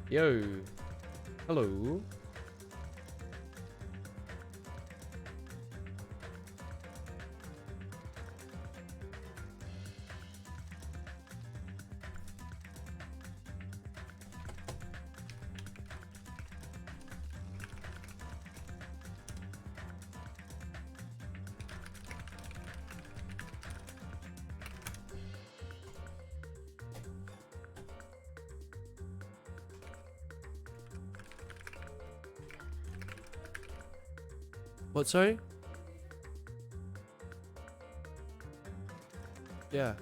Yo. Hello. What, sorry? Yeah.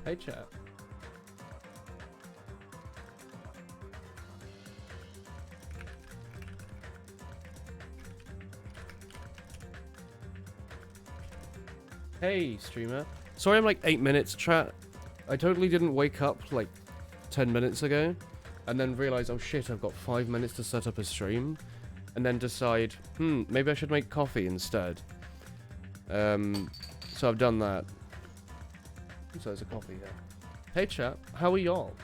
Hey, chat. Hey, streamer. Sorry I'm like 8 minutes, chat. I totally didn't wake up like 10 minutes ago and then realize, oh shit, I've got 5 minutes to set up a stream and then decide, maybe I should make coffee instead. So I've done that. So there's a coffee here. Hey chat, how are y'all?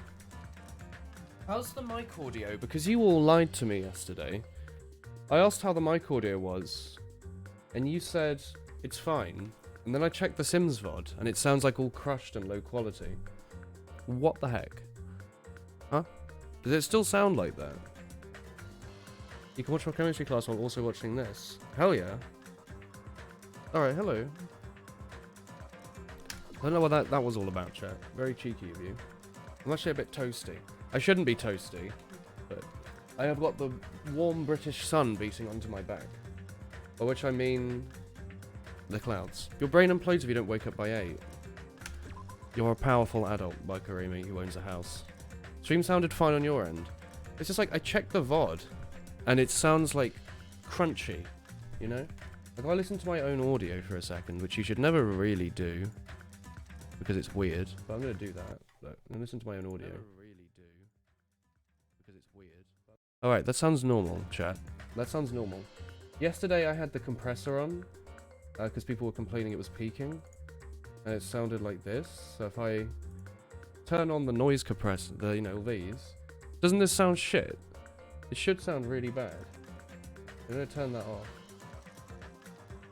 How's the mic audio? Because you all lied to me yesterday. I asked how the mic audio was and you said it's fine. And then I checked the Sims VOD, and it sounds like all crushed and low quality. What the heck? Huh? Does it still sound like that? You can watch my chemistry class while also watching this. Hell yeah. Alright, hello. I don't know what that was all about, chat. Very cheeky of you. I'm actually a bit toasty. I shouldn't be toasty, but I have got the warm British sun beating onto my back. By which I mean the clouds. Your brain implodes if you don't wake up by 8. You're a powerful adult, by Karimi, who owns a house. Stream sounded fine on your end. It's just like, I checked the VOD, and it sounds like crunchy, you know? Like, I listened to my own audio for a second, which you should never really do, because it's weird, but I'm gonna do that. Look, I'm gonna listen to my own audio. Alright, that sounds normal, chat. That sounds normal. Yesterday I had the compressor on, because people were complaining it was peaking, and it sounded like this. So if I turn on the noise compressor, these, doesn't this sound shit? It should sound really bad. I'm gonna turn that off.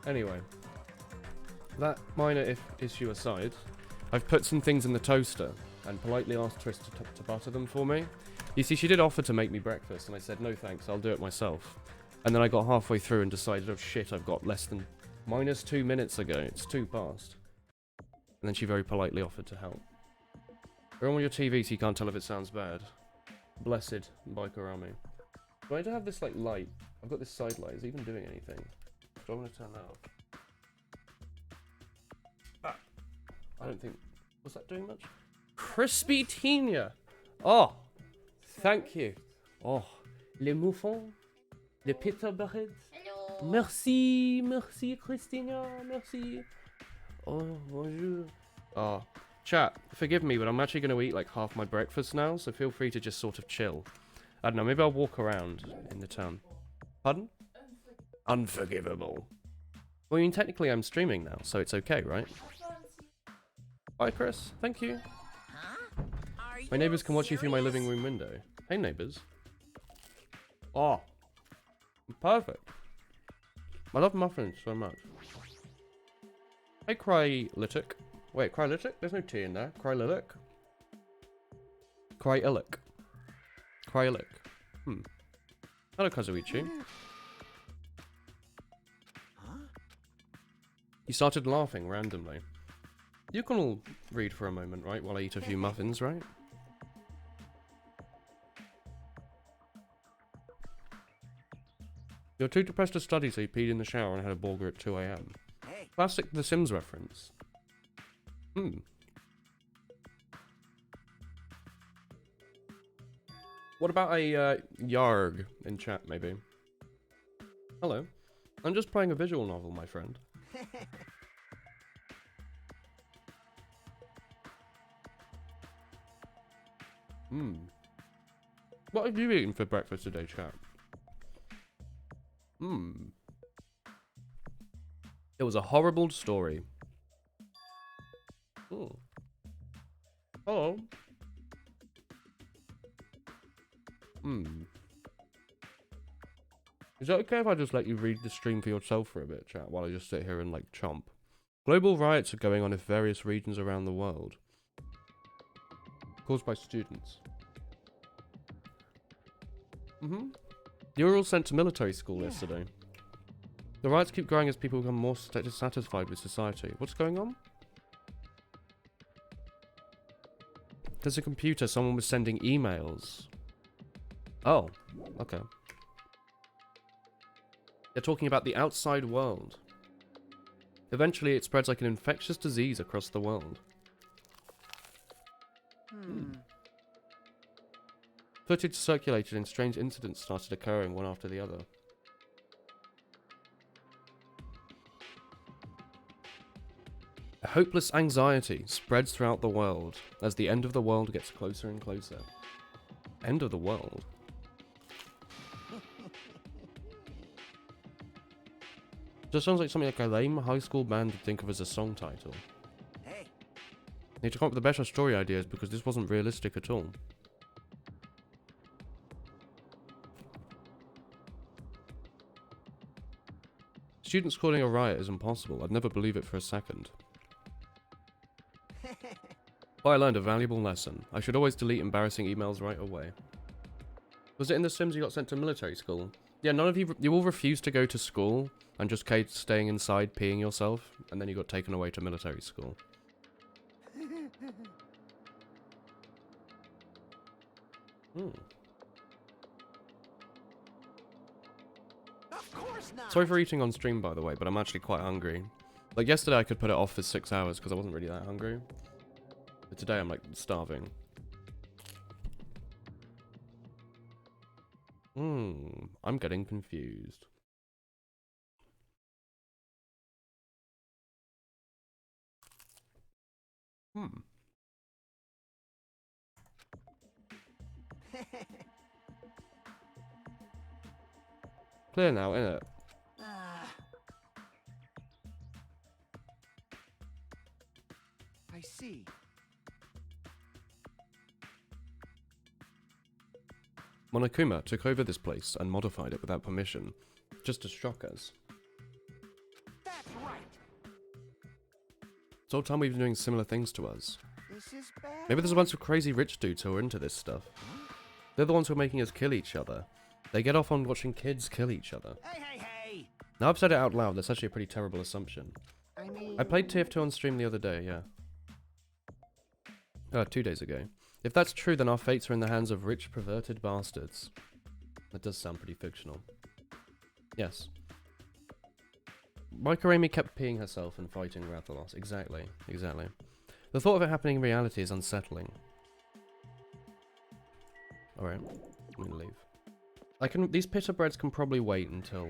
Anyway, that minor issue aside, I've put some things in the toaster and politely asked Tris to butter them for me. You see, she did offer to make me breakfast, and I said no thanks, I'll do it myself. And then I got halfway through and decided, oh shit, I've got less than -2 minutes ago. It's 2 past. And then she very politely offered to help. They're on your TV so you can't tell if it sounds bad. Blessed Bikerami. Do I need to have this like light? I've got this side light. Is it even doing anything? Do I want to turn that off? Ah. I don't think... Was that doing much? Crispy Tina! Oh! Thank you. Oh. Les moufons. Les pita bread. Merci, merci Christina, merci. Oh, bonjour. Oh, chat, forgive me, but I'm actually going to eat like half my breakfast now, so feel free to just sort of chill. I don't know, maybe I'll walk around in the town. Pardon? Unforgivable. Well, I mean, technically I'm streaming now, so it's okay, right? Bye, Chris. Thank you. My neighbors can watch you through my living room window. Hey, neighbors. Oh, perfect. I love muffins so much. Hey, Crylytic. Wait, Crylytic? There's no T in there. Crylytic. Crylytic. Crylytic. Hello, Kazuichi. He started laughing randomly. You can all read for a moment, right? While I eat a few muffins, right? You're too depressed to study, so you peed in the shower and had a burger at 2 AM. Classic The Sims reference. What about a yarg in chat, maybe? Hello. I'm just playing a visual novel, my friend. What have you eaten for breakfast today, chat? It was a horrible story. Ooh. Hello. Is it okay if I just let you read the stream for yourself for a bit, chat, while I just sit here and, like, chomp? Global riots are going on in various regions around the world. Caused by students. You were all sent to military school yesterday. The riots keep growing as people become more dissatisfied with society. What's going on? There's a computer. Someone was sending emails. Oh, okay. They're talking about the outside world. Eventually, it spreads like an infectious disease across the world. Footage circulated and strange incidents started occurring one after the other. A hopeless anxiety spreads throughout the world as the end of the world gets closer and closer. End of the world? Just sounds like something like a lame high school band would think of as a song title. Hey. Need to come up with the better story ideas because this wasn't realistic at all. Students calling a riot is impossible. I'd never believe it for a second. But I learned a valuable lesson. I should always delete embarrassing emails right away. Was it in The Sims you got sent to military school? Yeah, none of you all refused to go to school and just kept staying inside peeing yourself, and then you got taken away to military school. Of course not. Sorry for eating on stream, by the way, but I'm actually quite hungry. Like, yesterday I could put it off for 6 hours because I wasn't really that hungry. But today I'm, like, starving. I'm getting confused. Clear now, innit? I see. Monokuma took over this place and modified it without permission, just to shock us. That's right. This whole time we've been doing similar things to us. This is bad. Maybe there's a bunch of crazy rich dudes who are into this stuff. They're the ones who are making us kill each other. They get off on watching kids kill each other. Hey. Now I've said it out loud, that's actually a pretty terrible assumption. I mean... I played TF2 on stream the other day, yeah. 2 days ago. If that's true, then our fates are in the hands of rich, perverted bastards. That does sound pretty fictional. Yes. Microamy kept peeing herself and fighting Rathalos. Exactly. The thought of it happening in reality is unsettling. Alright, I'm gonna leave. These pita breads can probably wait until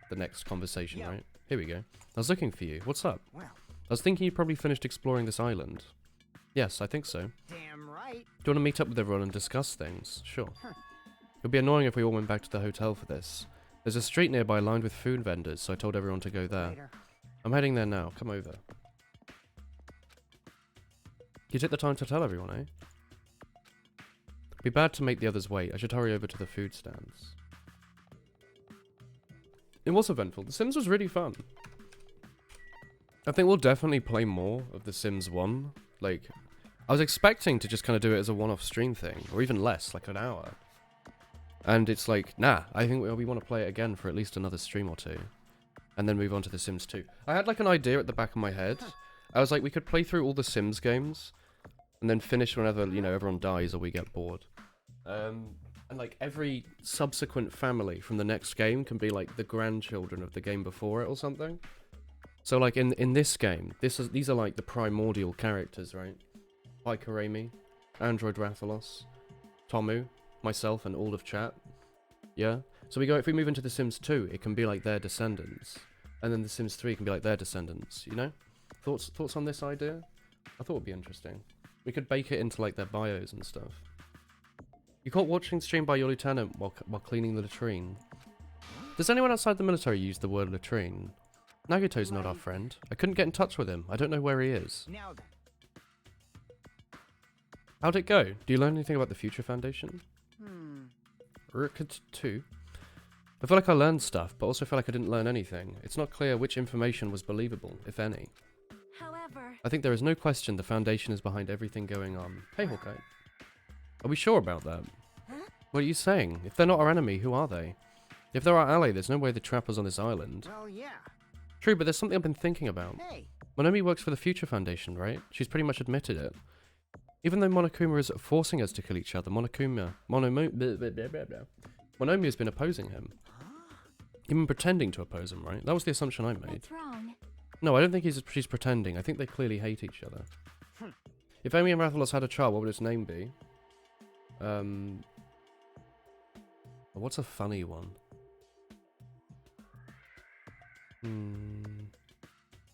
the next conversation, right? Here we go. I was looking for you. What's up? Well. I was thinking you probably finished exploring this island. Yes, I think so. Damn right. Do you want to meet up with everyone and discuss things? Sure. It would be annoying if we all went back to the hotel for this. There's a street nearby lined with food vendors, so I told everyone to go there. Later. I'm heading there now. Come over. You took the time to tell everyone, eh? It'd be bad to make the others wait. I should hurry over to the food stands. It was eventful. The Sims was really fun. I think we'll definitely play more of The Sims 1. Like, I was expecting to just kind of do it as a one-off stream thing, or even less, like an hour. And it's like, nah, I think we want to play it again for at least another stream or two. And then move on to The Sims 2. I had like an idea at the back of my head. I was like, we could play through all the Sims games, and then finish whenever, you know, everyone dies or we get bored. And like every subsequent family from the next game can be like the grandchildren of the game before it or something. So like in this game, these are like the primordial characters, right? Hikarami, Android Rathalos, Tomu, myself, and all of chat. Yeah? So if we move into The Sims 2, it can be like their descendants. And then The Sims 3 can be like their descendants, you know? Thoughts on this idea? I thought it would be interesting. We could bake it into like their bios and stuff. You caught watching stream by your lieutenant while cleaning the latrine. Does anyone outside the military use the word latrine? Nagito's not our friend. I couldn't get in touch with him. I don't know where he is. Now then. How'd it go? Do you learn anything about the Future Foundation? Rooked 2. I feel like I learned stuff, but also feel like I didn't learn anything. It's not clear which information was believable, if any. However, I think there is no question the Foundation is behind everything going on. Hey, Hawkeye. Are we sure about that? What are you saying? If they're not our enemy, who are they? If they're our ally, there's no way the trapper's on this island. Well, yeah. True, but there's something I've been thinking about. Hey. Monomi works for the Future Foundation, right? She's pretty much admitted it. Even though Monokuma is forcing us to kill each other, Monomi has been opposing him. Even pretending to oppose him, right? That was the assumption I made. what's wrong? No, I don't think she's pretending. I think they clearly hate each other. If Amy and Rathalos had a child, what would its name be? What's a funny one?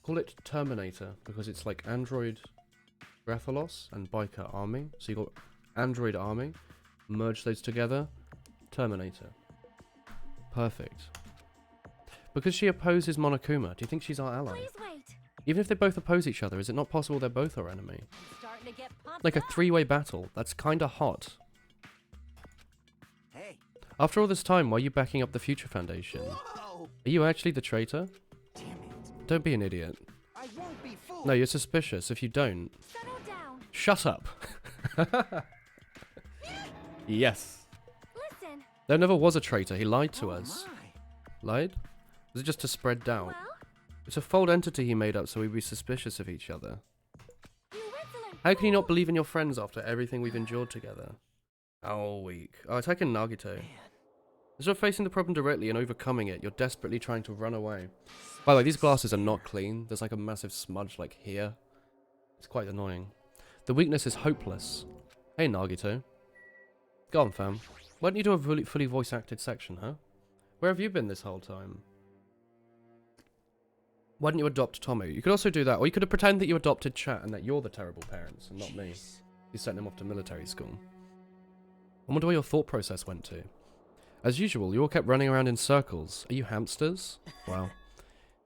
Call it Terminator, because it's like Android Rathalos and Biker Army. So you got Android Army, merge those together, Terminator. Perfect. Because she opposes Monokuma, do you think she's our ally? Please wait. Even if they both oppose each other, is it not possible they're both our enemy? Starting to get pumped Like a up. three-way battle. That's kinda hot. Hey. After all this time, why are you backing up the Future Foundation? Whoa. Are you actually the traitor? Damn it. Don't be an idiot. I won't be fooled. No, you're suspicious if you don't. Settle down. Shut up. Yes. Listen. There never was a traitor. He lied to us. My. Lied? Was it just to spread doubt? Well, It's a false entity he made up so we'd be suspicious of each other. you insolent. How can you not believe in your friends after everything we've endured together? Oh, weak. Oh, attacking Nagito. Instead of facing the problem directly and overcoming it, you're desperately trying to run away. By the way, these glasses are not clean. There's like a massive smudge like here. It's quite annoying. The weakness is hopeless. Hey, Nagito. Go on, fam. Why don't you do a fully voice-acted section, huh? Where have you been this whole time? Why didn't you adopt Tommy? You could also do that, or you could have pretended that you adopted Chat and that you're the terrible parents and not me. You sent him off to military school. I wonder where your thought process went to. As usual, you all kept running around in circles. Are you hamsters? Wow.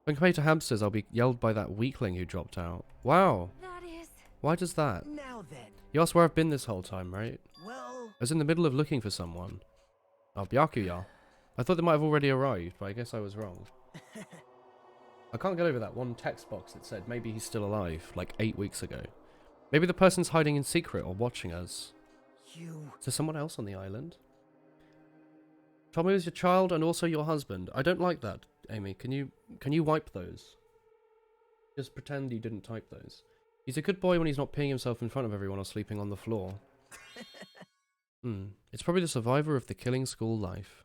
When compared to hamsters, I'll be yelled by that weakling who dropped out. Wow. That is. Why does that? Now then. You asked where I've been this whole time, right? Well. I was in the middle of looking for someone. Oh, Byakuya. I thought they might have already arrived, but I guess I was wrong. I can't get over that one text box that said maybe he's still alive, like 8 weeks ago. Maybe the person's hiding in secret or watching us. You. Is there someone else on the island? Tommy is your child and also your husband. I don't like that, Amy. Can you wipe those? Just pretend you didn't type those. He's a good boy when he's not peeing himself in front of everyone or sleeping on the floor. It's probably the survivor of the killing school life.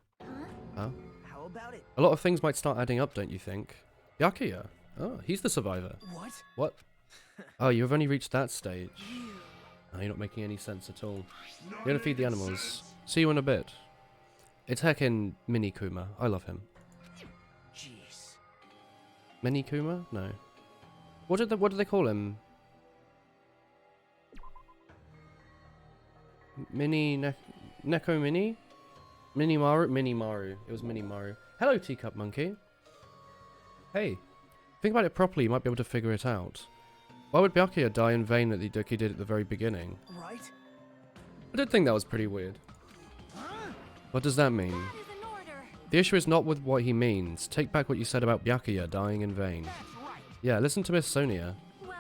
Huh? How about it? A lot of things might start adding up, don't you think? Byakuya. Oh, he's the survivor. What? What? Oh, you've only reached that stage. Oh, you're not making any sense at all. You're gonna feed the animals. See you in a bit. It's heckin' Mini Kuma. I love him. Jeez. Mini Kuma? No. What did they call him? Neko Mini? Mini Maru? Mini Maru. It was Mini Maru. Hello, Teacup Monkey. Hey. Think about it properly, you might be able to figure it out. Why would Byakuya die in vain that he did at the very beginning? Right? I did think that was pretty weird. Huh? What does that mean? That is an order. The issue is not with what he means. Take back what you said about Byakuya dying in vain. That's right. Yeah, listen to Miss Sonia. Well,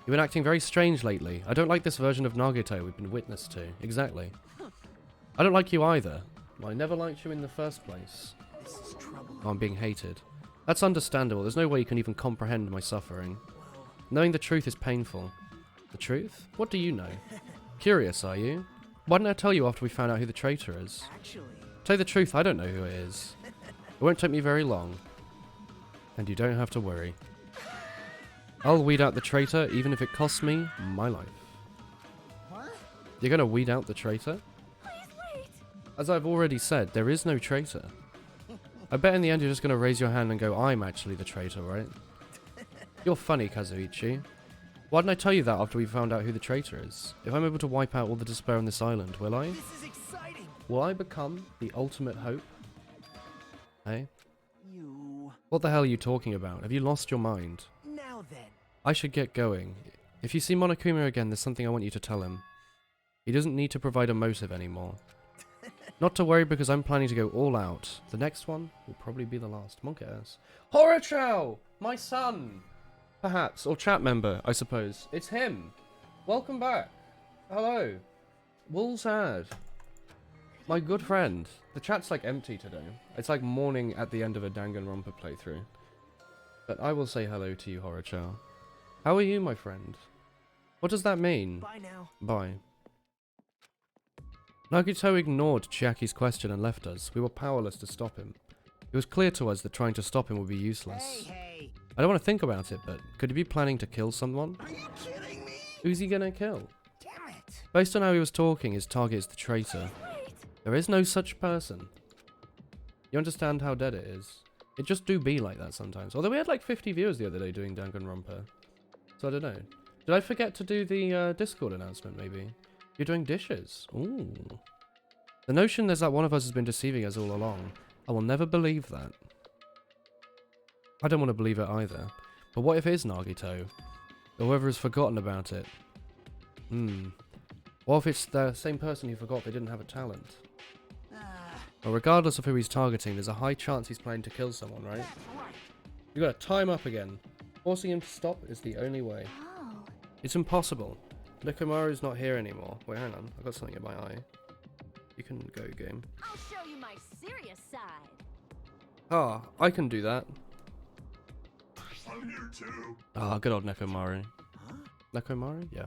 You've been acting very strange lately. I don't like this version of Nagito we've been witness to. Exactly. I don't like you either. Well, I never liked you in the first place. This is trouble. Oh, I'm being hated. That's understandable. There's no way you can even comprehend my suffering. Well, Knowing the truth is painful. The truth? What do you know? Curious, are you? Why didn't I tell you after we found out who the traitor is? actually. Tell you the truth, I don't know who it is. It won't take me very long. And you don't have to worry. I'll weed out the traitor, even if it costs me my life. What? You're gonna weed out the traitor? please wait. As I've already said, there is no traitor. I bet in the end you're just gonna raise your hand and go, I'm actually the traitor, right? You're funny, Kazuichi. Why didn't I tell you that after we found out who the traitor is? If I'm able to wipe out all the despair on this island, will I? This is exciting. Will I become the ultimate hope? Hey? You. What the hell are you talking about? Have you lost your mind? Now then. I should get going. If you see Monokuma again, there's something I want you to tell him. He doesn't need to provide a motive anymore. Not to worry, because I'm planning to go all out. The next one will probably be the last. Monk ass. Horochow! My son! Perhaps. Or chat member, I suppose. It's him! Welcome back. Hello. Woolsad. My good friend. The chat's like empty today. It's like morning at the end of a Danganronpa playthrough. But I will say hello to you, Horochow. How are you, my friend? What does that mean? Bye now. Bye. Nagito ignored Chiaki's question and left us. We were powerless to stop him. It was clear to us that trying to stop him would be useless. Hey. I don't want to think about it, but could he be planning to kill someone? Are you kidding me? Who's he gonna kill? Damn it. Based on how he was talking, his target is the traitor. Wait. There is no such person. You understand how dead it is? It just do be like that sometimes. Although we had like 50 viewers the other day doing Danganronpa. So I don't know. Did I forget to do the Discord announcement maybe? You're doing dishes. Ooh. The notion is that one of us has been deceiving us all along. I will never believe that. I don't want to believe it either. But what if it is Nagito? Or whoever has forgotten about it? What if it's the same person who forgot they didn't have a talent? Well, regardless of who he's targeting, there's a high chance he's planning to kill someone, right? That's right. You gotta time up again. Forcing him to stop is the only way. Oh. It's impossible. Nekomaru's not here anymore. Wait, hang on. I got something in my eye. You can go, game. I'll show you my serious side. Ah, I can do that. I'm here too. Ah, good old Nekomaru. Huh? Nekomaru? Yeah.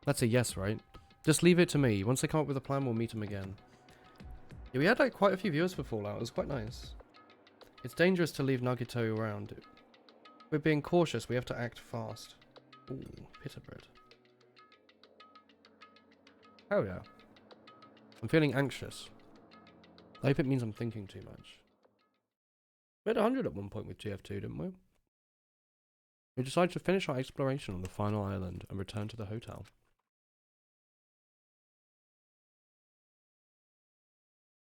That's a yes, right? Just leave it to me. Once they come up with a plan, we'll meet him again. Yeah, we had like quite a few viewers for Fallout. It was quite nice. It's dangerous to leave Nagito around. We're being cautious. We have to act fast. Ooh, pita bread. Oh yeah. I'm feeling anxious. I hope it means I'm thinking too much. We had 100 at one point with TF2, didn't we? We decided to finish our exploration on the final island and return to the hotel.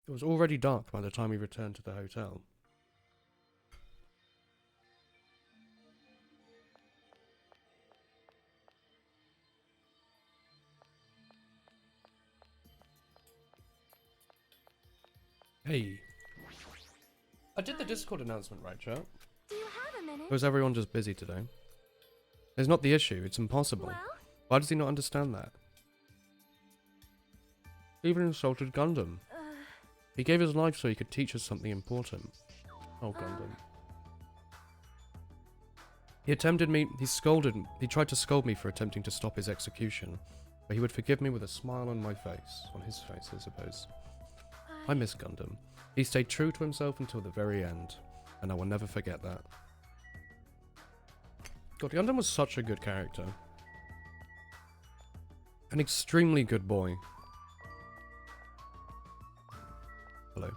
It was already dark by the time we returned to the hotel. Hey. I did the Discord announcement, right, chat? Do you have a minute? Or is everyone just busy today? It's not the issue, it's impossible. Well, Why does he not understand that? He even insulted Gundam. He gave his life so he could teach us something important. Oh, Gundam. He tried to scold me for attempting to stop his execution, but he would forgive me with a smile on my face. On his face, I suppose. I miss Gundam. He stayed true to himself until the very end, and I will never forget that. God, Gundam was such a good character. An extremely good boy. Hello.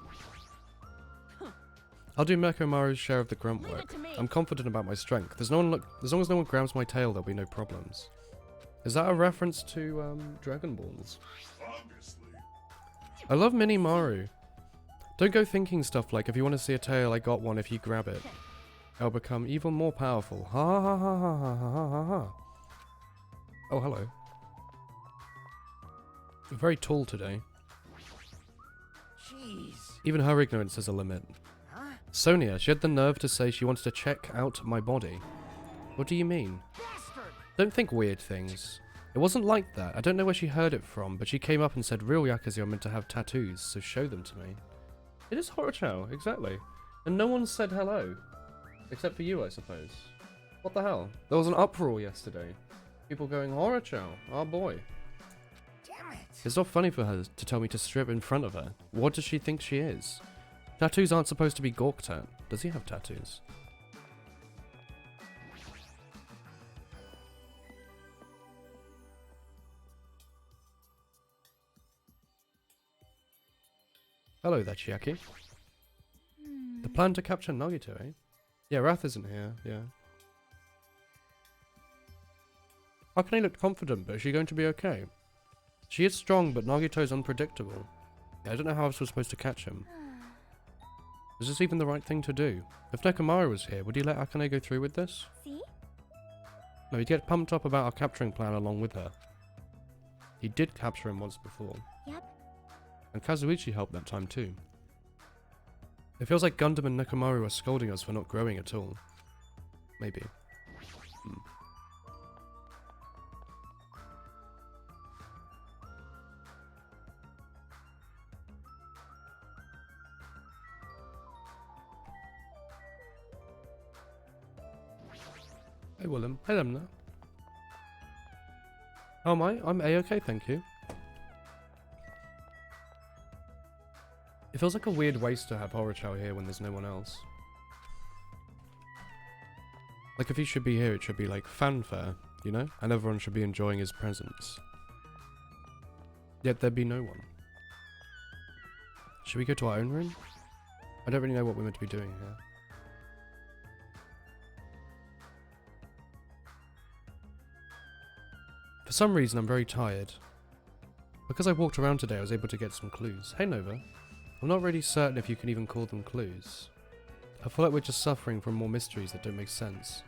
I'll do Mekomaru's share of the grunt leave work. it to me. I'm confident about my strength. As long as no one grabs my tail, there'll be no problems. Is that a reference to Dragon Balls? Obviously. I love Mini Maru. Don't go thinking stuff like, if you want to see a tail, I got one if you grab it. I'll become even more powerful. Ha ha ha ha ha ha ha ha. Oh, hello. You're very tall today. Jeez. Even her ignorance has a limit. Huh? Sonia, she had the nerve to say she wants to check out my body. What do you mean? Bastard. Don't think weird things. It wasn't like that. I don't know where she heard it from, but she came up and said real Yakuza are meant to have tattoos, so show them to me. It is Horochow, exactly. And no one said hello. Except for you, I suppose. What the hell? There was an uproar yesterday. People going, Horochow, our boy. Damn it. It's not funny for her to tell me to strip in front of her. What does she think she is? Tattoos aren't supposed to be gawked at. Does he have tattoos? Hello there, Chiaki. The plan to capture Nagito, eh? Yeah, Wrath isn't here, yeah. How can he look confident, but is she going to be okay? She is strong, but Nagito is unpredictable. Yeah, I don't know how else we're supposed to catch him. Is this even the right thing to do? If Nekomaru was here, would he let Akane go through with this? See? No, he'd get pumped up about our capturing plan along with her. He did capture him once before. Yep. And Kazuichi helped that time too. It feels like Gundam and Nekomaru are scolding us for not growing at all. Maybe. Hey Willem. Hey Lemna. How am I? I'm A-okay, thank you. It feels like a weird waste to have Horochow here when there's no one else. Like if he should be here, it should be like fanfare, you know? And everyone should be enjoying his presence. Yet there be no one. Should we go to our own room? I don't really know what we're meant to be doing here. For some reason, I'm very tired. Because I walked around today, I was able to get some clues. Hey Nova. I'm not really certain if you can even call them clues. I feel like we're just suffering from more mysteries that don't make sense.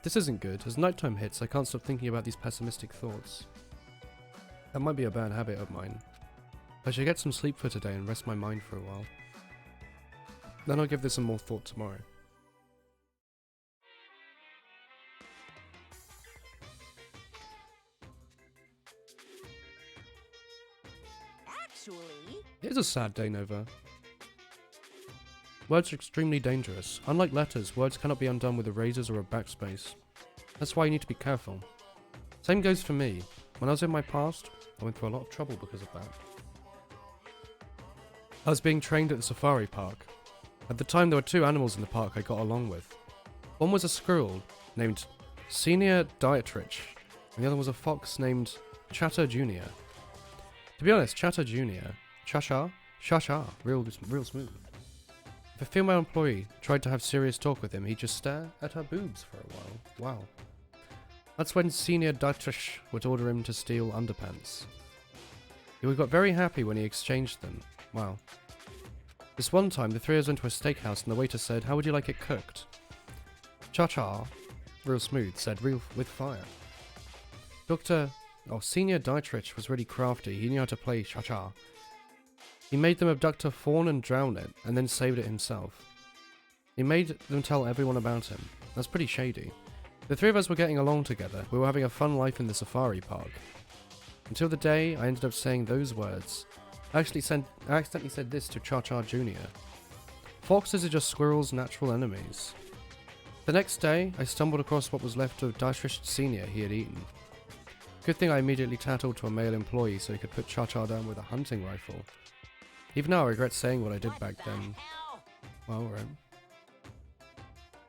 This isn't good. As nighttime hits, I can't stop thinking about these pessimistic thoughts. That might be a bad habit of mine. I should get some sleep for today and rest my mind for a while. Then I'll give this some more thought tomorrow. Actually, It is a sad day, Nova. Words are extremely dangerous. Unlike letters, words cannot be undone with erasers or a backspace. That's why you need to be careful. Same goes for me. When I was in my past, I went through a lot of trouble because of that. I was being trained at the safari park. At the time, there were two animals in the park I got along with. One was a squirrel named Senior Dietrich, and the other was a fox named Chatter Jr. To be honest, Chatter Jr. Shasha, real smooth. If a female employee tried to have serious talk with him, he'd just stare at her boobs for a while. Wow. That's when Senior Dietrich would order him to steal underpants. He got very happy when he exchanged them. Wow. This one time, the three of us went to a steakhouse and the waiter said, "How would you like it cooked?" Cha-cha, real smooth, said, "Real with fire." Senior Dietrich was really crafty. He knew how to play cha-cha. He made them abduct a fawn and drown it, and then saved it himself. He made them tell everyone about him. That's pretty shady. The three of us were getting along together. We were having a fun life in the safari park. Until the day I ended up saying those words. I accidentally said this to Cha-Cha Jr. Foxes are just squirrels' natural enemies. The next day, I stumbled across what was left of Dietrich Sr. he had eaten. Good thing I immediately tattled to a male employee so he could put Cha-Cha down with a hunting rifle. Even now I regret saying what I did back then. Well, right.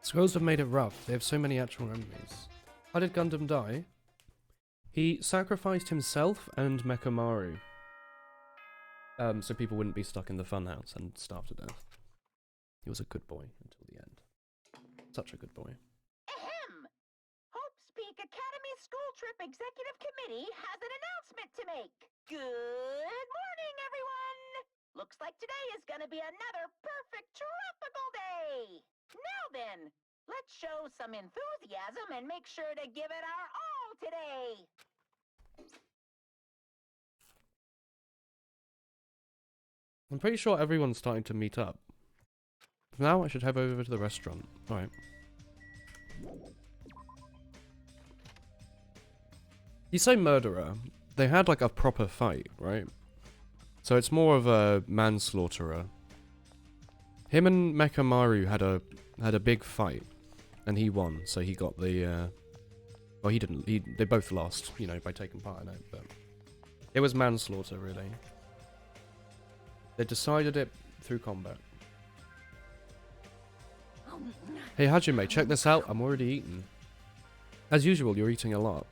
Squirrels have made it rough. They have so many actual enemies. How did Gundam die? He sacrificed himself and Mechamaru. So people wouldn't be stuck in the funhouse and starve to death. He was a good boy until the end. Such a good boy. Ahem! Hope's Peak Academy School Trip Executive Committee has an announcement to make. Good morning, everyone! Looks like today is gonna be another perfect tropical day! Now then, let's show some enthusiasm and make sure to give it our all today! I'm pretty sure everyone's starting to meet up. Now I should head over to the restaurant. Alright. You say murderer. They had like a proper fight, right? So it's more of a manslaughterer. Him and Mechamaru had a big fight. And he won, so he got the well, he didn't. They both lost, you know, by taking part in it, but it was manslaughter, really. They decided it through combat. Hey Hajime, check this out. I'm already eating. As usual, you're eating a lot.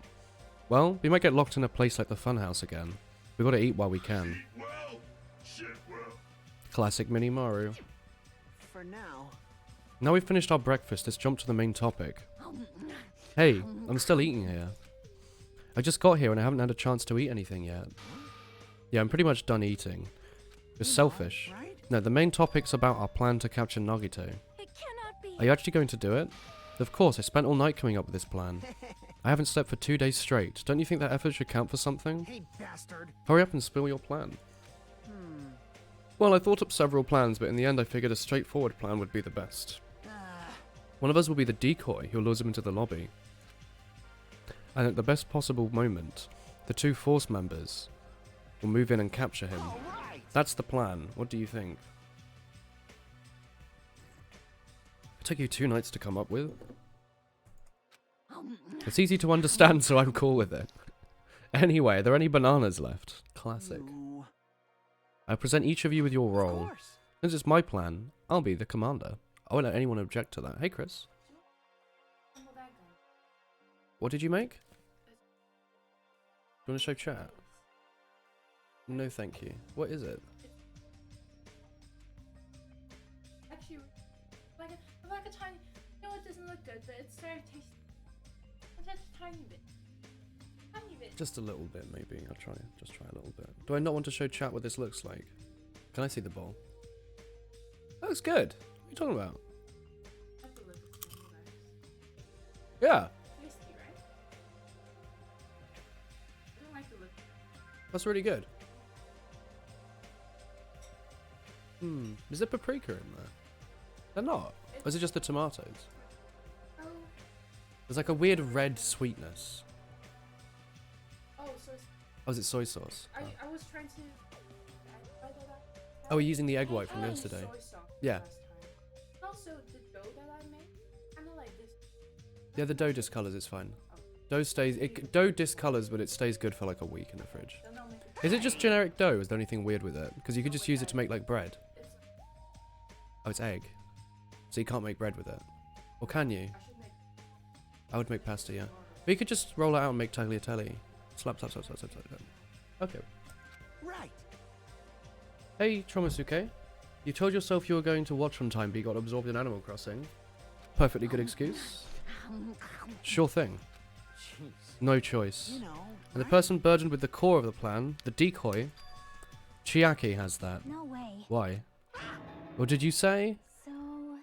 Well, we might get locked in a place like the funhouse again. We gotta eat while we can. Well, shit well. Classic Mini Maru. For now. Now we've finished our breakfast, let's jump to the main topic. Hey, I'm still eating here. I just got here and I haven't had a chance to eat anything yet. Yeah, I'm pretty much done eating. It's selfish. Right? No, the main topic's about our plan to capture Nagito. It cannot be. Are you actually going to do it? Of course, I spent all night coming up with this plan. I haven't slept for 2 days straight. Don't you think that effort should count for something? Hey, bastard. Hurry up and spill your plan. Well, I thought up several plans, but in the end I figured a straightforward plan would be the best. One of us will be the decoy who lures him into the lobby. And at the best possible moment, the 2 force members will move in and capture him. That's the plan. What do you think? It took you 2 nights to come up with. It's easy to understand, so I'm cool with it. Anyway, are there any bananas left? Classic. I present each of you with your role. Since it's my plan, I'll be the commander. I won't let anyone object to that. Hey, Chris. What did you make? Do you want to show chat? No, thank you. What is it? Actually, like a tiny. No, it doesn't look good, but it's very tasty. Just a tiny bit. Tiny bit. Just a little bit, maybe. I'll try. Just try a little bit. Do I not want to show chat what this looks like? Can I see the bowl? That looks good. What are you talking about? Have to look at the guys. Yeah. Tasty, right? I don't like the look. That's really good. Is there paprika in there? They're not. Or is it just the tomatoes? Oh. There's like a weird red sweetness. Oh, so it's, Oh, is it soy sauce? Oh, I was trying to. oh we're using the egg white from yesterday. Soy sauce Yeah. last time. Also, the dough that I made, kind of like this. Yeah, the dough discolors, it's fine. Dough stays, dough discolors, but it stays good for like a week in the fridge. Then I'll make it. Is it just generic dough? Is there anything weird with it? Because you could just use it to make like bread. Oh, it's egg. So you can't make bread with it. Or can you? I should make. I would make pasta, yeah. But you could just roll it out and make tagliatelle. Slap, slap, slap, slap, slap, slap. Okay. Right. Hey, Tromasuke. You told yourself you were going to watch from time, but you got absorbed in Animal Crossing. Perfectly good excuse. Sure thing. Jeez. No choice. You know. And the person burdened with the core of the plan, the decoy, Chiaki has that. No way. Why? What did you say? So.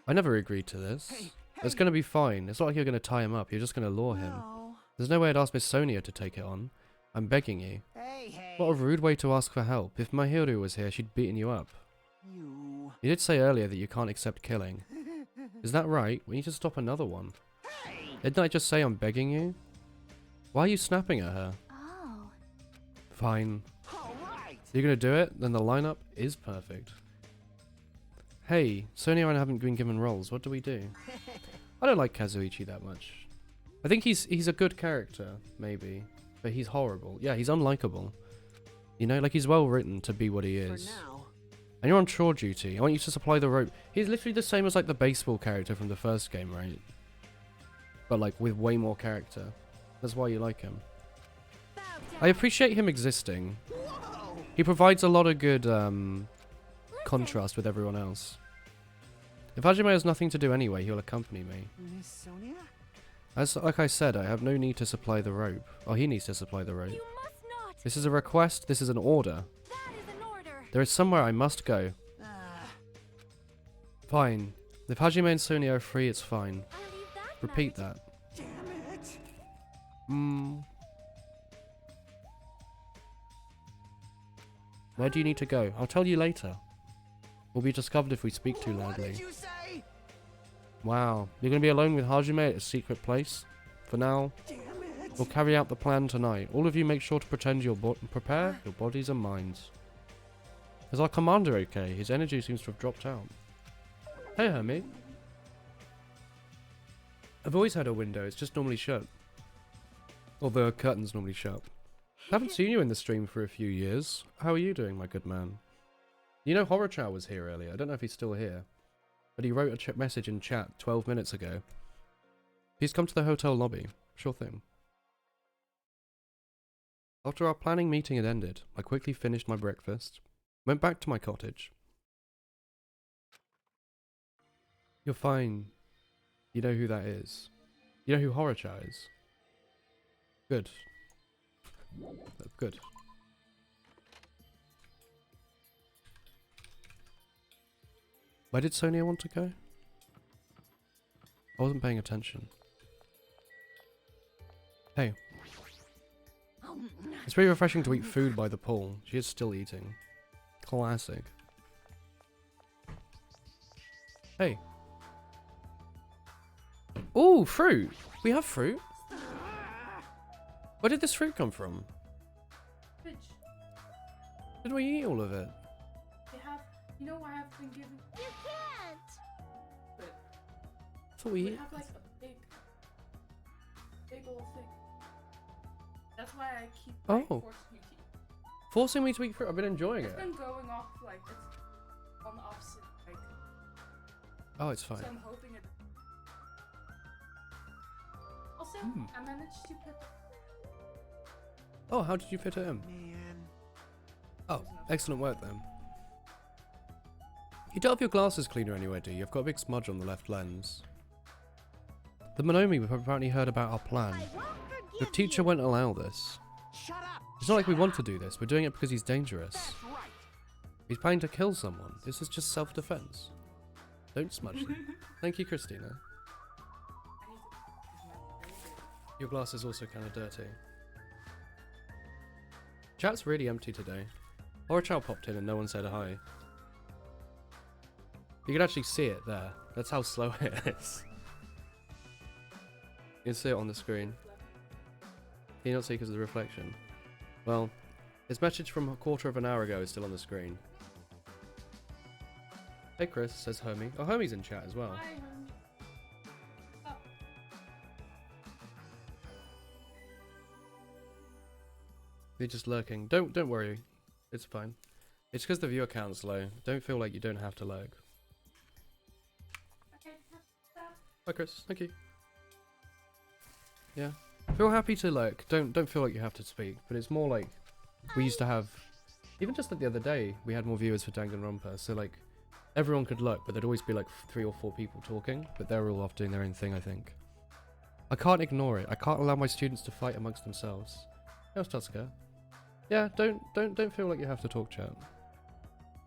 I never agreed to this. Hey, It's gonna be fine. It's not like you're gonna tie him up. You're just gonna lure him. No. There's no way I'd ask Miss Sonia to take it on. I'm begging you. Hey. What a rude way to ask for help. If Mahiru was here, she'd beaten you up. You. You did say earlier that you can't accept killing. Is that right? We need to stop another one. Hey. Didn't I just say I'm begging you? Why are you snapping at her? Oh. Fine. All right. You're gonna do it? Then the lineup is perfect. Hey, Sonia and I haven't been given roles. What do we do? I don't like Kazuichi that much. I think he's a good character, maybe. But he's horrible. Yeah, he's unlikable. You know, like he's well written to be what he For is. now. And you're on chore duty. I want you to supply the rope. He's literally the same as like the baseball character from the first game, right? But like with way more character. That's why you like him. Bow I down. appreciate him existing. Whoa. He provides a lot of good contrast with everyone else. If Hajime has nothing to do anyway, he'll accompany me. Miss Sonia? As like I said, I have no need to supply the rope. Oh, he needs to supply the rope. You must not. This is a request. This is an order. That is an order. There is somewhere I must go. Fine. If Hajime and Sonia are free, it's fine. I'll leave that Repeat night. that. Damn it. Where do you need to go? I'll tell you later. We'll be discovered if we speak too What loudly. did you say? Wow. You're going to be alone with Hajime at a secret place? For now, Damn it. we'll carry out the plan tonight. All of you make sure to pretend prepare your bodies and minds. Is our commander okay? His energy seems to have dropped out. Hey, Hermie. I've always had a window. It's just normally shut. Or the curtain's normally shut. Haven't seen you in the stream for a few years. How are you doing, my good man? You know Horochow was here earlier. I don't know if he's still here. But he wrote a message in chat 12 minutes ago. He's come to the hotel lobby. Sure thing. After our planning meeting had ended, I quickly finished my breakfast, went back to my cottage. You're fine. You know who that is. You know who Horochow is. Good. Good. Where did Sonia want to go? I wasn't paying attention. Hey. It's very refreshing to eat food by the pool. She is still eating. Classic. Hey. Ooh, fruit! We have fruit? Where did this fruit come from? Bitch. Did we eat all of it? They have. You know I have been given. You can't. But I thought we we ate. have like a big old thing. That's why I keep like, Oh. forcing you to eat. Forcing me to eat fruit? I've been enjoying It's it. been going off like it's on the opposite. Like, Oh, it's fine. so I'm hoping it. Also, Hmm. I managed to put. Oh, how did you fit it in? Man. Oh, excellent work then. You don't have your glasses cleaner anywhere, do you? You've got a big smudge on the left lens. The Monomi apparently heard about our plan. I won't The forgive teacher you. won't allow this. Shut up. It's not like we want to do this. We're doing it because he's dangerous. That's right. He's planning to kill someone. This is just self-defense. Don't smudge them. Thank you, Christina. Your glass is also kind of dirty. Chat's really empty today. Horror Chow popped in and no one said hi. You can actually see it there. That's how slow it is. You can see it on the screen. Can you not see because of the reflection? Well, his message from a quarter of an hour ago is still on the screen. Hey Chris, says Hermie. Oh, Hermie's in chat as well. Hi, oh. They're just lurking. Don't worry. It's fine. It's because the viewer count's low. Don't feel like you don't have to lurk. Okay, stop. Hi Chris, thank you. Yeah. Feel happy to lurk. Don't feel like you have to speak, but it's more like we used to have, even just like the other day, we had more viewers for Danganronpa, so like everyone could lurk, but there'd always be like 3 or 4 people talking, but they're all off doing their own thing, I think. I can't ignore it. I can't allow my students to fight amongst themselves. How's Tusker? Yeah, don't feel like you have to talk, chat.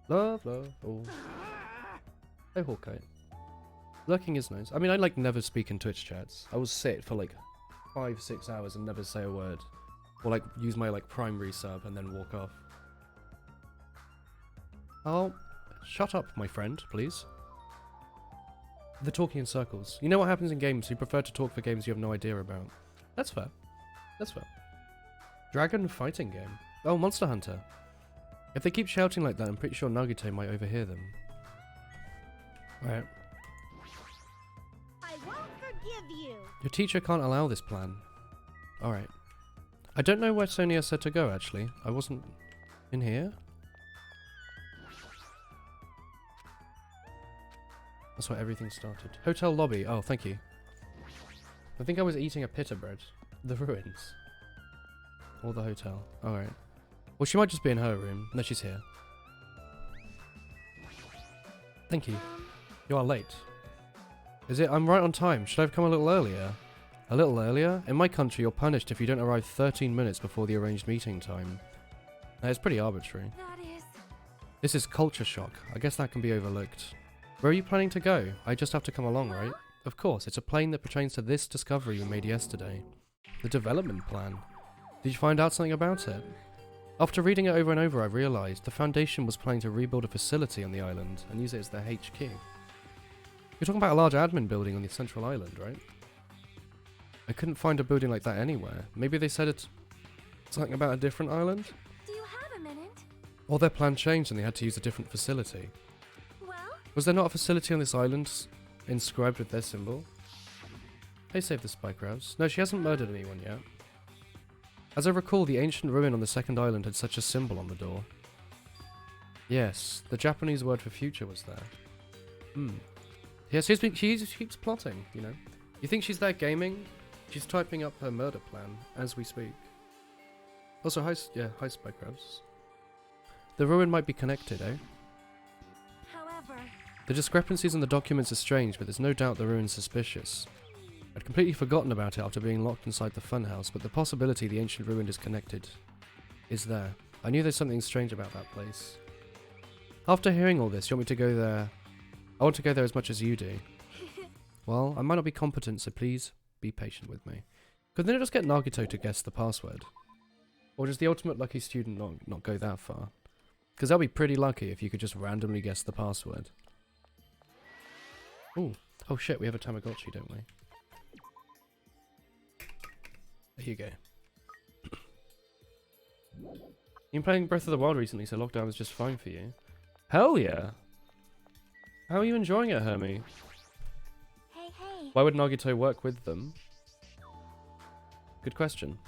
Love. Oh. Hey Hawkeye. Lurking is nice. I mean, I like never speak in Twitch chats. I will sit for like 5-6 hours and never say a word, or like use my like primary sub and then walk off. Oh, shut up, my friend, please. They're talking in circles. You know what happens in games? You prefer to talk for games you have no idea about. That's fair. That's fair. Dragon fighting game. Oh, Monster Hunter. If they keep shouting like that, I'm pretty sure Nagito might overhear them. Alright. I won't forgive you. Your teacher can't allow this plan. Alright. I don't know where Sonia said to go, actually. I wasn't in here. That's where everything started. Hotel lobby. Oh, thank you. I think I was eating a pita bread. The ruins. Or the hotel. Alright. Well, she might just be in her room. No, she's here. Thank you. You are late. Is it? I'm right on time. Should I have come a little earlier? A little earlier? In my country, you're punished if you don't arrive 13 minutes before the arranged meeting time. It's pretty arbitrary. That is. This is culture shock. I guess that can be overlooked. Where are you planning to go? I just have to come along, right? Of course, it's a plane that pertains to this discovery we made yesterday. The development plan. Did you find out something about it? After reading it over and over, I realised the Foundation was planning to rebuild a facility on the island and use it as their HQ. You're talking about a large admin building on the central island, right? I couldn't find a building like that anywhere. Maybe they said it's something about a different island? Do you have a minute? Or their plan changed and they had to use a different facility. Well, Was there not a facility on this island inscribed with their symbol? They saved the spy crabs. No, she hasn't murdered anyone yet. As I recall, the ancient ruin on the second island had such a symbol on the door. Yes, the Japanese word for future was there. Yes, she keeps plotting, you know. You think she's there gaming? She's typing up her murder plan as we speak. Also, hi spy crabs. The ruin might be connected, eh? however, The discrepancies in the documents are strange, but there's no doubt the ruin's suspicious. I'd completely forgotten about it after being locked inside the funhouse, but the possibility the ancient ruin is connected is there. I knew there's something strange about that place. After hearing all this, you want me to go there? I want to go there as much as you do. Well, I might not be competent, so please be patient with me. Could then just get Nagito to guess the password? Or does the ultimate lucky student not go that far? Because that'll be pretty lucky if you could just randomly guess the password. Ooh. Oh shit, we have a Tamagotchi, don't we? There you go. You've been playing Breath of the Wild recently, so lockdown was just fine for you. Hell yeah! How are you enjoying it, Hermie? Hey, hey. Why would Nagito work with them? Good question.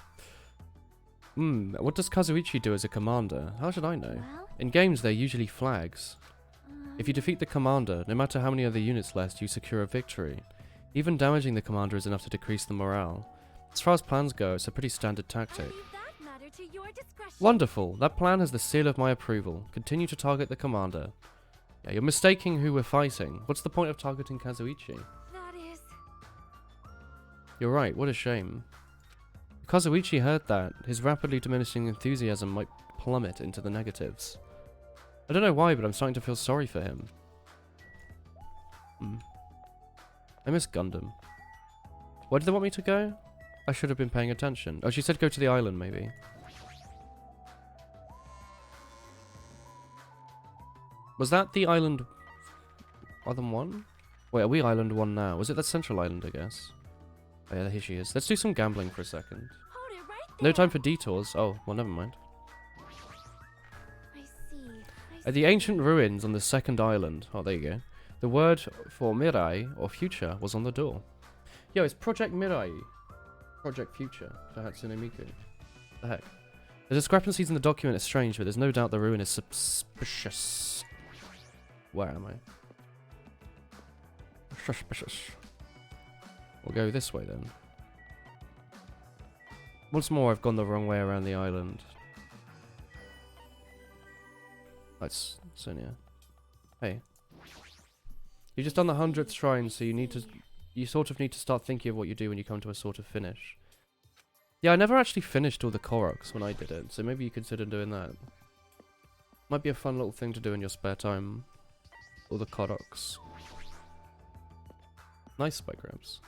What does Kazuichi do as a commander? How should I know? Well, In games, they're usually flags. If you defeat the commander, no matter how many other units left, you secure a victory. Even damaging the commander is enough to decrease the morale. As far as plans go, it's a pretty standard I tactic. leave that matter to your discretion. Wonderful! That plan has the seal of my approval. Continue to target the commander. Yeah, you're mistaking who we're fighting. What's the point of targeting Kazuichi? That is. You're right, what a shame. If Kazuichi heard that, his rapidly diminishing enthusiasm might plummet into the negatives. I don't know why, but I'm starting to feel sorry for him. I miss Gundam. Where did they want me to go? I should have been paying attention. Oh, she said go to the island, maybe. Was that the island... Island 1? Wait, are we island 1 now? Was it that central island, I guess? Oh yeah, here she is. Let's do some gambling for a second. Hold it right there. No time for detours. Oh, well, never mind. I see. At the ancient ruins on the second island... Oh, there you go. The word for Mirai, or future, was on the door. Yo, it's Project Mirai. Project Future for Hatsune Miku. The heck? The discrepancies in the document are strange, but there's no doubt the ruin is suspicious. Where am I? Suspicious. We'll go this way then. Once more, I've gone the wrong way around the island. That's Sonia. Hey. You've just done the 100th shrine, so you sort of need to start thinking of what you do when you come to a sort of finish. Yeah, I never actually finished all the Koroks when I did it, so maybe you consider doing that. Might be a fun little thing to do in your spare time. All the Koroks. Nice, Spike Grabs.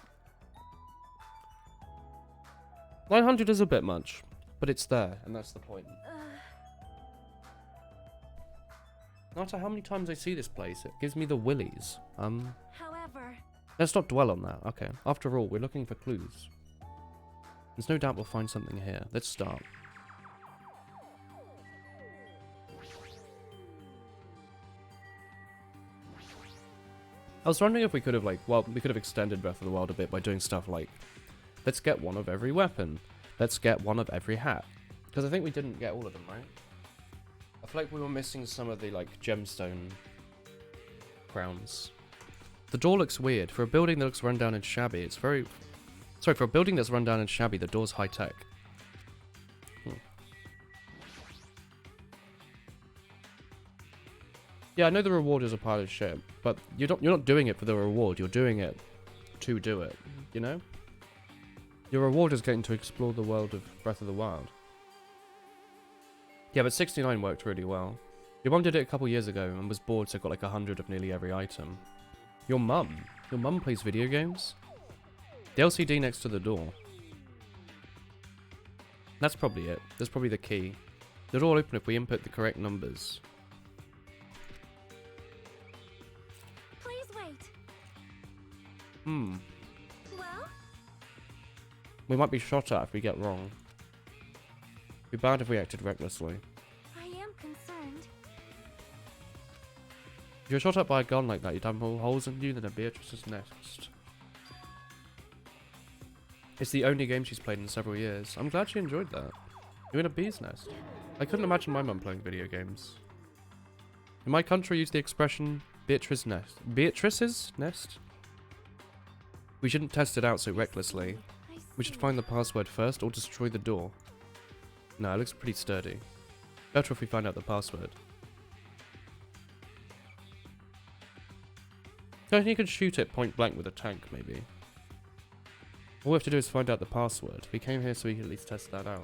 900 is a bit much, but it's there, and that's the point. No matter how many times I see this place, it gives me the willies. However, Let's not dwell on that. Okay, after all, we're looking for clues. There's no doubt we'll find something here. Let's start. I was wondering if we could have, like, well, we could have extended Breath of the Wild a bit by doing stuff like, let's get one of every weapon. Let's get one of every hat. Because I think we didn't get all of them, right? I feel like we were missing some of the, like, gemstone crowns. The door looks weird. For a building that looks run down and shabby, it's very... Sorry, for a building that's run down and shabby, the door's high-tech. Yeah, I know the reward is a pile of shit, but you're not doing it for the reward, you're doing it to do it, you know? Your reward is getting to explore the world of Breath of the Wild. Yeah, but 69 worked really well. Your mum did it a couple years ago and was bored, so got like 100 of nearly every item. Your mum plays video games? The LCD next to the door. That's probably it. That's probably the key. The door will open if we input the correct numbers. please wait. Well, We might be shot at if we get wrong. Be bad if we acted recklessly. I am concerned. If you're shot at by a gun like that, you'd have more holes in you than a Beatrice's nest. It's the only game she's played in several years. I'm glad she enjoyed that. You're in a bee's nest. I couldn't imagine my mum playing video games. In my country, use the expression Beatrice's nest. Beatrice's nest? We shouldn't test it out so recklessly. I We should see. find the password first or destroy the door. No, it looks pretty sturdy. Better if we find out the password. I think you could shoot it point blank with a tank, maybe. All we have to do is find out the password. We came here so we can at least test that out.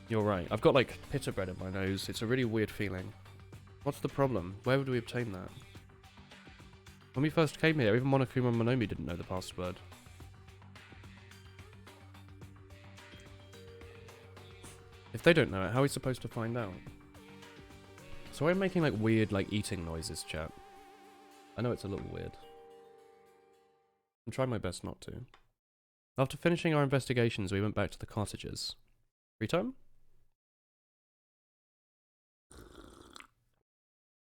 You're right. I've got like pita bread in my nose. It's a really weird feeling. What's the problem? Where would we obtain that? When we first came here, even Monokuma and Monomi didn't know the password. If they don't know it, how are we supposed to find out? So I'm making like weird like eating noises, chat. I know it's a little weird. I'm trying my best not to. After finishing our investigations, we went back to the cottages. Free time?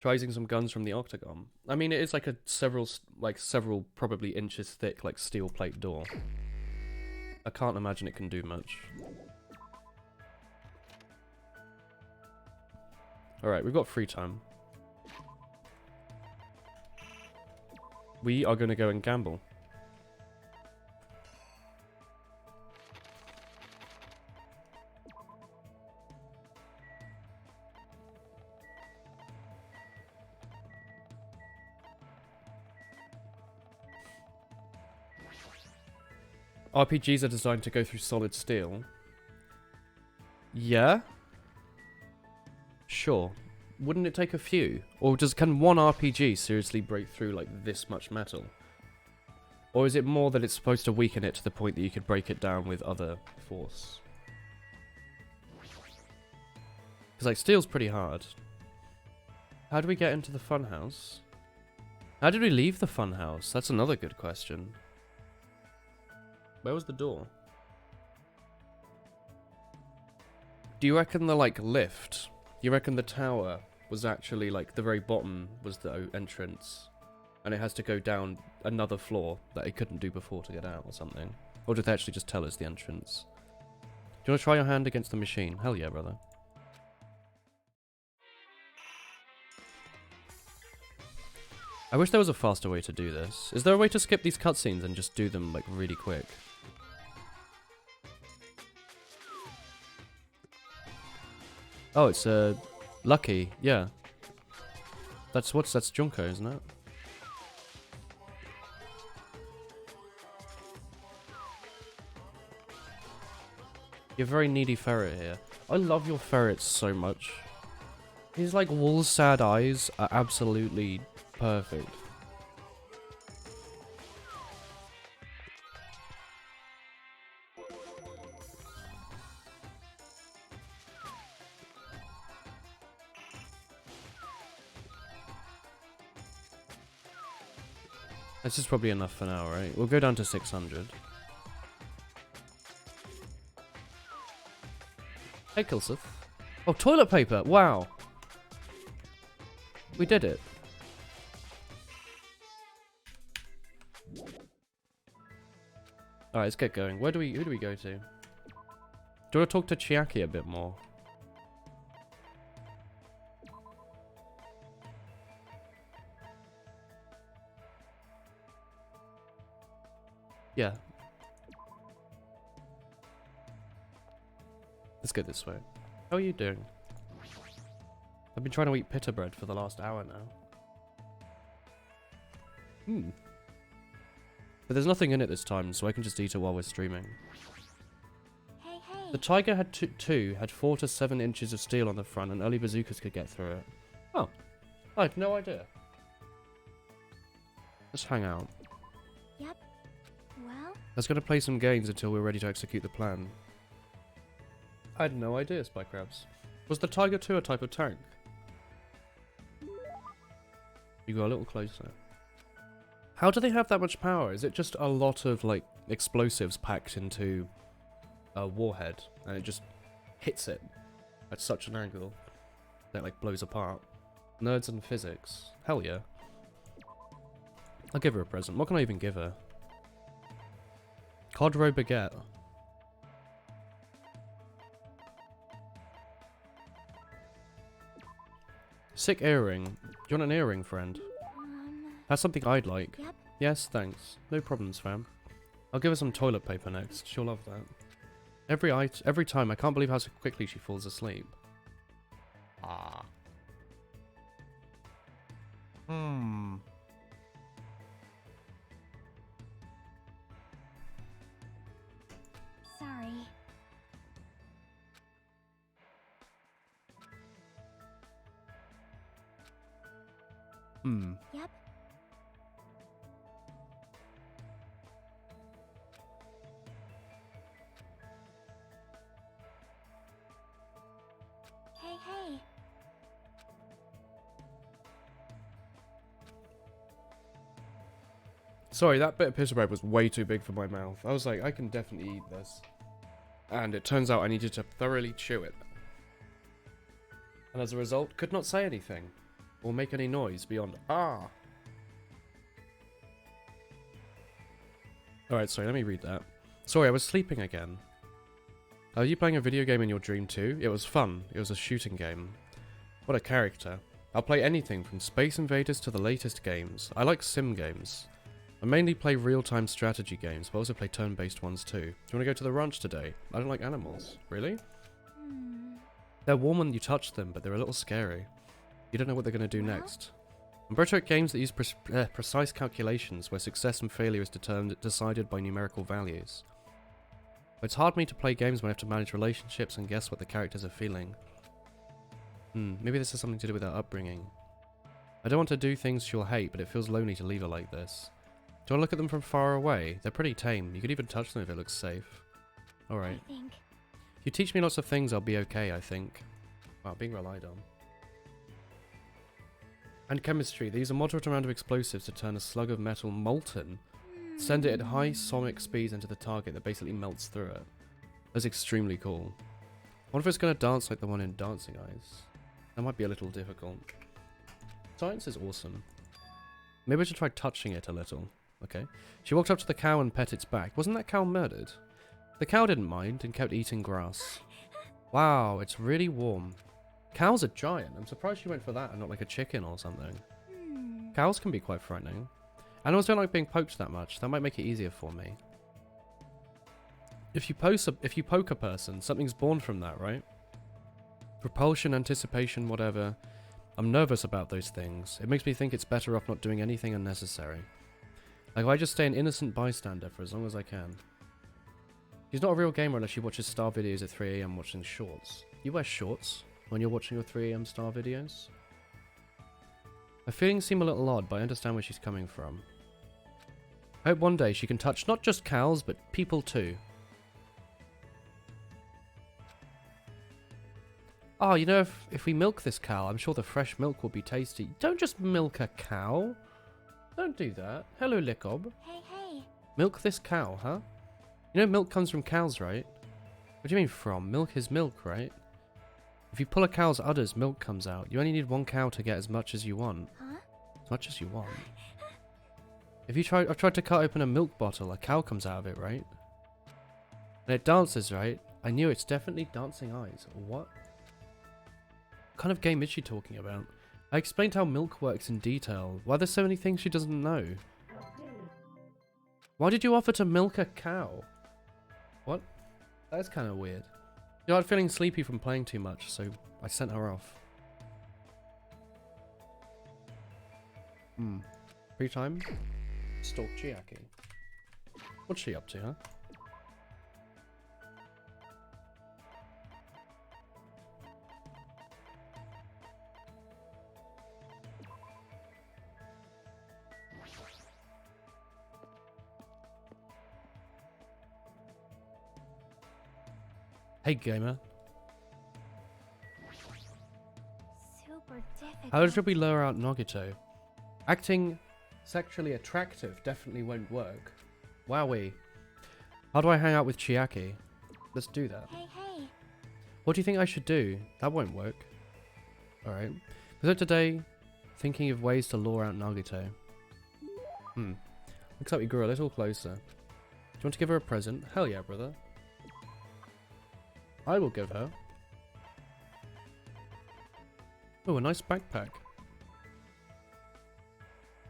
Try using some guns from the octagon. I mean, it is like a several probably inches thick, like steel plate door. I can't imagine it can do much. Alright, we've got free time. We are going to go and gamble. RPGs are designed to go through solid steel. Yeah? Sure. Wouldn't it take a few? Or can one RPG seriously break through like this much metal? Or is it more that it's supposed to weaken it to the point that you could break it down with other force? Because like steel's pretty hard. How do we get into the funhouse? How did we leave the funhouse? That's another good question. Where was the door? Do you reckon the, like, lift? You reckon the tower was actually, like, the very bottom was the entrance? And it has to go down another floor that it couldn't do before to get out or something? Or did they actually just tell us the entrance? Do you want to try your hand against the machine? Hell yeah, brother. I wish there was a faster way to do this. Is there a way to skip these cutscenes and just do them, like, really quick? Oh, it's, Lucky, yeah. That's Junko, isn't it? You're a very needy ferret here. I love your ferrets so much. His, like, wool sad eyes are absolutely perfect. This is probably enough for now, right? We'll go down to 600. Hey, Kilsith. Oh, toilet paper! Wow! We did it. Alright, let's get going. Who do we go to? Do you want to talk to Chiaki a bit more? Yeah. Let's go this way. How are you doing? I've been trying to eat pita bread for the last hour now. But there's nothing in it this time, so I can just eat it while we're streaming. Hey, hey. The Tiger had had 4 to 7 inches of steel on the front, and early bazookas could get through it. Oh. I had no idea. Let's hang out. Yep. Well, Let's go to play some games until we're ready to execute the plan. I had no idea, Spy Crabs. Was the Tiger 2 a type of tank? You got a little closer. How do they have that much power? Is it just a lot of, like, explosives packed into a warhead, and it just hits it at such an angle that it, like, blows apart? Nerds and physics. Hell yeah. I'll give her a present. What can I even give her? Cod roe baguette. Sick earring. Do you want an earring, friend? That's something I'd like. Yep. Yes, thanks. No problems, fam. I'll give her some toilet paper next. She'll love that. Every time. I can't believe how quickly she falls asleep. Ah. sorry. Hmm. Yep. Hey, hey. Sorry, that bit of pita bread was way too big for my mouth. I was like, I can definitely eat this. And it turns out I needed to thoroughly chew it. And as a result, could not say anything. Or make any noise beyond, ah. Alright, sorry, let me read that. Sorry, I was sleeping again. Are you playing a video game in your dream too? It was fun. It was a shooting game. What a character. I'll play anything from Space Invaders to the latest games. I like sim games. I mainly play real-time strategy games, but also play turn-based ones too. Do you want to go to the ranch today? I don't like animals. Really? They're warm when you touch them, but they're a little scary. You don't know what they're going to do next. I'm better at games that use precise calculations, where success and failure is decided by numerical values. It's hard for me to play games when I have to manage relationships and guess what the characters are feeling. Maybe this has something to do with her upbringing. I don't want to do things she'll hate, but it feels lonely to leave her like this. Do I look at them from far away? They're pretty tame. You could even touch them if it looks safe. Alright. I think. If you teach me lots of things, I'll be okay, I think. Wow, being relied on. And chemistry. They use a moderate amount of explosives to turn a slug of metal molten. Send it at high sonic speeds into the target that basically melts through it. That's extremely cool. I wonder if it's going to dance like the one in Dancing Eyes. That might be a little difficult. Science is awesome. Maybe I should try touching it a little. Okay. She walked up to the cow and pet its back. Wasn't that cow murdered? The cow didn't mind and kept eating grass. Wow, it's really warm. Cows are giant. I'm surprised she went for that and not like a chicken or something. Cows can be quite frightening. Animals don't like being poked that much. That might make it easier for me. If you poke a person, something's born from that, right? Repulsion, anticipation, whatever. I'm nervous about those things. It makes me think it's better off not doing anything unnecessary. Like, if I just stay an innocent bystander for as long as I can. She's not a real gamer unless she watches star videos at 3 AM watching shorts. You wear shorts when you're watching your 3 AM star videos? Her feelings seem a little odd, but I understand where she's coming from. I hope one day she can touch not just cows, but people too. Oh, you know, if we milk this cow, I'm sure the fresh milk will be tasty. Don't just milk a cow. Don't do that. Hello, Lickob. Hey, hey. Milk this cow, huh? You know milk comes from cows, right? What do you mean from? Milk is milk, right? If you pull a cow's udders, milk comes out. You only need one cow to get as much as you want. Huh? As much as you want. I've tried to cut open a milk bottle, a cow comes out of it, right? And it dances, right? I knew it's definitely Dancing Eyes. What? What kind of game is she talking about? I explained how milk works in detail. Why there's so many things she doesn't know? Why did you offer to milk a cow? What? That's kind of weird. You know, I'm feeling sleepy from playing too much, so I sent her off. Free time? Stalk Chiaki. What's she up to, huh? Hey, gamer. Super difficult. How should we lure out Nogito? Acting sexually attractive definitely won't work. Wowee. How do I hang out with Chiaki? Let's do that. Hey, hey. What do you think I should do? That won't work. Alright. So today, thinking of ways to lure out Nagito. Looks like we grew a little closer. Do you want to give her a present? Hell yeah, brother. I will give her. Oh, a nice backpack.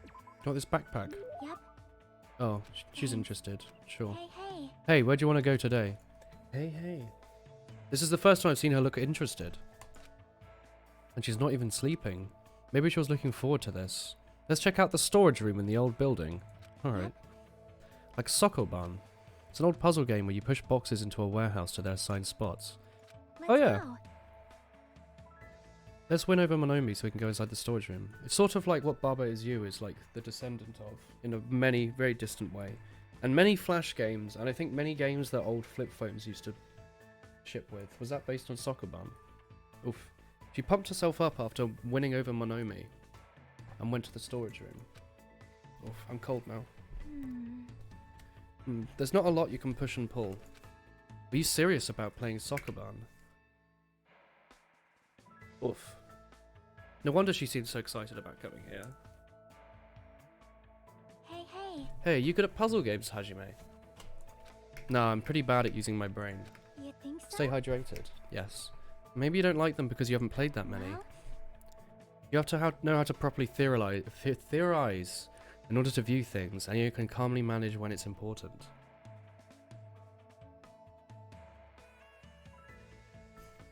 Do you want this backpack? Yep. Oh, she's interested. Sure. Hey, hey. Hey, where do you want to go today? Hey, hey. This is the first time I've seen her look interested. And she's not even sleeping. Maybe she was looking forward to this. Let's check out the storage room in the old building. Alright. Like Sokoban. It's an old puzzle game where you push boxes into a warehouse to their assigned spots. Let's Oh, yeah. go. Let's win over Monomi so we can go inside the storage room. It's sort of like what Baba Is You is like the descendant of, in a very distant way. And many Flash games, and I think many games that old flip phones used to ship with. Was that based on Sokoban? Oof. She pumped herself up after winning over Monomi and went to the storage room. Oof, I'm cold now. There's not a lot you can push and pull. Are you serious about playing Sokoban? Oof. No wonder she seemed so excited about coming here. Hey, hey. Hey, you good at puzzle games, Hajime? Nah, I'm pretty bad at using my brain. You think so? Stay hydrated. Yes. Maybe you don't like them because you haven't played that many. Well, You have to know how to properly theorize in order to view things, and you can calmly manage when it's important.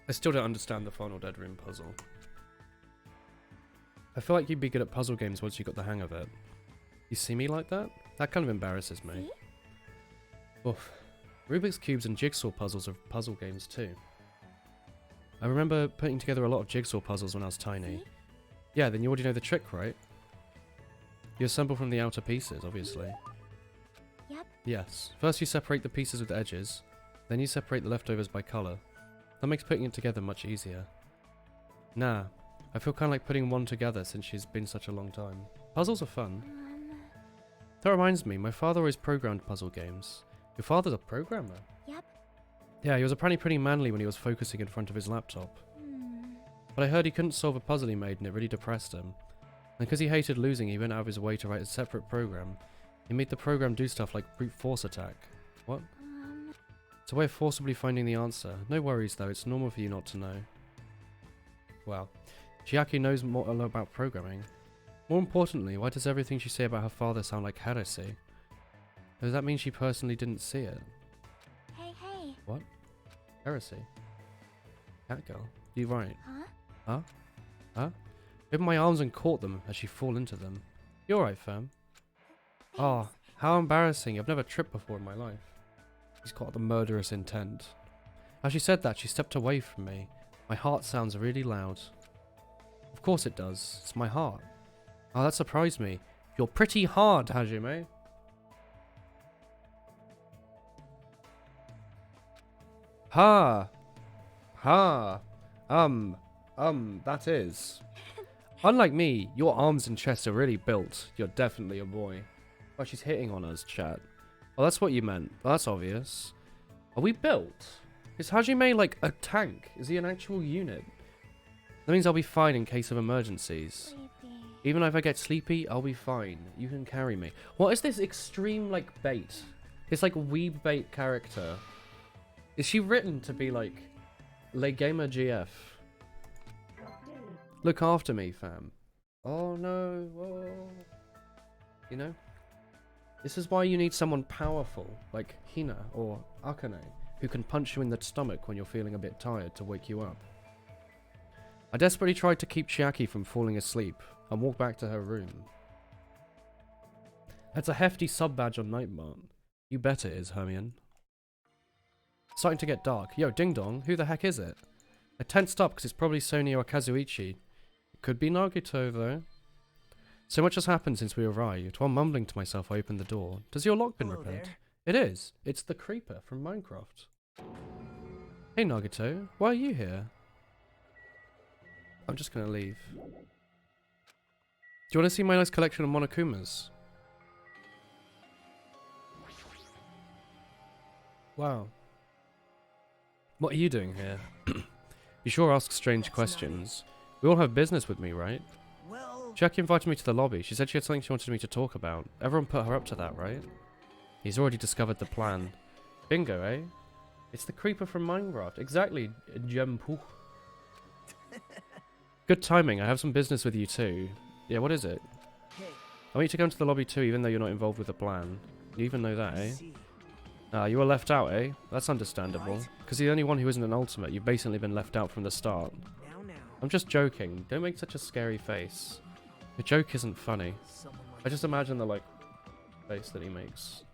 I still don't understand the final Dead Room puzzle. I feel like you'd be good at puzzle games once you got the hang of it. You see me like that? That kind of embarrasses me. see? Oof. Rubik's Cubes and Jigsaw puzzles are puzzle games too. I remember putting together a lot of Jigsaw puzzles when I was tiny. See? Yeah, then you already know the trick, right? You assemble from the outer pieces, obviously. Yep. Yes. First you separate the pieces with edges, then you separate the leftovers by colour. That makes putting it together much easier. Nah, I feel kind of like putting one together since she's been such a long time. Puzzles are fun. That reminds me, my father always programmed puzzle games. Your father's a programmer? Yep. Yeah, he was apparently pretty manly when he was focusing in front of his laptop. But I heard he couldn't solve a puzzle he made and it really depressed him. And because he hated losing, he went out of his way to write a separate program. He made the program do stuff like brute force attack. What? It's a way of forcibly finding the answer. No worries though, it's normal for you not to know. Well, Chiaki knows more about programming. More importantly, why does everything she say about her father sound like heresy? Does that mean she personally didn't see it? Hey, hey. What? Heresy? Catgirl? You right? Huh? Huh? Huh? Open my arms and caught them as she fall into them. You alright, fam? Oh, how embarrassing. I've never tripped before in my life. She's got the murderous intent. As she said that, she stepped away from me. My heart sounds really loud. Of course it does. It's my heart. Oh, that surprised me. You're pretty hard, Hajime. Ha! Ha! That is. Unlike me, your arms and chest are really built. You're definitely a boy. Oh, she's hitting on us, chat. Oh, that's what you meant. Well, that's obvious. Are we built? Is Hajime like a tank? Is he an actual unit? That means I'll be fine in case of emergencies. Sleepy. Even if I get sleepy, I'll be fine. You can carry me. What is this extreme, like, bait? This, like, weeb bait character. Is she written to be, like, Le Gamer GF? Look after me, fam. Oh, no. Whoa. You know? This is why you need someone powerful, like Hina or Akane, who can punch you in the stomach when you're feeling a bit tired to wake you up. I desperately tried to keep Chiaki from falling asleep and walked back to her room. That's a hefty sub-badge on Nightmart. You bet it is, Hermione. Starting to get dark. Yo, Ding Dong, who the heck is it? I tensed up because it's probably Sonia or Kazuichi. It could be Nagito, though. So much has happened since we arrived. While mumbling to myself, I opened the door. Does your lock been Hello repaired? there. It is. It's the Creeper from Minecraft. Hey, Nagito. Why are you here? I'm just gonna leave. Do you want to see my nice collection of Monokumas? Wow. What are you doing here? You sure ask strange That's questions. We all have business with me, right? Well, Jackie invited me to the lobby. She said she had something she wanted me to talk about. Everyone put her up to that, right? He's already discovered the plan. Bingo, eh? It's the creeper from Minecraft. Exactly, Jempu. Good timing. I have some business with you too. Yeah, what is it? hey, I want you to go into the lobby too, even though you're not involved with the plan. You even know that, I eh? see. Ah, you were left out, eh? That's understandable. What? Because the only one who isn't an ultimate, you've basically been left out from the start. Now, I'm just joking. Don't make such a scary face. The joke isn't funny. someone like I just imagine the, like, face that he makes.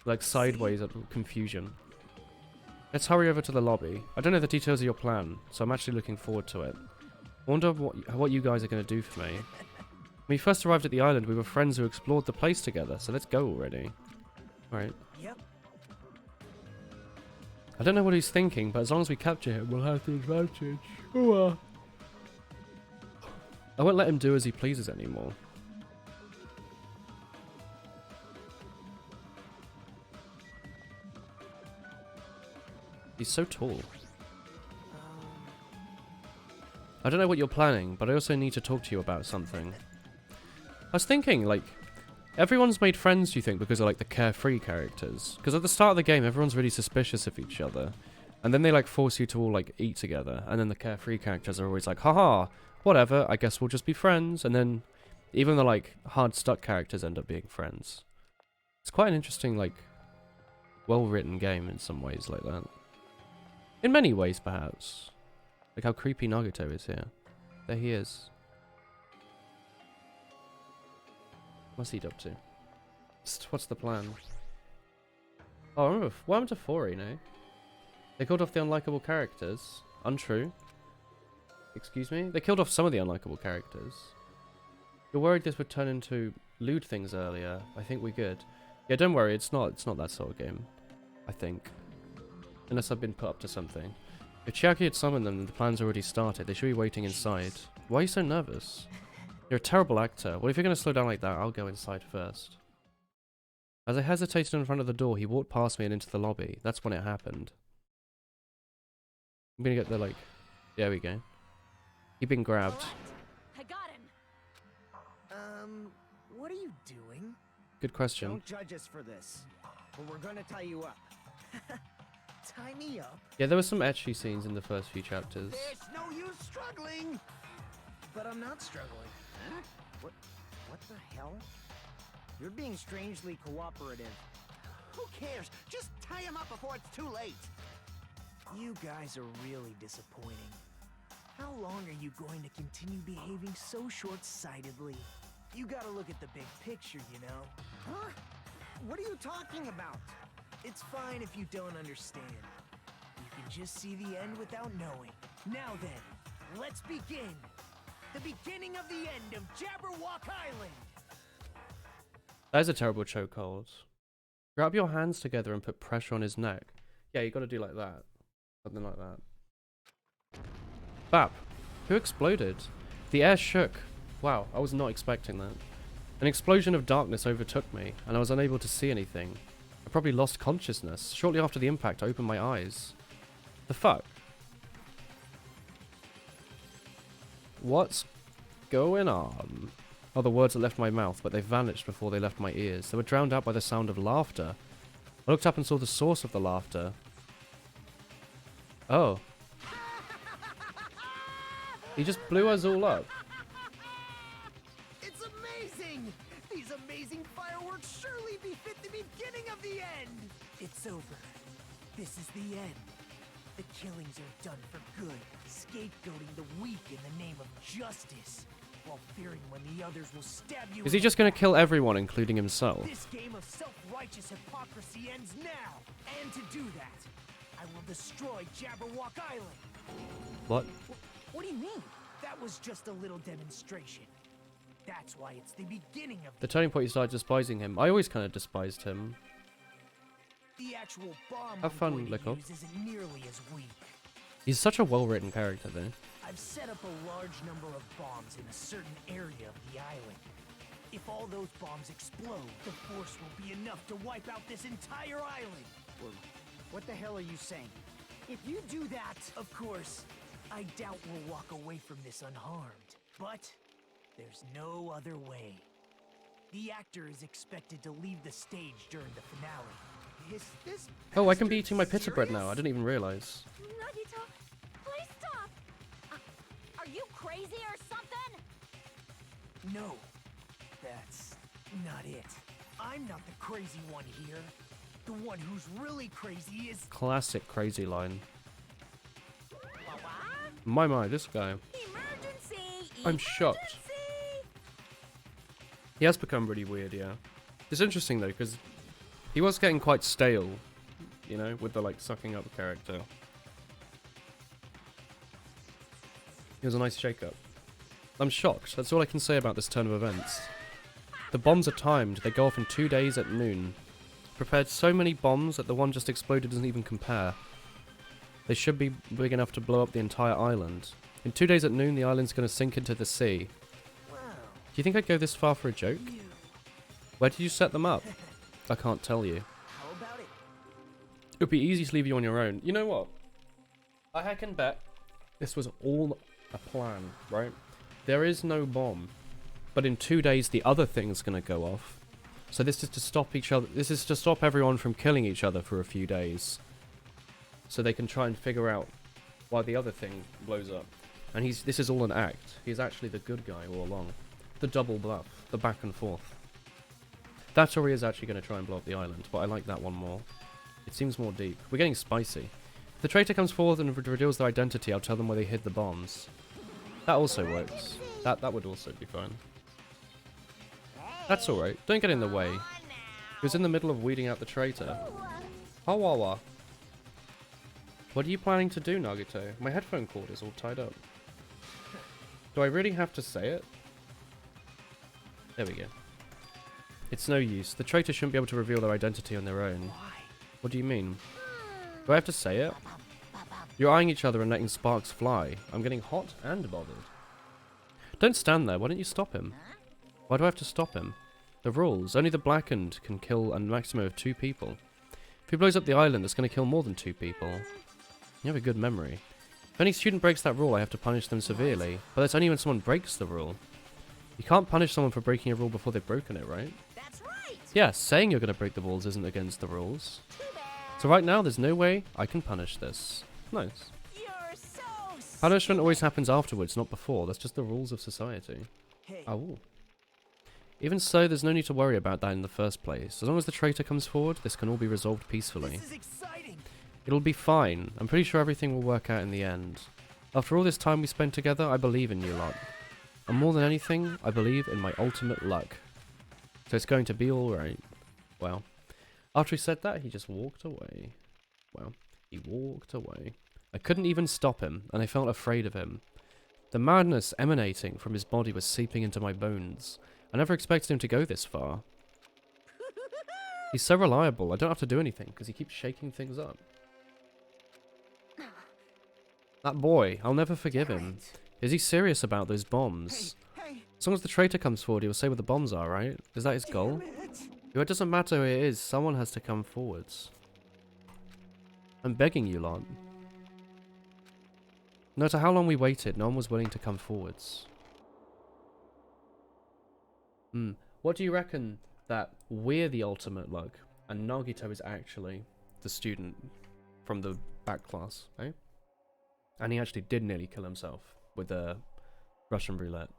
Like, sideways at confusion. Let's hurry over to the lobby. I don't know the details of your plan, so I'm actually looking forward to it. I wonder what you guys are going to do for me. When we first arrived at the island, we were friends who explored the place together, so let's go already. Alright. Yep. I don't know what he's thinking, but as long as we capture him, we'll have the advantage. Ooh, I won't let him do as he pleases anymore. He's so tall. I don't know what you're planning, but I also need to talk to you about something. I was thinking, like, everyone's made friends, do you think, because of, like, the carefree characters? Because at the start of the game, everyone's really suspicious of each other. And then they, like, force you to all, like, eat together. And then the carefree characters are always like, haha, whatever, I guess we'll just be friends. And then even the, like, hard-stuck characters end up being friends. It's quite an interesting, like, well-written game in some ways like that. In many ways, perhaps. Like how creepy Nagato is here. There he is. What's he up to? What's the plan? Oh, I remember. What happened to 4, you know? They killed off the unlikable characters. Untrue. Excuse me? They killed off some of the unlikable characters. You're worried this would turn into lewd things earlier. I think we're good. Yeah, don't worry. It's not that sort of game. I think. Unless I've been put up to something. If Chiaki had summoned them, then the plan's already started. They should be waiting inside. Why are you so nervous? You're a terrible actor. Well, if you're going to slow down like that, I'll go inside first. As I hesitated in front of the door, he walked past me and into the lobby. That's when it happened. I'm going to get the, like... There we go. He'd been grabbed. I got him. What are you doing? Good question. Don't judge us for this, but we're gonna tie you up. Tie me up? Yeah, there were some ecchi scenes in the first few chapters. There's no use struggling. But I'm not struggling. Huh? What the hell? You're being strangely cooperative. Who cares? Just tie him up before it's too late. You guys are really disappointing. How long are you going to continue behaving so short-sightedly? You gotta look at the big picture, you know? Huh? What are you talking about? It's fine if you don't understand. You can just see the end without knowing. Now then, let's begin. The beginning of the end of Jabberwock Island. That is a terrible chokehold. Grab your hands together and put pressure on his neck. Yeah, you gotta do like that. Something like that. Bap! Who exploded? The air shook. Wow, I was not expecting that. An explosion of darkness overtook me, and I was unable to see anything. I probably lost consciousness. Shortly after the impact, I opened my eyes. The fuck? What's going on? Oh, the words that left my mouth, but they vanished before they left my ears. They were drowned out by the sound of laughter. I looked up and saw the source of the laughter. Oh. He just blew us all up. It's amazing! These amazing fireworks surely befit the beginning of the end! It's over. This is the end. The killings are done for good, scapegoating the weak in the name of justice, while fearing when the others will stab you. Is he just going to kill everyone, including himself? This game of self-righteous hypocrisy ends now! And to do that, I will destroy Jabberwock Island! What? What do you mean? That was just a little demonstration. That's why it's the beginning of The turning point, you started despising him. I always kind of despised him. the actual bomb. Have I'm fun, going to Lickle. use isn't nearly as weak. He's such a well-written character, though. I've set up a large number of bombs in a certain area of the island. If all those bombs explode, the force will be enough to wipe out this entire island. What the hell are you saying? If you do that, of course, I doubt we'll walk away from this unharmed. But there's no other way. The actor is expected to leave the stage during the finale. Is this Oh, I can be bastard eating my pita bread now. I serious? didn't even realize. Nagito, please stop! Are you crazy or something? No, that's not it. I'm not the crazy one here. The one who's really crazy is... Classic crazy line. What? My, this guy. Emergency! I'm shocked. Emergency! He has become really weird, yeah. It's interesting, though, because he was getting quite stale, you know, with the, like, sucking up character. It was a nice shake-up. I'm shocked. That's all I can say about this turn of events. The bombs are timed. They go off in 2 days at noon. Prepared so many bombs that the one just exploded doesn't even compare. They should be big enough to blow up the entire island. In 2 days at noon, the island's going to sink into the sea. Wow. Do you think I'd go this far for a joke? Where did you set them up? I can't tell you. How about it? It would be easy to leave you on your own. You know what? I heck bet this was all a plan, right? There is no bomb. But in 2 days, the other thing's going to go off. So this is to stop each other. This is to stop everyone from killing each other for a few days. So they can try and figure out why the other thing blows up. And this is all an act. He's actually the good guy all along. The double bluff. The back and forth. That's where he is actually going to try and blow up the island. But I like that one more. It seems more deep. We're getting spicy. If the traitor comes forward and reveals their identity, I'll tell them where they hid the bombs. That also works. That would also be fine. That's alright. Don't get in the way. He was in the middle of weeding out the traitor. Hawawa. What are you planning to do, Nagito? My headphone cord is all tied up. Do I really have to say it? There we go. It's no use. The traitor shouldn't be able to reveal their identity on their own. What do you mean? Do I have to say it? You're eyeing each other and letting sparks fly. I'm getting hot and bothered. Don't stand there. Why don't you stop him? Why do I have to stop him? The rules. Only the blackened can kill a maximum of 2 people. If he blows up the island, it's going to kill more than 2 people. You have a good memory. If any student breaks that rule, I have to punish them severely. But that's only when someone breaks the rule. You can't punish someone for breaking a rule before they've broken it, right? That's right. Yeah, saying you're going to break the rules isn't against the rules. So right now, there's no way I can punish this. Nice. You're so Punishment always happens afterwards, not before. That's just the rules of society. Hey. Oh. Even so, there's no need to worry about that in the first place. As long as the traitor comes forward, this can all be resolved peacefully. This is exciting. It'll be fine. I'm pretty sure everything will work out in the end. After all this time we spent together, I believe in you lot. And more than anything, I believe in my ultimate luck. So it's going to be alright. Well, after he said that, he just walked away. Well, he walked away. I couldn't even stop him, and I felt afraid of him. The madness emanating from his body was seeping into my bones. I never expected him to go this far. He's so reliable, I don't have to do anything, because he keeps shaking things up. That boy, I'll never forgive him. Is he serious about those bombs? Hey. As long as the traitor comes forward, he'll say where the bombs are, right? Is that his goal? It doesn't matter who it is, someone has to come forwards. I'm begging you lot. No matter how long we waited, no one was willing to come forwards. What do you reckon that we're the ultimate luck, and Nagito is actually the student from the back class, eh? And he actually did nearly kill himself with the Russian roulette.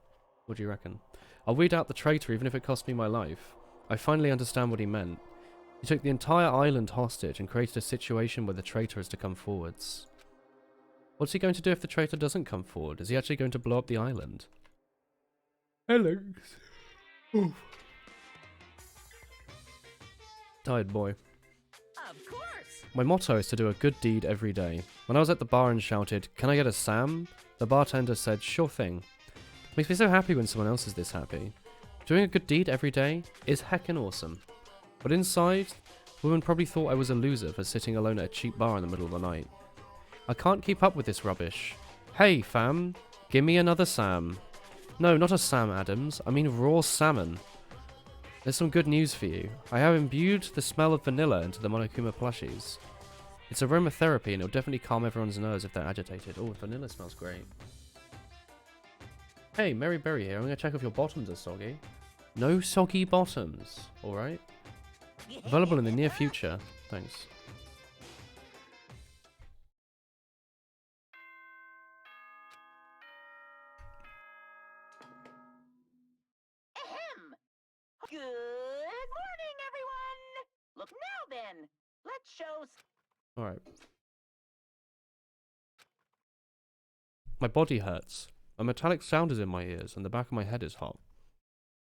What do you reckon? I'll weed out the traitor even if it cost me my life. I finally understand what he meant. He took the entire island hostage and created a situation where the traitor is to come forwards. What's he going to do if the traitor doesn't come forward? Is he actually going to blow up the island? Hello. Tired boy. Of course. My motto is to do a good deed every day. When I was at the bar and shouted, "Can I get a Sam?" the bartender said, "Sure thing." Makes me so happy when someone else is this happy. Doing a good deed every day is heckin' awesome. But inside, women probably thought I was a loser for sitting alone at a cheap bar in the middle of the night. I can't keep up with this rubbish. Hey, fam, give me another Sam. No, not a Sam Adams, I mean raw salmon. There's some good news for you. I have imbued the smell of vanilla into the Monokuma plushies. It's aromatherapy and it'll definitely calm everyone's nerves if they're agitated. Oh, vanilla smells great. Hey, Mary Berry here. I'm going to check if your bottoms are soggy. No soggy bottoms, alright? Available in the near future. Thanks. Ahem. Good morning, everyone. Look now, then. Let's show. Alright. My body hurts. A metallic sound is in my ears, and the back of my head is hot.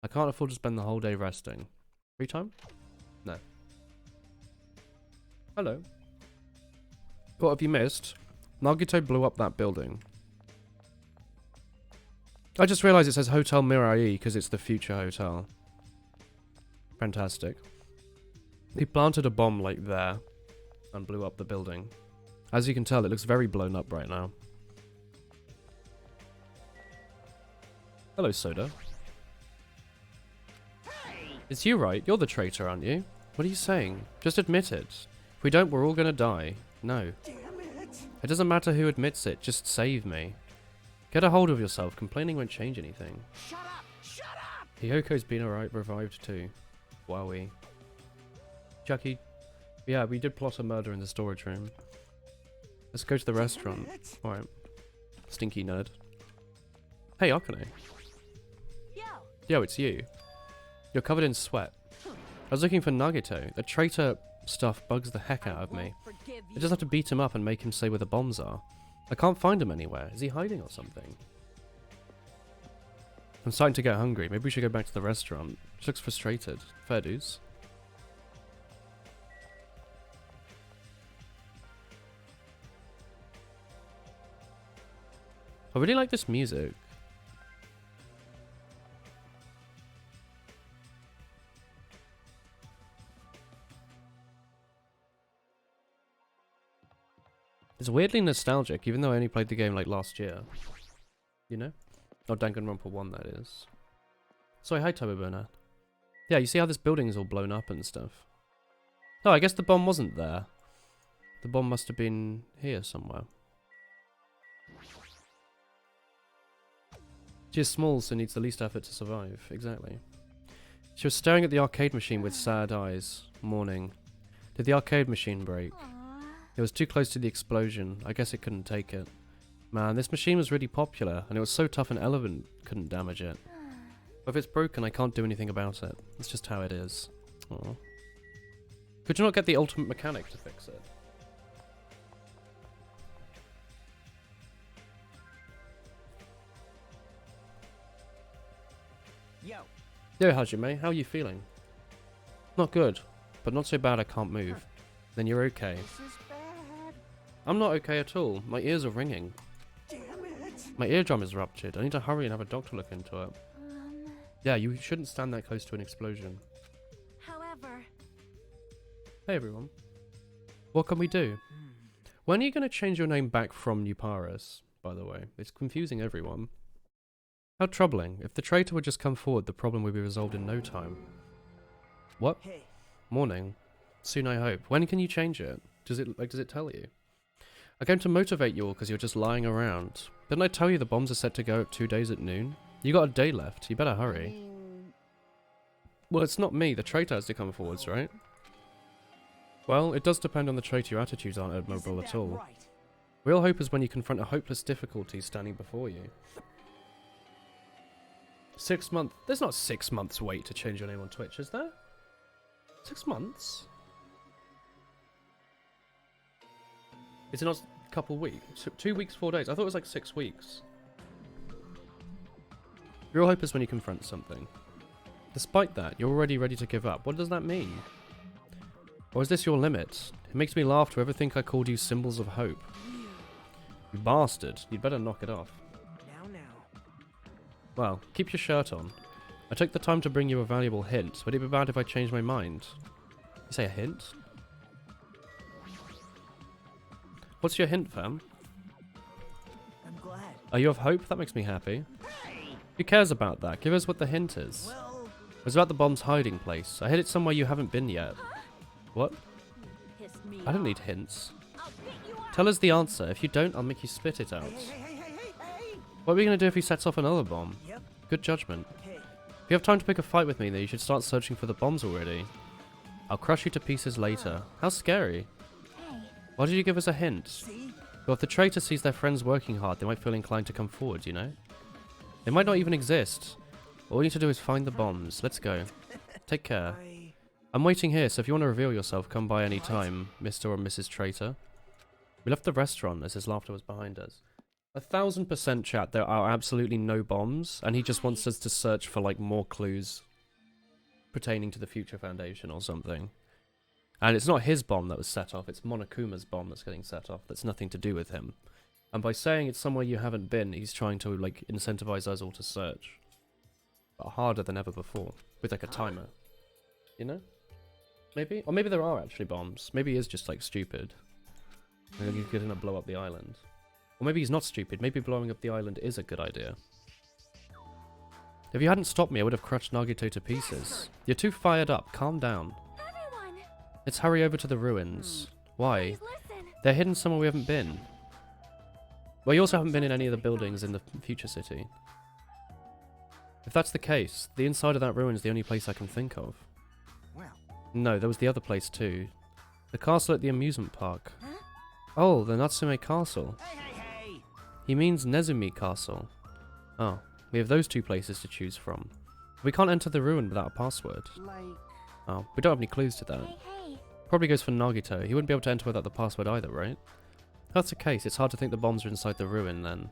I can't afford to spend the whole day resting. Free time? No. Hello. What have you missed? Nagito blew up that building. I just realised it says Hotel Mirai because it's the future hotel. Fantastic. He planted a bomb like there and blew up the building. As you can tell, it looks very blown up right now. Hello, Soda. It's you, right? You're the traitor, aren't you? What are you saying? Just admit it. If we don't, we're all gonna die. No. Damn it! It doesn't matter who admits it, just save me. Get a hold of yourself, complaining won't change anything. Shut up! Shut up! Hiyoko's been revived too. Wowie. Chucky. Yeah, we did plot a murder in the storage room. Let's go to the restaurant. Alright. Stinky nerd. Hey, Akane. Yo, it's you. You're covered in sweat. I was looking for Nagito. The traitor stuff bugs the heck out of me. I just have to beat him up and make him say where the bombs are. I can't find him anywhere. Is he hiding or something? I'm starting to get hungry. Maybe we should go back to the restaurant. She looks frustrated. Fair dues. I really like this music. It's weirdly nostalgic, even though I only played the game like last year. You know? Or Danganronpa 1, that is. Sorry, hi Toboburner. Yeah, you see how this building is all blown up and stuff? Oh, I guess the bomb wasn't there. The bomb must have been here somewhere. She is small, so needs the least effort to survive. Exactly. She was staring at the arcade machine with sad eyes, mourning. Did the arcade machine break? It was too close to the explosion. I guess it couldn't take it. Man, this machine was really popular, and it was so tough an elephant couldn't damage it. But if it's broken, I can't do anything about it. It's just how it is. Aww. Could you not get the ultimate mechanic to fix it? Yo. Yo, Hajime, how are you feeling? Not good, but not so bad I can't move. Then you're okay. This is bad. I'm not okay at all. My ears are ringing. Damn it! My eardrum is ruptured. I need to hurry and have a doctor look into it. Yeah, you shouldn't stand that close to an explosion. However, Hey everyone. What can we do? When are you going to change your name back from New Paris, by the way? It's confusing everyone. How troubling. If the traitor would just come forward, the problem would be resolved in no time. What? Hey. Morning. Soon I hope. When can you change it? Does it tell you? I came to motivate you all because you're just lying around. Didn't I tell you the bombs are set to go 2 days at noon? You got a day left. You better hurry. Well, it's not me. The traitor has to come forwards, right? Well, it does depend on the traitor. Your attitudes aren't admirable at all. Right? Real hope is when you confront a hopeless difficulty standing before you. 6 months. There's not 6 months wait to change your name on Twitch, is there? 6 months? Is it not a couple weeks? 2 weeks, 4 days? I thought it was like 6 weeks. Real hope is when you confront something. Despite that, you're already ready to give up. What does that mean? Or is this your limit? It makes me laugh to ever think I called you symbols of hope. You bastard. You'd better knock it off. Now. Well, keep your shirt on. I took the time to bring you a valuable hint. Would it be bad if I changed my mind? You say a hint? What's your hint, fam? I'm glad. Are you of hope? That makes me happy. Hey. Who cares about that? Give us what the hint is. Well, It was about the bomb's hiding place. I hid it somewhere you haven't been yet. What? pissed me I don't off. need hints. I'll beat you up. Tell us the answer. If you don't, I'll make you spit it out. hey. What are we going to do if he sets off another bomb? Yep. Good judgment. Hey. If you have time to pick a fight with me, then you should start searching for the bombs already. I'll crush you to pieces later. How scary. Hey, Why did you give us a hint? See? Well, if the traitor sees their friends working hard, they might feel inclined to come forward, you know? They might not even exist. All we need to do is find the bombs. Let's go. Take care. I'm waiting here, so if you want to reveal yourself, come by any time, Mr. or Mrs. Traitor. We left the restaurant as his laughter was behind us. 1000% chat, there are absolutely no bombs, and he just wants us to search for, like, more clues pertaining to the Future Foundation or something. And it's not his bomb that was set off, it's Monokuma's bomb that's getting set off. That's nothing to do with him. And by saying it's somewhere you haven't been, he's trying to, like, incentivize us all to search. But harder than ever before. With, like, a timer. You know? Maybe? Or maybe there are actually bombs. Maybe he is just, like, stupid. And he's gonna blow up the island. Or maybe he's not stupid. Maybe blowing up the island is a good idea. If you hadn't stopped me, I would have crushed Nagito to pieces. You're too fired up. Calm down. Everyone, Let's hurry over to the ruins. Why? please listen. They're hidden somewhere we haven't been. Well, you also haven't been in any of the buildings in the future city. If that's the case, the inside of that ruin is the only place I can think of. Well, No, there was the other place too. The castle at the amusement park. Huh? Oh, the Natsume Castle. hey! He means Nezumi Castle. Oh, we have those two places to choose from. We can't enter the ruin without a password. Like, Oh, we don't have any clues to that. Hey. Probably goes for Nagito. He wouldn't be able to enter without the password either, right? If that's the case, it's hard to think the bombs are inside the ruin then.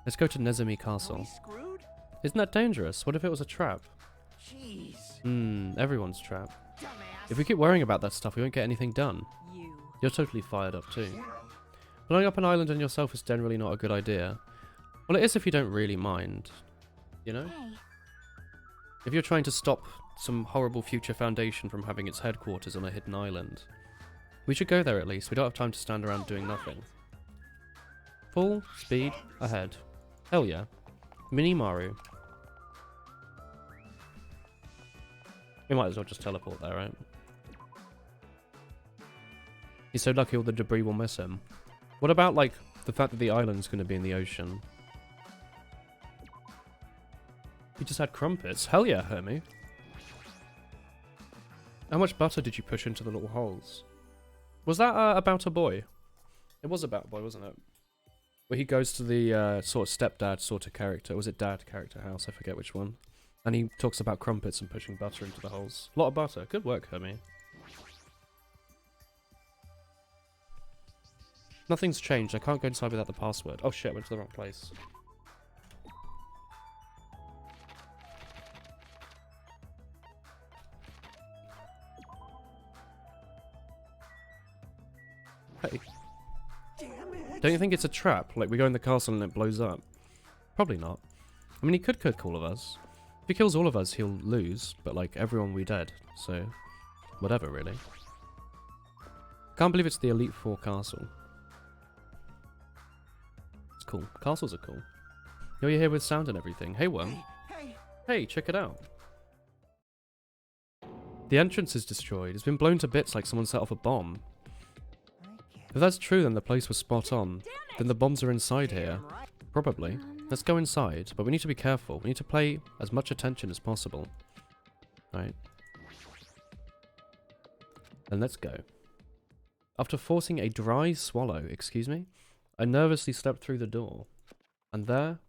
Let's go to Nezumi are Castle. we screwed? Isn't that dangerous? What if it was a trap? Jeez. Everyone's trap. Dumbass. If we keep worrying about that stuff, we won't get anything done. You. You're totally fired up too. Blowing up an island on yourself is generally not a good idea. Well, it is if you don't really mind. You know? Hey. If you're trying to stop some horrible future foundation from having its headquarters on a hidden island. We should go there at least. We don't have time to stand around doing nothing. Full speed ahead. Hell yeah. Mini Maru. We might as well just teleport there, right? He's so lucky all the debris will miss him. What about, like, the fact that the island's going to be in the ocean? You just had crumpets. Hell yeah, Hermie. How much butter did you push into the little holes? Was that about a boy? It was about a boy, wasn't it? Where he goes to the sort of stepdad sort of character. Was it dad character house? I forget which one. And he talks about crumpets and pushing butter into the holes. A lot of butter. Good work, Hermie. Nothing's changed. I can't go inside without the password. Oh shit, I went to the wrong place. Hey. Damn it. Don't you think it's a trap? Like, we go in the castle and it blows up? Probably not. I mean, he could cook all of us. If he kills all of us, he'll lose, but, like, everyone will be dead. So, whatever, really. Can't believe it's the Elite Four castle. It's cool. Castles are cool. You're here with sound and everything. Hey, Worm. Hey. Hey, check it out. The entrance is destroyed. It's been blown to bits like someone set off a bomb. If that's true, then the place was spot on. Then the bombs are inside here. Damn right. Probably. Let's go inside, but we need to be careful. We need to pay as much attention as possible. Right. Then let's go. After forcing a dry swallow, excuse me, I nervously stepped through the door. And there...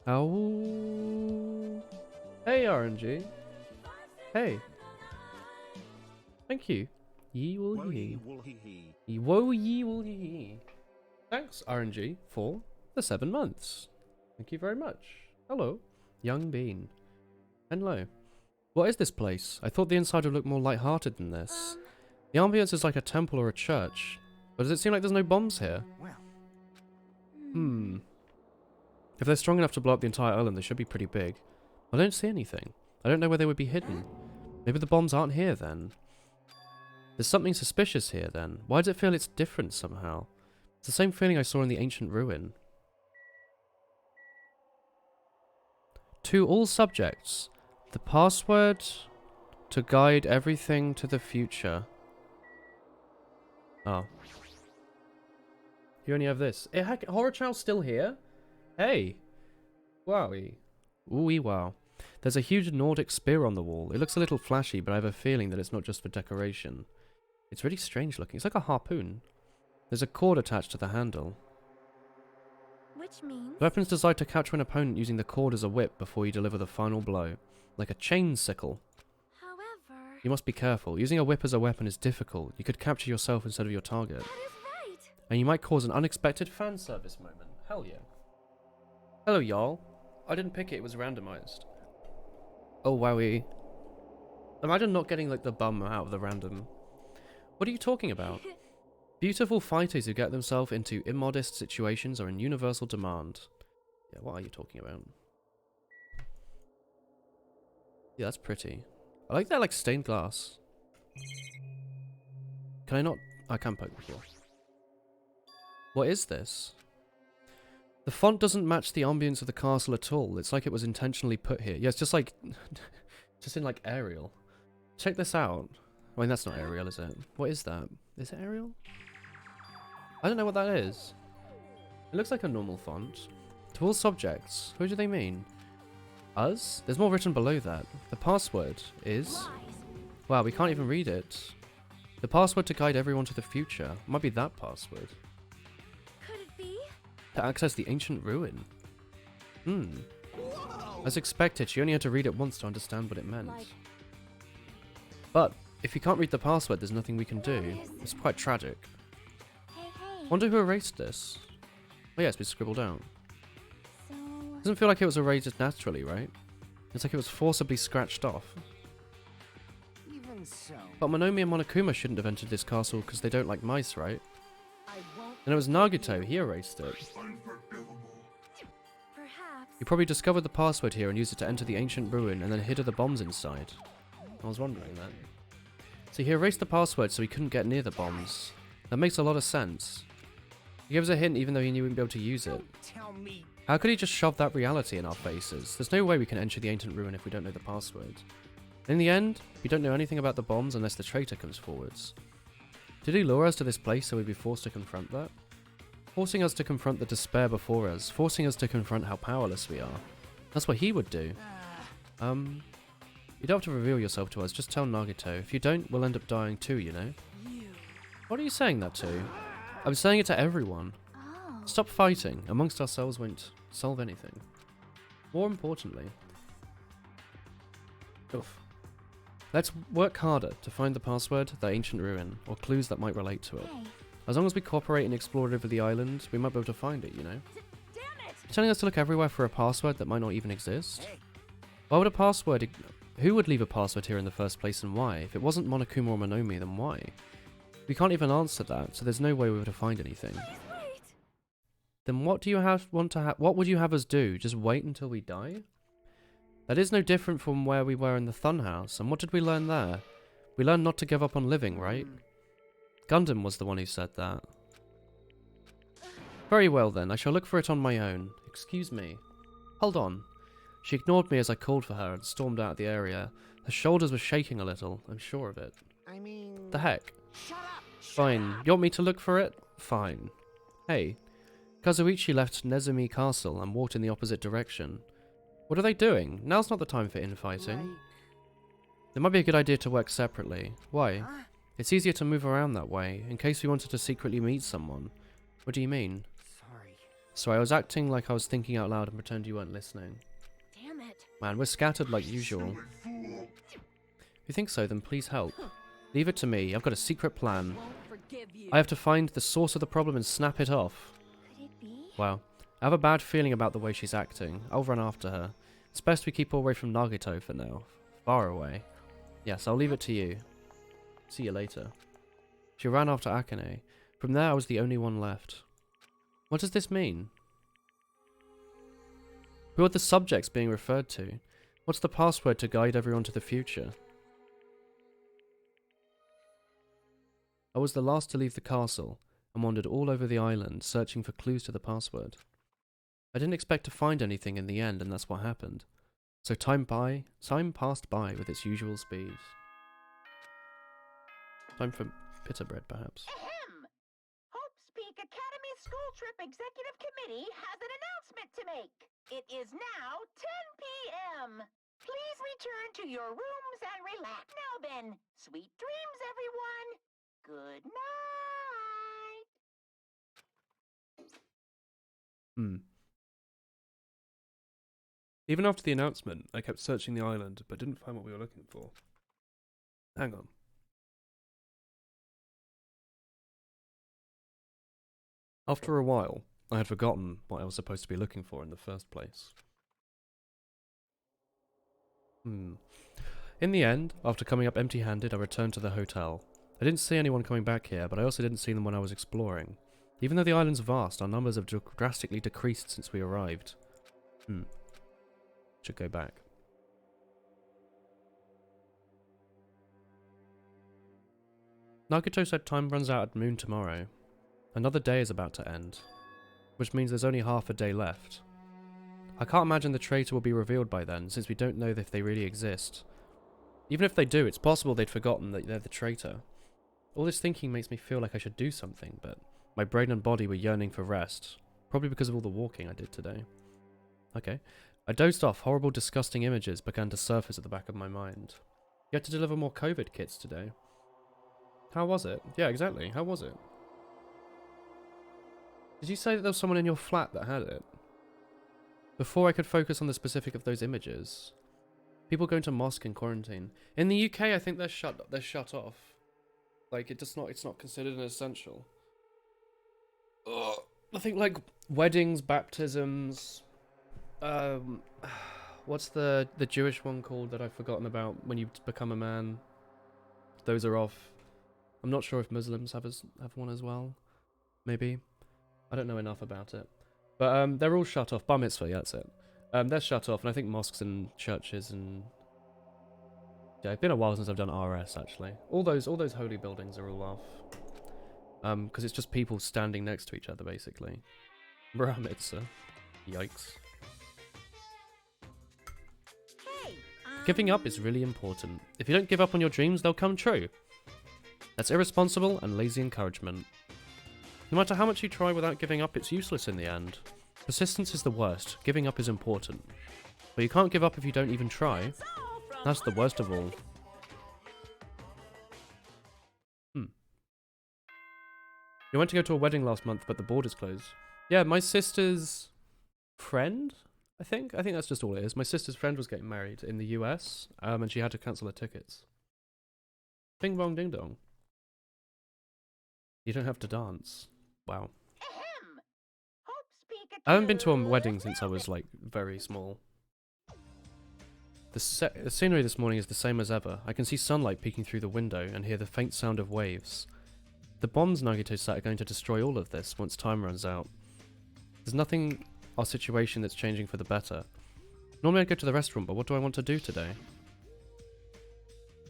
Oh. Hey, RNG. Hey. Thank you. Ye will ye. Ye woe ye will ye. Thanks, RNG, for the 7 months. Thank you very much. Hello, young bean. Hello. What is this place? I thought the inside would look more light-hearted than this. The ambience is like a temple or a church. But does it seem like there's no bombs here? Well, If they're strong enough to blow up the entire island, they should be pretty big. I don't see anything. I don't know where they would be hidden. Maybe the bombs aren't here then. There's something suspicious here then. Why does it feel it's different somehow? It's the same feeling I saw in the ancient ruin. To all subjects, the password to guide everything to the future. Oh. You only have this. Horror Child's still here? Hey. Wowie. Ooh-wee wow. There's a huge Nordic spear on the wall. It looks a little flashy, but I have a feeling that it's not just for decoration. It's really strange looking. It's like a harpoon. There's a cord attached to the handle. Which means... The weapon's designed to capture an opponent using the cord as a whip before you deliver the final blow. Like a chain sickle. However... You must be careful. Using a whip as a weapon is difficult. You could capture yourself instead of your target. That is right! And you might cause an unexpected fan service moment. Hell yeah. Hello, y'all. I didn't pick it. It was randomized. Oh, wowie. Imagine not getting, like, the bum out of the random. What are you talking about? Beautiful fighters who get themselves into immodest situations are in universal demand. Yeah, what are you talking about? Yeah, that's pretty. I like that, like, stained glass. Can I not? I can poke before. What is this? The font doesn't match the ambience of the castle at all. It's like it was intentionally put here. Yeah, it's just like... just in, like, Arial. Check this out. I mean, that's not Arial, is it? What is that? Is it Arial? I don't know what that is. It looks like a normal font. To all subjects. Who do they mean? Us? There's more written below that. The password is... Lies. Wow, we can't even read it. The password to guide everyone to the future. Might be that password. Could it be? To access the ancient ruin. As expected, she only had to read it once to understand what it meant. Like, But, if you can't read the password, there's nothing we can do. It's quite tragic. hey. Wonder who erased this? Oh yeah, it's been scribbled out. So, Doesn't feel like it was erased naturally, right? It's like it was forcibly scratched off. Even so, But Monomi and Monokuma shouldn't have entered this castle because they don't like mice, right? I won't. And it was Nagito, he erased it. Unforgivable. perhaps. He probably discovered the password here and used it to enter the ancient ruin and then hid the bombs inside. I was wondering that. So he erased the password so he couldn't get near the bombs. That makes a lot of sense. He gives a hint even though he knew he wouldn't be able to use it. Don't tell me. How could he just shove that reality in our faces? There's no way we can enter the ancient ruin if we don't know the password. In the end, we don't know anything about the bombs unless the traitor comes forwards. Did he lure us to this place so we'd be forced to confront that? Forcing us to confront the despair before us, forcing us to confront how powerless we are. That's what he would do. You don't have to reveal yourself to us, just tell Nagito. If you don't, we'll end up dying too, you know? What are you saying that to? I'm saying it to everyone. Oh. Stop fighting. Amongst ourselves won't solve anything. More importantly... Oof. Let's work harder to find the password, the ancient ruin, or clues that might relate to it. Hey. As long as we cooperate and explore it over the island, we might be able to find it, you know? Damn it! You're telling us to look everywhere for a password that might not even exist? Hey. Why would a password... Who would leave a password here in the first place and why? If it wasn't Monokuma or Monomi, then why? We can't even answer that, so there's no way we were to find anything. Wait! Then what do you what would you have us do? Just wait until we die? That is no different from where we were in the Funhouse, and what did we learn there? We learned not to give up on living, right? Gundam was the one who said that. Very well then, I shall look for it on my own. Excuse me. Hold on. She ignored me as I called for her and stormed out of the area. Her shoulders were shaking a little, I'm sure of it. I mean. The heck? Shut up. Fine. You want me to look for it? Fine. Hey. Kazuichi left Nezumi Castle and walked in the opposite direction. What are they doing? Now's not the time for infighting. It might be a good idea to work separately. Why? Huh? It's easier to move around that way, in case we wanted to secretly meet someone. What do you mean? Sorry. Sorry, I was acting like I was thinking out loud and pretend you weren't listening. Damn it. Man, we're scattered like usual. Fool. If you think so, then please help. Leave it to me, I've got a secret plan. Won't forgive you. I have to find the source of the problem and snap it off. Could it be? Wow. I have a bad feeling about the way she's acting. I'll run after her. It's best we keep away from Nagito for now. Far away. Yes, I'll leave it to you. See you later. She ran after Akane. From there, I was the only one left. What does this mean? Who are the subjects being referred to? What's the password to guide everyone to the future? I was the last to leave the castle and wandered all over the island searching for clues to the password. I didn't expect to find anything in the end, and that's what happened. So time passed by with its usual speed. Time for pita bread, perhaps. Ahem! Hope's Peak Academy School Trip Executive Committee has an announcement to make. It is now 10 p.m. Please return to your rooms and relax. Now then, sweet dreams, everyone. Good night. Even after the announcement, I kept searching the island, but didn't find what we were looking for. Hang on. After a while, I had forgotten what I was supposed to be looking for in the first place. In the end, after coming up empty-handed, I returned to the hotel. I didn't see anyone coming back here, but I also didn't see them when I was exploring. Even though the island's vast, our numbers have drastically decreased since we arrived. Should go back. Nagato said time runs out at noon tomorrow. Another day is about to end, which means there's only half a day left. I can't imagine the traitor will be revealed by then, since we don't know if they really exist. Even if they do, it's possible they'd forgotten that they're the traitor. All this thinking makes me feel like I should do something, but my brain and body were yearning for rest. Probably because of all the walking I did today. Okay. I dozed off. Horrible, disgusting images began to surface at the back of my mind. You had to deliver more COVID kits today. How was it? Yeah, exactly. How was it? Did you say that there was someone in your flat that had it? Before I could focus on the specific of those images. People going to mosque in quarantine. In the UK, I think they're shut off. Like, it's not considered an essential. Ugh. I think, like, weddings, baptisms, what's the Jewish one called that I've forgotten about when you become a man? Those are off. I'm not sure if Muslims have one as well. Maybe. I don't know enough about it. But they're all shut off. Bar mitzvah, yeah, that's it. They're shut off, and I think mosques and churches and... Yeah, it's been a while since I've done RS, actually. All those holy buildings are all off. Because it's just people standing next to each other, basically. Bar mitzvah. Yikes. Hey, Giving up is really important. If you don't give up on your dreams, they'll come true. That's irresponsible and lazy encouragement. No matter how much you try without giving up, it's useless in the end. Persistence is the worst. Giving up is important. But you can't give up if you don't even try. That's the worst of all. We went to go to a wedding last month, but the borders closed. Yeah, my sister's friend, I think that's just all it is. My sister's friend was getting married in the US, and she had to cancel her tickets. Bing bong ding dong. You don't have to dance. Wow. ahem. Hope speak I haven't been to a wedding since I was, like, very small. The scenery this morning is the same as ever. I can see sunlight peeking through the window and hear the faint sound of waves. The bombs Nagito set are going to destroy all of this once time runs out. There's nothing our situation that's changing for the better. Normally I'd go to the restaurant, but what do I want to do today?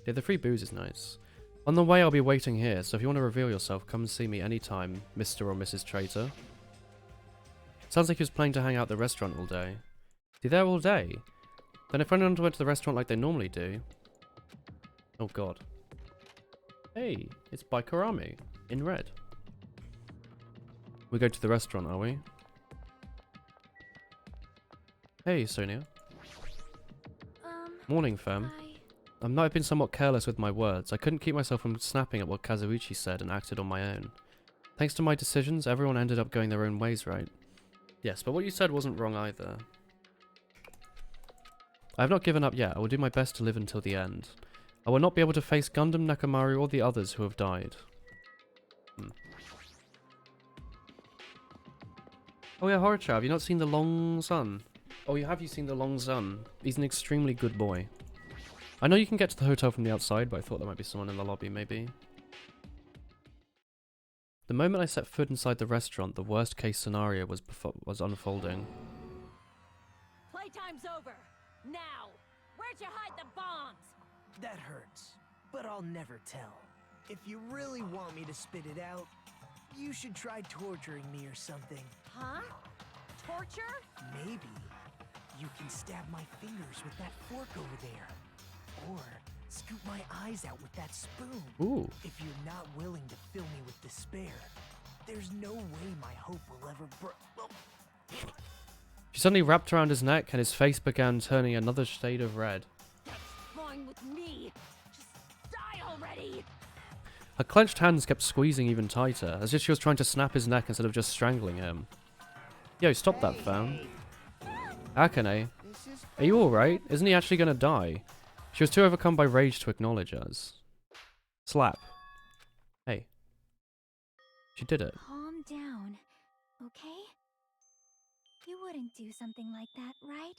Yeah, the free booze is nice. On the way I'll be waiting here, so if you want to reveal yourself, come and see me anytime, Mr. or Mrs. Traitor. Sounds like he was planning to hang out at the restaurant all day. Be there all day? Then if anyone went to the restaurant like they normally do... Oh god. Hey, it's by Karami, in red. We go to the restaurant, are we? Hey, Sonia. Morning, fam. Hi. I might have been somewhat careless with my words. I couldn't keep myself from snapping at what Kazuichi said and acted on my own. Thanks to my decisions, everyone ended up going their own ways, right? Yes, but what you said wasn't wrong either. I have not given up yet. I will do my best to live until the end. I will not be able to face Gundam, Nakamaru, or the others who have died. Oh yeah, Horror Chow, have you not seen The Long Sun? Oh, have you seen The Long Sun? He's an extremely good boy. I know you can get to the hotel from the outside, but I thought there might be someone in the lobby, maybe. The moment I set foot inside the restaurant, the worst case scenario was unfolding. Playtime's over. Now, where'd you hide the bombs? That hurts, but I'll never tell. If you really want me to spit it out, you should try torturing me or something. Huh? Torture? Maybe you can stab my fingers with that fork over there. Or scoop my eyes out with that spoon. Ooh. If you're not willing to fill me with despair, there's no way my hope will ever She suddenly wrapped around his neck and his face began turning another shade of red. That's fine with me. Just die already. Her clenched hands kept squeezing even tighter, as if she was trying to snap his neck instead of just strangling him. Yo, stop that, fam. Akane, are you alright? Isn't he actually gonna die? She was too overcome by rage to acknowledge us. Slap. Hey. She did it. Calm down, okay? You wouldn't do something like that, right?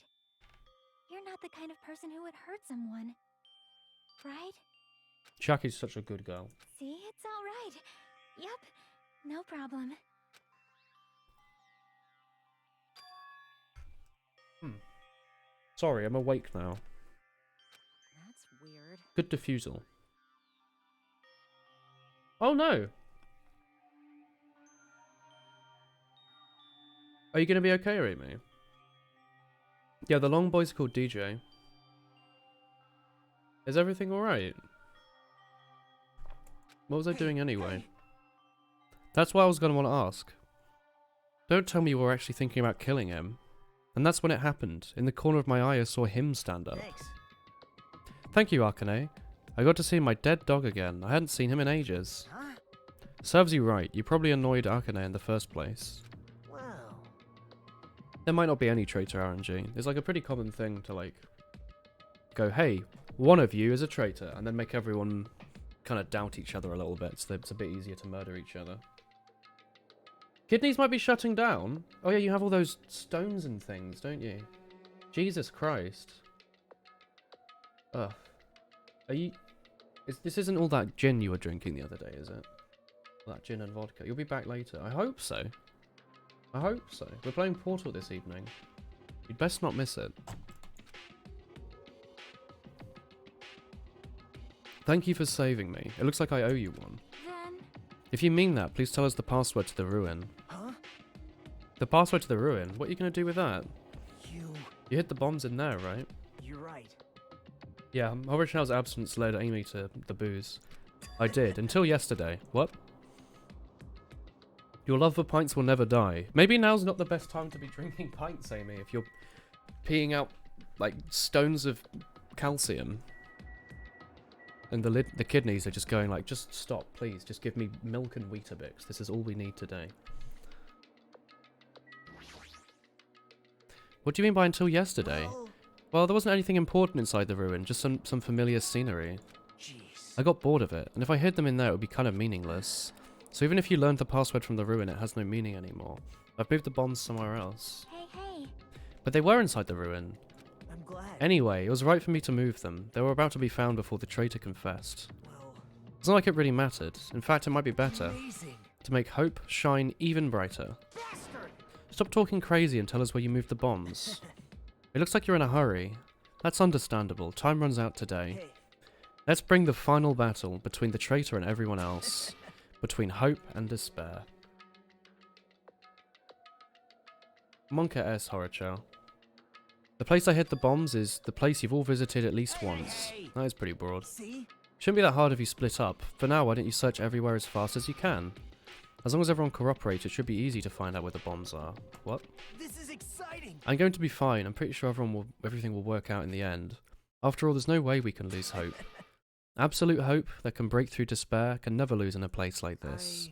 You're not the kind of person who would hurt someone, right? Chaki's such a good girl. See, it's all right. Yep, no problem. Sorry, I'm awake now. That's weird. Good defusal. Oh no! Are you gonna be okay, Amy? Yeah, the long boy's called DJ. Is everything alright? What was I doing anyway? That's why I was gonna want to ask. Don't tell me you were actually thinking about killing him. And that's when it happened. In the corner of my eye I saw him stand up. Thanks. Thank you, Akane. I got to see my dead dog again. I hadn't seen him in ages. Huh? Serves you right. You probably annoyed Akane in the first place. Well, There might not be any traitor RNG. It's like a pretty common thing to like go, hey, one of you is a traitor, and then make everyone kind of doubt each other a little bit so that it's a bit easier to murder each other. Kidneys might be shutting down. Oh yeah, you have all those stones and things, don't you? Jesus Christ. Ugh. Are you... This isn't all that gin you were drinking the other day, is it? All that gin and vodka. You'll be back later. I hope so. I hope so. We're playing Portal this evening. You'd best not miss it. Thank you for saving me. It looks like I owe you one. Then, If you mean that, please tell us the password to the ruin. huh? The password to the ruin? What are you going to do with that? You... You hid the bombs in there, right? You're right. Yeah, Horichal's absence led Amy to the booze. I did, until yesterday. What? Your love for pints will never die. Maybe now's not the best time to be drinking pints, Amy, if you're peeing out, like, stones of calcium. And the kidneys are just going like, just stop, please. Just give me milk and Weetabix. This is all we need today. What do you mean by until yesterday? Well, there wasn't anything important inside the ruin, just some familiar scenery. Jeez. I got bored of it, and if I hid them in there, it would be kind of meaningless. So even if you learned the password from the ruin, it has no meaning anymore. I've moved the bombs somewhere else. hey. But they were inside the ruin. I'm glad. Anyway, it was right for me to move them. They were about to be found before the traitor confessed. Well, It's not like it really mattered. In fact, it might be better amazing. to make hope shine even brighter. Bastard. Stop talking crazy and tell us where you moved the bombs. It looks like you're in a hurry. That's understandable. Time runs out today. Hey, Let's bring the final battle between the traitor and everyone else. Between hope and despair. Monka S. Horichel. The place I hid the bombs is the place you've all visited at least once. hey. That is pretty broad. See? Shouldn't be that hard if you split up. For now, why don't you search everywhere as fast as you can? As long as everyone cooperates, it should be easy to find out where the bombs are. What? This is exciting. I'm going to be fine. I'm pretty sure everything will work out in the end. After all, there's no way we can lose hope. Absolute hope that can break through despair can never lose in a place like this.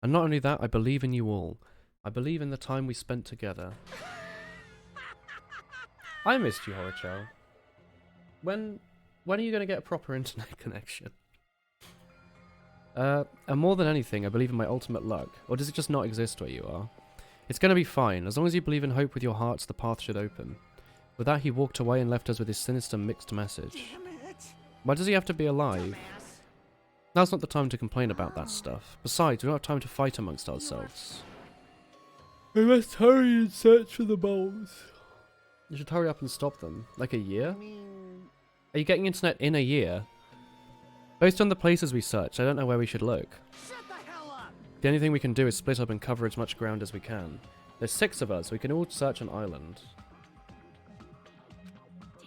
And not only that, I believe in you all. I believe in the time we spent together. I missed you, Horichel. When are you going to get a proper internet connection? And more than anything, I believe in my ultimate luck. Or does it just not exist where you are? It's going to be fine. As long as you believe in hope with your hearts, the path should open. With that, he walked away and left us with his sinister mixed message. Damn it. Why does he have to be alive? Dumbass. Now's not the time to complain about that stuff. Besides, we don't have time to fight amongst ourselves. We must hurry and search for the bombs. You should hurry up and stop them. Like a year? I mean, Are you getting internet in a year? Based on the places we searched, I don't know where we should look. shut the hell up. The only thing we can do is split up and cover as much ground as we can. There's 6 of us, we can all search an island.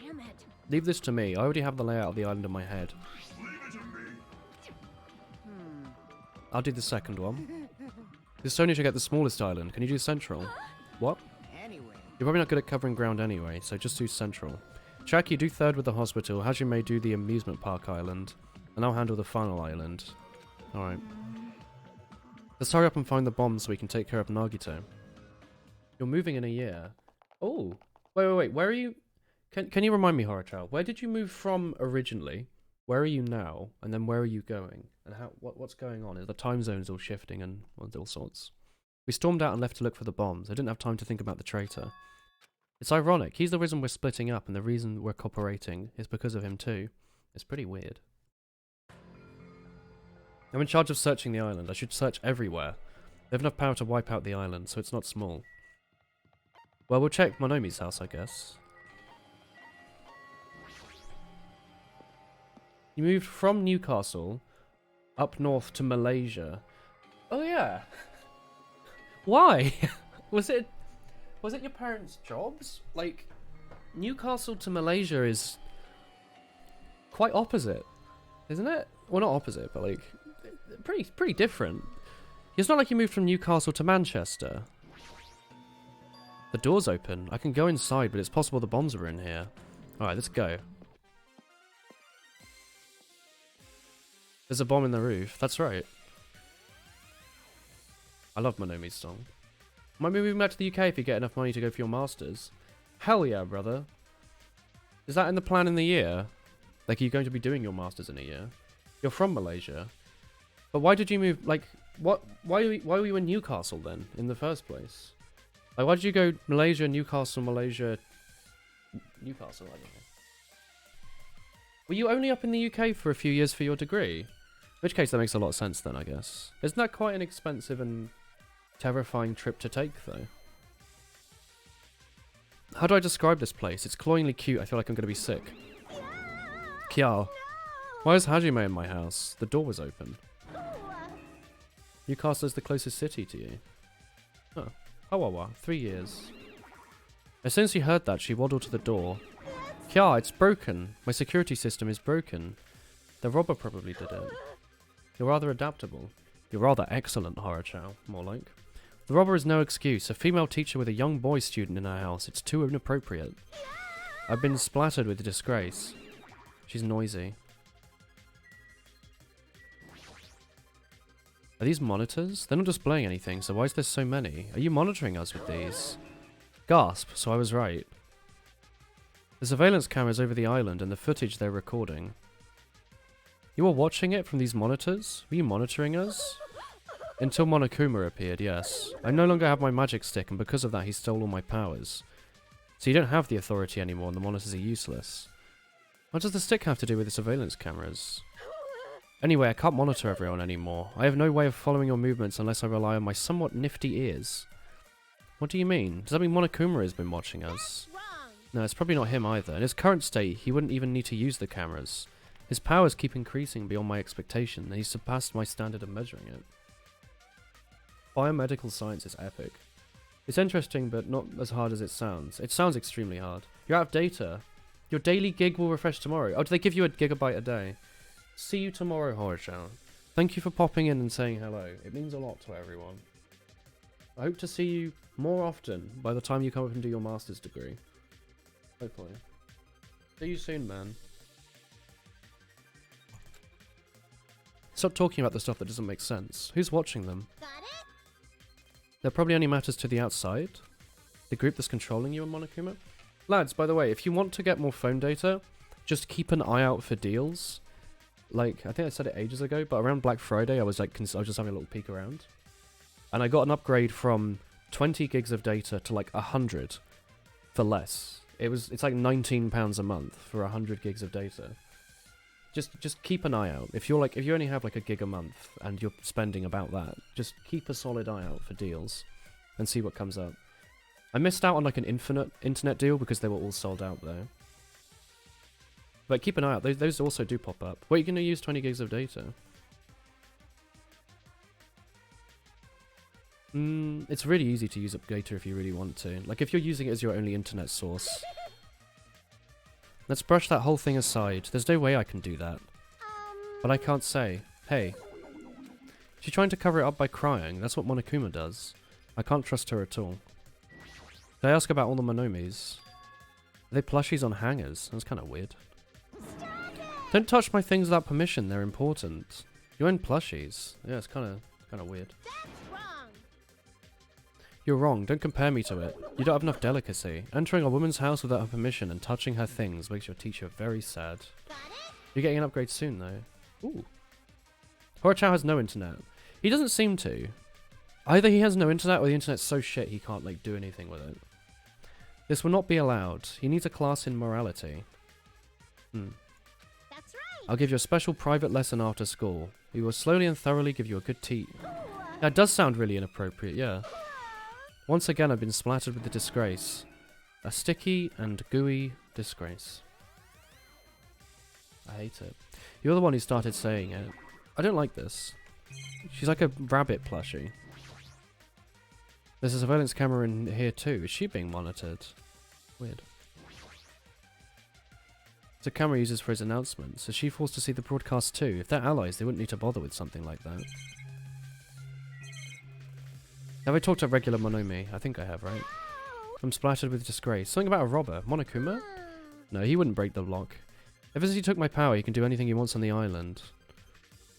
Damn it. Leave this to me, I already have the layout of the island in my head. Leave it to me. I'll do the second one. This Sonya should get the smallest island, can you do central? What? Anyway, You're probably not good at covering ground anyway, so just do central. Chuck, you do third with the hospital, Hajime do the amusement park island, and I'll handle the final island. Alright. Let's hurry up and find the bombs so we can take care of Nagito. You're moving in a year. Oh! Wait, where are you... Can you remind me, Horichel, where did you move from originally? Where are you now? And then where are you going? And what's going on? Is the time zones all shifting and all sorts? We stormed out and left to look for the bombs. I didn't have time to think about the traitor. It's ironic. He's the reason we're splitting up, and the reason we're cooperating is because of him too. It's pretty weird. I'm in charge of searching the island. I should search everywhere. They have enough power to wipe out the island, so it's not small. Well, we'll check Monomi's house, I guess. You moved from Newcastle up north to Malaysia. Oh yeah. Why? Was it your parents' jobs? Like, Newcastle to Malaysia is quite opposite, isn't it? Well, not opposite, but like pretty different. It's not like you moved from Newcastle to Manchester. The door's open. I can go inside, but it's possible the bombs are in here. Alright, let's go. There's a bomb in the roof. That's right. I love Monomi's song. Might be moving back to the UK if you get enough money to go for your masters. Hell yeah, brother. Is that in the plan in the year? Like, are you going to be doing your masters in a year? You're from Malaysia. But why did you move, like, what? Why were you in Newcastle then, in the first place? Like, why did you go Malaysia, Newcastle, Malaysia, Newcastle, I don't know. Were you only up in the UK for a few years for your degree? In which case that makes a lot of sense then, I guess. Isn't that quite an expensive and terrifying trip to take, though? How do I describe this place? It's cloyingly cute. I feel like I'm going to be sick. Kiao. Why is Hajime in my house? The door was open. Newcastle is the closest city to you. Oh. Hawawa. 3 years. As soon as she heard that, she waddled to the door. Kya, it's broken. My security system is broken. The robber probably did it. You're rather adaptable. You're rather excellent, Horochow. More like. The robber is no excuse. A female teacher with a young boy student in her house. It's too inappropriate. I've been splattered with disgrace. She's noisy. Are these monitors? They're not displaying anything, so why is there so many? Are you monitoring us with these? Gasp, so I was right. The surveillance cameras over the island and the footage they're recording. You were watching it from these monitors? Were you monitoring us? Until Monokuma appeared, yes. I no longer have my magic stick, and because of that he stole all my powers. So you don't have the authority anymore and the monitors are useless. What does the stick have to do with the surveillance cameras? Anyway, I can't monitor everyone anymore. I have no way of following your movements unless I rely on my somewhat nifty ears. What do you mean? Does that mean Monokuma has been watching us? No, it's probably not him either. In his current state, he wouldn't even need to use the cameras. His powers keep increasing beyond my expectation, and he's surpassed my standard of measuring it. Biomedical science is epic. It's interesting, but not as hard as it sounds. It sounds extremely hard. You're out of data. Your daily gig will refresh tomorrow. Oh, do they give you a gigabyte a day? See you tomorrow, Horror-chan. Thank you for popping in and saying hello. It means a lot to everyone. I hope to see you more often by the time you come up and do your master's degree. Hopefully. See you soon, man. Stop talking about the stuff that doesn't make sense. Who's watching them? Got it? That probably only matters to the outside. The group that's controlling you in Monokuma. Lads, by the way, if you want to get more phone data, just keep an eye out for deals. Like, I think I said it ages ago, but around Black Friday, I was just having a little peek around. And I got an upgrade from 20 gigs of data to like 100 for less. It's like £19 a month for 100 gigs of data. Just keep an eye out. If you only have like a gig a month and you're spending about that, just keep a solid eye out for deals and see what comes up. I missed out on like an infinite internet deal because they were all sold out though. But keep an eye out. Those also do pop up. What are you going to use 20 gigs of data? It's really easy to use up data if you really want to. Like if you're using it as your only internet source. Let's brush that whole thing aside. There's no way I can do that. But I can't say, hey. She's trying to cover it up by crying. That's what Monokuma does. I can't trust her at all. Did I ask about all the Monomis? Are they plushies on hangers? That's kind of weird. Don't touch my things without permission. They're important. You own plushies. Yeah, it's kind of weird. You're wrong. Don't compare me to it. You don't have enough delicacy. Entering a woman's house without her permission and touching her things makes your teacher very sad. You're getting an upgrade soon, though. Ooh. Horochow has no internet. He doesn't seem to. Either he has no internet or the internet's so shit he can't, like, do anything with it. This will not be allowed. He needs a class in morality. That's right. I'll give you a special private lesson after school. We will slowly and thoroughly give you a good tea. That does sound really inappropriate, yeah. Once again, I've been splattered with the disgrace. A sticky and gooey disgrace. I hate it. You're the one who started saying it. I don't like this. She's like a rabbit plushie. There's a surveillance camera in here too. Is she being monitored? Weird. It's a camera he uses for his announcements. Is she forced to see the broadcast too? If they're allies, they wouldn't need to bother with something like that. Have I talked to regular Monomi? I think I have, right? I'm splattered with disgrace. Something about a robber. Monokuma? No, he wouldn't break the lock. Ever since he took my power, he can do anything he wants on the island.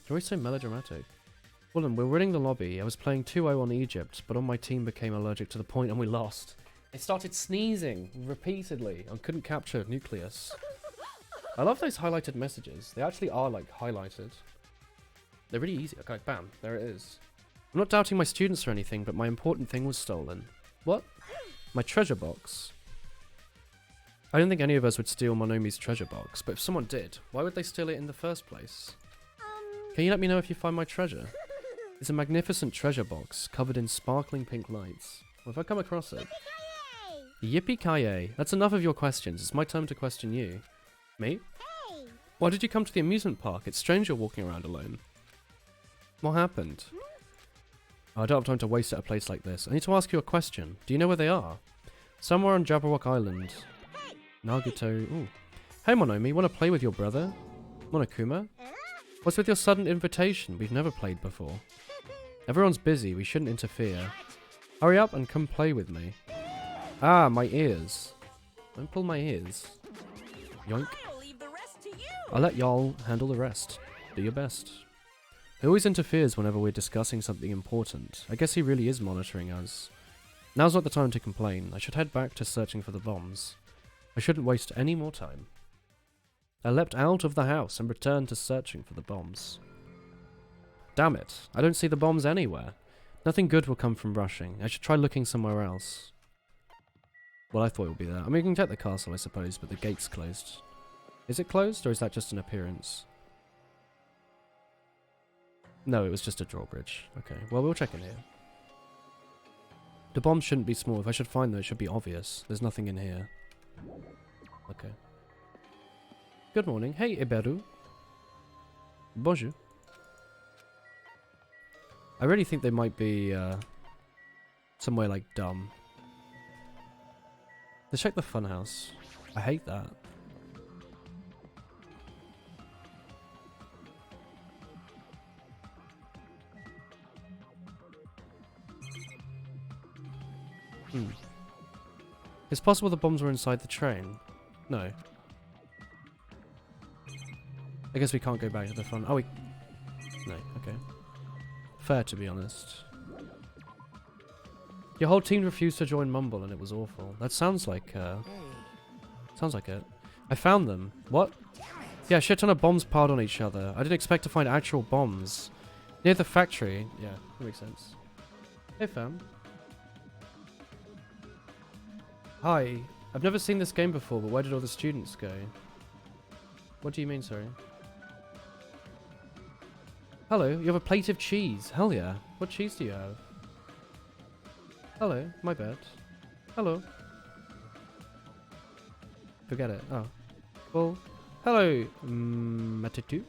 You're always so melodramatic. Well, we're winning the lobby. I was playing 2-0 on Egypt, but on my team became allergic to the point and we lost. It started sneezing repeatedly and couldn't capture nucleus. I love those highlighted messages. They actually are, like, highlighted. They're really easy. Okay, bam. There it is. I'm not doubting my students or anything, but my important thing was stolen. What? My treasure box. I don't think any of us would steal Monomi's treasure box, but if someone did, why would they steal it in the first place? Can you let me know if you find my treasure? It's a magnificent treasure box, covered in sparkling pink lights. Well, if I come across it... Yippee-ki-yay! That's enough of your questions. It's my turn to question you. Me? Hey! Why did you come to the amusement park? It's strange you're walking around alone. What happened? Oh, I don't have time to waste at a place like this. I need to ask you a question. Do you know where they are? Somewhere on Jabberwock Island. Nagito... Ooh. Hey Monomi, wanna play with your brother? Monokuma? What's with your sudden invitation? We've never played before. Everyone's busy, we shouldn't interfere. Hurry up and come play with me. Ah, my ears. Don't pull my ears. Yoink. I'll leave the rest to you. I'll let y'all handle the rest. Do your best. He always interferes whenever we're discussing something important. I guess he really is monitoring us. Now's not the time to complain. I should head back to searching for the bombs. I shouldn't waste any more time. I leapt out of the house and returned to searching for the bombs. Damn it, I don't see the bombs anywhere. Nothing good will come from rushing. I should try looking somewhere else. Well, I thought it would be there. I mean, we can check the castle, I suppose, but the gate's closed. Is it closed, or is that just an appearance? No, it was just a drawbridge. Okay, well, we'll check in here. The bombs shouldn't be small. If I should find them, it should be obvious. There's nothing in here. Okay. Good morning. Hey, Iberu. Bonjour. I really think they might be, somewhere, like, dumb. Let's check the funhouse. I hate that. It's possible the bombs were inside the train. No. I guess we can't go back to the front. Oh, we... No, okay. Fair, to be honest. Your whole team refused to join Mumble and it was awful. That sounds like, Sounds like it. I found them. What? Yeah, a shit ton of bombs piled on each other. I didn't expect to find actual bombs. Near the factory. Yeah, that makes sense. Hey, fam. Hi. I've never seen this game before, but where did all the students go? What do you mean, sorry? Hello, you have a plate of cheese. Hell yeah. What cheese do you have? Hello, my bad. Hello. Forget it. Oh. Well, hello, Matitu.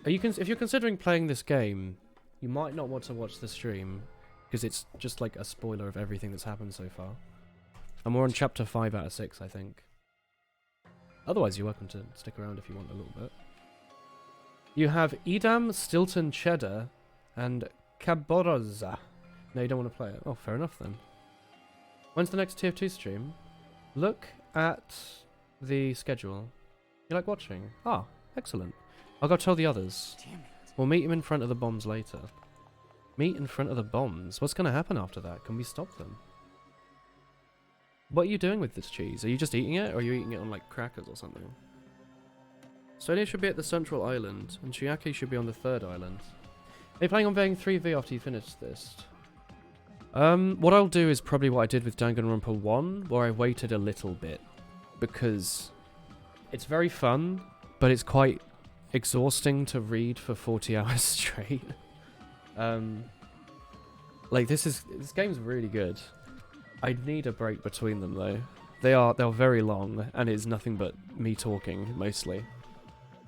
Are you if you're considering playing this game, you might not want to watch the stream, because it's just like a spoiler of everything that's happened so far. And we're on chapter 5 out of 6, I think. Otherwise, you're welcome to stick around if you want a little bit. You have Edam, Stilton, Cheddar, and Caboroza. No, you don't want to play it. Oh, fair enough then. When's the next TF2 stream? Look at the schedule. You like watching? Ah, excellent. I'll go tell the others. Damn it. We'll meet him in front of the bombs later. Meet in front of the bombs? What's going to happen after that? Can we stop them? What are you doing with this cheese? Are you just eating it, or are you eating it on, like, crackers or something? Sonia should be at the central island, and Chiaki should be on the third island. Are you planning on playing 3v after you finish this? What I'll do is probably what I did with Danganronpa 1, where I waited a little bit. Because it's very fun, but it's quite exhausting to read for 40 hours straight. Like this game's really good. I need a break between them though. They're very long, and it's nothing but me talking mostly,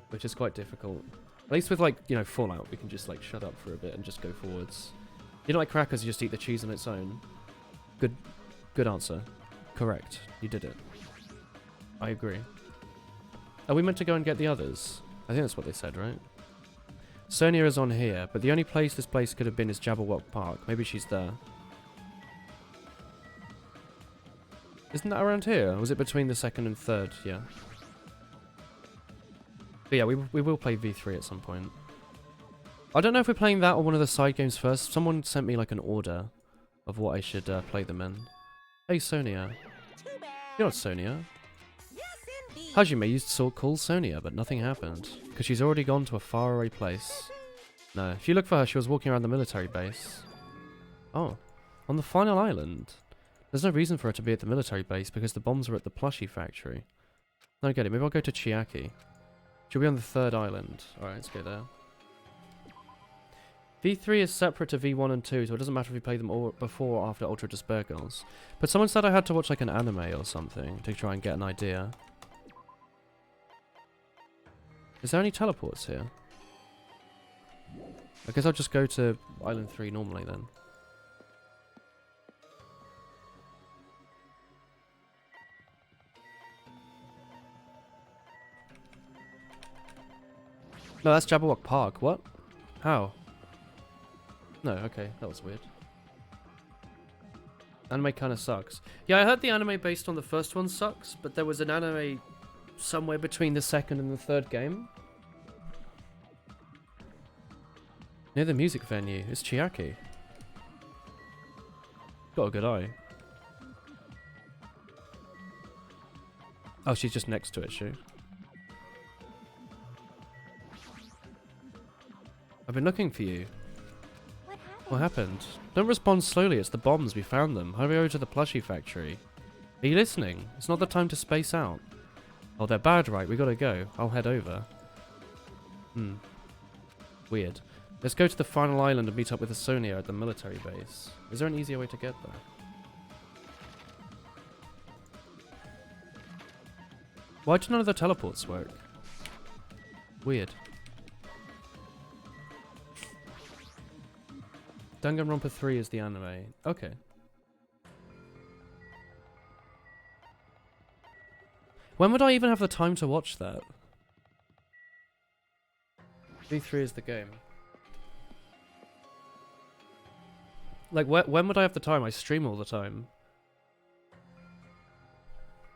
which is quite difficult. At least with like, you know, Fallout, we can just like shut up for a bit and just go forwards. You know, like crackers, you just eat the cheese on its own. Good answer. Correct. You did it. I agree. Are we meant to go and get the others? I think that's what they said, right? Sonia is on here, but the only place this place could have been is Jabberwock Park. Maybe she's there. Isn't that around here? Or was it between the second and third? Yeah. But yeah, we will play V3 at some point. I don't know if we're playing that or one of the side games first. Someone sent me like an order of what I should play them in. Hey Sonia. You're not Sonia. Hajime used to call Sonia, but nothing happened. Because she's already gone to a faraway place. No, if you look for her, she was walking around the military base. Oh, on the final island. There's no reason for her to be at the military base because the bombs were at the plushie factory. No, I get it. Maybe I'll go to Chiaki. She'll be on the third island. Alright, let's go there. V3 is separate to V1 and 2, so it doesn't matter if you play them all before or after Ultra Despair Girls. But someone said I had to watch like an anime or something to try and get an idea. Is there any teleports here? I guess I'll just go to Island 3 normally then. No, that's Jabberwock Park. What? How? No, okay. That was weird. Anime kind of sucks. Yeah, I heard the anime based on the first one sucks, but there was an anime somewhere between the second and the third game. Near the music venue. It's Chiaki. Got a good eye. Oh, she's just next to it, shoot. I've been looking for you. What happened? Don't respond slowly, it's the bombs, we found them. Hurry over to the plushie factory. Are you listening? It's not the time to space out. Oh, they're bad, right? We gotta go. I'll head over. Weird. Let's go to the final island and meet up with the Sonia at the military base. Is there an easier way to get there? Why do none of the teleports work? Weird. Danganronpa 3 is the anime. Okay. When would I even have the time to watch that? V3 is the game. Like, when would I have the time? I stream all the time.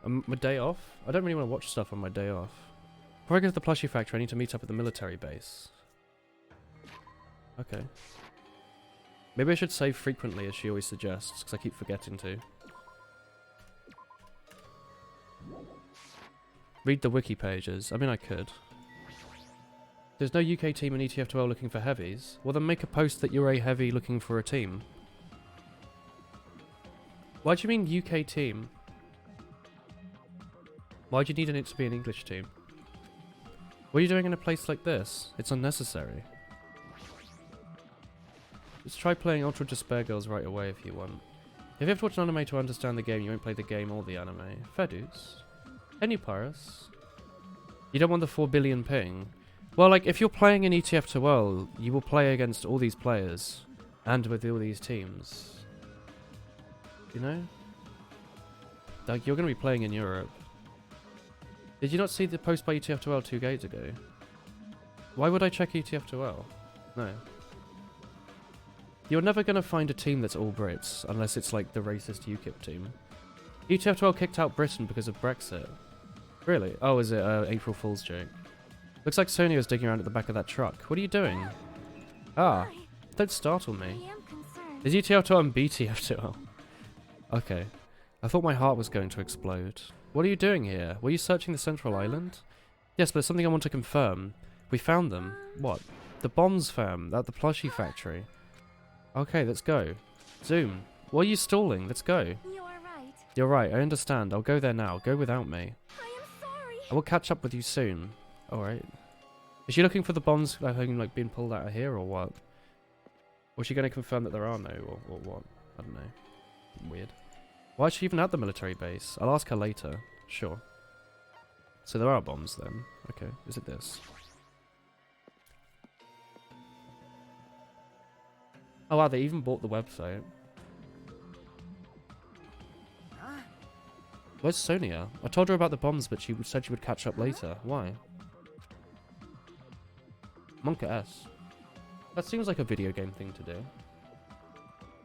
My day off? I don't really want to watch stuff on my day off. Before I go to the plushie factory, I need to meet up at the military base. Okay. Maybe I should save frequently, as she always suggests, because I keep forgetting to. Read the wiki pages. I mean, I could. There's no UK team in ETF12 looking for heavies. Well, then make a post that you're a heavy looking for a team. Why do you mean UK team? Why do you need it to be an English team? What are you doing in a place like this? It's unnecessary. Let's try playing Ultra Despair Girls right away if you want. If you have to watch an anime to understand the game, you won't play the game or the anime. Fair dues. Any Paris? You don't want the 4 billion ping? Well, like, if you're playing in ETF2L, you will play against all these players. And with all these teams. You know? Like, you're going to be playing in Europe. Did you not see the post by ETF2L 2 days ago? Why would I check ETF2L? No. You're never going to find a team that's all Brits, unless it's like the racist UKIP team. ETF12 kicked out Britain because of Brexit. Really? Oh, is it April Fool's joke? Looks like Sonia was digging around at the back of that truck. What are you doing? Ah, don't startle me. I am concerned. Is ETF12 on BTF2L? Okay. I thought my heart was going to explode. What are you doing here? Were you searching the central island? Yes, but there's something I want to confirm. We found them. What? The bombs, fam. At the plushie factory. Okay, let's go. Zoom. Why are you stalling? Let's go. You are right. You're right, I understand. I'll go there now. Go without me. I am sorry. I will catch up with you soon. Alright. Is she looking for the bombs like being pulled out of here or what? Or is she going to confirm that there are no or what? I don't know. Weird. Why is she even at the military base? I'll ask her later. Sure. So there are bombs then. Okay. Is it this? Oh wow, they even bought the website. Huh? Where's Sonia? I told her about the bombs, but she said she would catch up later. Why? Monka S. That seems like a video game thing to do.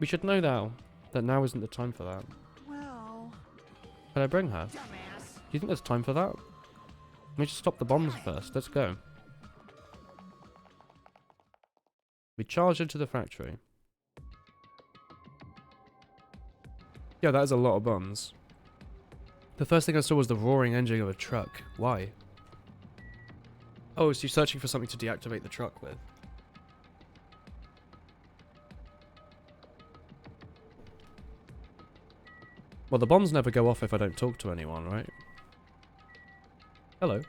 We should know now that now isn't the time for that. Well, Can I bring her? Do dumbass. you think there's time for that? Let me just stop the bombs first. Let's go. We charge into the factory. Yeah, that is a lot of bombs. The first thing I saw was the roaring engine of a truck. Why? Oh, is she searching for something to deactivate the truck with? Well, the bombs never go off if I don't talk to anyone, right? Hello.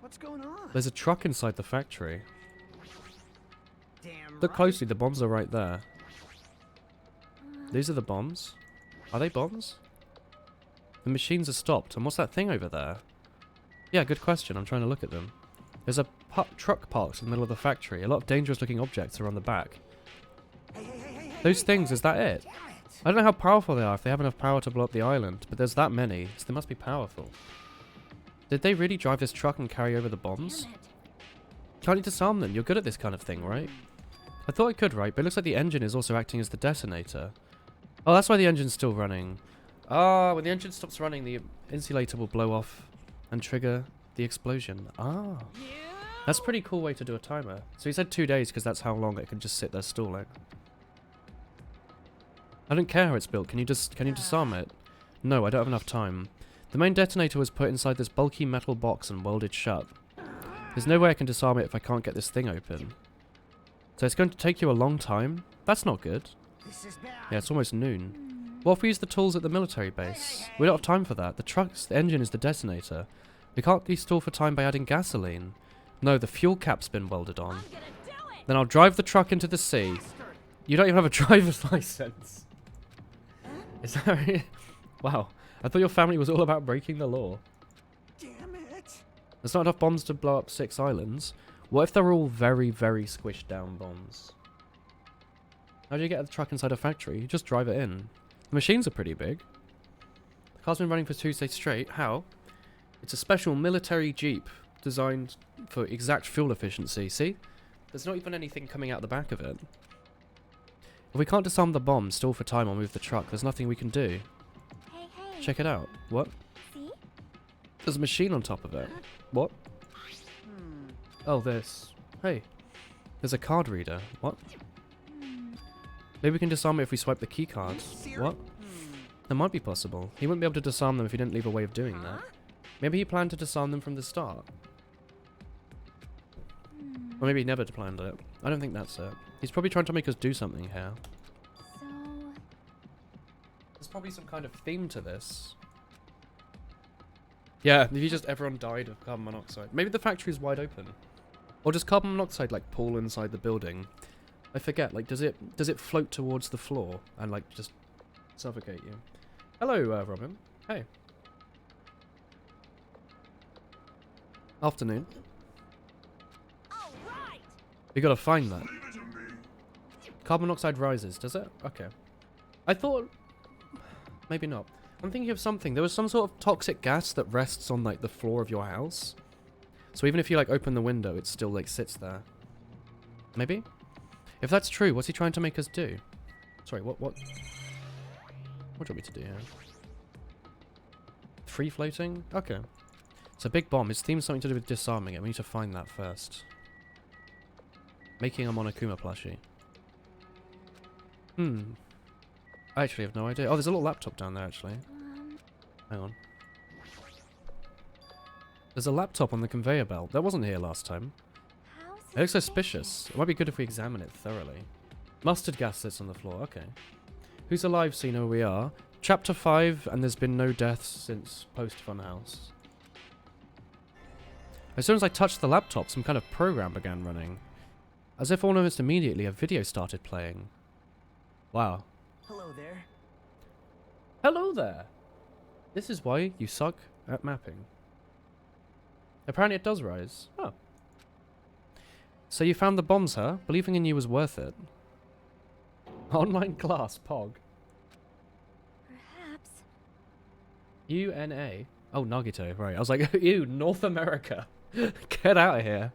What's going on? There's a truck inside the factory. Damn Look right. closely, the bombs are right there. These are the bombs. Are they bombs? The machines are stopped. And what's that thing over there? Yeah, good question. I'm trying to look at them. There's a truck parked in the middle of the factory. A lot of dangerous looking objects are on the back. Hey, Those things, is that it? damn it. I don't know how powerful they are, if they have enough power to blow up the island, but there's that many, so they must be powerful. Did they really drive this truck and carry over the bombs? Damn it. Can't you disarm them? You're good at this kind of thing, right? I thought I could, right? But it looks like the engine is also acting as the detonator. Oh, that's why the engine's still running. Ah, when the engine stops running, the insulator will blow off and trigger the explosion. Ah. That's a pretty cool way to do a timer. So he said 2 days because that's how long it can just sit there stalling. I don't care how it's built. Can you disarm it? No, I don't have enough time. The main detonator was put inside this bulky metal box and welded shut. There's no way I can disarm it if I can't get this thing open. So it's going to take you a long time? That's not good. This is bad. Yeah, it's almost noon. What if we use the tools at the military base? We don't have time for that. The engine is the detonator. We can't be stalled for time by adding gasoline. No, the fuel cap's been welded on. I'm gonna do it! Then I'll drive the truck into the sea. You don't even have a driver's license. Is that right? Wow. I thought your family was all about breaking the law. Damn it. There's not enough bombs to blow up 6 islands. What if they're all very, very squished down bombs? How do you get the truck inside a factory? You just drive it in. The machines are pretty big. The car's been running for 2 days straight. How? It's a special military jeep designed for exact fuel efficiency. See? There's not even anything coming out the back of it. If we can't disarm the bomb, stall for time or move the truck, there's nothing we can do. Hey, hey. Check it out. What? See? There's a machine on top of it. What? Oh, this. Hey. There's a card reader. What? Maybe we can disarm it if we swipe the key card. What? That might be possible. He wouldn't be able to disarm them if he didn't leave a way of doing that. Maybe he planned to disarm them from the start. Or maybe he never planned it. I don't think that's it. He's probably trying to make us do something here. So, There's probably some kind of theme to this. Yeah, if you just everyone died of carbon monoxide. Maybe the factory's wide open. Or does carbon monoxide like pool inside the building? I forget, like does it float towards the floor and like just suffocate you? Hello, Robin. Hey. Afternoon. All right! We gotta find that. Leave it to me. Carbon monoxide rises, does it? Okay. I thought... Maybe not. I'm thinking of something. There was some sort of toxic gas that rests on, like, the floor of your house. So even if you, like, open the window, it still, like, sits there. Maybe? If that's true, what's he trying to make us do? Sorry, what? What do you want me to do here? Free floating? Okay. It's a big bomb. His theme's something to do with disarming it. We need to find that first. Making a Monokuma plushie. I actually have no idea. Oh, there's a little laptop down there, actually. Hang on. There's a laptop on the conveyor belt. That wasn't here last time. how It looks suspicious. It might be good if we examine it thoroughly. Mustard gas sits on the floor. Okay. Who's alive so you know where we are? Chapter 5, and there's been no deaths since post-Funhouse. As soon as I touched the laptop, some kind of program began running. As if almost immediately, a video started playing. Wow. Hello there. Hello there! This is why you suck at mapping. Apparently it does rise. Oh. So you found the bombs, huh? Believing in you was worth it. Online class, Pog. Perhaps. UNA. Oh, Nagito, right. I was like, ew, North America. Get out of here.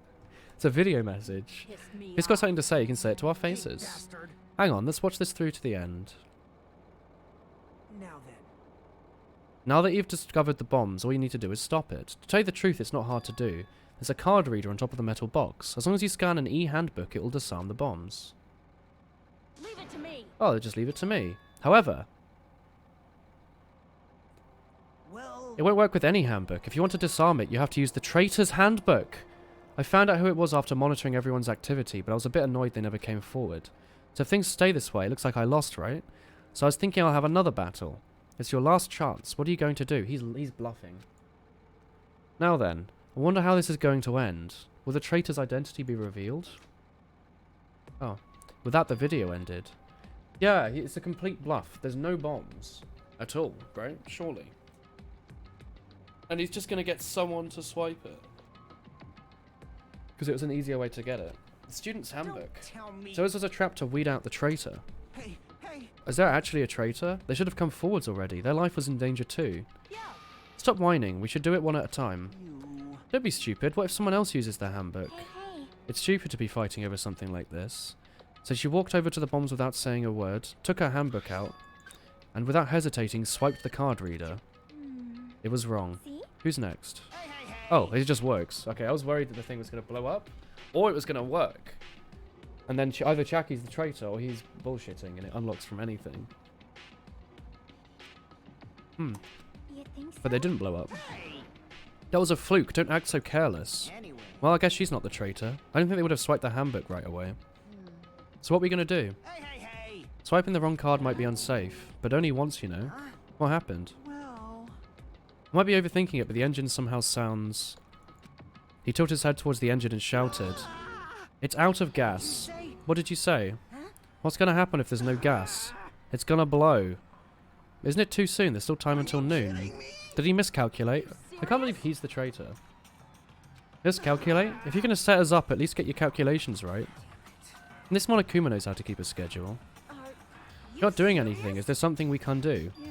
It's a video message. Piss me If he's got off. something to say, he can say it to our Big faces. bastard. Hang on, let's watch this through to the end. Now then. Now that you've discovered the bombs, all you need to do is stop it. To tell you the truth, it's not hard to do. There's a card reader on top of the metal box. As long as you scan an e-handbook, it will disarm the bombs. Leave it to me. Oh, just leave it to me. However, Well, it won't work with any handbook. If you want to disarm it, you have to use the Traitor's Handbook. I found out who it was after monitoring everyone's activity, but I was a bit annoyed they never came forward. So if things stay this way, it looks like I lost, right? So I was thinking I'll have another battle. It's your last chance. What are you going to do? He's bluffing. Now then, I wonder how this is going to end. Will the traitor's identity be revealed? Oh, with that the video ended. Yeah, it's a complete bluff. There's no bombs at all, right? Surely. And he's just going to get someone to swipe it. Because it was an easier way to get it. The student's handbook. don't tell me. So this was a trap to weed out the traitor. Hey, hey. Is there actually a traitor? They should have come forwards already. Their life was in danger too. Yeah. Stop whining. We should do it one at a time. You. Don't be stupid. What if someone else uses their handbook? Hey, hey. It's stupid to be fighting over something like this. So she walked over to the bombs without saying a word, took her handbook out, and without hesitating swiped the card reader. It was wrong. See? Who's next? Hey, hey, hey. Oh, it just works. Okay, I was worried that the thing was going to blow up, or it was going to work. And then either Chaki's the traitor, or he's bullshitting, and it unlocks from anything. You think so? But they didn't blow up. Hey. That was a fluke. Don't act so careless. Anyway. Well, I guess she's not the traitor. I don't think they would have swiped the handbook right away. So what are we going to do? Hey, hey, hey. Swiping the wrong card might be unsafe, but only once, you know. Huh? What happened? Well. I might be overthinking it, but the engine somehow sounds... He tilted his head towards the engine and shouted, "It's out of gas." Say. What did you say? Huh? What's going to happen if there's no gas? It's going to blow. Isn't it too soon? There's still time until noon. Did he miscalculate? I can't believe he's the traitor. Miscalculate? If you're going to set us up, at least get your calculations right. And this Monokuma knows how to keep a schedule. You're not doing anything. Is there something we can do? Yeah.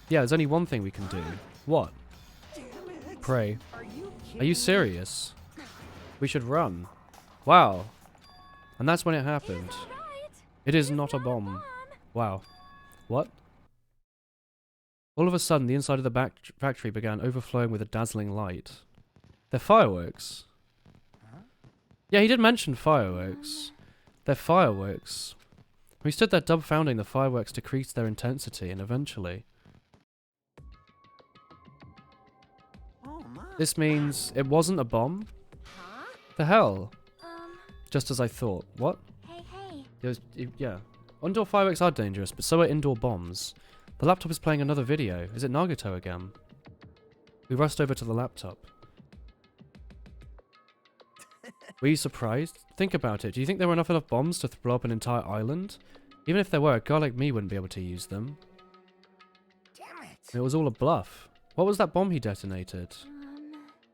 Yeah, there's only one thing we can do. What? Damn it. Pray. Are you kidding Are you me? serious? We should run. Wow. And that's when it happened. Right. It is not a bomb. Wow. What? All of a sudden, the inside of the factory began overflowing with a dazzling light. They're fireworks. Yeah, he did mention fireworks. They're fireworks. We stood there dumbfounding. The fireworks decreased their intensity, and eventually... Oh my. This means it wasn't a bomb? Huh? The hell? Um, Just as I thought. What? hey, hey. Yeah. Indoor fireworks are dangerous, but so are indoor bombs. The laptop is playing another video. Is it Nagato again? We rushed over to the laptop. Were you surprised? Think about it. Do you think there were enough bombs to blow up an entire island? Even if there were, a guy like me wouldn't be able to use them. Damn it. It was all a bluff. What was that bomb he detonated?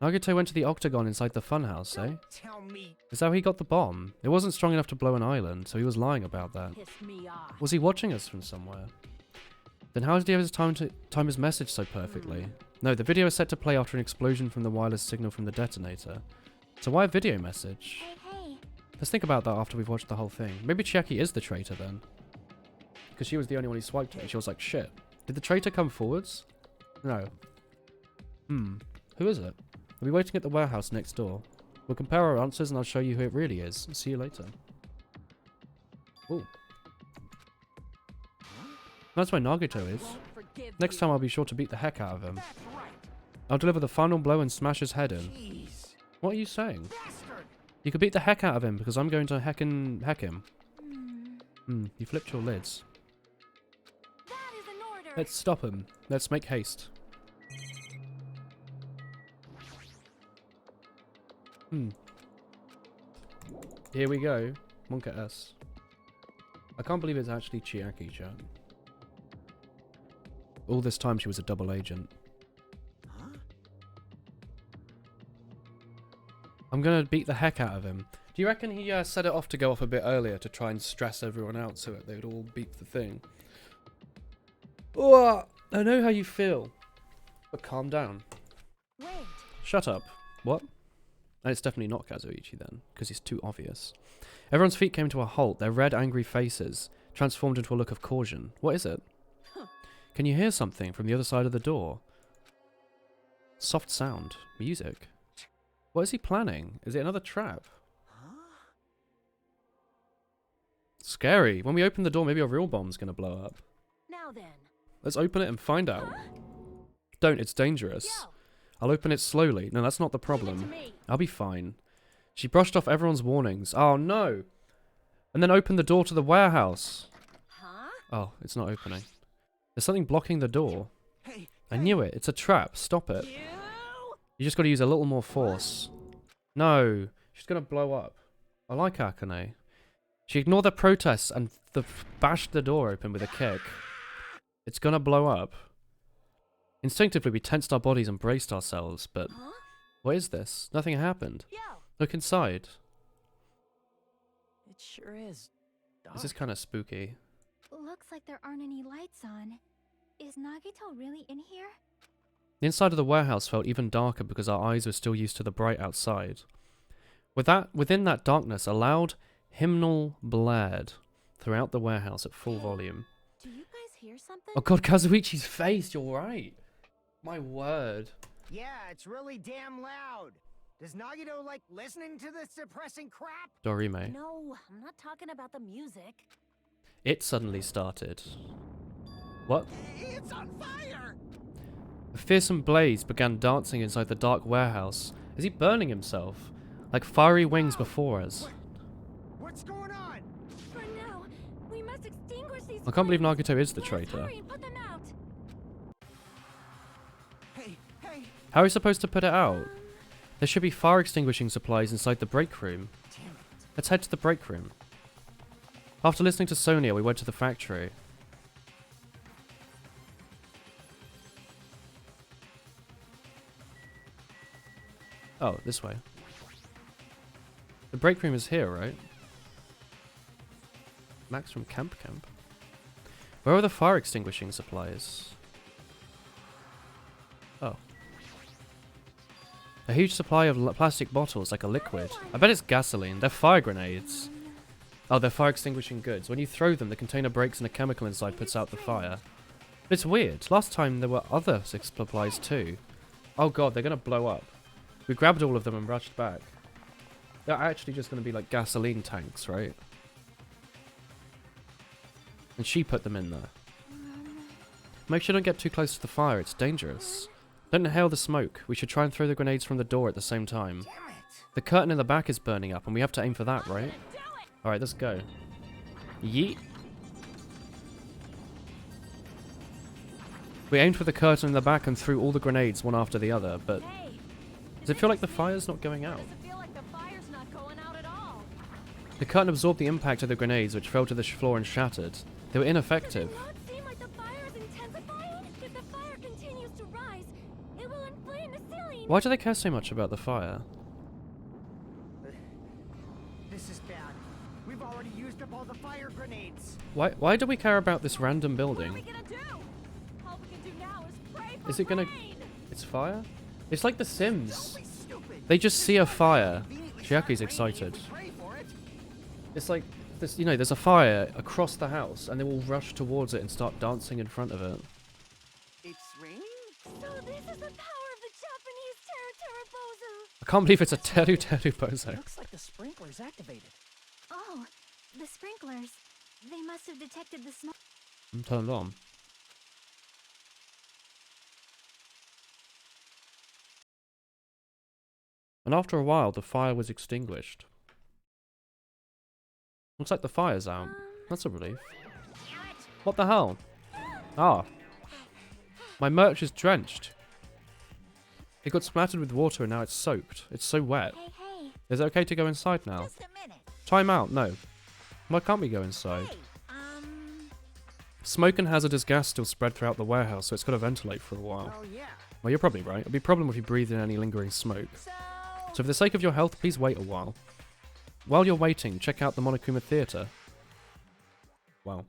Nagato went to the octagon inside the funhouse, eh? Don't tell me. Is that how he got the bomb? It wasn't strong enough to blow an island, so he was lying about that. Piss me off. Was he watching us from somewhere? Then how did he have his time his message so perfectly? No, the video is set to play after an explosion from the wireless signal from the detonator. So why a video message? Hey, hey. Let's think about that after we've watched the whole thing. Maybe Chiaki is the traitor then. Because she was the only one who swiped it and she was like, shit. Did the traitor come forwards? No. Who is it? We'll be waiting at the warehouse next door. We'll compare our answers and I'll show you who it really is. See you later. Ooh. That's where Nagato is. Won't forgive Next you. time I'll be sure to beat the heck out of him. That's right. I'll deliver the final blow and smash his head in. Jeez. What are you saying? Bastard. You could beat the heck out of him because I'm going to heck him. You flipped your lids. That is an order. Let's stop him. Let's make haste. Here we go. Monka S. I can't believe it's actually Chiaki, chat. All this time she was a double agent. Huh? I'm gonna beat the heck out of him. Do you reckon he set it off to go off a bit earlier to try and stress everyone out so that they would all beat the thing? Oh, I know how you feel. But calm down. Wait. Shut up. What? And it's definitely not Kazuichi then, because he's too obvious. Everyone's feet came to a halt, their red, angry faces transformed into a look of caution. What is it? Huh. Can you hear something from the other side of the door? Soft sound. Music. What is he planning? Is it another trap? Huh? Scary. When we open the door, maybe a real bomb's gonna blow up. Now then. Let's open it and find out. Don't, it's dangerous. Yo, I'll open it slowly. No, that's not the leave it to problem. me. I'll be fine. She brushed off everyone's warnings. Oh no! And then opened the door to the warehouse. Huh? Oh, it's not opening. There's something blocking the door. Hey, I knew it. It's a trap. Stop it. You? You just gotta use a little more force. No. She's gonna blow up. I like Akane. She ignored the protests and bashed the door open with a kick. It's gonna blow up. Instinctively, we tensed our bodies and braced ourselves, but... Huh? What is this? Nothing happened. Yo. Look inside. it sure is. This is kind of spooky. Looks like there aren't any lights on. Is Nagito really in here? The inside of the warehouse felt even darker because our eyes were still used to the bright outside. Within that darkness, a loud hymnal blared throughout the warehouse at full volume. Do you guys hear something? Oh god, Kazuichi's face, you're right. My word. Yeah, it's really damn loud. Does Nagito like listening to this depressing crap? Dorime. No, I'm not talking about the music. It suddenly started. What? It's on fire! A fearsome blaze began dancing inside the dark warehouse. Is he burning himself? Like fiery wings before us. What's going on? For now, we must extinguish these I can't believe flames. Nagito is the Let's traitor. hurry and put them out. Hey, How are we supposed to put it out? There should be fire extinguishing supplies inside the break room. damn it. Let's head to the break room. After listening to Sonia, we went to the factory. Oh, this way. The break room is here, right? Max from Camp. Where are the fire extinguishing supplies? Oh. A huge supply of plastic bottles, like a liquid. I bet it's gasoline. They're fire grenades. Oh, they're fire extinguishing goods. When you throw them, the container breaks and a chemical inside puts out the fire. But it's weird. Last time there were other supplies too. Oh god, they're gonna blow up. We grabbed all of them and rushed back. They're actually just gonna be like gasoline tanks, right? And she put them in there. Make sure you don't get too close to the fire, it's dangerous. Don't inhale the smoke. We should try and throw the grenades from the door at the same time. Damn it. The curtain in the back is burning up and we have to aim for that, right? Do it. Alright, let's go. Yeet. We aimed for the curtain in the back and threw all the grenades one after the other, but Hey. does it feel like the fire's not going out? Does it feel like the fire's not going out at all? The curtain absorbed the impact of the grenades, which fell to the floor and shattered. They were ineffective. Does it not seem like the fire is intensifying? If the fire continues to rise, it will inflame the ceiling. Why do they care so much about the fire? This is bad. We've already used up all the fire grenades. Why do we care about this random What are we building? gonna do? All we can do now is pray for Is it gonna... rain. It's fire? It's like The Sims. Don't be stupid. They just see a fire. Conveniently Chiaki's start raining excited. if we pray for it. It's like, this, you know, there's a fire across the house and they will rush towards it and start dancing in front of it. It's raining? So this is the power of the Japanese Terra Bozo. I can't believe it's a Teru Teru Bozo. Looks like the sprinkler's activated. Oh, the sprinklers. They must have detected the smoke. I'm turned on. And after a while, the fire was extinguished. Looks like the fire's out. That's a relief. What the hell? Ah. My merch is drenched. It got splattered with water and now it's soaked. It's so wet. Hey, hey. Is it okay to go inside now? Just a minute. Time out. No. Why can't we go inside? Hey, Smoke and hazardous gas still spread throughout the warehouse, so it's got to ventilate for a while. Oh yeah. Well, you're probably right. It'll be a problem if you breathe in any lingering smoke. So for the sake of your health, please wait a while. While you're waiting, check out the Monokuma Theatre. Wow.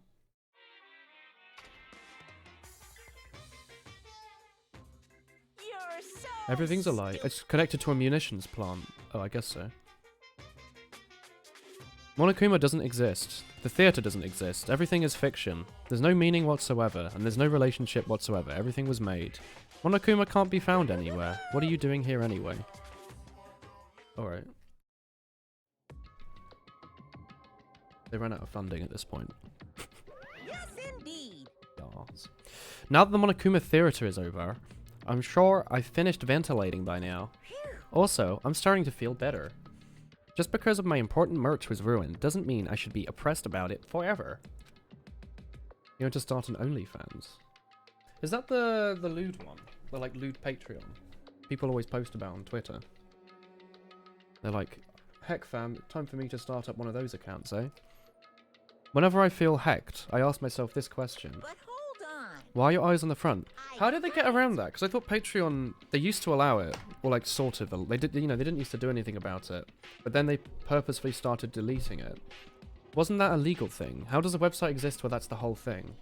you're so Everything's a lie. It's connected to a munitions plant. Oh, I guess so. Monokuma doesn't exist. The theatre doesn't exist. Everything is fiction. There's no meaning whatsoever, and there's no relationship whatsoever. Everything was made. Monokuma can't be found anywhere. What are you doing here anyway? Alright. They ran out of funding at this point. Yes, indeed. Yas. Now that the Monokuma Theatre is over, I'm sure I've finished ventilating by now. Also, I'm starting to feel better. Just because of my important merch was ruined doesn't mean I should be oppressed about it forever. You want to start an OnlyFans? Is that the lewd one? The like lewd Patreon? People always post about on Twitter. They're like, heck fam, time for me to start up one of those accounts, eh? Whenever I feel hecked, I ask myself this question. But hold on. Why are your eyes on the front? How did they get around that? Because I thought Patreon, they used to allow it, or like sort of, they did, you know, they didn't used to do anything about it, but then they purposefully started deleting it. Wasn't that a legal thing? How does a website exist where that's the whole thing?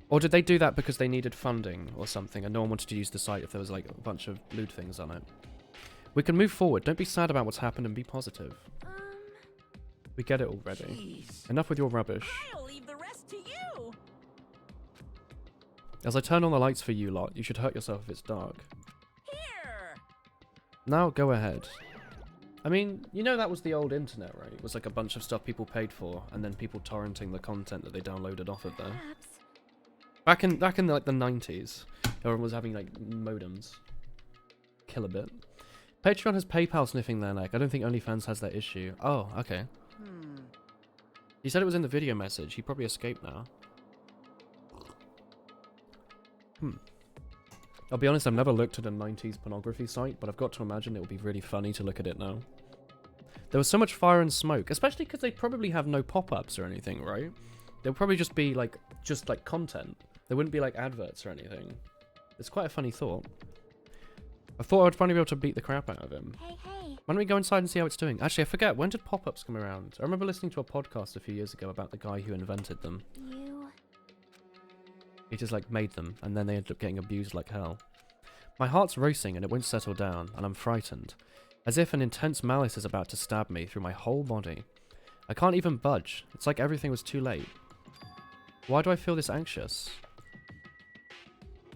Or did they do that because they needed funding or something, and no one wanted to use the site if there was like a bunch of lewd things on it? We can move forward. Don't be sad about what's happened and be positive. We get it already. Jeez. Enough with your rubbish. I'll leave the rest to you. As I turn on the lights for you lot, you should hurt yourself if it's dark. Here. Now, go ahead. I mean, you know that was the old internet, right? It was like a bunch of stuff people paid for, and then people torrenting the content that they downloaded off of there. Perhaps. Back in like the 90s, everyone was having like modems. Kilobit. Patreon has PayPal sniffing their neck. I don't think OnlyFans has that issue. Oh, okay. He said it was in the video message. He probably escaped now. I'll be honest, I've never looked at a 90s pornography site, but I've got to imagine it would be really funny to look at it now. There was so much fire and smoke, especially because they probably have no pop-ups or anything, right? They'll probably just be like, content. There wouldn't be like adverts or anything. It's quite a funny thought. I thought I would finally be able to beat the crap out of him. Hey, hey. Why don't we go inside and see how it's doing? Actually, I forget, when did pop-ups come around? I remember listening to a podcast a few years ago about the guy who invented them. You. He just like made them, and then they ended up getting abused like hell. My heart's racing and it won't settle down, and I'm frightened. As if an intense malice is about to stab me through my whole body. I can't even budge. It's like everything was too late. Why do I feel this anxious?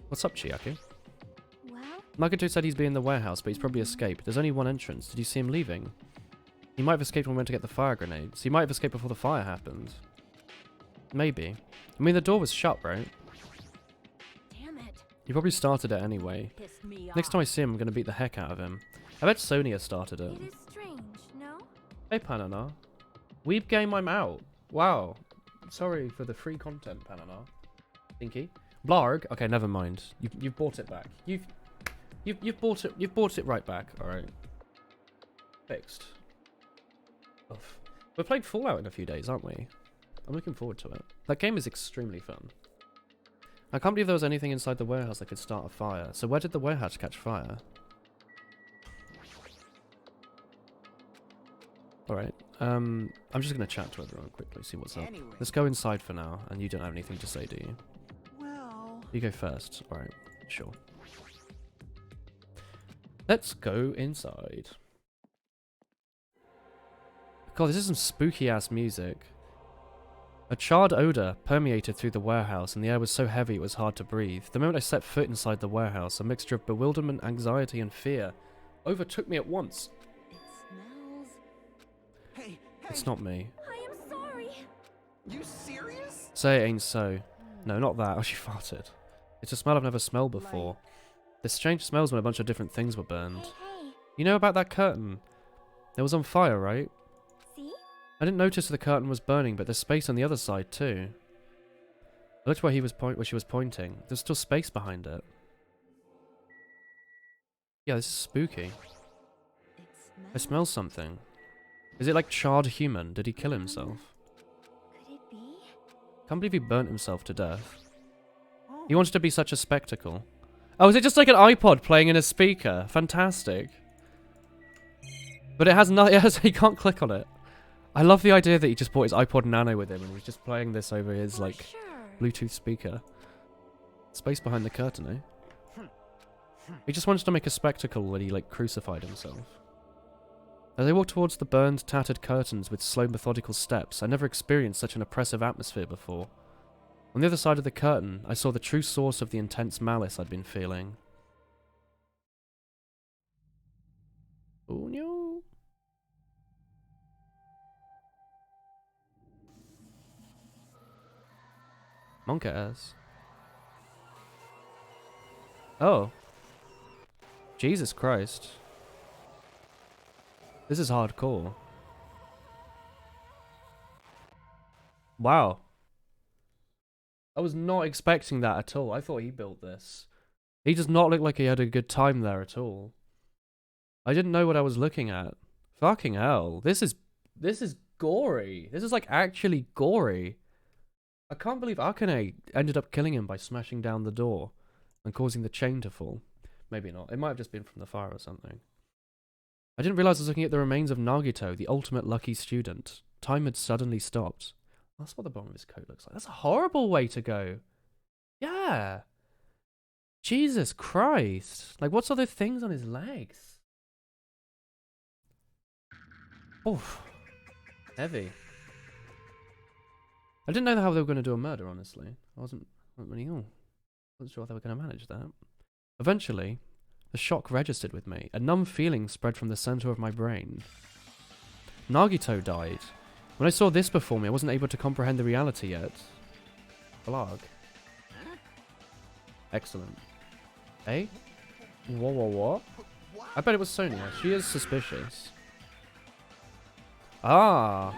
What's up, Chiaki? Well, Nagato said he's been in the warehouse, but he's probably escaped. There's only one entrance. Did you see him leaving? He might have escaped when we went to get the fire grenades. He might have escaped before the fire happened. Maybe. I mean, the door was shut, right? damn it. He probably started it anyway. Pissed me off. Next time I see him, I'm going to beat the heck out of him. I bet Sonia started it. It is strange, no? Hey, Panana. Weeb game, I'm out. Wow. Sorry for the free content, Panana. Stinky. Blarg. Okay, never mind. You've bought it back. You've bought it. You've bought it right back. All right. Fixed. Oof. We're playing Fallout in a few days, aren't we? I'm looking forward to it. That game is extremely fun. I can't believe there was anything inside the warehouse that could start a fire. So where did the warehouse catch fire? Alright, I'm just going to chat to everyone quickly, see what's up. Anyway. Let's go inside for now, and you don't have anything to say, do you? Well, You go first. Alright, sure. Let's go inside. God, this is some spooky-ass music. A charred odour permeated through the warehouse, and the air was so heavy it was hard to breathe. The moment I set foot inside the warehouse, a mixture of bewilderment, anxiety, and fear overtook me at once. It smells. hey, It's not me. I am sorry. you serious? Say it ain't so. No, not that. Oh, she farted. It's a smell I've never smelled before. There's strange smells when a bunch of different things were burned. Hey, You know about that curtain? It was on fire, right? see? I didn't notice the curtain was burning, but there's space on the other side too. I looked where she was pointing. There's still space behind it. Yeah, this is spooky. It I smell something. Is it like charred human? Did he kill himself? Could it be? Can't believe he burnt himself to death. He wanted to be such a spectacle. Oh, is it just like an iPod playing in a speaker? Fantastic. But it has no, he can't click on it. I love the idea that he just brought his iPod Nano with him and was just playing this over his, like, Sure. Bluetooth speaker. Space behind the curtain, eh? He just wanted to make a spectacle when he, like, crucified himself. As I walked towards the burned, tattered curtains with slow, methodical steps, I never experienced such an oppressive atmosphere before. On the other side of the curtain, I saw the true source of the intense malice I'd been feeling. Oh no. Monk ass. Oh. Jesus Christ. This is hardcore. Wow. I was not expecting that at all. I thought he built this. He does not look like he had a good time there at all. I didn't know what I was looking at. Fucking hell. This is gory. This is like actually gory. I can't believe Akane ended up killing him by smashing down the door and causing the chain to fall. Maybe not. It might have just been from the fire or something. I didn't realize I was looking at the remains of Nagito, the ultimate lucky student. Time had suddenly stopped. That's what the bottom of his coat looks like. That's a horrible way to go. Yeah. Jesus Christ. Like, what's all those things on his legs? Oof. Heavy. I didn't know how they were going to do a murder, honestly. I wasn't really wasn't sure how they were going to manage that. Eventually, the shock registered with me. A numb feeling spread from the center of my brain. Nagito died. When I saw this before me, I wasn't able to comprehend the reality yet. Blag. Excellent. Eh? What? I bet it was Sonia. She is suspicious. Ah!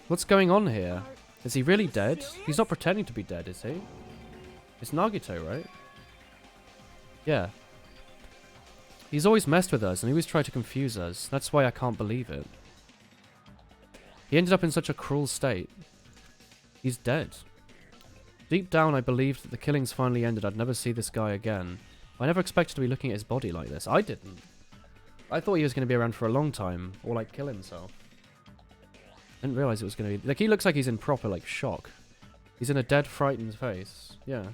What's going on here? Is he really dead? He's not pretending to be dead, is he? It's Nagito, right? Yeah. He's always messed with us and he always tried to confuse us. That's why I can't believe it. He ended up in such a cruel state. He's dead. Deep down I believed that the killings finally ended. I'd never see this guy again. I never expected to be looking at his body like this. I didn't. I thought he was going to be around for a long time. Or like kill himself. I didn't realize it was going to be... Like, he looks like he's in proper, like, shock. He's in a dead, frightened face. Yeah.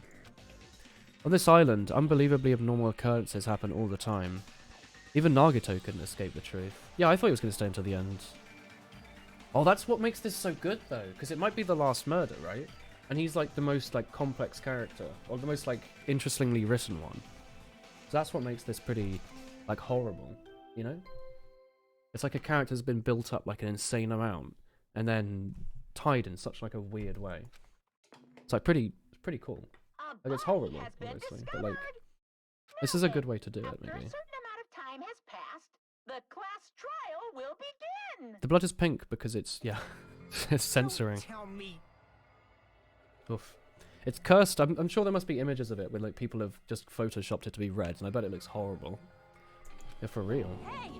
On this island, unbelievably abnormal occurrences happen all the time. Even Nagito couldn't escape the truth. Yeah, I thought he was going to stay until the end. Oh, that's what makes this so good, though. Because it might be the last murder, right? And he's, like, the most, like, complex character. Or the most, like, interestingly written one. So that's what makes this pretty, like, horrible. You know? It's like a character's been built up, like, an insane amount. And then tied in such, like, a weird way. It's, like, pretty cool. Like, it's horrible, obviously. But, like, this is a good way to do it, maybe. After a certain amount of time has passed, the class trial will begin. The blood is pink because it's, yeah, it's censoring. Don't tell me. Oof. It's cursed. I'm sure there must be images of it where, like, people have just photoshopped it to be red, and I bet it looks horrible. Yeah, for real. Hey,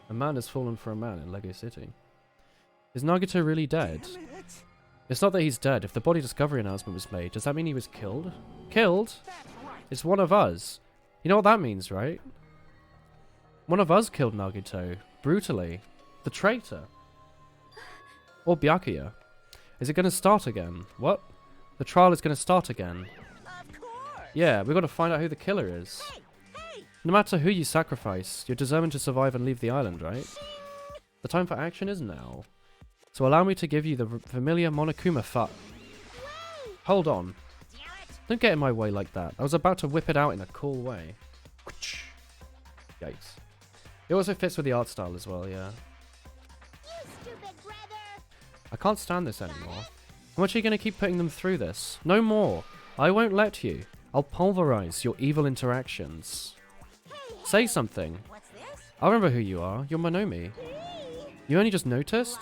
A man has fallen for a man in Lego City. Is Nagito really dead? Damn it. It's not that he's dead. If the body discovery announcement was made, does that mean he was killed? Killed? That's right. It's one of us. You know what that means, right? One of us killed Nagito. Brutally. The traitor. Or Byakuya. Is it going to start again? What? The trial is going to start again. Of course. Yeah, we've got to find out who the killer is. Hey. No matter who you sacrifice, you're determined to survive and leave the island, right? The time for action is now. So allow me to give you the familiar Monokuma Hold on. Damn it. Don't get in my way like that. I was about to whip it out in a cool way. Yikes. It also fits with the art style as well, yeah. you stupid brother. I can't stand this anymore. How much are you going to keep putting them through this? No more. I won't let you. I'll pulverize your evil interactions. Say something. What's this? I remember who you are. You're Monomi. You only just noticed?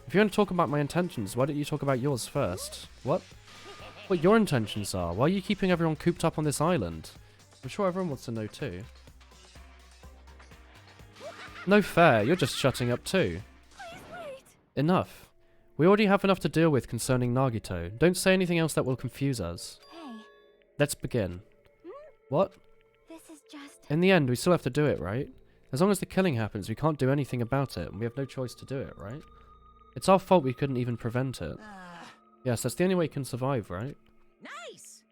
If you want to talk about my intentions, why don't you talk about yours first? What? What your intentions are? Why are you keeping everyone cooped up on this island? I'm sure everyone wants to know too. No fair, you're just shutting up too. Please wait. Enough. We already have enough to deal with concerning Nagito. Don't say anything else that will confuse us. Hey, Let's begin. Hmm? What? this is just... In the end, we still have to do it, right? As long as the killing happens, we can't do anything about it, and we have no choice to do it, right? It's our fault we couldn't even prevent it. Yes, that's the only way you can survive, right? Nice.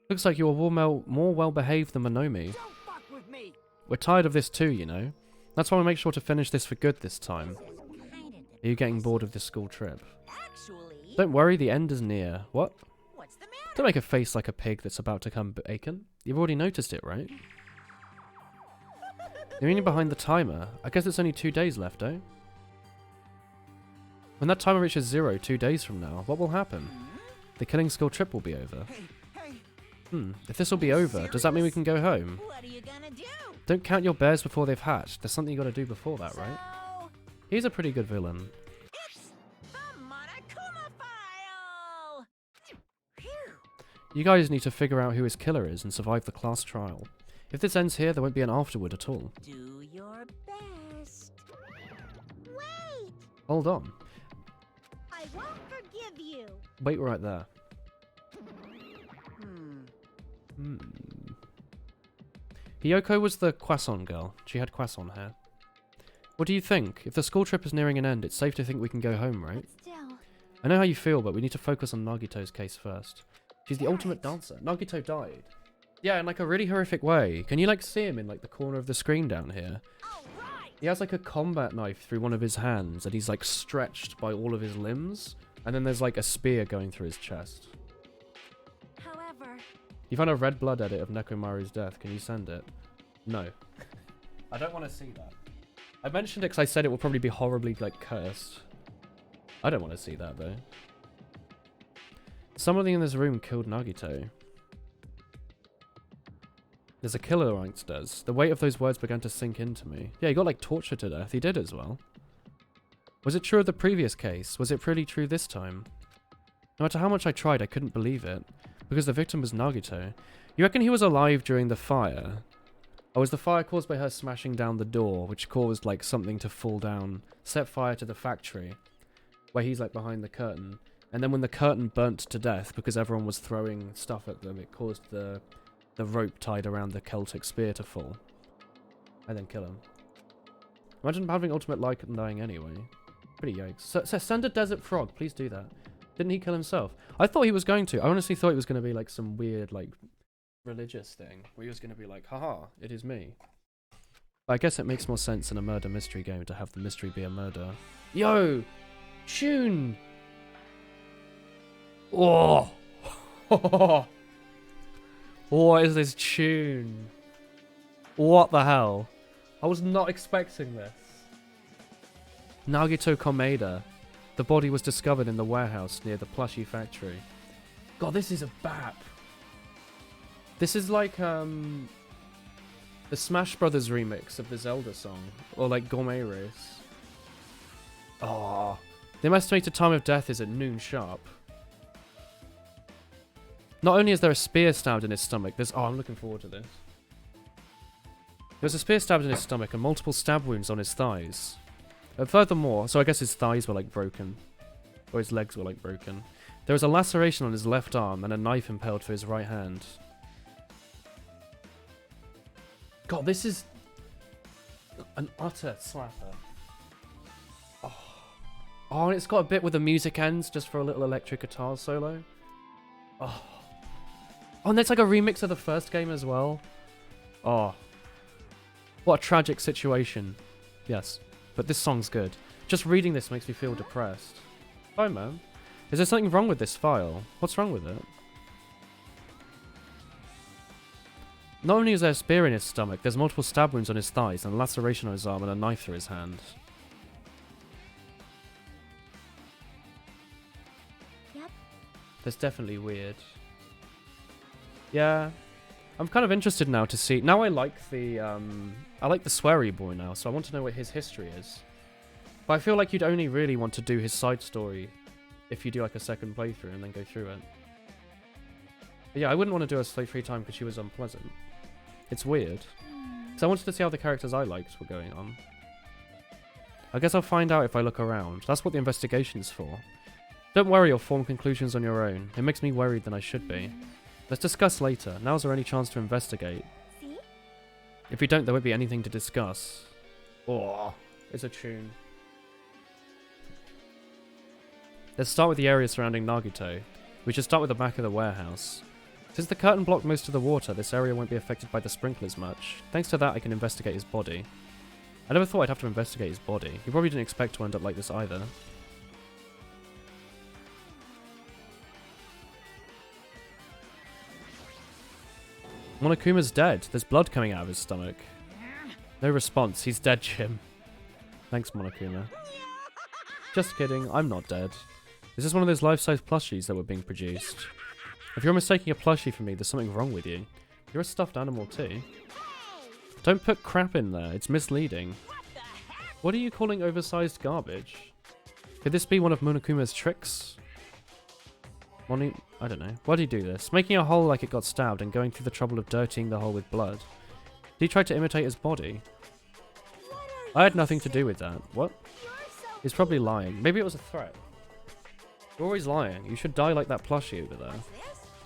Looks like you are more well-behaved than Monomi. Don't fuck with me. We're tired of this too, you know? That's why we make sure to finish this for good this time. Are you getting bored of this school trip? Actually, Don't worry, the end is near. What? what's the matter? Don't make a face like a pig that's about to come bacon. You've already noticed it, right? You're only behind the timer. I guess it's only 2 days left, eh? When that timer reaches 0 2 days from now, what will happen? The killing school trip will be over. Hey, If this will be over, does that mean we can go home? What are you gonna do? Don't count your bears before they've hatched. There's something you gotta do before that, right? So, He's a pretty good villain. it's the Monokuma file! Phew. You guys need to figure out who his killer is and survive the class trial. If this ends here, there won't be an afterward at all. Do your best. Wait! Hold on. I won't forgive you. Wait right there. Hmm. Hiyoko was the Croissant girl. She had croissant hair. What do you think? If the school trip is nearing an end, it's safe to think we can go home, right? But still... I know how you feel, but we need to focus on Nagito's case first. She's the ultimate dancer. Nagito died. Yeah, in like a really horrific way. Can you like see him in like the corner of the screen down here? All right! He has like a combat knife through one of his hands, and he's like stretched by all of his limbs. And then there's like a spear going through his chest. However... You found a red blood edit of Nekomaru's death. Can you send it? No. I don't want to see that. I mentioned it because I said it will probably be horribly like cursed. I don't want to see that though. Somebody in this room killed Nagito. There's a killer amongst us. The weight of those words began to sink into me. Yeah, he got like tortured to death. He did as well. Was it true of the previous case? Was it pretty true this time? No matter how much I tried, I couldn't believe it. Because the victim was Nagito. You reckon he was alive during the fire? Or was the fire caused by her smashing down the door, which caused like something to fall down, set fire to the factory, where he's like behind the curtain. And then when the curtain burnt to death because everyone was throwing stuff at them, it caused the rope tied around the Celtic spear to fall. And then kill him. Imagine having ultimate like and dying anyway. Pretty yikes. So send a desert frog, please do that. Didn't he kill himself? I thought he was going to. I honestly thought it was going to be like some weird like religious thing where he was going to be like, haha, it is me. But I guess it makes more sense in a murder mystery game to have the mystery be a murder. Yo! Tune! Oh! What is this tune? What the hell? I was not expecting this. Nagito Komeda. The body was discovered in the warehouse near the plushie factory. God, this is a bap. This is like the Smash Brothers remix of the Zelda song, or like Gourmet Race. Oh, the estimated time of death is at noon sharp. Not only is there a spear stabbed in his stomach, I'm looking forward to this. There's a spear stabbed in his stomach and multiple stab wounds on his thighs. Furthermore, so I guess his thighs were like broken, or his legs were like broken. There was a laceration on his left arm and a knife impaled through his right hand. God, this is an utter slapper. Oh, and it's got a bit where the music ends just for a little electric guitar solo. Oh, and there's like a remix of the first game as well. Oh, what a tragic situation. Yes, but this song's good. Just reading this makes me feel depressed. Hi, man. Is there something wrong with this file? What's wrong with it? Not only is there a spear in his stomach, there's multiple stab wounds on his thighs and a laceration on his arm and a knife through his hand. Yep. That's definitely weird. Yeah. I'm kind of interested now to see... Now I like the sweary boy now, so I want to know what his history is. But I feel like you'd only really want to do his side story if you do like a second playthrough and then go through it. But yeah, I wouldn't want to do a slate 3 time because she was unpleasant. It's weird. So I wanted to see how the characters I liked were going on. I guess I'll find out if I look around. That's what the investigation's for. Don't worry or form conclusions on your own. It makes me worried than I should be. Let's discuss later. Now's our only chance to investigate. See? If we don't, there won't be anything to discuss. Oh, it's a tune. Let's start with the area surrounding Nagito. We should start with the back of the warehouse. Since the curtain blocked most of the water, this area won't be affected by the sprinklers much. Thanks to that, I can investigate his body. I never thought I'd have to investigate his body. He probably didn't expect to end up like this either. Monokuma's dead. There's blood coming out of his stomach. No response. He's dead, Jim. Thanks, Monokuma. Just kidding. I'm not dead. This is one of those life-size plushies that were being produced. If you're mistaking a plushie for me, there's something wrong with you. You're a stuffed animal too. Don't put crap in there. It's misleading. What are you calling oversized garbage? Could this be one of Monokuma's tricks? I don't know. Why do you do this? Making a hole like it got stabbed and going through the trouble of dirtying the hole with blood. Did he try to imitate his body? I had nothing to do with that. What? He's probably lying. Maybe it was a threat. You're always lying. You should die like that plushie over there.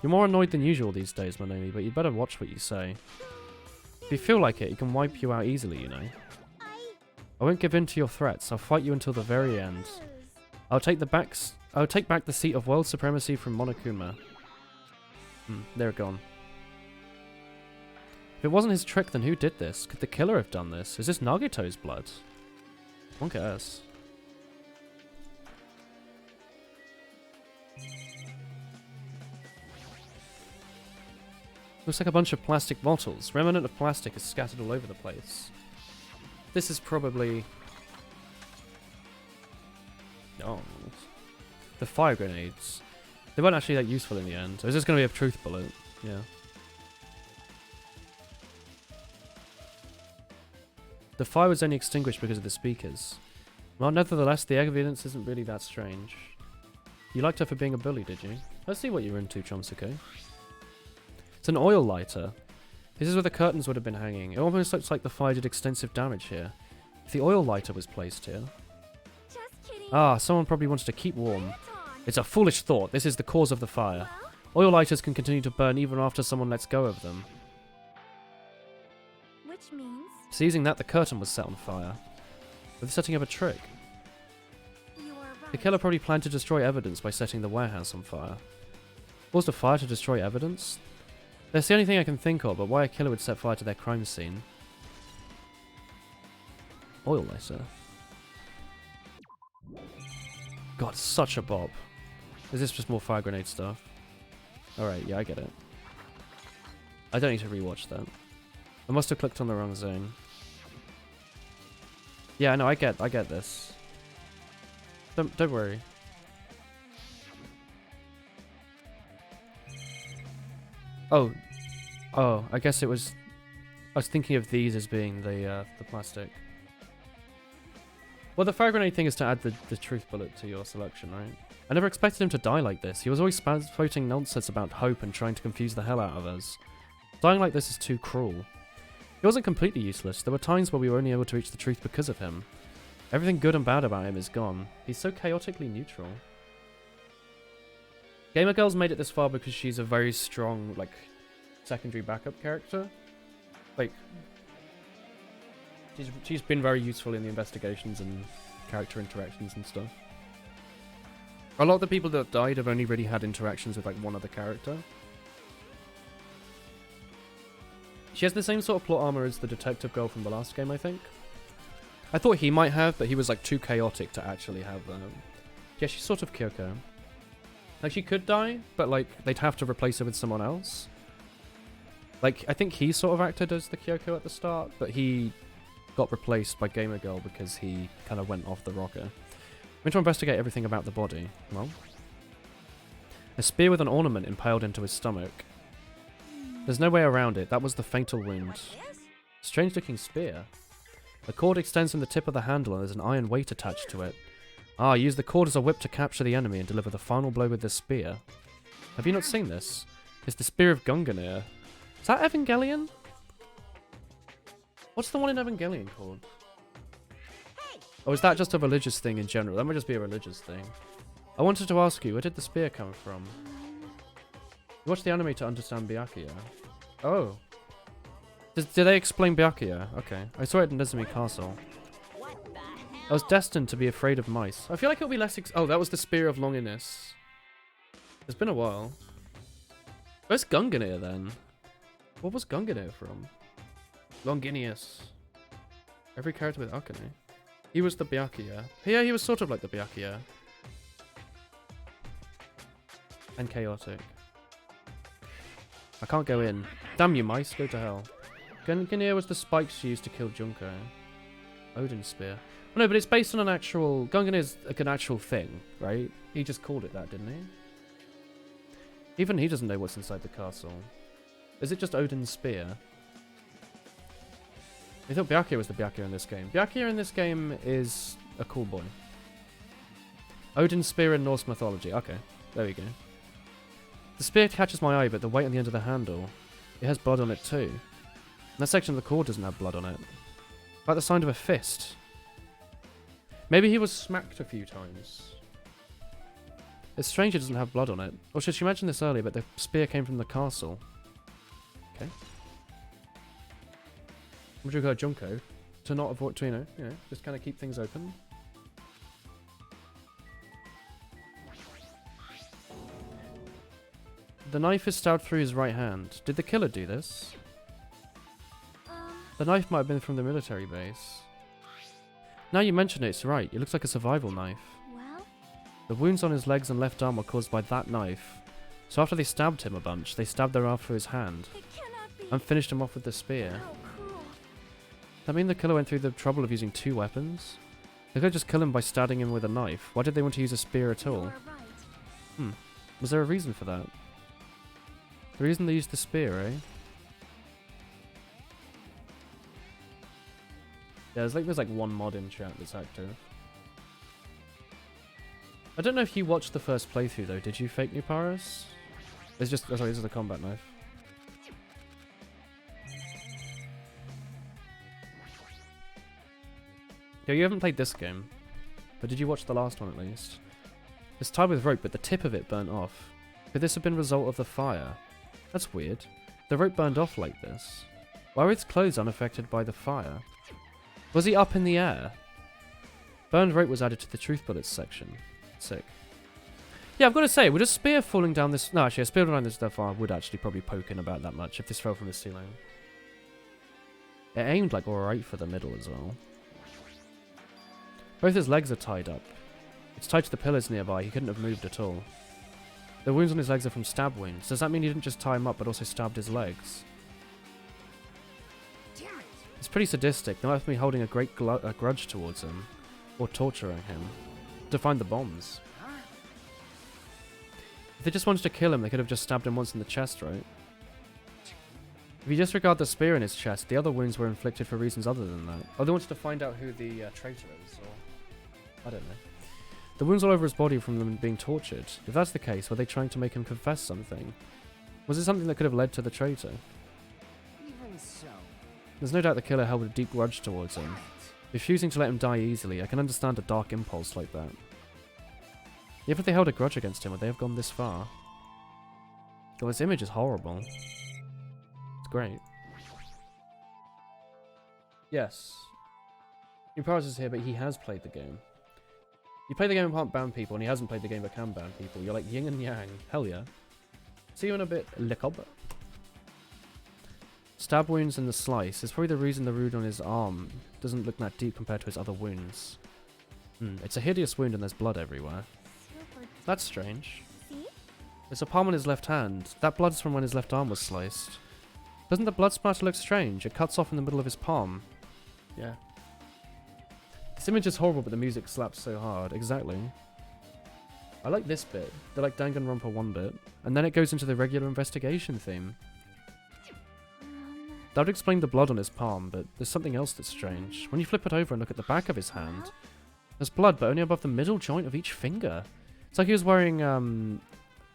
You're more annoyed than usual these days, Monomi, but you'd better watch what you say. If you feel like it, he can wipe you out easily, you know. I won't give in to your threats. I'll fight you until the very end. I'll take back the seat of world supremacy from Monokuma. They're gone. If it wasn't his trick, then who did this? Could the killer have done this? Is this Nagito's blood? One guess. Looks like a bunch of plastic bottles. Remnant of plastic is scattered all over the place. This is probably... Oh. The fire grenades. They weren't actually that useful in the end. Is this going to be a truth bullet? Yeah. The fire was only extinguished because of the speakers. Well, nevertheless, the evidence isn't really that strange. You liked her for being a bully, did you? Let's see what you're into, Chomsuke. It's an oil lighter. This is where the curtains would have been hanging. It almost looks like the fire did extensive damage here. If the oil lighter was placed here... Ah, someone probably wanted to keep warm. It's a foolish thought. This is the cause of the fire. Oil lighters can continue to burn even after someone lets go of them. Which means Seizing that, the curtain was set on fire. With setting up a trick. you are right. The killer probably planned to destroy evidence by setting the warehouse on fire. Caused a fire to destroy evidence? That's the only thing I can think of, but why a killer would set fire to their crime scene. Oil lighter. God, such a bop. Is this just more fire grenade stuff? Alright, yeah, I get it. I don't need to rewatch that. I must have clicked on the wrong zone. Yeah, no, I get this. Don't worry. Oh, I guess it was... I was thinking of these as being the plastic. Well, the fire grenade thing is to add the truth bullet to your selection, right? I never expected him to die like this. He was always spouting nonsense about hope and trying to confuse the hell out of us. Dying like this is too cruel. He wasn't completely useless. There were times where we were only able to reach the truth because of him. Everything good and bad about him is gone. He's so chaotically neutral. Gamer Girl's made it this far because she's a very strong, like, secondary backup character. Like, she's been very useful in the investigations and character interactions and stuff. A lot of the people that died have only really had interactions with, like, one other character. She has the same sort of plot armor as the detective girl from the last game, I think. I thought he might have, but he was, like, too chaotic to actually have... Yeah, she's sort of Kyoko. Like, she could die, but, like, they'd have to replace her with someone else. Like, I think he sort of acted as the Kyoko at the start, but he got replaced by Gamer Girl because he kind of went off the rocker. I'm going to investigate everything about the body. Well, a spear with an ornament impaled into his stomach. There's no way around it. That was the fatal wound. Strange looking spear. The cord extends from the tip of the handle and there's an iron weight attached to it. Ah, use the cord as a whip to capture the enemy and deliver the final blow with the spear. Have you not seen this? It's the Spear of Gunganir. Is that Evangelion? What's the one in Evangelion called? Hey, Or is that just a religious thing in general? That might just be a religious thing. I wanted to ask you, where did the spear come from? You watched the anime to understand Byakuya. Oh. Did they explain Byakuya? Okay. I saw it in Nezumi Castle. I was destined to be afraid of mice. I feel like it'll be less oh, that was the Spear of Longinus. It's been a while. Where's Gunganir then? What was Gunganir from? Longinus. Every character with Akane. He was the Byakuya. Yeah, he was sort of like the Byakuya. And chaotic. I can't go in. Damn you, mice. Go to hell. Gunganir was the spikes used to kill Junko. Odin's spear. Oh, no, but it's based on an actual... Gunganir's like an actual thing, right? He just called it that, didn't he? Even he doesn't know what's inside the castle. Is it just Odin's spear? I thought Byakuya was the Byakuya in this game. Byakuya in this game is a cool boy. Odin's spear in Norse mythology. Okay, there we go. The spear catches my eye, but the weight on the end of the handle, it has blood on it too. And that section of the cord doesn't have blood on it. Like the sign of a fist. Maybe he was smacked a few times. It's strange it doesn't have blood on it. Or should you mention this earlier, but the spear came from the castle. Okay. Would you go Junko? To not avoid, to, you know, just kind of keep things open. The knife is stabbed through his right hand. Did the killer do this? The knife might have been from the military base. Now you mention it, it's right. It looks like a survival knife. Well? The wounds on his legs and left arm were caused by that knife. So after they stabbed him a bunch, they stabbed their arm through his hand. It cannot be. And finished him off with the spear. How cruel. That mean the killer went through the trouble of using 2 weapons? They could just kill him by stabbing him with a knife. Why did they want to use a spear at all? You are right. Was there a reason for that? The reason they used the spear, eh? Yeah, there's like one mod in chat that's active. I don't know if you watched the first playthrough though. Did you, Fake New Paris? It's just... Oh, sorry, this is the combat knife. Yeah, you haven't played this game. But did you watch the last one at least? It's tied with rope, but the tip of it burnt off. Could this have been a result of the fire? That's weird. The rope burned off like this. Why were its clothes unaffected by the fire? Was he up in the air? Burned rope was added to the truth bullets section. Sick. Yeah, I've got to say, would a spear falling down this... No, actually, a spear down this far would actually probably poke in about that much if this fell from the ceiling. It aimed like alright for the middle as well. Both his legs are tied up. It's tied to the pillars nearby. He couldn't have moved at all. The wounds on his legs are from stab wounds. Does that mean he didn't just tie him up but also stabbed his legs? It's pretty sadistic. They might have been holding a great grudge towards him. Or torturing him. To find the bombs. If they just wanted to kill him, they could have just stabbed him once in the chest, right? If you disregard the spear in his chest, the other wounds were inflicted for reasons other than that. Oh, they wanted to find out who the traitor is, or... I don't know. The wounds all over his body from them being tortured. If that's the case, were they trying to make him confess something? Was it something that could have led to the traitor? Even so. There's no doubt the killer held a deep grudge towards him. Refusing to let him die easily, I can understand a dark impulse like that. If they held a grudge against him, would they have gone this far? God, this image is horrible. It's great. Yes. Uparas is here, but he has played the game. You play the game and can't ban people, and he hasn't played the game but can ban people. You're like yin and yang. Hell yeah. See you in a bit, Licob. Stab wounds and the slice is probably the reason the wound on his arm doesn't look that deep compared to his other wounds. It's a hideous wound and there's blood everywhere. Super. That's strange. See? There's a palm on his left hand. That blood is from when his left arm was sliced. Doesn't the blood splatter look strange? It cuts off in the middle of his palm. Yeah. This image is horrible, but the music slaps so hard. Exactly. I like this bit. They're like Danganronpa 1 bit. And then it goes into the regular investigation theme. That would explain the blood on his palm, but there's something else that's strange. When you flip it over and look at the back of his hand, there's blood, but only above the middle joint of each finger. It's like he was wearing,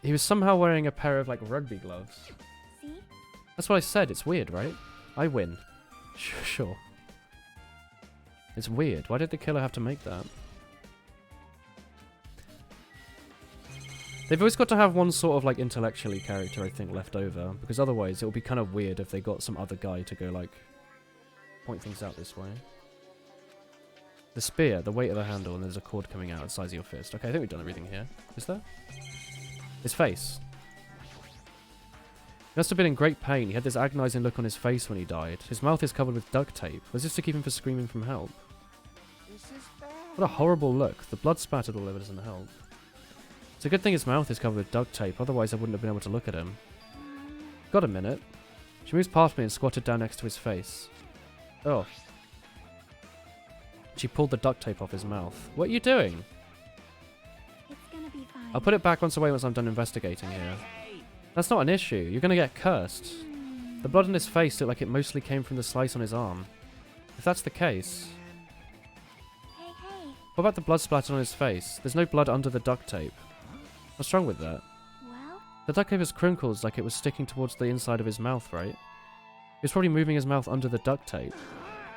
he was somehow wearing a pair of, like, rugby gloves. See? That's what I said. It's weird, right? I win. Sure. It's weird. Why did the killer have to make that? They've always got to have one sort of like intellectually character, I think, left over. Because otherwise it would be kind of weird if they got some other guy to go like point things out this way. The spear, the weight of the handle, and there's a cord coming out the size of your fist. Okay, I think we've done everything here. Is there? His face. He must have been in great pain. He had this agonizing look on his face when he died. His mouth is covered with duct tape. Was this to keep him from screaming from help? This is bad. What a horrible look. The blood spattered all over doesn't help. It's a good thing his mouth is covered with duct tape, otherwise I wouldn't have been able to look at him. Got a minute. She moves past me and squatted down next to his face. Oh. She pulled the duct tape off his mouth. What are you doing? It's gonna be fine. I'll put it back once away once I'm done investigating here. That's not an issue. You're gonna get cursed. The blood on his face looked like it mostly came from the slice on his arm. If that's the case... Hey, hey. What about the blood splatter on his face? There's no blood under the duct tape. What's wrong with that? Well, The duct tape has crinkles like it was sticking towards the inside of his mouth, right? He was probably moving his mouth under the duct tape.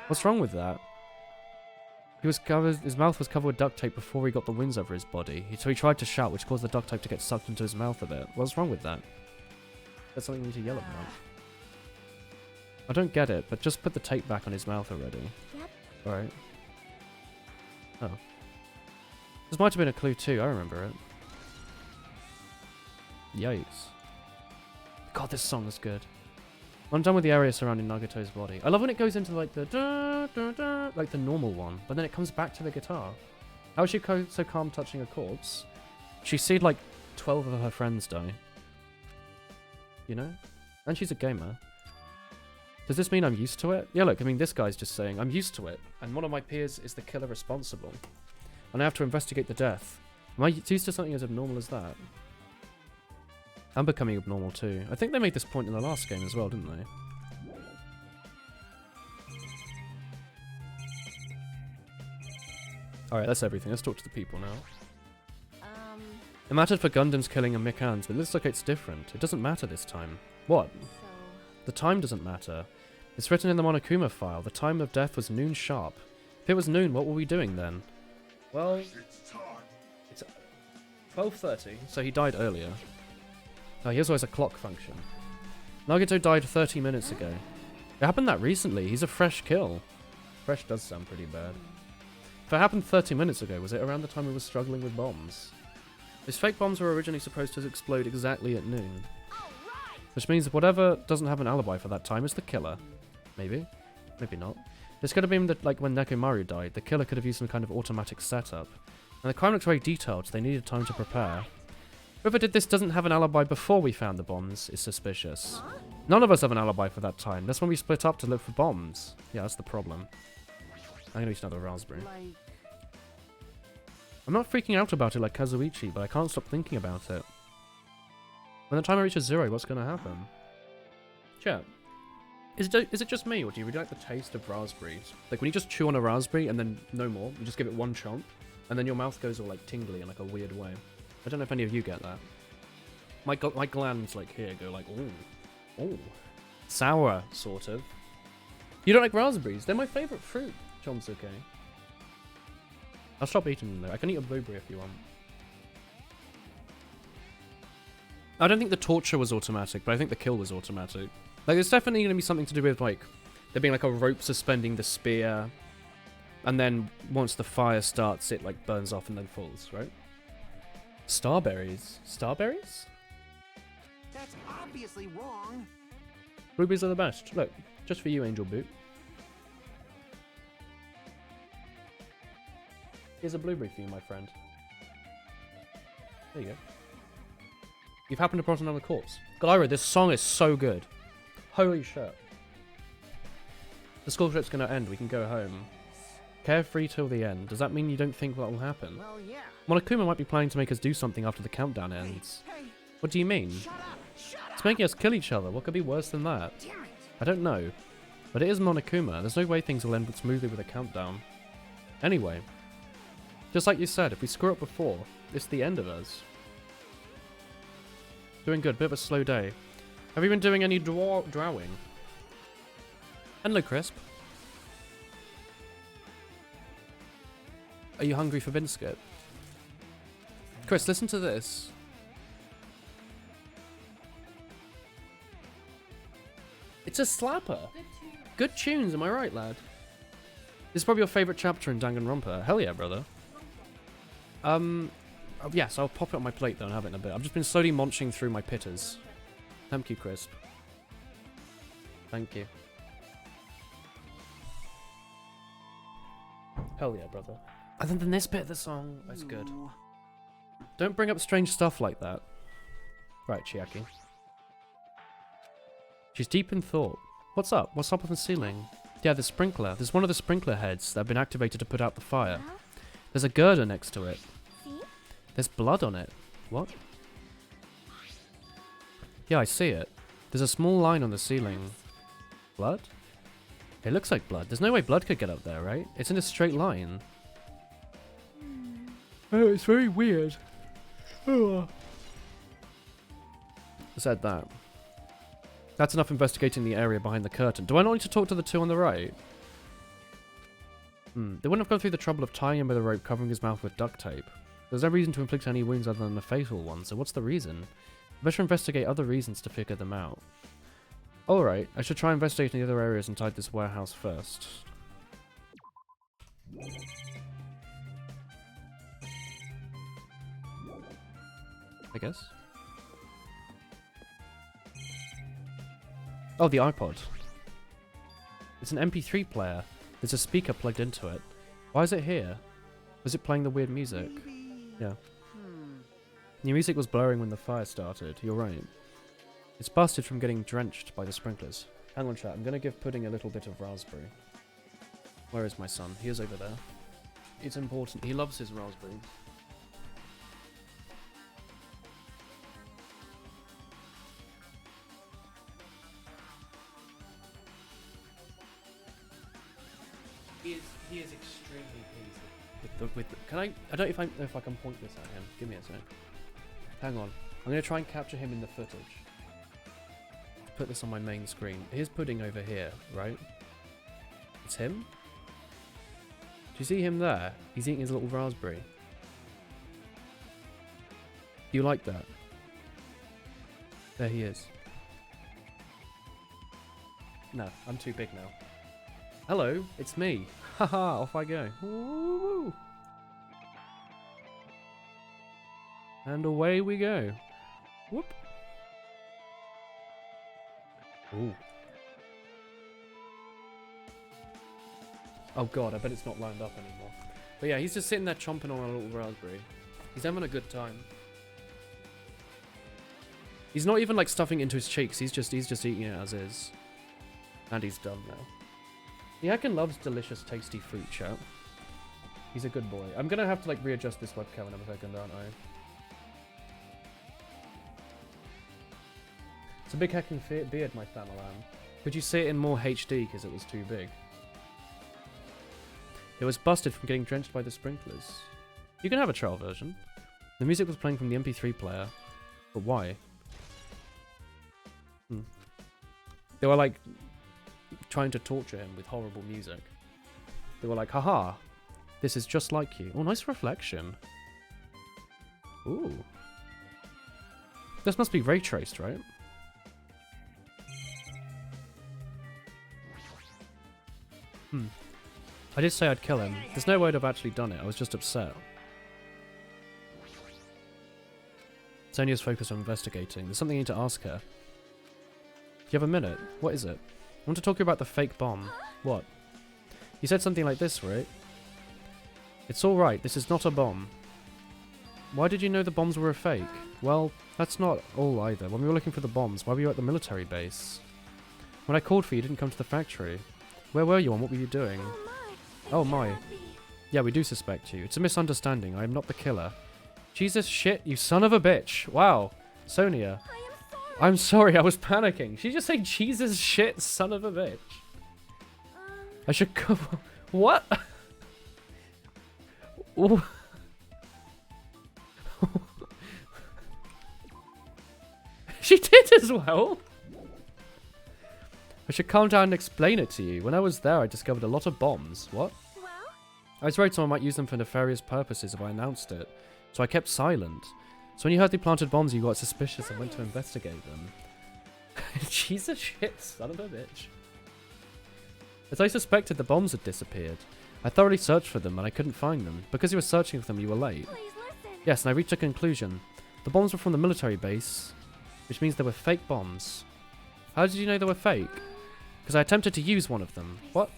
What's wrong with that? His mouth was covered with duct tape before he got the winds over his body. So he tried to shout, which caused the duct tape to get sucked into his mouth a bit. What's wrong with that? That's something we need to yell about. I don't get it, but just put the tape back on his mouth already. Yep. Alright. Oh. This might have been a clue too, I remember it. Yikes. God, this song is good. I'm done with the area surrounding Nagato's body. I love when it goes into like the da, da, da, like the normal one, but then it comes back to the guitar. How is she so calm touching a corpse? She's seen like 12 of her friends die. You know? And she's a gamer. Does this mean I'm used to it? Yeah, look, I mean, this guy's just saying, I'm used to it. And one of my peers is the killer responsible. And I have to investigate the death. Am I used to something as abnormal as that? I'm becoming abnormal too. I think they made this point in the last game as well, didn't they? Alright, that's everything. Let's talk to the people now. It mattered for Gundam's killing and Mikan's, but it looks like it's different. It doesn't matter this time. What? So, The time doesn't matter. It's written in the Monokuma file. The time of death was noon sharp. If it was noon, what were we doing then? Well, It's time. it's 12:30, so he died earlier. Oh, he also has a clock function. Nagato died 30 minutes ago. It happened that recently. He's a fresh kill. Fresh does sound pretty bad. If it happened 30 minutes ago, was it around the time we were struggling with bombs? These fake bombs were originally supposed to explode exactly at noon. Which means whatever doesn't have an alibi for that time is the killer. Maybe. Maybe not. This could have been that, like when Nekomaru died, the killer could have used some kind of automatic setup. And the crime looks very detailed, so they needed time to prepare. Whoever did this doesn't have an alibi before we found the bombs is suspicious. None of us have an alibi for that time. That's when we split up to look for bombs. Yeah, that's the problem. I'm gonna use another raspberry. Like, I'm not freaking out about it like Kazuichi, but I can't stop thinking about it. When the timer reaches 0, what's gonna happen? Chat. Is it just me, or do you really like the taste of raspberries? Like when you just chew on a raspberry and then no more, you just give it one chomp, and then your mouth goes all like tingly in like a weird way. I don't know if any of you get that. My glands like here go like, ooh, ooh, sour sort of. You don't like raspberries? They're my favourite fruit, Chomsuke. I'll stop eating them though. I can eat a blueberry if you want. I don't think the torture was automatic, but I think the kill was automatic. Like, there's definitely going to be something to do with, like, there being, like, a rope suspending the spear, and then once the fire starts, it, like, burns off and then falls, right? Starberries? Starberries? that's obviously wrong. Blueberries are the best. Look, just for you, Angel Boot. Here's a blueberry for you, my friend. There you go. You've happened across another corpse. Glyra, this song is so good. Holy shit. The school trip's gonna end. We can go home. Carefree till the end. Does that mean you don't think that will happen? Well, yeah. Monokuma might be planning to make us do something after the countdown ends. Hey, What do you mean? shut up! Shut up! It's making us kill each other. What could be worse than that? Damn it! I don't know. But it is Monokuma. There's no way things will end smoothly with a countdown. Anyway. Just like you said, if we screw up before, it's the end of us. Doing good. Bit of a slow day. Have you been doing any drawing? Hello, Crisp. Are you hungry for biscuit? Chris, listen to this. It's a slapper. Good tunes, am I right, lad? This is probably your favourite chapter in Danganronpa. Hell yeah, brother. Yes, I'll pop it on my plate though and have it in a bit. I've just been slowly munching through my pitters. Thank you, Crisp. Thank you. Hell yeah, brother. And then this bit of the song, that's good. Don't bring up strange stuff like that. Right, Chiaki. She's deep in thought. What's up? What's up with the ceiling? Yeah, the sprinkler. There's one of the sprinkler heads that have been activated to put out the fire. Well, There's a girder next to it. see? There's blood on it. What? Yeah, I see it. There's a small line on the ceiling. Blood? It looks like blood. There's no way blood could get up there, right? It's in a straight line. Oh, it's very weird. Oh. I said that. That's enough investigating the area behind the curtain. Do I not need to talk to the two on the right? They wouldn't have gone through the trouble of tying him with a rope, covering his mouth with duct tape. There's no reason to inflict any wounds other than a fatal one, so what's the reason? Better investigate other reasons to figure them out. Alright, I should try investigating the other areas inside this warehouse first. I guess. Oh, the iPod. It's an MP3 player. There's a speaker plugged into it. Why is it here? Was it playing the weird music? Yeah. The music was blurring when the fire started. You're right. It's busted from getting drenched by the sprinklers. Hang on, chat. I'm going to give Pudding a little bit of raspberry. Where is my son? He is over there. It's important. He loves his raspberries. He is extremely pleased with the can I don't know if I can point this at him. Give me a sec. Hang on. I'm gonna try and capture him in the footage. Put this on my main screen. Here's Pudding over here, right? It's him? Do you see him there? He's eating his little raspberry. Do you like that? There he is. No, I'm too big now. Hello, it's me. Haha, off I go. Woo-woo. And away we go. Whoop. Ooh. Oh god, I bet it's not lined up anymore. But yeah, he's just sitting there chomping on a little raspberry. He's having a good time. He's not even like stuffing it into his cheeks, he's just eating it as is. And he's done now. Yakin loves delicious, tasty fruit, chat. He's a good boy. I'm gonna have to like readjust this webcam in a second, aren't I? It's a big heckin' beard, my Thamalan. Could you see it in more HD because it was too big? It was busted from getting drenched by the sprinklers. You can have a trial version. The music was playing from the MP3 player. But why? They were like trying to torture him with horrible music. They were like, haha, this is just like you. Oh, nice reflection. Ooh. This must be ray traced, right? I did say I'd kill him. There's no way I'd have actually done it. I was just upset. Sonia's focused on investigating. There's something I need to ask her. Do you have a minute? What is it? I want to talk to you about the fake bomb. What? You said something like this, right? It's alright, this is not a bomb. Why did you know the bombs were a fake? Well, that's not all either. When we were looking for the bombs, why were you at the military base? When I called for you, you didn't come to the factory. Where were you and what were you doing? Oh my. Yeah, we do suspect you. It's a misunderstanding. I am not the killer. Jesus shit, you son of a bitch. Wow. Sonia. I'm sorry, I was panicking. She just said Jesus shit, son of a bitch. I should go. What? She did as well. I should calm down and explain it to you. When I was there, I discovered a lot of bombs. What? Well, I was worried someone might use them for nefarious purposes if I announced it, so I kept silent. So when you heard they planted bombs, you got suspicious and went to investigate them. She's a shit son of a bitch. As I suspected, the bombs had disappeared. I thoroughly searched for them and I couldn't find them. Because you were searching for them, you were late. Please listen. Yes, and I reached a conclusion. The bombs were from the military base, which means they were fake bombs. How did you know they were fake? Because I attempted to use one of them. What?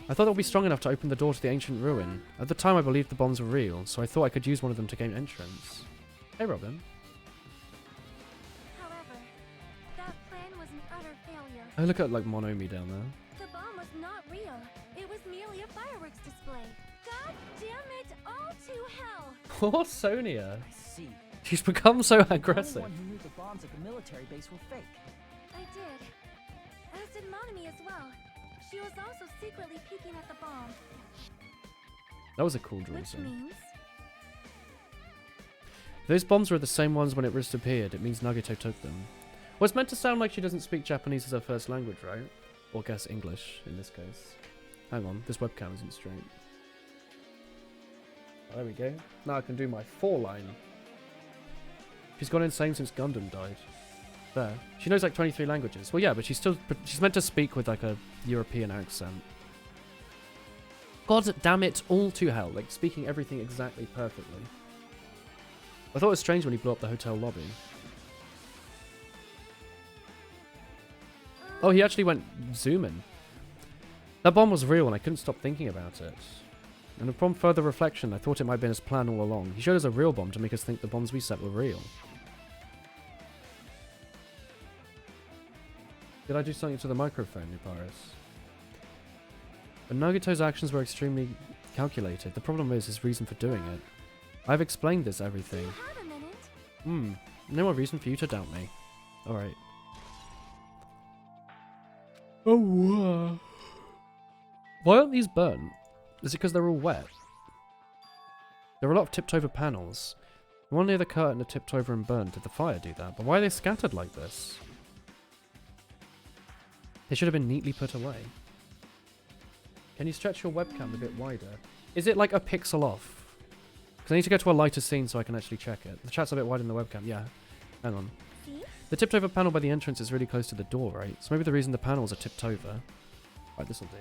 I thought that would be strong enough to open the door to the ancient ruin. At the time, I believed the bombs were real, so I thought I could use one of them to gain entrance. Hey, Robin. However, that plan was an utter failure. Oh, look at, like, Monomi down there. The bomb was not real. It was merely a fireworks display. God damn it, all to hell! Poor Sonia. I see. She's become so The only aggressive. one who knew the bombs at the military base were fake. I did. As did Monomi as well. She was also secretly peeking at the bomb. That was a cool draw Which scene. means... If those bombs were the same ones when it disappeared, it means Nagito took them. Well, it's meant to sound like she doesn't speak Japanese as her first language, right? Or guess English, in this case. Hang on, this webcam isn't straight. There we go. Now I can do my 4-line. She's gone insane since Gundam died. There. She knows like 23 languages. Well, yeah, but she's meant to speak with like a European accent. God damn it, all to hell. Like, speaking everything exactly perfectly. I thought it was strange when he blew up the hotel lobby. Oh, he actually went zooming. That bomb was real and I couldn't stop thinking about it. And upon further reflection, I thought it might have been his plan all along. He showed us a real bomb to make us think the bombs we set were real. Did I do something to the microphone, Nuparis? But Nagito's actions were extremely calculated. The problem is his reason for doing it. I've explained this everything. Do you have a minute? No more reason for you to doubt me. Alright. Oh, wow. Why aren't these burnt? Is it because they're all wet? There are a lot of tipped over panels. The one near the curtain are tipped over and burnt. Did the fire do that? But why are they scattered like this? They should have been neatly put away. Can you stretch your webcam a bit wider? Is it like a pixel off? Because I need to go to a lighter scene so I can actually check it. The chat's a bit wider than the webcam. Yeah. Hang on. See? The tipped over panel by the entrance is really close to the door, right? So maybe the reason the panels are tipped over. Right, this'll do.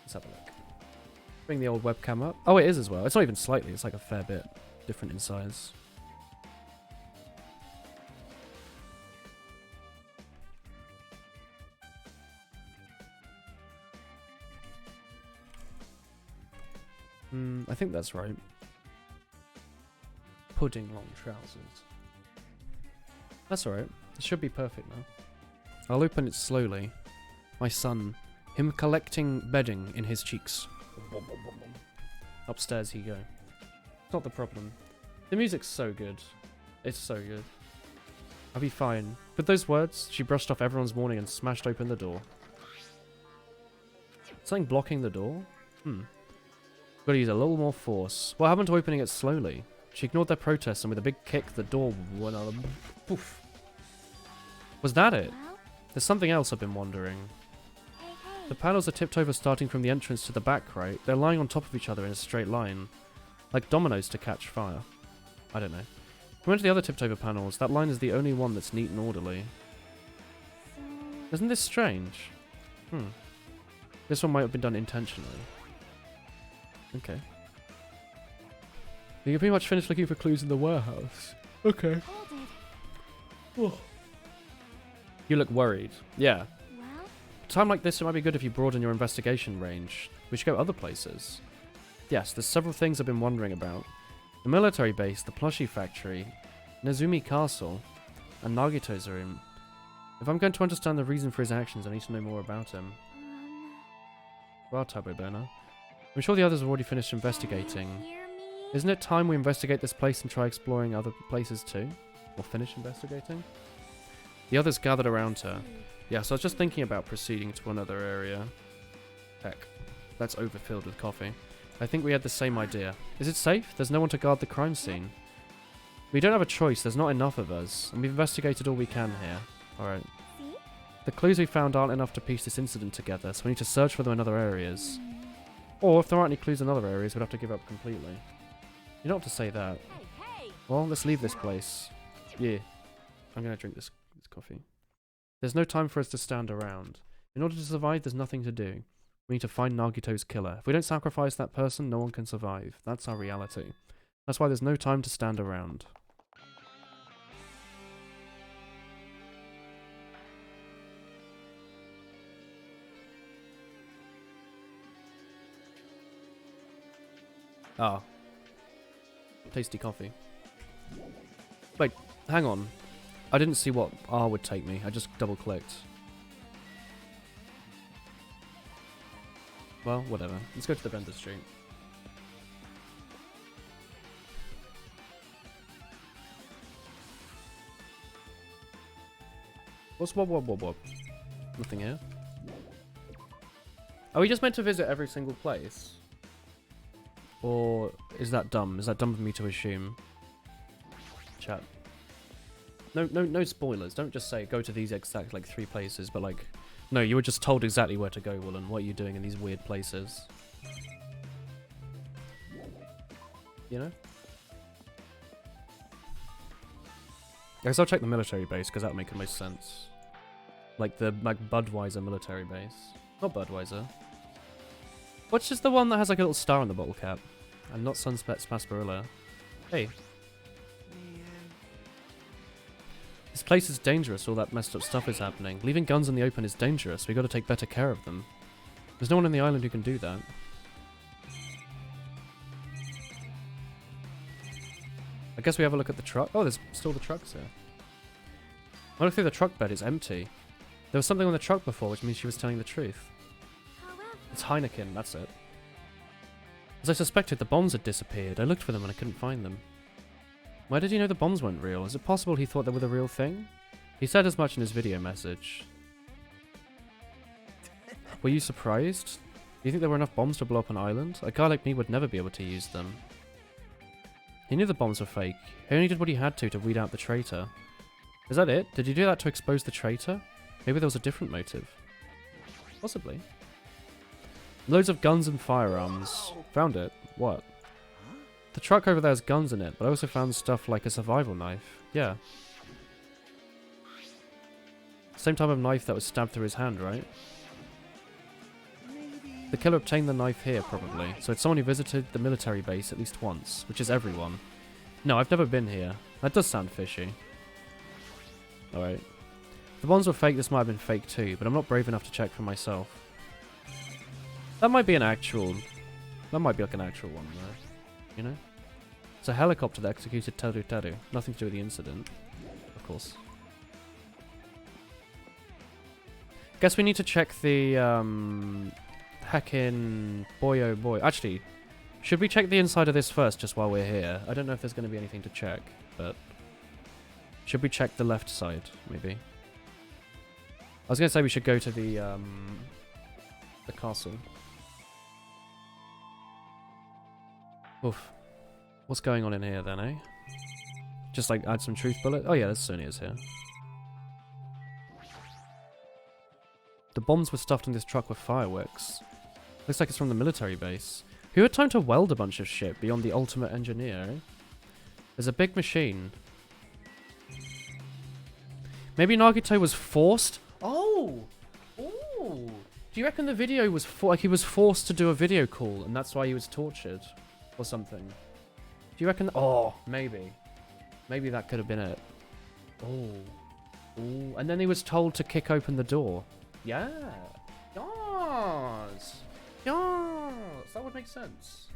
Let's have a look. Bring the old webcam up. Oh, it is as well. It's not even slightly. It's like a fair bit different in size. I think that's right. Pudding long trousers. That's alright. It should be perfect now. I'll open it slowly. My son. Him collecting bedding in his cheeks. Upstairs he go. It's not the problem. The music's so good. It's so good. I'll be fine. With those words, she brushed off everyone's warning and smashed open the door. Something blocking the door? Gotta use a little more force. What happened to opening it slowly? She ignored their protests and with a big kick, the door went on a poof. Was that it? Well, There's something else I've been wondering. hey, The hey. panels are tipped over starting from the entrance to the back, right? They're lying on top of each other in a straight line. Like dominoes to catch fire. I don't know. Compared to the other tipped over panels, that line is the only one that's neat and orderly. So... Isn't this strange? This one might have been done intentionally. Okay. You can pretty much finish looking for clues in the warehouse. Okay. Hold it. You look worried. Yeah. Well, A time like this, it might be good if you broaden your investigation range. We should go other places. Yes, there's several things I've been wondering about. The military base, the plushie factory, Nezumi Castle, and Nagito's room. If I'm going to understand the reason for his actions, I need to know more about him. Well, Tabo Burner. I'm sure the others have already finished investigating. hear me? Isn't it time we investigate this place and try exploring other places too? Or finish investigating? The others gathered around her. Yeah, so I was just thinking about proceeding to another area. Heck, that's overfilled with coffee. I think we had the same idea. Is it safe? There's no one to guard the crime scene. We don't have a choice, there's not enough of us, and we've investigated all we can here. Alright. See? The clues we found aren't enough to piece this incident together, so we need to search for them in other areas. Or if there aren't any clues in other areas, we'd have to give up completely. You don't have to say that. Hey, Well, let's leave this place. Yeah. I'm gonna drink this coffee. There's no time for us to stand around. In order to survive, there's nothing to do. We need to find Nagito's killer. If we don't sacrifice that person, no one can survive. That's our reality. That's why there's no time to stand around. Ah. Tasty coffee. Wait, hang on. I didn't see what R would take me. I just double-clicked. Well, whatever. Let's go to the vendor street. What's what? Nothing here. Are we just meant to visit every single place? Or is that dumb? Is that dumb for me to assume? Chat. No spoilers. Don't just say go to these exact like 3 places, but like, no, you were just told exactly where to go, Woolen. What are you doing in these weird places? You know? I guess I'll check the military base because that would make the most sense. Like the Budweiser military base. Not Budweiser. What's just the one that has like a little star on the bottle cap? And not Sunspet Spasparilla. Hey. This place is dangerous, all that messed up stuff is happening. Leaving guns in the open is dangerous, we gotta take better care of them. There's no one on the island who can do that. I guess we have a look at the truck. Oh, there's still the trucks here. I look through the truck bed, it's empty. There was something on the truck before, which means she was telling the truth. It's Heineken, that's it. As I suspected, the bombs had disappeared. I looked for them and I couldn't find them. Why did he know the bombs weren't real? Is it possible he thought they were the real thing? He said as much in his video message. Were you surprised? Do you think there were enough bombs to blow up an island? A guy like me would never be able to use them. He knew the bombs were fake. He only did what he had to weed out the traitor. Is that it? Did you do that to expose the traitor? Maybe there was a different motive. Possibly. Loads of guns and firearms. Found it. What? The truck over there has guns in it, but I also found stuff like a survival knife. Yeah. Same type of knife that was stabbed through his hand, right? The killer obtained the knife here, probably. So it's someone who visited the military base at least once, which is everyone. No, I've never been here. That does sound fishy. Alright. If the bombs were fake, this might have been fake too, but I'm not brave enough to check for myself. That might be an actual... That might be like an actual one, though. You know? It's a helicopter that executed Teru Teru. Nothing to do with the incident. Of course. Guess we need to check the, heckin' boy oh boy. Actually, should we check the inside of this first, just while we're here? I don't know if there's going to be anything to check, but... Should we check the left side, maybe? I was going to say we should go to the castle. Oof. What's going on in here then, eh? Just like add some truth bullet? Oh yeah, there's Sonia's here. The bombs were stuffed in this truck with fireworks. Looks like it's from the military base. Who had time to weld a bunch of shit beyond the ultimate engineer, eh? There's a big machine. Maybe Nagito was forced? Oh! Ooh! Do you reckon the video was like he was forced to do a video call and that's why he was tortured? Or something? Do you reckon? Oh, maybe. Maybe that could have been it. Oh. Ooh. And then he was told to kick open the door. Yeah. Yes. Yes. That would make sense.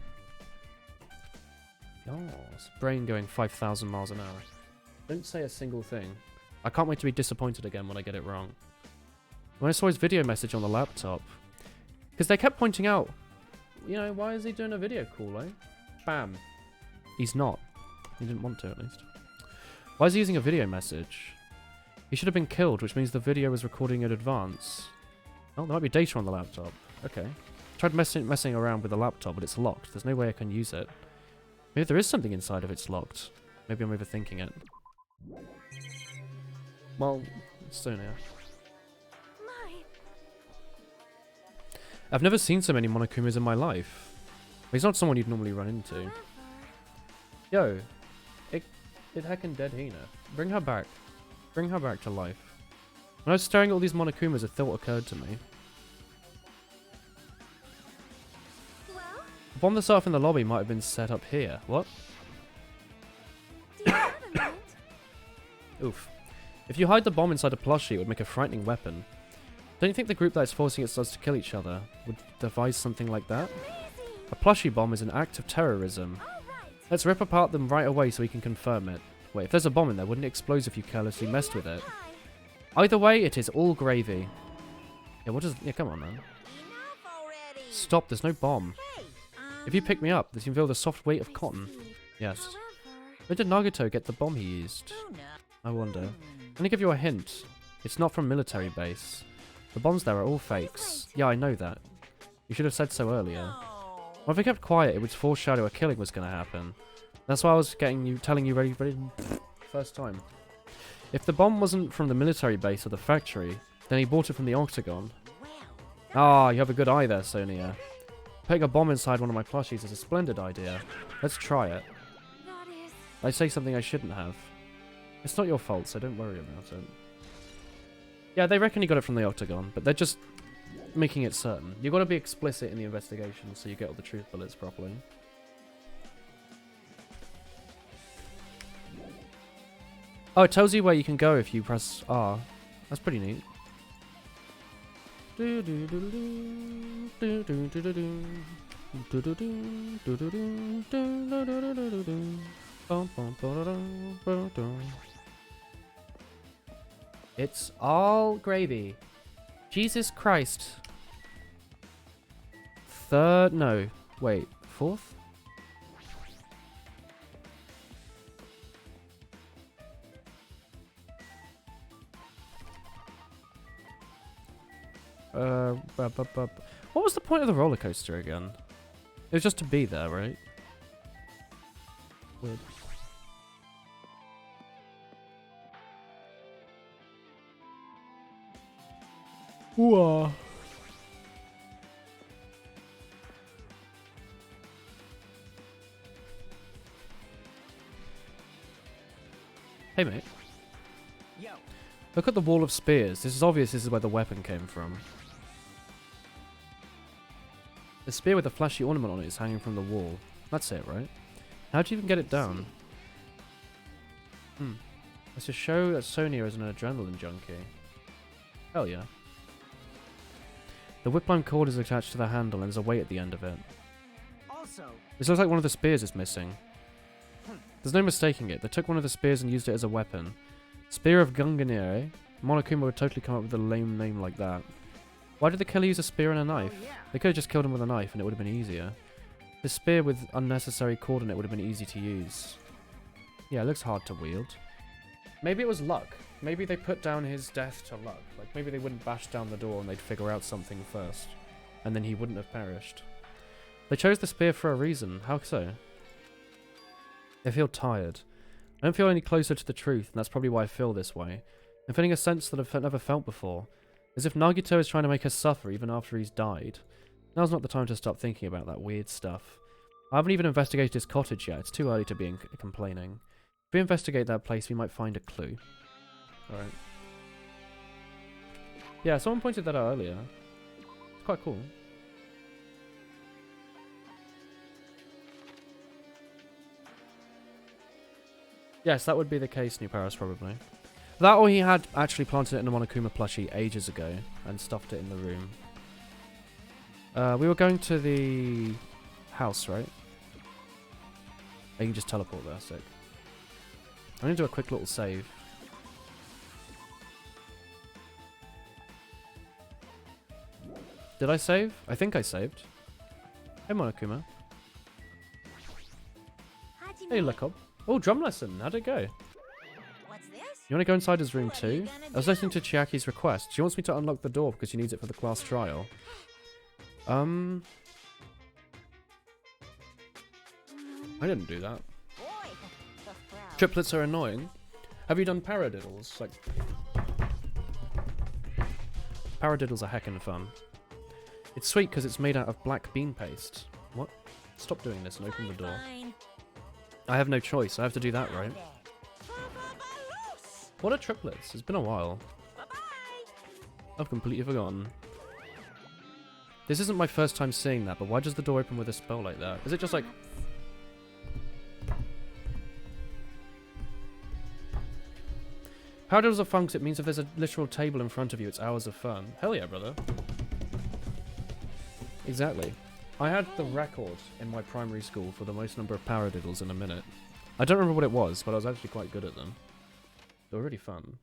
Yes. Brain going 5,000 miles an hour. Don't say a single thing. I can't wait to be disappointed again when I get it wrong. When I saw his video message on the laptop. Because they kept pointing out, you know, why is he doing a video call, eh? Bam. He's not. He didn't want to, at least. Why is he using a video message? He should have been killed, which means the video was recording in advance. Oh, there might be data on the laptop. Okay. Tried messing around with the laptop, but it's locked. There's no way I can use it. Maybe there is something inside if it's locked. Maybe I'm overthinking it. Well, it's Sonia. I've never seen so many Monokumas in my life. He's not someone you'd normally run into. However, Yo, it heckin' dead Hina. Bring her back. Bring her back to life. When I was staring at all these Monokumas, a thought occurred to me. well, The bomb that's off in the lobby might have been set up here. What? do you have a minute? Oof. If you hide the bomb inside a plushie, it would make a frightening weapon. Don't you think the group that is forcing its subs to kill each other would devise something like that? Amazing! A plushie bomb is an act of terrorism. Alright, Let's rip apart them right away so we can confirm it. Wait, if there's a bomb in there, wouldn't it explode if you carelessly messed with it? hi. Either way, it is all gravy. Yeah, what does... Yeah, come on, man. Enough already. Stop, there's no bomb. Hey, If you pick me up, you can feel the soft weight of cotton. Yes. However, Where did Nagato get the bomb he used? tuna. I wonder. Let me give you a hint. It's not from military base. The bombs there are all fakes. Yeah, I know that. You should have said so earlier. No. Well, if we kept quiet, it would foreshadow a killing was going to happen. That's why I was telling you ready first time. If the bomb wasn't from the military base or the factory, then he bought it from the Octagon. Ah, you have a good eye there, Sonia. Putting a bomb inside one of my plushies is a splendid idea. Let's try it. that is. I say something I shouldn't have. It's not your fault, so don't worry about it. Yeah, they reckon you got it from the Octagon, but they're just making it certain. You've got to be explicit in the investigation so you get all the truth bullets properly. Oh, it tells you where you can go if you press R. That's pretty neat. It's all gravy. Jesus Christ. Third, no, wait, fourth? What was the point of the roller coaster again? It was just to be there, right? Weird. Whoa. Hey mate, Yo, look at the wall of spears. This is obvious this is where the weapon came from. The spear with a flashy ornament on it is hanging from the wall. That's it, right? How'd you even get it down? It's to show that Sonia is an adrenaline junkie. Hell yeah. The whip-line cord is attached to the handle and there's a weight at the end of it. also, This looks like one of the spears is missing. There's no mistaking it. They took one of the spears and used it as a weapon. Spear of Gunganire. Monokuma would totally come up with a lame name like that. Why did the killer use a spear and a knife? yeah. They could have just killed him with a knife and it would have been easier. The spear with unnecessary cord in it would have been easy to use. Yeah, it looks hard to wield. Maybe it was luck. Maybe they put down his death to luck. Like, maybe they wouldn't bash down the door and they'd figure out something first. And then he wouldn't have perished. They chose the spear for a reason. How so? I feel tired. I don't feel any closer to the truth, and that's probably why I feel this way. I'm feeling a sense that I've never felt before. As if Nagito is trying to make us suffer even after he's died. Now's not the time to stop thinking about that weird stuff. I haven't even investigated his cottage yet. It's too early to be complaining. If we investigate that place, we might find a clue. Alright. Yeah, someone pointed that out earlier. It's quite cool. Yes, that would be the case, New Paris, probably. That or he had actually planted it in a Monokuma plushie ages ago and stuffed it in the room. We were going to the house, right? You can just teleport there, sick. I'm going to do a quick little save. Did I save? I think I saved. Hey, Monokuma. Hey, Lecob. Oh, drum lesson. How'd it go? What's this? You want to go inside his room What are you too? gonna I was listening to Chiaki's request. She wants me to unlock the door because she needs it for the class trial. I didn't do that. Boy, the crowd. Triplets are annoying. Have you done paradiddles? Like, paradiddles are heckin' fun. It's sweet because it's made out of black bean paste. What? Stop doing this and open the door. Fine. I have no choice. I have to do that, right? What are triplets? It's been a while. I've completely forgotten. This isn't my first time seeing that, but why does the door open with a spell like that? Is it just like... Paradox of fun, 'cause it means if there's a literal table in front of you, it's hours of fun. Hell yeah, brother. Exactly. I had the record in my primary school for the most number of paradiddles in a minute. I don't remember what it was, but I was actually quite good at them. They were really fun.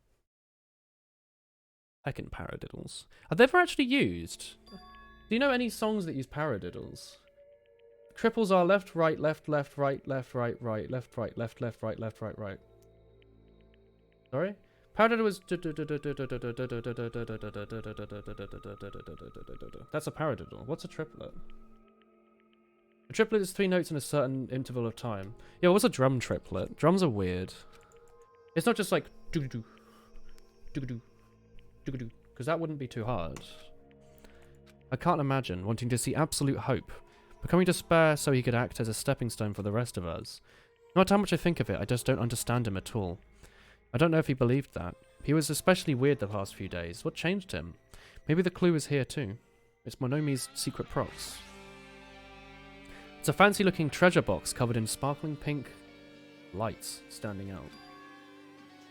Heckin' paradiddles. Are they ever actually used? Do you know any songs that use paradiddles? Triples are left, right, left, left, right, left, right, right, left, right, left, left, right, left, right, right. Sorry? Paradiddle was... That's a paradiddle. What's a triplet? A triplet is 3 notes in a certain interval of time. Yeah, what's a drum triplet? Drums are weird. It's not just like... doo-doo-doo, doo-doo-doo, doo-doo-doo, because that wouldn't be too hard. I can't imagine wanting to see absolute hope, becoming despair so he could act as a stepping stone for the rest of us. No matter how much I think of it, I just don't understand him at all. I don't know if he believed that. He was especially weird the past few days. What changed him? Maybe the clue is here too. It's Monomi's secret procs. It's a fancy looking treasure box covered in sparkling pink lights standing out.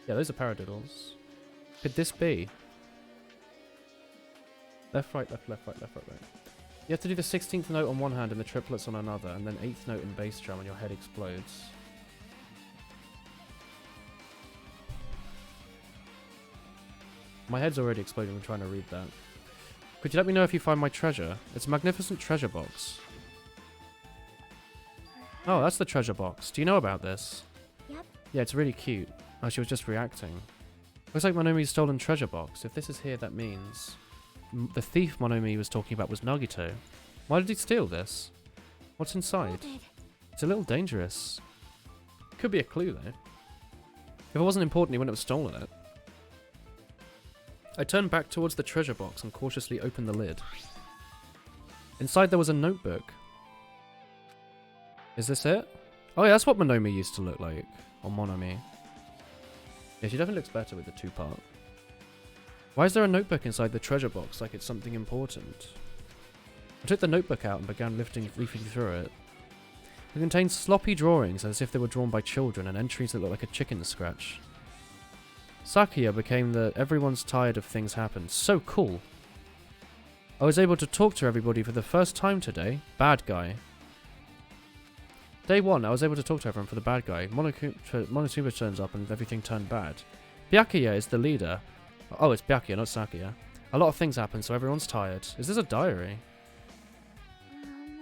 Yeah, those are paradiddles. Could this be? Left, right, left, left, right, left, right, right. You have to do the 16th note on one hand and the triplets on another, and then 8th note in bass drum and your head explodes. My head's already exploding from trying to read that. Could you let me know if you find my treasure? It's a magnificent treasure box. Oh, that's the treasure box. Do you know about this? Yep. Yeah, it's really cute. Oh, she was just reacting. Looks like Monomi's stolen treasure box. If this is here, that means... the thief Monomi was talking about was Nagito. Why did he steal this? What's inside? It's a little dangerous. Could be a clue, though. If it wasn't important, he wouldn't have stolen it. I turned back towards the treasure box and cautiously opened the lid. Inside there was a notebook. Is this it? Oh yeah, that's what Monomi used to look like. Or Monomi. Yeah, she definitely looks better with the 2-part. Why is there a notebook inside the treasure box like it's something important? I took the notebook out and began leafing through it. It contained sloppy drawings as if they were drawn by children and entries that looked like a chicken scratch. Sakuya became the everyone's tired of things happen. So cool. I was able to talk to everybody for the first time today. Bad guy. Day 1, I was able to talk to everyone for the bad guy. Monotsuba turns up and everything turned bad. Byakuya is the leader. Oh, it's Byakuya, not Sakuya. A lot of things happen, so everyone's tired. Is this a diary?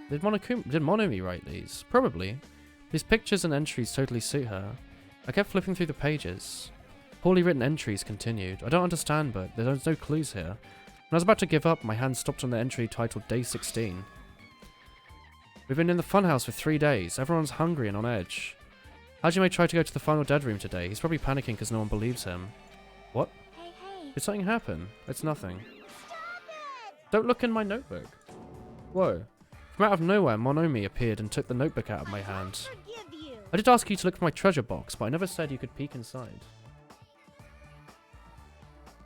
Did Monomi write these? Probably. These pictures and entries totally suit her. I kept flipping through the pages. Poorly written entries continued. I don't understand, but there's no clues here. When I was about to give up, my hand stopped on the entry titled Day 16. We've been in the funhouse for 3 days. Everyone's hungry and on edge. Hajime tried to go to the final dead room today. He's probably panicking because no one believes him. What? Hey, hey. Did something happen? It's nothing. Don't look in my notebook. Whoa. From out of nowhere, Monomi appeared and took the notebook out of my hand. I did ask you to look for my treasure box, but I never said you could peek inside.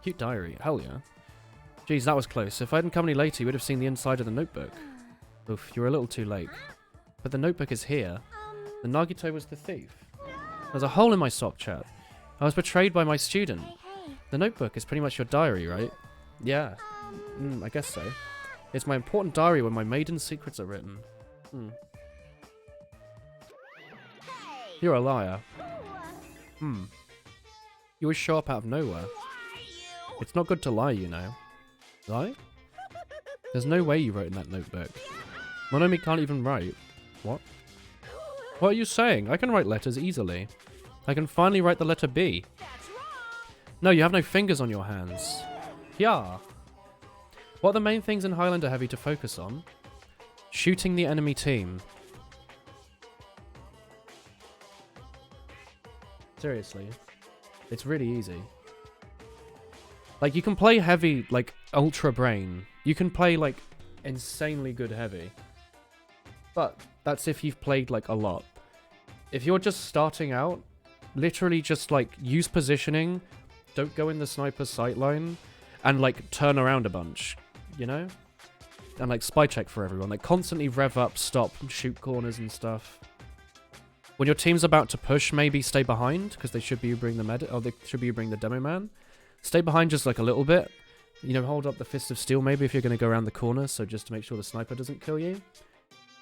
Cute diary. Hell yeah. Jeez, that was close. If I hadn't come any later, you would have seen the inside of the notebook. Oof, you were a little too late. But the notebook is here. The Nagito was the thief. There's a hole in my sock, chat. I was betrayed by my student. The notebook is pretty much your diary, right? Yeah. I guess so. It's my important diary where my maiden secrets are written. You're a liar. You always show up out of nowhere. It's not good to lie, you know. Lie? There's no way you wrote in that notebook. Monomi can't even write. What? What are you saying? I can write letters easily. I can finally write the letter B. No, you have no fingers on your hands. Yeah. What are the main things in Highlander Heavy to focus on? Shooting the enemy team. Seriously. It's really easy. Like, you can play Heavy, like, Ultra Brain. You can play, like, insanely good heavy. But that's if you've played like a lot. If you're just starting out, literally just like use positioning, don't go in the sniper's sight line, and like turn around a bunch, you know? And like spy check for everyone. Like constantly rev up, stop, shoot corners and stuff. When your team's about to push, maybe stay behind, because they should be bring the they should be bring the demo man. Stay behind just like a little bit. You know, hold up the fist of steel maybe if you're going to go around the corner, so just to make sure the sniper doesn't kill you.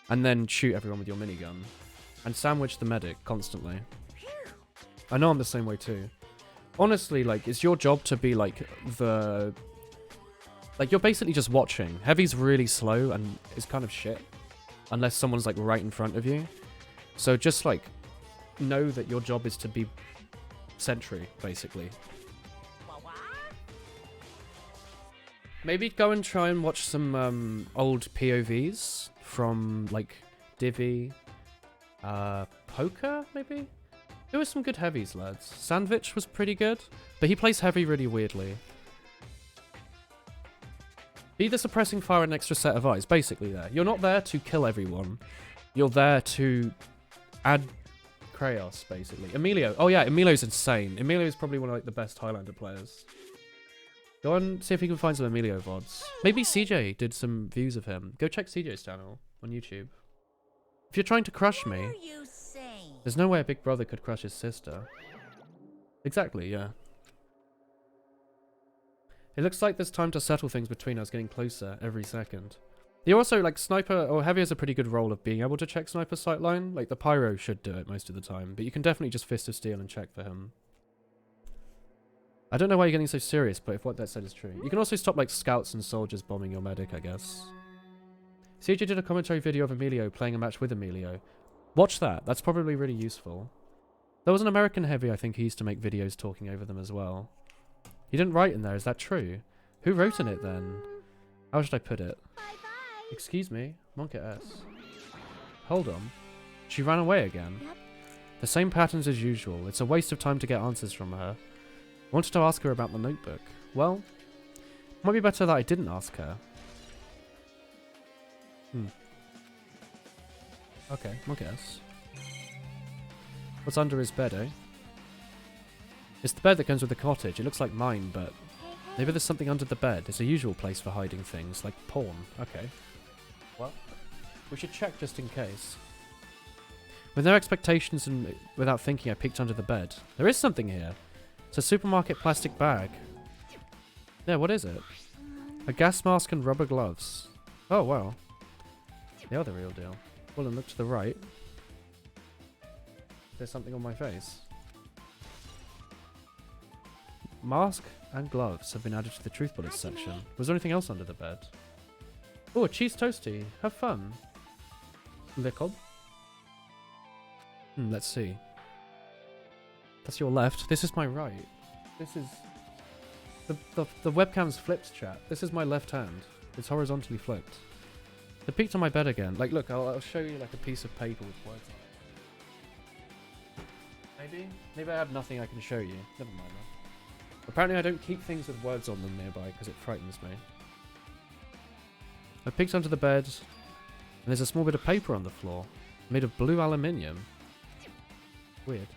And then shoot everyone with your minigun. And sandwich the medic constantly. I know I'm the same way too. Honestly, like, it's your job to be like the... Like, you're basically just watching. Heavy's really slow and it's kind of shit. Unless someone's like right in front of you. So just like, know that your job is to be sentry, basically. Maybe go and try and watch some old POVs from like Divi, Poker, maybe? There were some good heavies, lads. Sandwich was pretty good, but he plays heavy really weirdly. Be the suppressing fire an extra set of eyes, basically there. You're not there to kill everyone. You're there to add chaos, basically. Emilio. Oh yeah, Emilio's insane. Emilio's probably one of like the best Highlander players. Go and see if you can find some Emilio VODs. Maybe CJ did some views of him. Go check CJ's channel on YouTube. If you're trying to crush me, there's no way a big brother could crush his sister. Exactly, yeah. It looks like there's time to settle things between us, getting closer every second. You also, like, Sniper, or Heavy has a pretty good role of being able to check Sniper sightline. Like, the Pyro should do it most of the time, but you can definitely just Fist of Steel and check for him. I don't know why you're getting so serious, but if what that said is true. You can also stop, like, scouts and soldiers bombing your medic, I guess. CJ did a commentary video of Emilio playing a match with Emilio. Watch that. That's probably really useful. There was an American Heavy, I think, who used to make videos talking over them as well. He didn't write in there, is that true? Who wrote in it, then? How should I put it? Bye-bye. Excuse me, Monka S. Hold on. She ran away again. Yep. The same patterns as usual. It's a waste of time to get answers from her. I wanted to ask her about the notebook. Well, it might be better that I didn't ask her. Okay, Monka S. What's under his bed, eh? It's the bed that comes with the cottage. It looks like mine, but maybe there's something under the bed. It's a usual place for hiding things, like porn. Okay. Well, we should check just in case. With no expectations and without thinking, I peeked under the bed. There is something here. It's a supermarket plastic bag. Yeah, what is it? A gas mask and rubber gloves. Oh, wow. They are the real deal. Well, and look to the right. There's something on my face. Mask and gloves have been added to the truth bullets section. Was there anything else under the bed? Oh, a cheese toasty. Have fun. Lickle. Let's see. That's your left. This is my right. This is... The webcam's flipped, chat. This is my left hand. It's horizontally flipped. I peeked on my bed again. Like, look, I'll show you like a piece of paper with words on it. Maybe I have nothing I can show you. Never mind that. Apparently I don't keep things with words on them nearby because it frightens me. I peeked under the bed and there's a small bit of paper on the floor. Made of blue aluminium. Weird.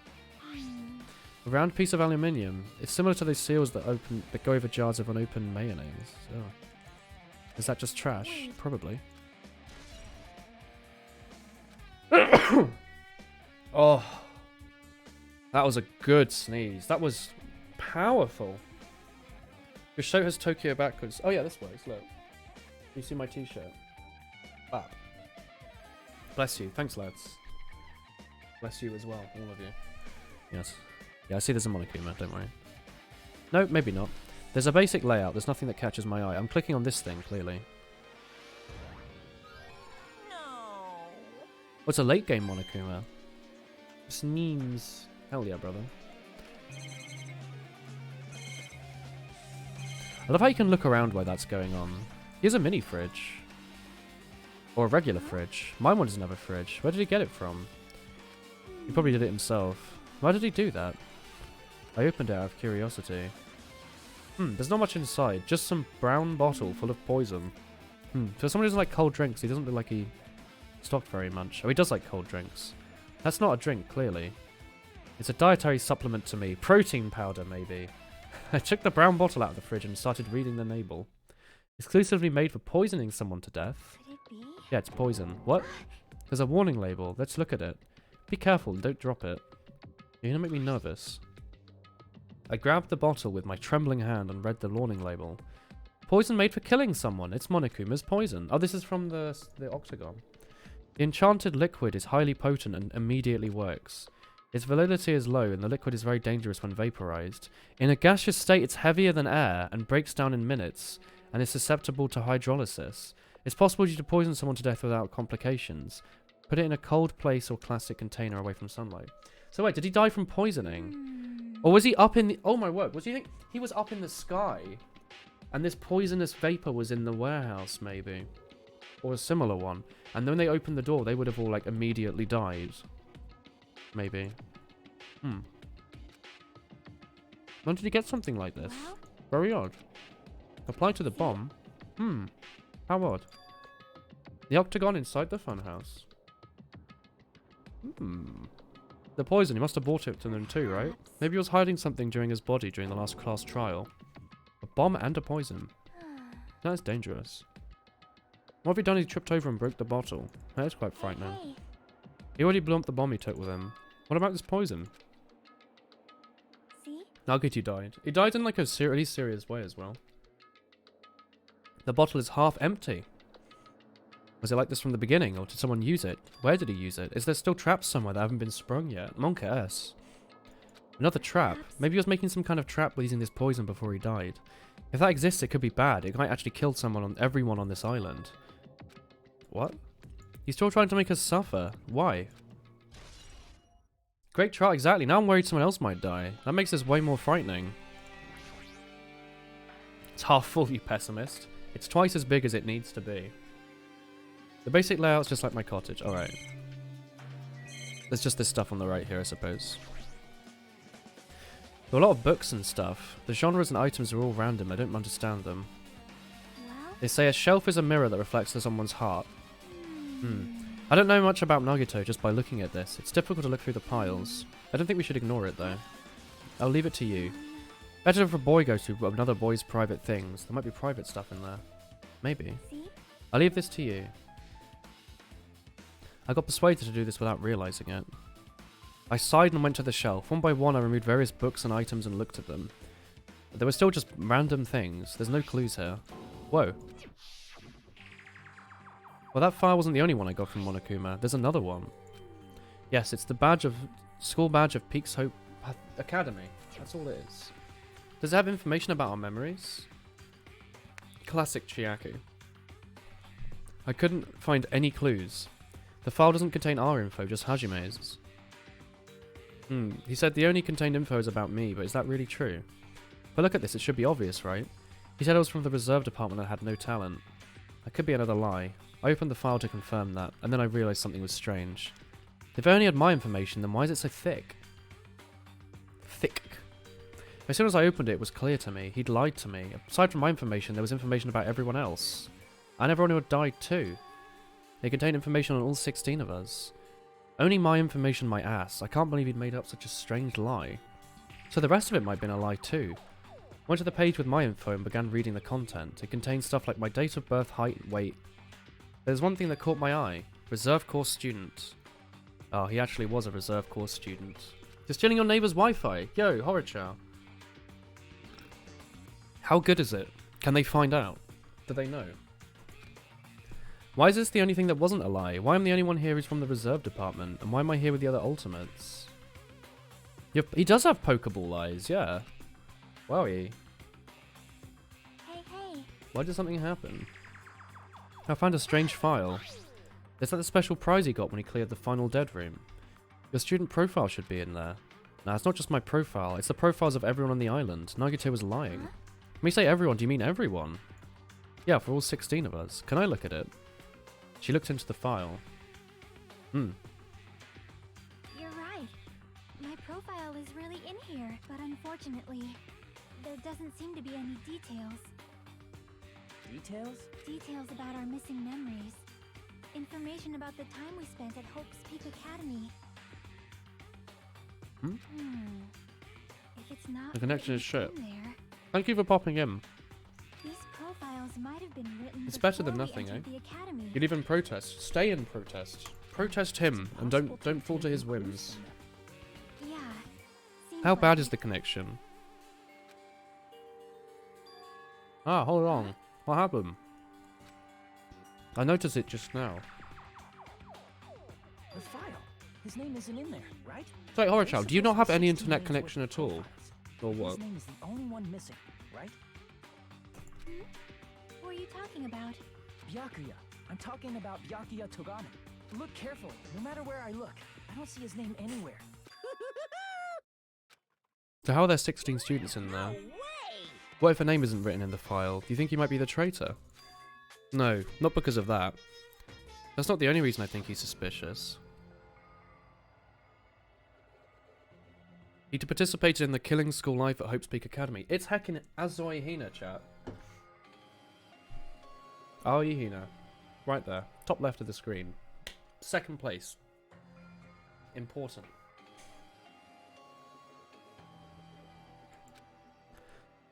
A round piece of aluminium. It's similar to those seals that go over jars of unopened mayonnaise. Oh. Is that just trash? Probably. Oh. That was a good sneeze. That was powerful. Your shirt has Tokyo backwards. Oh yeah, this works. Look. You see my t-shirt? Bap. Bless you. Thanks, lads. Bless you as well, all of you. Yes. Yeah, I see there's a Monokuma, don't worry. No, maybe not. There's a basic layout. There's nothing that catches my eye. I'm clicking on this thing, clearly. No. What's a late game Monokuma? Sneams. Hell yeah, brother. I love how you can look around while that's going on. Here's a mini fridge. Or a regular fridge. Mine one doesn't have a fridge. Where did he get it from? He probably did it himself. Why did he do that? I opened it out of curiosity. There's not much inside. Just some brown bottle full of poison. For someone who doesn't like cold drinks, he doesn't look like he stopped very much. Oh, he does like cold drinks. That's not a drink, clearly. It's a dietary supplement to me. Protein powder, maybe. I took the brown bottle out of the fridge and started reading the label. Exclusively made for poisoning someone to death. Could it be? Yeah, it's poison. What? There's a warning label. Let's look at it. Be careful, don't drop it. You're gonna make me nervous. I grabbed the bottle with my trembling hand and read the warning label. Poison made for killing someone. It's Monokuma's poison. Oh, this is from the Octagon. The enchanted liquid is highly potent and immediately works. Its validity is low and the liquid is very dangerous when vaporized. In a gaseous state, it's heavier than air and breaks down in minutes and is susceptible to hydrolysis. It's possible to poison someone to death without complications. Put it in a cold place or plastic container away from sunlight. So wait, did he die from poisoning? Or was he up in the... Oh my word, was he was up in the sky and this poisonous vapor was in the warehouse maybe? Or a similar one. And then when they opened the door, they would have all like immediately died. Maybe. When did he get something like this? Well? Very odd. Apply to the bomb? How odd. The octagon inside the funhouse. The poison, he must have bought it to them too, right? Maybe he was hiding something during his body during the last class trial. A bomb and a poison. That's dangerous. What have he done? He tripped over and broke the bottle. That's quite frightening. Hey. He already blew up the bomb he took with him. What about this poison? See? Nagiti died. He died in like a really serious way as well. The bottle is half empty. Was it like this from the beginning, or did someone use it? Where did he use it? Is there still traps somewhere that haven't been sprung yet? Monka S. Another trap. Maybe he was making some kind of trap with using this poison before he died. If that exists, it could be bad. It might actually kill everyone on this island. What? He's still trying to make us suffer. Why? Great trial, exactly. Now I'm worried someone else might die. That makes this way more frightening. It's half full, you pessimist. It's twice as big as it needs to be. The basic layout's just like my cottage. Alright. There's just this stuff on the right here, I suppose. There are a lot of books and stuff. The genres and items are all random. I don't understand them. Well? They say a shelf is a mirror that reflects someone's heart. I don't know much about Nagito just by looking at this. It's difficult to look through the piles. I don't think we should ignore it though. I'll leave it to you. Better if a boy goes to another boy's private things. There might be private stuff in there. Maybe. See? I'll leave this to you. I got persuaded to do this without realizing it. I sighed and went to the shelf. One by one I removed various books and items and looked at them. But there were still just random things. There's no clues here. Whoa. Well, that file wasn't the only one I got from Monokuma. There's another one. Yes, it's the school badge of Peaks Hope Academy. That's all it is. Does it have information about our memories? Classic Chiaku. I couldn't find any clues. The file doesn't contain our info, just Hajime's. He said the only contained info is about me, but is that really true? But look at this, it should be obvious, right? He said I was from the reserve department and had no talent. That could be another lie. I opened the file to confirm that, and then I realised something was strange. If I only had my information, then why is it so thick? Thick. As soon as I opened it, it was clear to me. He'd lied to me. Aside from my information, there was information about everyone else. And everyone who had died too. It contained information on all 16 of us. Only my information, my ass. I can't believe he'd made up such a strange lie. So the rest of it might have been a lie too. Went to the page with my info and began reading the content. It contained stuff like my date of birth, height, weight. There's one thing that caught my eye. Reserve course student. Oh, he actually was a reserve course student. Just stealing your neighbour's Wi-Fi. Yo, Horror-chow. How good is it? Can they find out? Do they know? Why is this the only thing that wasn't a lie? Why am the only one here who's from the reserve department? And why am I here with the other ultimates? Yep, he does have Pokeball eyes, yeah. Wowie. Hey, hey. Why did something happen? I found a strange file. Is that the special prize he got when he cleared the final dead room? Your student profile should be in there. Nah, it's not just my profile. It's the profiles of everyone on the island. Nagito was lying. When you say everyone, do you mean everyone? Yeah, for all 16 of us. Can I look at it? She looked into the file. You're right. My profile is really in here, but unfortunately, there doesn't seem to be any details. Details? Details about our missing memories. Information about the time we spent at Hope's Peak Academy. Hmm? If it's not The connection is written shit. in there, Thank you for popping in. these profiles might have been written It's better than before we nothing, entered eh? the academy. You'd even protest. Stay in protest. Protest him, and don't fall to his whims. Yeah. seems How like bad it. is the connection? Ah, hold on. What happened? I noticed it just now. The file. His name isn't in there, right? Wait, Horror There's Child, do you not supposed have to be any 16 internet names connection worth at of all? profiles. Or what? His name is the only one missing, right? Who are you talking about? Byakuya. I'm talking about Byakuya Togame. Look carefully. No matter where I look, I don't see his name anywhere. So how are there 16 students in there? What if a name isn't written in the file? Do you think he might be the traitor? No, not because of that. That's not the only reason I think he's suspicious. He participated in the killing school life at Hope's Peak Academy. It's heckin' Azoi Hina, chat. Aoi Hina. Right there. Top left of the screen. Second place. Important.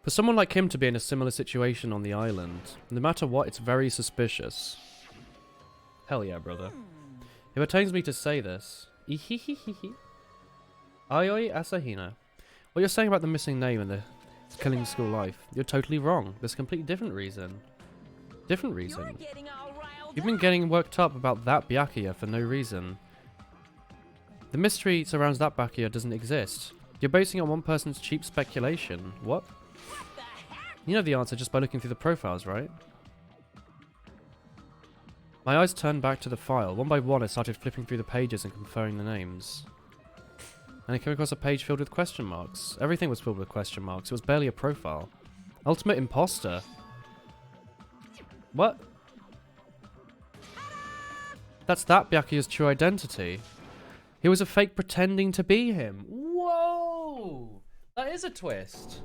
For someone like him to be in a similar situation on the island, no matter what, it's very suspicious. Hell yeah, brother. It pertains me to say this. Ihihihihi. Aioi Asahina. What you're saying about the missing name and the killing school life, you're totally wrong. There's a completely different reason. Different reason. You've been getting worked up about that Byakuya for no reason. The mystery surrounds that Byakuya doesn't exist. You're basing it on one person's cheap speculation. What? You know the answer just by looking through the profiles, right? My eyes turned back to the file. One by one I started flipping through the pages and conferring the names. And I came across a page filled with question marks. Everything was filled with question marks. It was barely a profile. Ultimate imposter. What? That's that Byakuya's true identity. He was a fake pretending to be him. Whoa! That is a twist.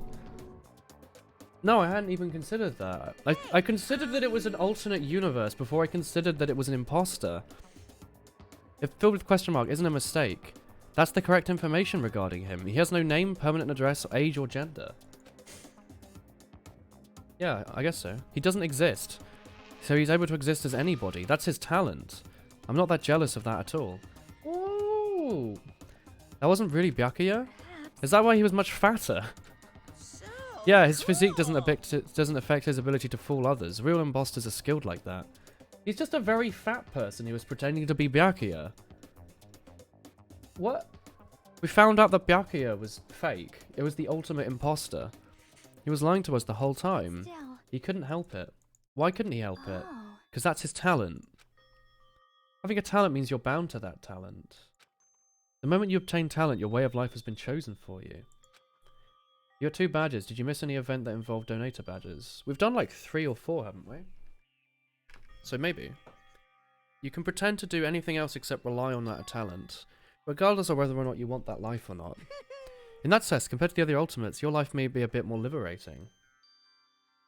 No, I hadn't even considered that. I considered that it was an alternate universe before I considered that it was an imposter. If filled with question mark isn't a mistake, that's the correct information regarding him. He has no name, permanent address, age, or gender. Yeah, I guess so. He doesn't exist. So he's able to exist as anybody. That's his talent. I'm not that jealous of that at all. Ooh! That wasn't really Byakuya? Is that why he was much fatter? Yeah, his physique doesn't affect his ability to fool others. Real imposters are skilled like that. He's just a very fat person who was pretending to be Byakuya. What? We found out that Byakuya was fake. It was the ultimate imposter. He was lying to us the whole time. Still. He couldn't help it. Why couldn't he help it? Oh. Because that's his talent. Having a talent means you're bound to that talent. The moment you obtain talent, your way of life has been chosen for you. You got 2 badges. Did you miss any event that involved donator badges? We've done like 3 or 4, haven't we? So maybe. You can pretend to do anything else except rely on that talent, regardless of whether or not you want that life or not. In that sense, compared to the other ultimates, your life may be a bit more liberating.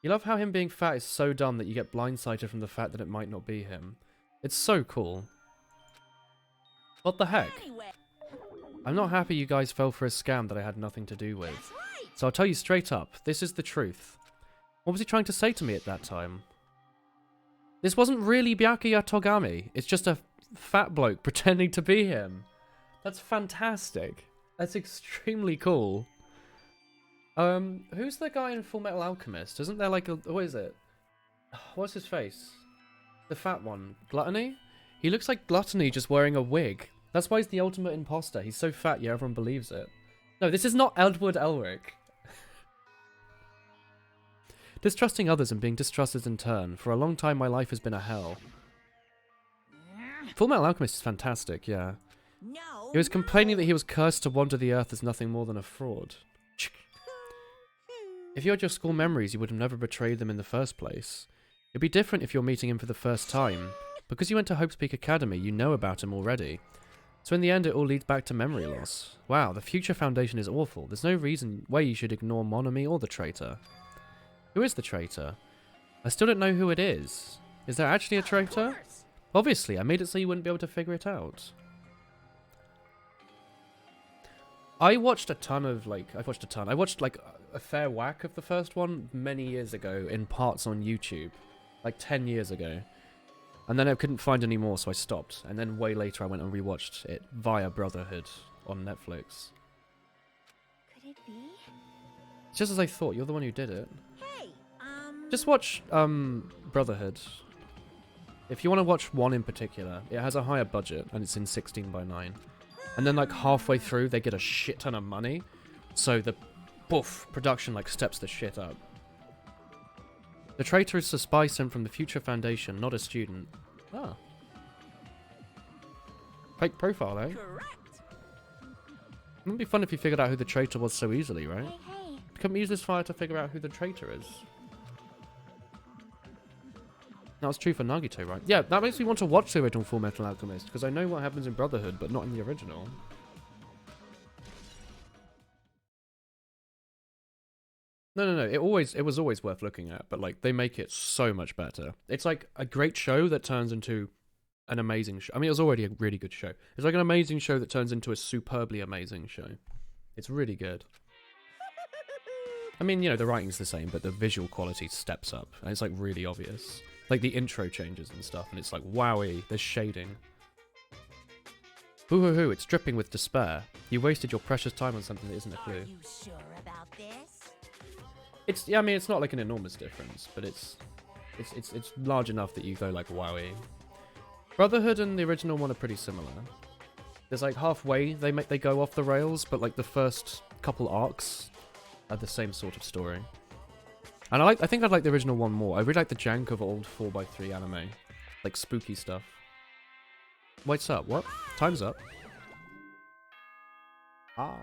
You love how him being fat is so dumb that you get blindsided from the fact that it might not be him. It's so cool. What the heck? I'm not happy you guys fell for a scam that I had nothing to do with. So I'll tell you straight up, this is the truth. What was he trying to say to me at that time? This wasn't really Byakuya Togame. It's just a fat bloke pretending to be him. That's fantastic. That's extremely cool. Who's the guy in Full Metal Alchemist? Isn't there like a... What is it? What's his face? The fat one. Gluttony? He looks like Gluttony just wearing a wig. That's why he's the ultimate imposter. He's so fat, yeah, everyone believes it. No, this is not Edward Elric. Distrusting others and being distrusted in turn. For a long time, my life has been a hell. Full Metal Alchemist is fantastic, yeah. No. He was complaining that he was cursed to wander the earth as nothing more than a fraud. If you had your school memories, you would have never betrayed them in the first place. It'd be different if you're meeting him for the first time. Because you went to Hope's Peak Academy, you know about him already. So in the end, it all leads back to memory loss. Wow, the Future Foundation is awful. There's no reason why you should ignore Monami or the traitor. Who is the traitor? I still don't know who it is. Is there actually a traitor? Obviously, I made it so you wouldn't be able to figure it out. I watched a ton of, like, I watched, like, a fair whack of the first one many years ago in parts on YouTube. Like, 10 years ago. And then I couldn't find any more, so I stopped. And then way later I went and rewatched it via Brotherhood on Netflix. Could it be? It's just as I thought, you're the one who did it. Hey, Just watch, Brotherhood. If you want to watch one in particular, it has a higher budget, and it's in 16:9. And then, like, halfway through, they get a shit ton of money. So the, production, like, steps the shit up. The traitor is a spy sent from the Future Foundation, not a student. Ah. Fake profile, eh? correct. It would be fun if you figured out who the traitor was so easily, right? Hey, hey. Couldn't we use this fire to figure out who the traitor is? That was true for Nagito, right? Yeah, that makes me want to watch the original Full Metal Alchemist, because I know what happens in Brotherhood, but not in the original. No. It was always worth looking at, but like they make it so much better. It's like a great show that turns into an amazing show. I mean, it was already a really good show. It's like an amazing show that turns into a superbly amazing show. It's really good. I mean, you know, the writing's the same, but the visual quality steps up, and it's like really obvious. Like the intro changes and stuff, and it's like, wowie, there's shading. Hoo hoo hoo, it's dripping with despair. You wasted your precious time on something that isn't a clue. Are you sure about this? It's, yeah, I mean, it's not like an enormous difference, but it's large enough that you go like, wowie. Brotherhood and the original one are pretty similar. There's like halfway they go off the rails, but like the first couple arcs are the same sort of story. And I think I'd like the original one more. I really like the jank of old 4x3 anime. Like spooky stuff. What's up? What? Time's up. Ah.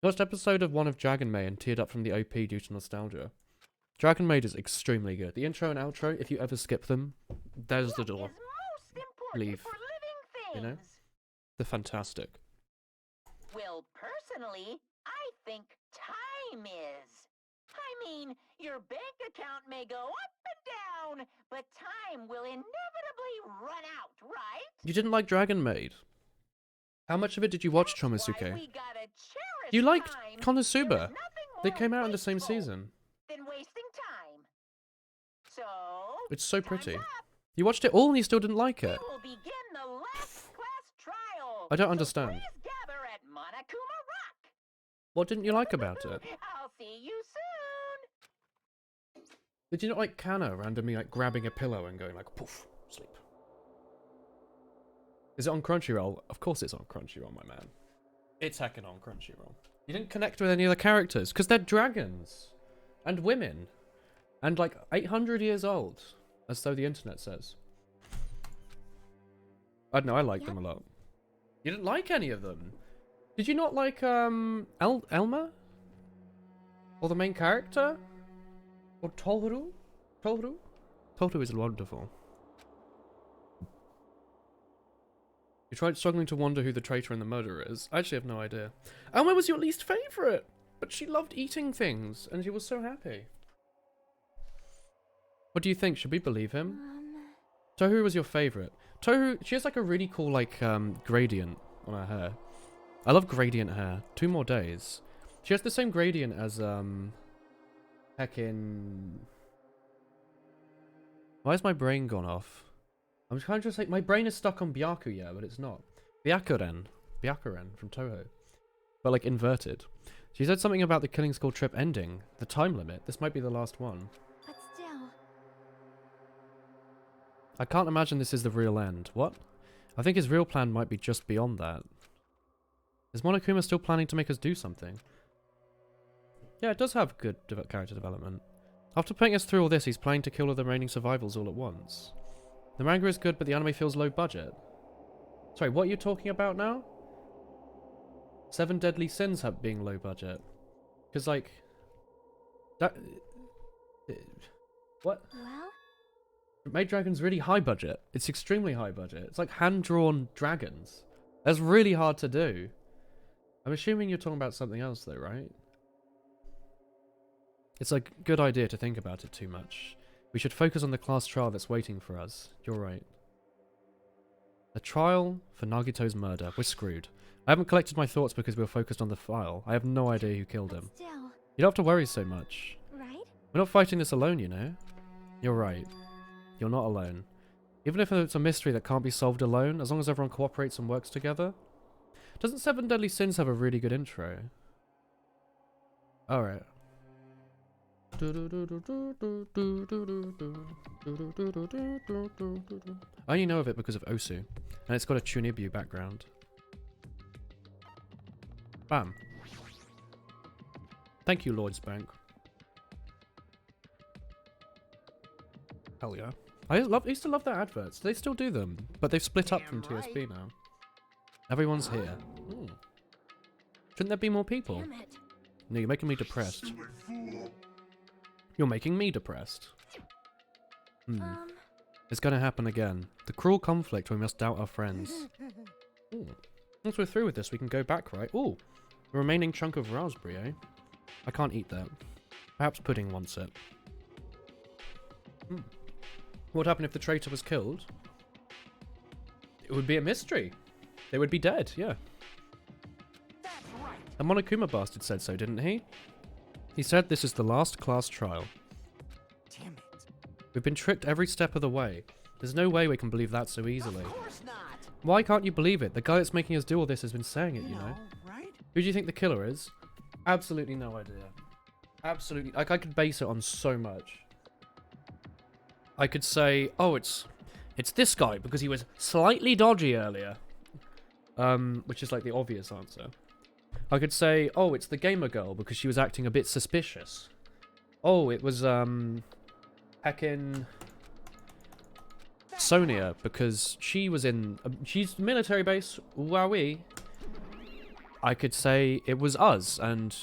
Watched episode of one of Dragon Maid and teared up from the OP due to nostalgia. Dragon Maid is extremely good. The intro and outro, if you ever skip them, there's the door. What is most important Leave. for living things? You know? They're fantastic. Well, personally, I think time is. I mean, your bank account may go up and down, but time will inevitably run out, right? You didn't like Dragon Maid? How much of it did you watch, That's why Chomosuke? we gotta cherish You liked time. Konosuba. There's nothing They more came out in the same wasteful season. than wasting time. So, It's so time's pretty. up. You watched it all and you still didn't like We it. will begin the last class trial. I don't So understand. please gather at Monokuma Rock. What didn't you like about it? I'll see you soon. Did you not like Kana randomly like grabbing a pillow and going like poof, sleep? Is it on Crunchyroll? Of course it's on Crunchyroll, my man. It's heckin' on Crunchyroll. You didn't connect with any of the characters because they're dragons and women and like 800 years old, as though the internet says. I don't know, I like them a lot. You didn't like any of them? Did you not like Elma? Or the main character? Or Tohru? Tohru? Tohru is wonderful. You tried struggling to wonder who the traitor and the murderer is. I actually have no idea. Elma was your least favourite! But she loved eating things, and she was so happy. What do you think? Should we believe him? Tohru was your favourite. Tohru, she has like a really cool like gradient on her hair. I love gradient hair. 2 more days. She has the same gradient as heckin'... Why has my brain gone off? I'm trying to say my brain is stuck on Byakuya, but it's not. Byakuren from Toho. But like inverted. She said something about the killing school trip ending. The time limit. This might be the last one. But still. I can't imagine this is the real end. What? I think his real plan might be just beyond that. Is Monokuma still planning to make us do something? Yeah, it does have good character development. After putting us through all this, he's planning to kill all the remaining survivals all at once. The manga is good, but the anime feels low budget. Sorry, what are you talking about now? 7 Deadly Sins have being low budget. Because, like... That... What? Well? Maid Dragon's really high budget. It's extremely high budget. It's like hand-drawn dragons. That's really hard to do. I'm assuming you're talking about something else though, right? It's a good idea to think about it too much. We should focus on the class trial that's waiting for us. You're right. The trial for Nagito's murder. We're screwed. I haven't collected my thoughts because we were focused on the file. I have no idea who killed him. Still, You don't have to worry so much. right? We're not fighting this alone, you know? You're right. You're not alone. Even if it's a mystery that can't be solved alone, as long as everyone cooperates and works together. Doesn't Seven Deadly Sins have a really good intro? Alright. I only know of it because of Osu, and it's got a Chunibu background. Bam. Thank you, Lloyd's Bank. Hell yeah. I used to love their adverts. They still do them, but they've split up from TSB now. Everyone's here. Ooh. Shouldn't there be more people? Damn it. No, you're making me depressed. Stupid fool. You're making me depressed. Hmm. Um, It's gonna happen again. The cruel conflict where we must doubt our friends. Ooh. Once we're through with this, we can go back, right? Ooh. The remaining chunk of raspberry, eh? I can't eat that. Perhaps Pudding wants it. Hmm. What would happen if the traitor was killed? It would be a mystery. They would be dead, yeah. That's right. A Monokuma bastard said so, didn't he? He said this is the last class trial. Damn it. We've been tricked every step of the way. There's no way we can believe that so easily. Of course not. Why can't you believe it? The guy that's making us do all this has been saying it, you know. Right? Who do you think the killer is? Absolutely no idea. Absolutely. Like, I could base it on so much. I could say, oh, it's this guy because he was slightly dodgy earlier. Which is like the obvious answer. I could say, oh, it's the gamer girl because she was acting a bit suspicious. Oh, it was, heckin' Sonia because she was in, she's military base, wowee. I could say it was us, and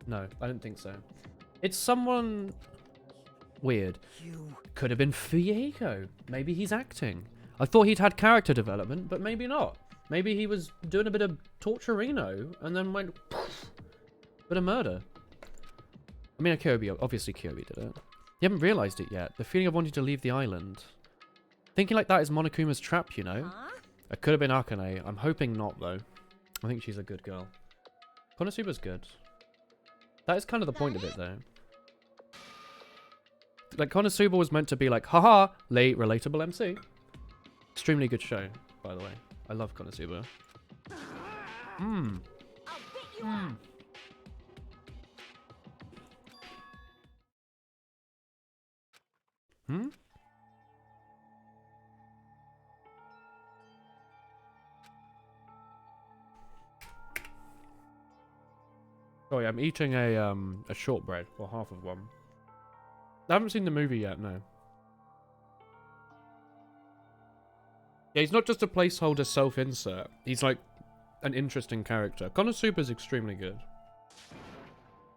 no, I don't think so. It's someone weird. You. Could have been Fieko. Maybe he's acting. I thought he'd had character development, but maybe not. Maybe he was doing a bit of torturino and then went poof, bit of murder. I mean, Kyobi, obviously Kyobi did it. You haven't realised it yet. The feeling of wanting to leave the island. Thinking like that is Monokuma's trap, you know? huh? It could have been Akane. I'm hoping not, though. I think she's a good girl. Konosuba's good. That is kind of the point of it, though. Like, Konosuba was meant to be like, haha, late, relatable MC. Extremely good show, by the way. I love Konosuba. Mmm. I'll beat you up. Hmm? Sorry, I'm eating a shortbread, or half of one. I haven't seen the movie yet, no. Yeah, he's not just a placeholder self-insert. He's like an interesting character. Konosuba's extremely good.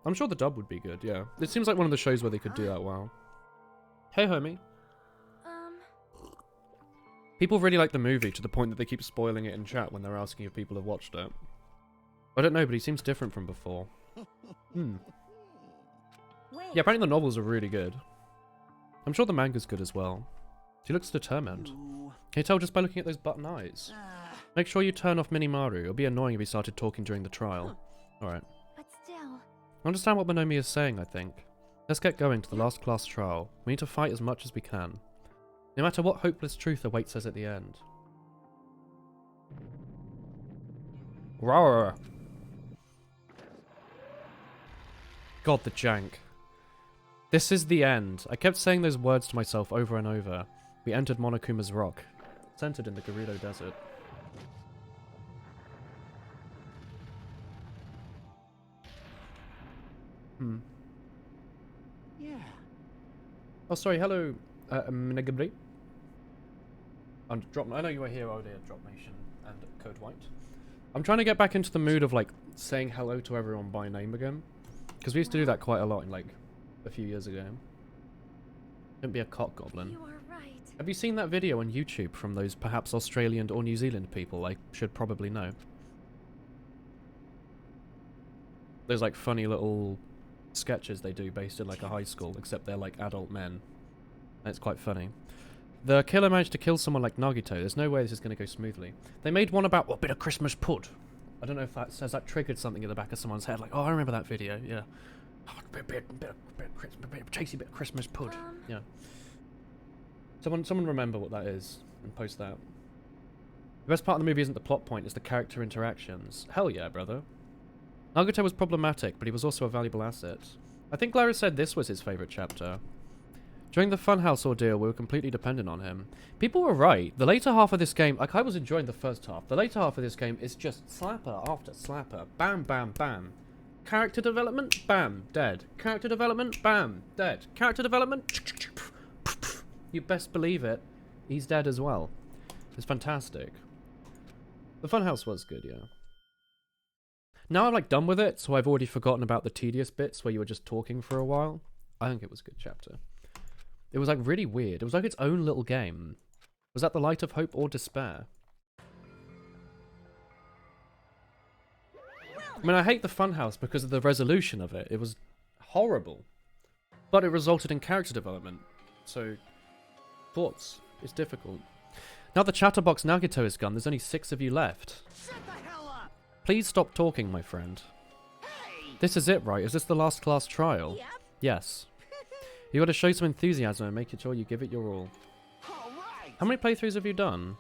I'm sure the dub would be good, yeah. It seems like one of the shows where they could do that well. Hey, homie. People really like the movie to the point that they keep spoiling it in chat when they're asking if people have watched it. I don't know, but he seems different from before. Hmm. Yeah, apparently the novels are really good. I'm sure the manga's good as well. She looks determined. Can you tell just by looking at those button eyes? Make sure you turn off Minimaru. It'll be annoying if he started talking during the trial. Alright. But still. I understand what Monomi is saying, I think. Let's get going to the last class trial. We need to fight as much as we can. No matter what hopeless truth awaits us at the end. Rawr. God, the jank. This is the end. I kept saying those words to myself over and over. We entered Monokuma's rock. Centered in the Gerudo Desert. Hmm. Yeah. Oh, sorry. Hello, Minagabri. And Drop. I know you were here earlier, Drop Nation and Code White. I'm trying to get back into the mood of like saying hello to everyone by name again, because we used to do that quite a lot in like a few years ago. Don't be a cock goblin. You are right. Have you seen that video on YouTube from those perhaps Australian or New Zealand people I should probably know? Those like funny little sketches they do based in like a high school, except they're like adult men. And it's quite funny. The killer managed to kill someone like Nagito. There's no way this is going to go smoothly. They made one about a bit of Christmas pud. I don't know if that says that triggered something in the back of someone's head. Like, oh, I remember that video. Yeah. Oh, bit of tasty bit of Christmas pud. Yeah. Someone remember what that is and post that. The best part of the movie isn't the plot point, it's the character interactions. Hell yeah, brother. Nagito was problematic, but he was also a valuable asset. I think Lara said this was his favourite chapter. During the Funhouse ordeal, we were completely dependent on him. People were right. The later half of this game, like I was enjoying the first half. The later half of this game is just slapper after slapper. Bam, bam, bam. Character development, bam, dead. Character development, bam, dead. Character development, you best believe it, he's dead as well. It's fantastic. The Funhouse was good, yeah. Now I'm like done with it, so I've already forgotten about the tedious bits where you were just talking for a while. I think it was a good chapter. It was like really weird. It was like its own little game. Was that the light of hope or despair? I mean, I hate the Funhouse because of the resolution of it. It was horrible. But it resulted in character development. So, thoughts. It's difficult. Now the chatterbox Nagito is gone, there's only 6 of you left. Shut the hell up! Please stop talking, my friend. Hey! This is it, right? Is this the last class trial? Yep. Yes. You gotta show some enthusiasm and make sure you give it your all. All right! How many playthroughs have you done?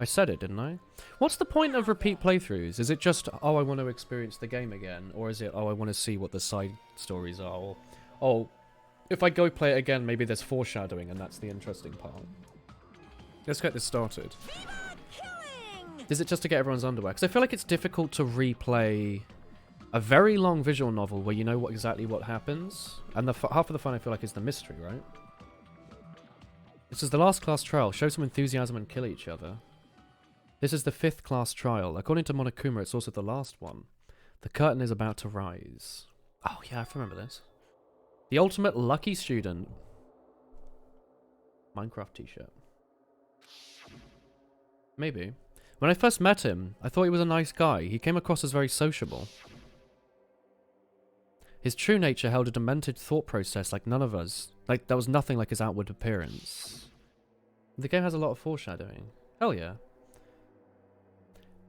I said it, didn't I? What's the point of repeat playthroughs? Is it just, oh, I want to experience the game again? Or is it, oh, I want to see what the side stories are? Or, oh, if I go play it again, maybe there's foreshadowing and that's the interesting part. Let's get this started. Is it just to get everyone's underwear? Because I feel like it's difficult to replay a very long visual novel where you know exactly what happens. And the half of the fun I feel like is the mystery, right? This is the last class trial. Show some enthusiasm and kill each other. This is the 5th class trial. According to Monokuma, it's also the last one. The curtain is about to rise. Oh yeah, I remember this. The ultimate lucky student. Minecraft t-shirt. Maybe. When I first met him, I thought he was a nice guy. He came across as very sociable. His true nature held a demented thought process like none of us. Like, there was nothing like his outward appearance. The game has a lot of foreshadowing. Hell yeah.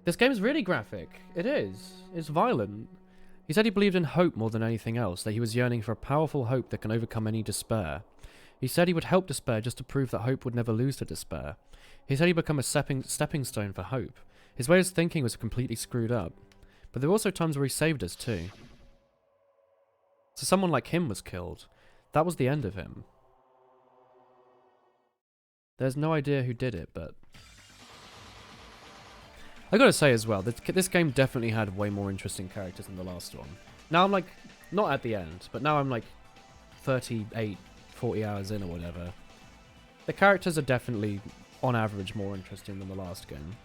This game is really graphic. It is. It's violent. He said he believed in hope more than anything else, that he was yearning for a powerful hope that can overcome any despair. He said he would help despair just to prove that hope would never lose to despair. He said he'd become a stepping stone for hope. His way of thinking was completely screwed up. But there were also times where he saved us too. So someone like him was killed. That was the end of him. There's no idea who did it, but... I gotta say as well, this game definitely had way more interesting characters than the last one. Now I'm like, not at the end, but now I'm like 38, 40 hours in or whatever. The characters are definitely, on average, more interesting than the last game.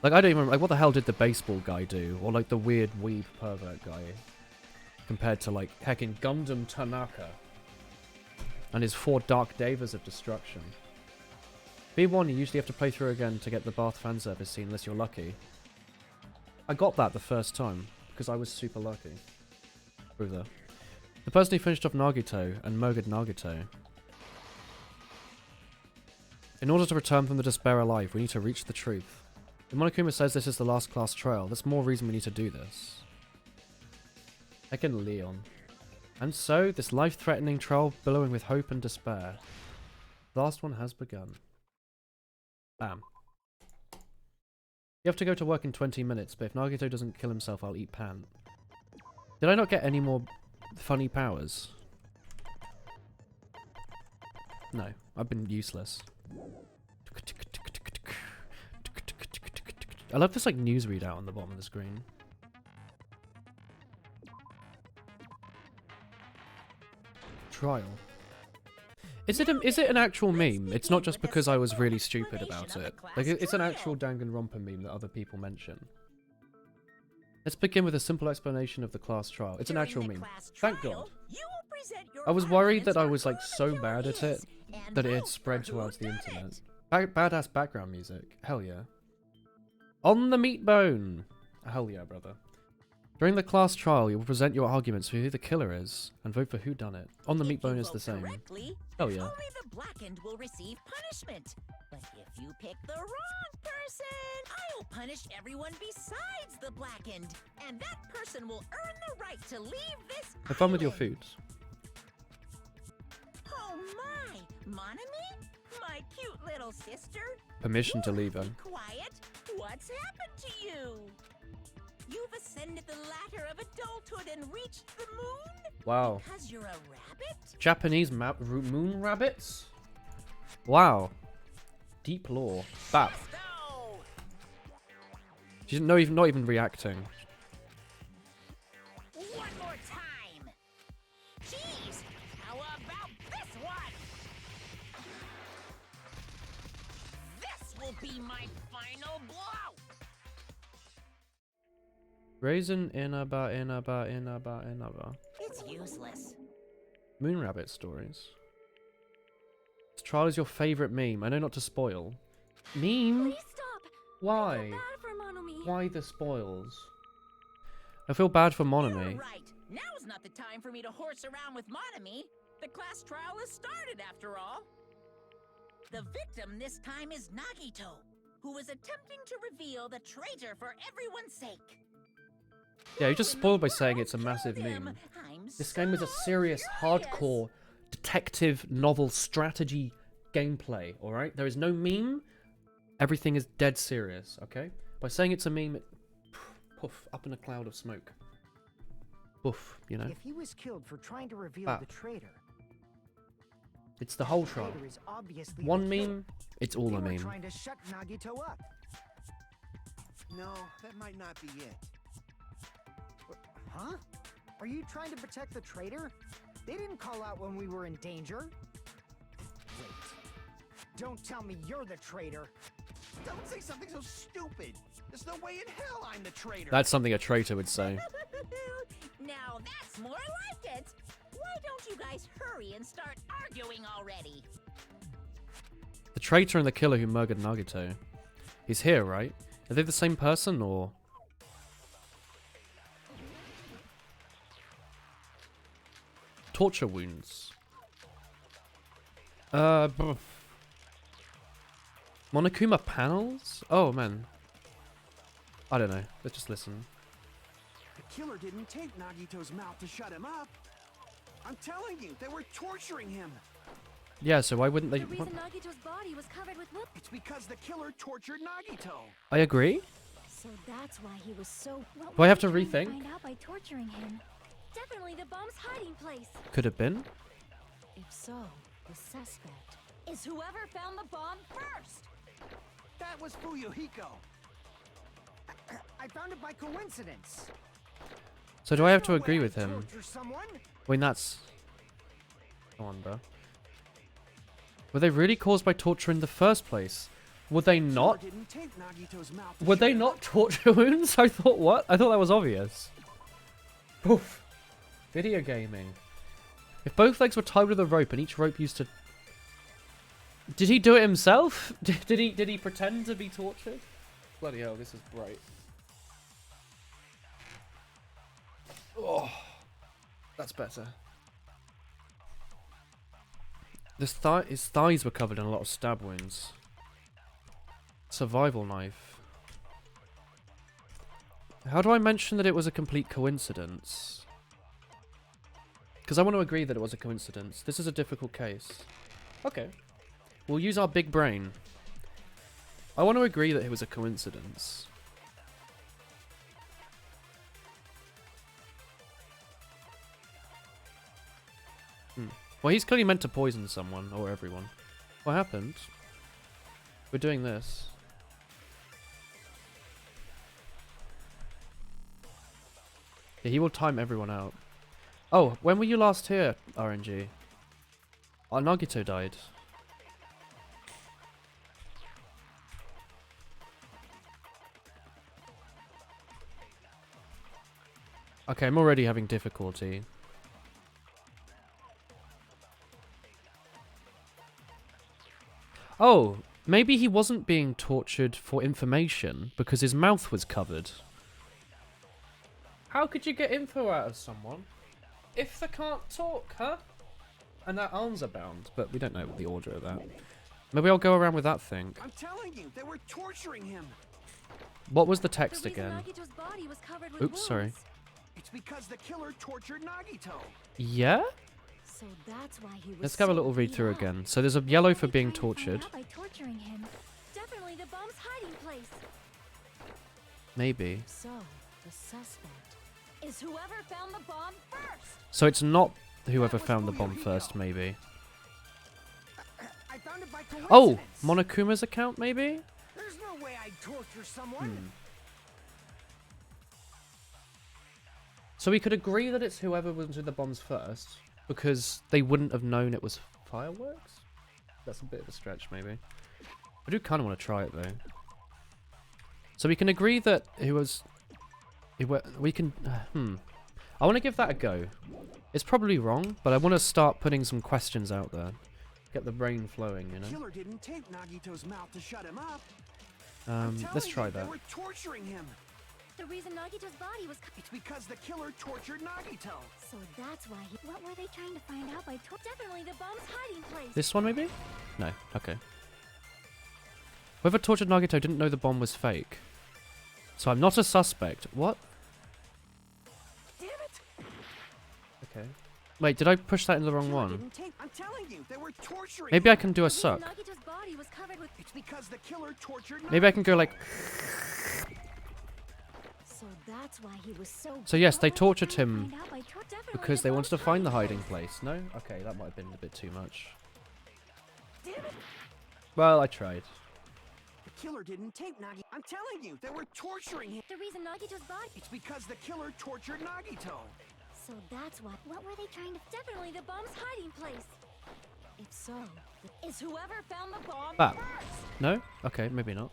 Like, I don't even, like, what the hell did the baseball guy do? Or like the weird weeb pervert guy? Compared to like, heckin' Gundam Tanaka. And his 4 Dark Devas of destruction. B1 you usually have to play through again to get the bath fanservice scene unless you're lucky. I got that the first time, because I was super lucky. Through there. The person who finished off Nagito and murdered Nagito. In order to return from the despair alive, we need to reach the truth. If Monokuma says this is the last class trial, that's more reason we need to do this. Heckin' Leon. And so, this life-threatening trial billowing with hope and despair. The last one has begun. Bam. You have to go to work in 20 minutes, but if Nagito doesn't kill himself, I'll eat pan. Did I not get any more funny powers? No, I've been useless. I love this like news readout on the bottom of the screen. Trial. Is it an actual meme? It's not just because I was really stupid about it. Like, it's an actual Danganronpa meme that other people mention. Let's begin with a simple explanation of the class trial. It's an actual meme. Thank God. I was worried that I was like so bad at it that it had spread towards the internet. Badass background music. Hell yeah. On the meat bone. Hell yeah, brother. During the class trial, you will present your arguments for who the killer is and vote for who done it. On the meat bone is the same. Oh yeah. Only the blackened will receive punishment. But if you pick the wrong person, I'll punish everyone besides the blackened. And that person will earn the right to leave this Have fun with your island. foods. Oh my! Monami? My cute little sister? Permission to leave her. Be quiet. What's happened to you? You've ascended the ladder of adulthood and reached the moon? Wow. Because you're a rabbit? Japanese moon rabbits? Wow. Deep lore. Bap. Presto! She's not even reacting. One more time. Jeez, how about this one? This will be my final blow. Raisin inaba. It's useless. Moon rabbit stories. This trial is your favorite meme. I know not to spoil. Meme? Please stop. I Why? feel bad for Monomi. Why the spoils? I feel bad for You're Monami. right. Now's not the time for me to horse around with Monami. The class trial has started, after all. The victim this time is Nagito, who is attempting to reveal the traitor for everyone's sake. Yeah, you just spoiled by saying it's a massive meme. This game is a serious, hardcore detective novel strategy gameplay, alright? There is no meme. Everything is dead serious, okay? By saying it's a meme, it poof, up in a cloud of smoke. Poof, you know? If he was killed for trying to reveal Ah. the traitor, It's the whole the trial. traitor is obviously One the killer. meme, it's all They a were meme. trying to shut Nagito up. No, that might not be it. Huh? Are you trying to protect the traitor? They didn't call out when we were in danger. Wait. Don't tell me you're the traitor. Don't say something so stupid. There's no way in hell I'm the traitor. That's something a traitor would say. Now that's more like it. Why don't you guys hurry and start arguing already? The traitor and the killer who murdered Nagito. He's here, right? Are they the same person, or...? Torture wounds. Monokuma panels? Oh, man. I don't know. Let's just listen. The killer didn't take Nagito's mouth to shut him up. I'm telling you, they were torturing him. Yeah, so why wouldn't they... The reason Nagito's body was covered with whoop. It's because the killer tortured Nagito. I agree. So that's why he was so. What Do I have was to he trying rethink? Find out by torturing him. Definitely the bomb's hiding place. Could have been. If so, the suspect. Is whoever found the bomb first? That was Fuyuhiko. I found it by coincidence. So do I have to No way agree I'd with him? torture someone. I mean, that's... I wonder. Were they really caused by torture in the first place? Were they not? Killer didn't take Nagito's mouth to Were they shut him not up. torture wounds? I thought, what? I thought that was obvious. Poof. Video gaming. If both legs were tied with a rope and each rope used to... Did he do it himself? Did he pretend to be tortured? Bloody hell, this is bright. Oh, that's better. His thighs were covered in a lot of stab wounds. Survival knife. How do I mention that it was a complete coincidence? Because I want to agree that it was a coincidence. This is a difficult case. Okay. We'll use our big brain. I want to agree that it was a coincidence. Well, he's clearly meant to poison someone, or everyone. What happened? We're doing this. Yeah, he will time everyone out. Oh, when were you last here, RNG? Oh, Nagito died. Okay, I'm already having difficulty. Oh, maybe he wasn't being tortured for information because his mouth was covered. How could you get info out of someone if they can't talk, huh? And their arms are bound, but we don't know the order of that. Maybe I'll go around with that thing. I'm telling you, they were torturing him. What was the text The reason again? Nagito's body was covered with Oops, sorry. wounds. It's because the killer tortured Nagito. Yeah? So that's why he was Let's have a so little read beat through up. again. So there's a yellow for What were they being trying to find tortured. out by torturing him? Definitely the bomb's hiding place. Maybe. So, the suspect is whoever found the bomb first. So it's not whoever That was found the Muyo bomb Hiko. first, maybe. I found it by coincidence. Oh! Monokuma's account, maybe? There's no way I'd torture someone. So we could agree that it's whoever was with the bombs first, because they wouldn't have known it was fireworks? That's a bit of a stretch, maybe. I do kind of want to try it, though. So we can agree that we can... I want to give that a go. It's probably wrong, but I want to start putting some questions out there. Get the brain flowing, you know? Killer didn't tape Nagito's mouth to shut him up. Let's try that. They were torturing him. The reason Nagito's body was It's because the killer tortured Nagito. So that's why he... What were they trying to find out by Definitely the bomb's hiding place. This one, maybe? No. Okay. Whoever tortured Nagito didn't know the bomb was fake. So I'm not a suspect. What? Damn it! Okay. Wait, did I push that in the wrong Killer one? didn't tape. I'm telling you, they were torturing Maybe I him. can do a The reason suck. Nagito's body was covered with... It's because the killer tortured Maybe I can go like... So that's why he was so... So yes, What they were tortured trying to him find out by Definitely because the they wanted to bomb's find the hiding hiding place. No? Okay, that might have been a bit too much. Damn it! Well, I tried. The killer didn't tape Nagi. I'm telling you, they were torturing him. The reason Nagito's body... It's because the killer tortured Nagito. So that's why... What were they trying to... Definitely the bomb's hiding place. If so, is whoever found the bomb Ah. first. No? Okay, maybe not.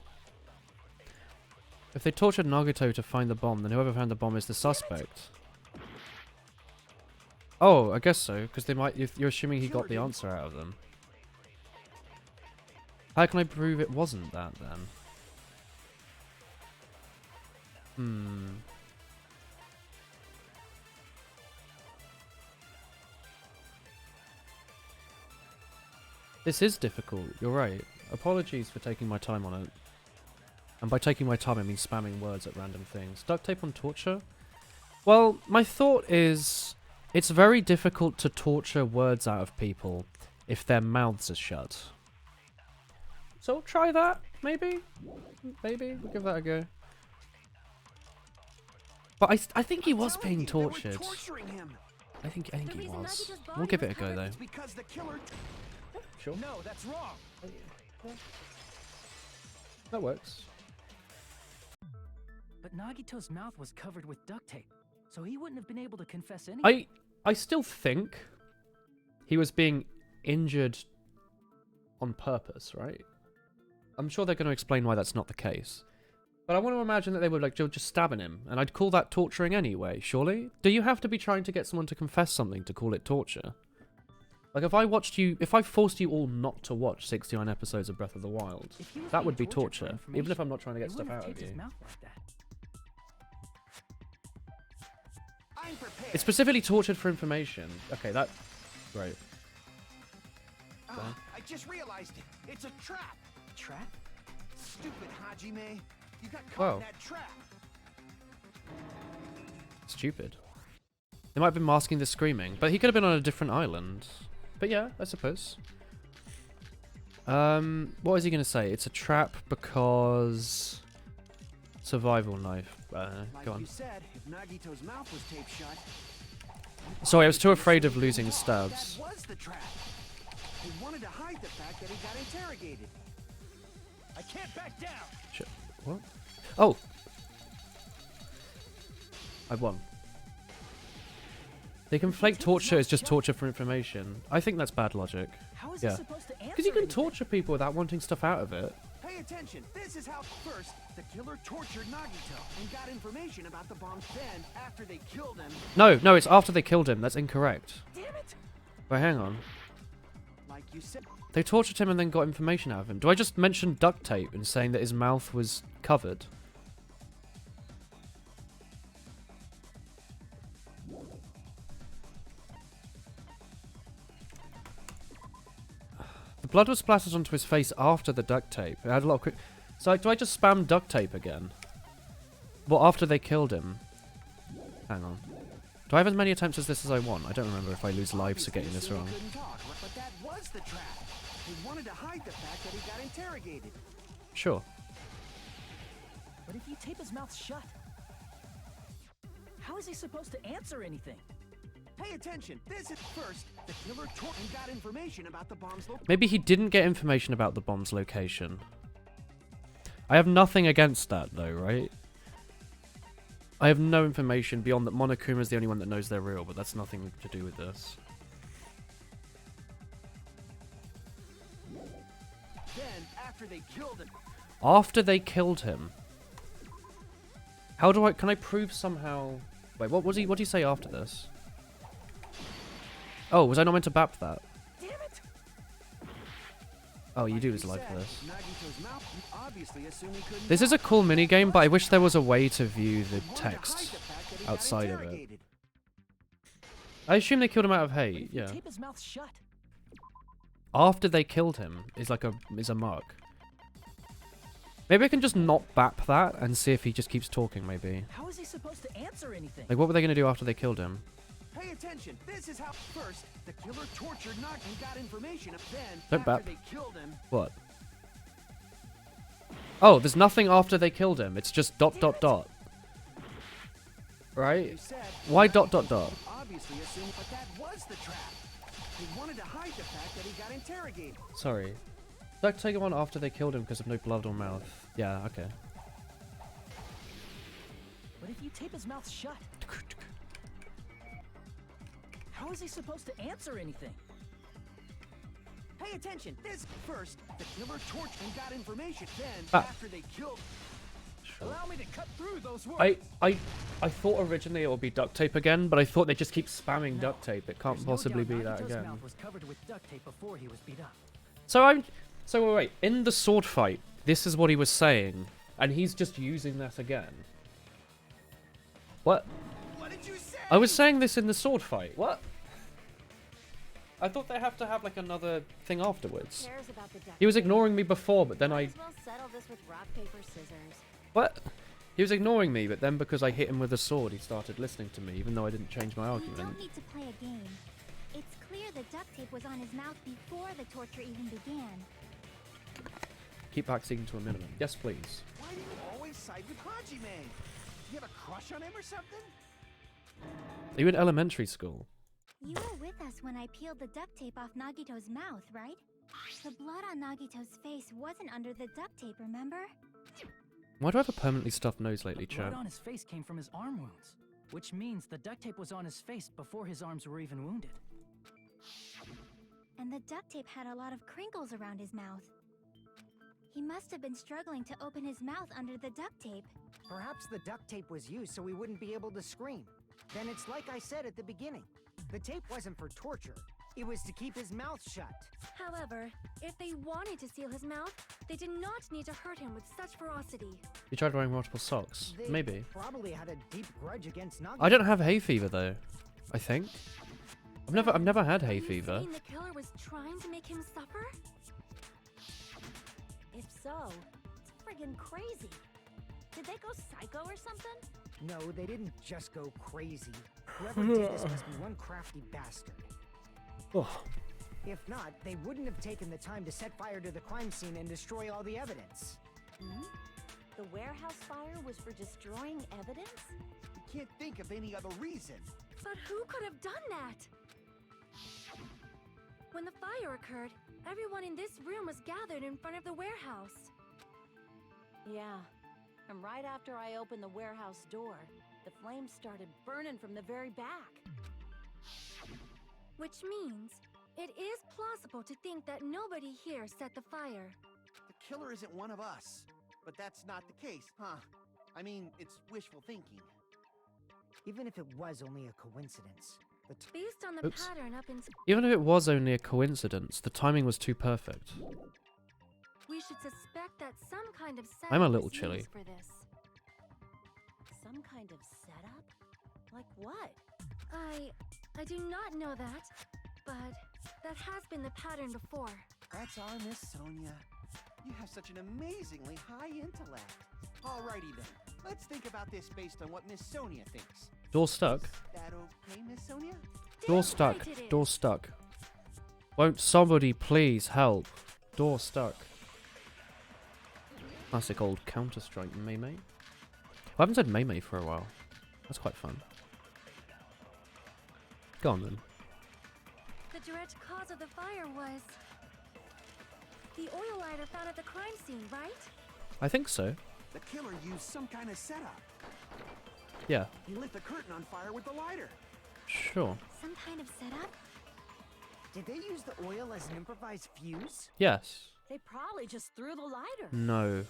If they tortured Nagito to find the bomb, then whoever found the bomb is the suspect. Oh, I guess so, because they might... You're assuming he got the answer out of them. How can I prove it wasn't that, then? This is difficult, you're right. Apologies for taking my time on it. And by taking my time, I mean spamming words at random things. Duct tape on torture? Well, my thought is... It's very difficult to torture words out of people if their mouths are shut. So try that, maybe? Maybe, we'll give that a go. But I think he was being They were tortured. torturing him. I think The he reason was. Nagito's body We'll give was it a go covered though. It's because the killer... Sure. No, that's wrong. That works. But Nagito's mouth was covered with duct tape, so he wouldn't have been able to confess anything. I still think he was being injured on purpose, right? I'm sure they're going to explain why that's not the case. But I want to imagine that they were like just stabbing him, and I'd call that torturing anyway, surely? Do you have to be trying to get someone to confess something to call it torture? Like if I forced you all not to watch 69 episodes of Breath of the Wild, If he was that being would be tortured for torture, even if I'm not trying to get he stuff wouldn't have out of taped his you. mouth like that. I'm prepared. It's specifically tortured for information. Okay, that... Right. Ah, I just realized it. It's a trap. Trap? Stupid Hajime. You got caught Wow. in that trap. Stupid. They might have been masking the screaming, but he could have been on a different island. But yeah, I suppose. What was he going to say? It's a trap because... Survival knife. Like Go on. you said, if Nagito's mouth was taped shut... Sorry, I was too afraid of losing That stabs. was the trap. He wanted to hide the fact that he got interrogated. I can't back down. Shit. What? Oh! I won. They conflate torture as just torture for information. I think that's bad logic. How is Yeah. he supposed to answer? Because you can anything? torture people without wanting stuff out of it. Pay attention. This is how first the killer tortured Nagito and got information about the bombs. Then, after they killed him, No, it's after they killed him. That's incorrect. damn it! Wait, hang on. Like you said, They tortured him and then got information out of him. Do I just mention duct tape and saying that his mouth was covered? blood was splattered onto his face after the duct tape. It had a lot of quick... So, like, do I just spam duct tape again? Well, after they killed him. Hang on. Do I have as many attempts as this as I want? I don't remember if I lose lives for getting this wrong. Couldn't talk, but that was the trap. He wanted to hide the fact that he got interrogated. Sure. But if you tape his mouth shut, how is he supposed to answer anything? Pay attention. This is first. The killer took and got information about the bomb's location. Maybe he didn't get information about the bomb's location. I have nothing against that, though, right? I have no information beyond that Monokuma is the only one that knows they're real, but that's nothing to do with this. Then, after they killed him... After they killed him? How do I... Can I prove somehow... Wait, what did he say after this? Oh, was I not meant to bap that? Damn it! Oh, you do lose life for this. Nagito's mouth, you obviously assume he couldn't This is a talk. cool minigame, but I wish there was a way to view the He wanted to text hide the fact that he got outside of it. interrogated. I assume they killed him out of But hate, if you yeah. tape his mouth shut, After they killed him is like a mark. Maybe I can just not bap that and see if he just keeps talking, maybe. how is he supposed to answer anything? Like, what were they going to do after they killed him? Pay attention. This is how first the killer tortured Nagi and got information. Then Don't after bap. they killed him, What? Oh, there's nothing after they killed him. It's just ... they Right? said Why ... obviously assumed, but that was the trap. He wanted to hide the fact that he got interrogated. Sorry. Duct tape on after they killed him because of no blood or mouth. Yeah, okay. But if you tape his mouth shut, how is he supposed to answer anything? Pay attention. This first the killer tortured and got information. Then Ah. after they killed, allow me to cut through those words. I thought originally it would be duct tape again, but I thought they just keep spamming duct tape. It can't There's no possibly doubt be that Nagito's again. mouth was covered with duct tape before he was beat up. So wait, in the sword fight, this is what he was saying, and he's just using that again. What? What did you say? I was saying this in the sword fight. What? I thought they have to have like another thing afterwards. Cares about the duct He was tape? ignoring me before, but then Might I... as well settle this with rock, paper, scissors. What? He was ignoring me, but then because I hit him with a sword, he started listening to me, even though I didn't change my We argument. don't need to play a game. It's clear the duct tape was on his mouth before the torture even began. Keep vaccine to a minimum. Yes, please. Why do you always side with Hajime? You have a crush on him or something? Are you in elementary school? You were with us when I peeled the duct tape off Nagito's mouth, right? The blood on Nagito's face wasn't under the duct tape, remember? Why do I have a permanently stuffed nose lately, The blood chat? on his face came from his arm wounds, which means the duct tape was on his face before his arms were even wounded. And the duct tape had a lot of crinkles around his mouth. He must have been struggling to open his mouth under the duct tape. Perhaps the duct tape was used so he wouldn't be able to scream. Then it's like I said at the beginning. The tape wasn't for torture. It was to keep his mouth shut. However, if they wanted to seal his mouth, they did not need to hurt him with such ferocity. You tried wearing multiple socks? They Maybe. probably had a deep grudge against Nagi. I don't have hay fever though. I think. I've never had hay Are you fever. saying the killer was trying to make him suffer? If so, it's friggin' crazy. Did they go psycho or something? No, they didn't just go crazy. Whoever did this must be one crafty bastard. Oh. If not, they wouldn't have taken the time to set fire to the crime scene and destroy all the evidence. The warehouse fire was for destroying evidence? You can't think of any other reason. But who could have done that? When the fire occurred, everyone in this room was gathered in front of the warehouse. Yeah. And right after I opened the warehouse door, the flames started burning from the very back. Which means it is plausible to think that nobody here set the fire. The killer isn't one of us. But that's not the case, huh? I mean, it's wishful thinking. Even if it was only a coincidence, Based on the Oops. pattern up until... Even if it was only a coincidence, the timing was too perfect. We should suspect that some kind of setup I'm a little was chilly. used for this. Some kind of setup? Like what? I do not know that, but that has been the pattern before. That's our Miss Sonia. You have such an amazingly high intellect. Alrighty then. Let's think about this based on what Miss Sonia thinks. Door stuck. Is that okay, Miss Sonia? Door Damn stuck. right it is. Door stuck. Won't somebody please help? Door stuck. Classic old Counter-Strike Mei. I haven't said Mei for a while. That's quite fun. Go on then. The direct cause of the fire was the oil lighter found at the crime scene, right? I think so. The killer used some kind of setup. Yeah, He lit the curtain on fire with the lighter. sure. Some kind of setup? Did they use the oil as an improvised fuse? Yes. They probably just threw the lighter. No.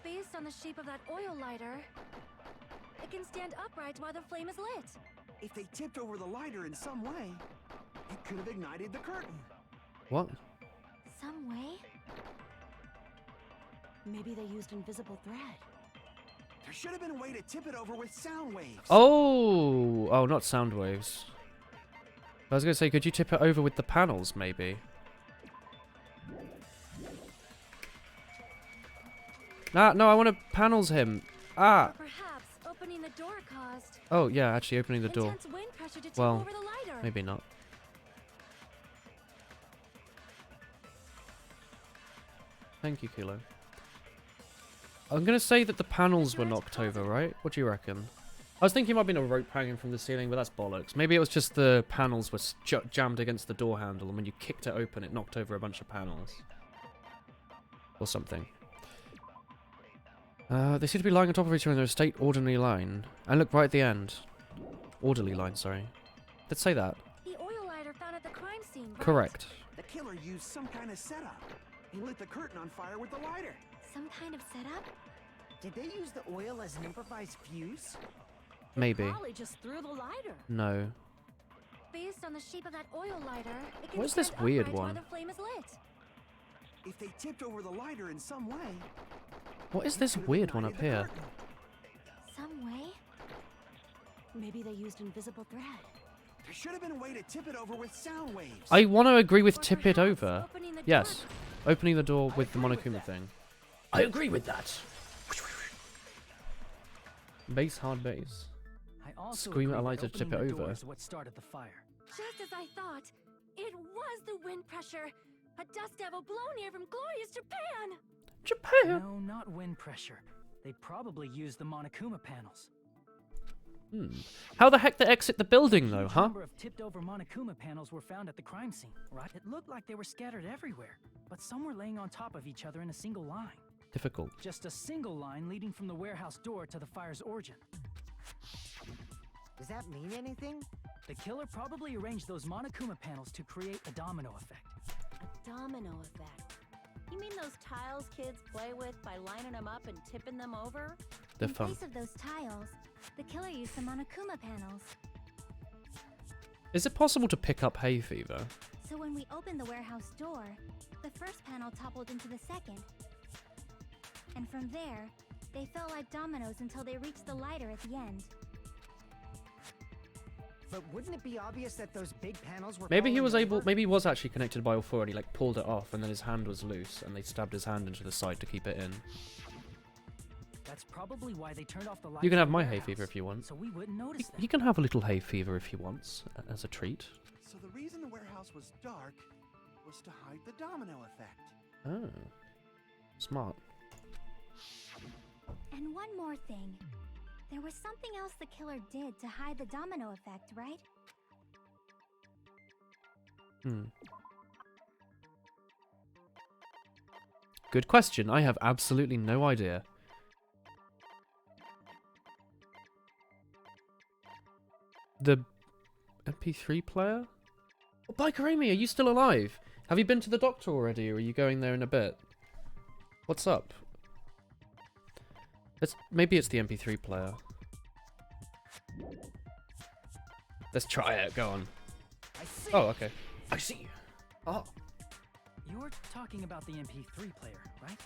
Based on the shape of that oil lighter, it can stand upright while the flame is lit. If they tipped over the lighter in some way, it could have ignited the curtain. What? Some way? Maybe they used invisible thread. There should have been a way to tip it over with sound waves. Oh! Oh, not sound waves. I was going to say, could you tip it over with the panels, maybe? Ah, no, I want to panels him. Ah! Or perhaps opening the door caused Oh, yeah, actually opening the door. intense wind pressure to tip Well, over the lighter. maybe not. Thank you, Kilo. I'm going to say that the panels were knocked over, right? What do you reckon? I was thinking it might have been a rope hanging from the ceiling, but that's bollocks. Maybe it was just the panels were jammed against the door handle, and when you kicked it open, it knocked over a bunch of panels. Or something. They seem to be lying on top of each other in a straight, orderly line. And look right at the end. Orderly line, sorry. Let's say that. The oil lighter found at the crime scene, right? Correct. The killer used some kind of setup. He lit the curtain on fire with the lighter. Some kind of setup? Did they use the oil as an improvised fuse? Maybe. Probably just threw the lighter. No. Based on the shape of that oil lighter, it can What is this stand weird upright one? while the flame is lit. If they tipped over the lighter in some way, What is it this could have weird one up ignited the here? curtain. Some way? Maybe they used invisible thread. There should have been a way to tip it over with sound waves. I want to agree with Or tip it perhaps over. opening the Yes. door- Opening the door with the agree with Monokuma that. thing. I agree with that. Bass, hard bass. I also Scream at agree Eliza that to tip opening it the door over. is what started the fire. Just as I thought, it was the wind pressure. A dust devil blown here from glorious Japan. Japan! No, not wind pressure. They probably used the Monokuma panels. How the heck they exit the building though, Huge huh? number of tipped-over Monokuma panels were found at the crime scene, right? It looked like they were scattered everywhere, but some were laying on top of each other in a single line. Difficult. Just a single line leading from the warehouse door to the fire's origin. Does that mean anything? The killer probably arranged those Monokuma panels to create a domino effect. A domino effect. You mean those tiles kids play with by lining them up and tipping them over? They're In fun. place of those tiles, the killer used the Monokuma panels. Is it possible to pick up hay fever? So when we opened the warehouse door, the first panel toppled into the second. And from there, they fell like dominoes until they reached the lighter at the end. But wouldn't it be obvious that those big panels were Maybe he falling was able, over? maybe he was actually connected by all four and he like pulled it off and then his hand was loose and they stabbed his hand into the side to keep it in. That's probably why they turned off the lights. You can in have the my hay warehouse, fever if you want. so we wouldn't notice He that. can have a little hay fever if he wants, as a treat. So the reason the warehouse was dark was to hide the domino effect. Oh. Smart. And one more thing. There was something else the killer did to hide the domino effect, right? Good question. I have absolutely no idea. The MP3 player? Oh, Biker Amy, are you still alive? Have you been to the doctor already, or are you going there in a bit? What's up? Maybe it's the MP3 player. Let's try it. Go on. I see. Oh, okay. I see. Oh. You're talking about the MP3 player, right?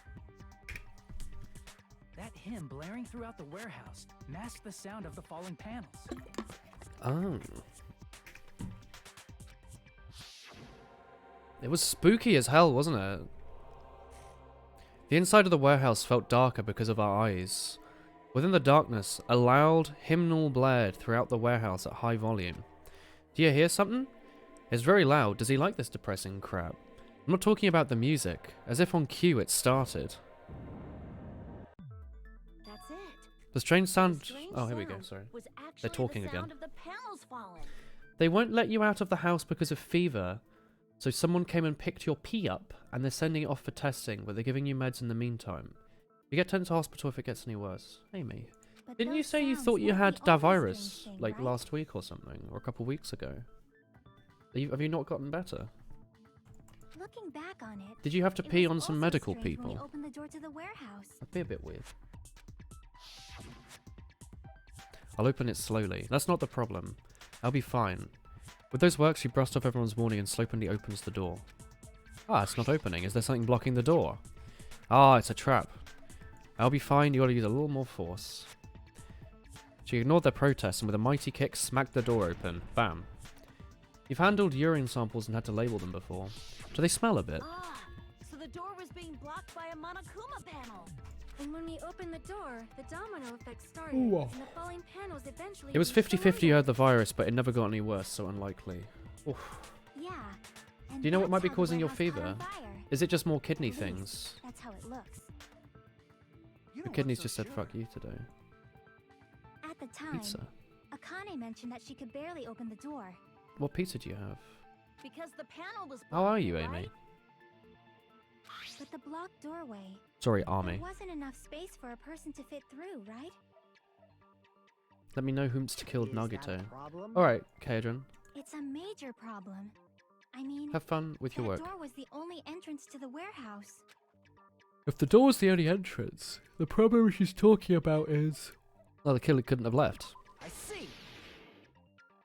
That hymn blaring throughout the warehouse masked the sound of the falling panels. Oh. It was spooky as hell, wasn't it? The inside of the warehouse felt darker because of our eyes. Within the darkness, a loud hymnal blared throughout the warehouse at high volume. Do you hear something? It's very loud. Does he like this depressing crap? I'm not talking about the music. As if on cue it started. That's it. The strange sound... The strange Oh, here we go, sound sorry. was They're actually talking the again. sound of the panels falling. They won't let you out of the house because of fever. So someone came and picked your pee up, and they're sending it off for testing, but they're giving you meds in the meantime. You get taken to hospital if it gets any worse. Amy. But Didn't you those say you sounds thought you won't had be that always virus, strange thing, like right? last week or something, or a couple weeks ago? Have you not gotten better? Looking back on it, Did you have to it pee was on some also medical strange when we people? opened the door to the warehouse. That'd be a bit weird. I'll open it slowly. That's not the problem. I'll be fine. With those works, you brushed off everyone's warning and slowly opens the door. Ah, it's not opening. Is there something blocking the door? Ah, it's a trap. I'll be fine. You gotta use a little more force. She ignored their protests and with a mighty kick smacked the door open. Bam. You've handled urine samples and had to label them before. Do they smell a bit? Ah, so the door was being blocked by a Monokuma panel. And when we opened the door, the domino effect started, Ooh. and the falling panels eventually... It was reached the 50-50 you window. had the virus, but it never got any worse, so unlikely. Oof. Yeah. And Do you know what that's might be how the causing your warehouse caught fever? on fire. Is it just more kidney At least, things? That's how it looks. You The don't kidneys look just so said sure. fuck you today. At the time, Pizza. Akane mentioned that she could barely open the door. What pizza do you have? Because the panel was How are blocked, you, right? Amy? But the blocked doorway, Sorry, there Army. wasn't enough space for a person to fit through, right? Let me know whomst killed Is that a Nagito. problem? Alright, Kaedron. It's a major problem. I mean, Have fun with your that work. door was the only entrance to the warehouse. If the door was the only entrance, the problem she's talking about is... Well, the killer couldn't have left. I see.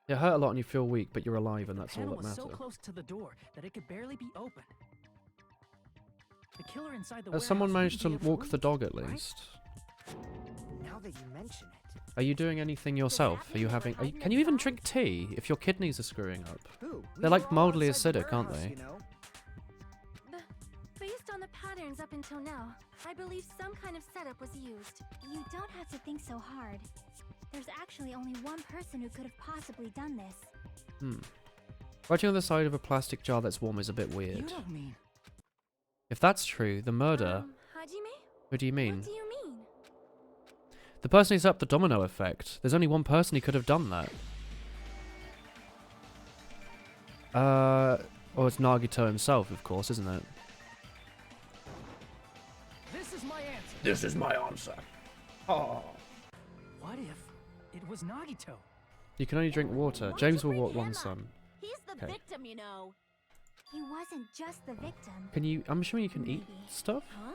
It hurt a lot and you feel weak, but you're alive and The that's all panel that was matters. so close to the door that it could barely be opened. The killer inside the Has someone warehouse managed to wouldn't be able walk the reach, dog at right? least? Now that you mention it. Are you doing anything yourself? Are you having... can you even drink tea if your kidneys are screwing up? Who? They're We like were all mildly outside the acidic, aren't warehouse, they? you know? Based on the patterns up until now, I believe some kind of setup was used. You don't have to think so hard. There's actually only one person who could have possibly done this. Writing on the side of a plastic jar that's warm is a bit You weird. don't mean... If that's true, the murder... Hajime? What do you mean? What do you mean? The person who's up the domino effect. There's only one person who could have done that. Oh, it's Nagito himself, of course, isn't it? This is my answer. This is my answer. Oh. What if it was Nagito? You can only drink water. Why'd James you will bring walk him one up? son. He's the 'Kay. victim, you know. He wasn't just the victim. Can you... I'm assuming you can eat Maybe. stuff? Huh?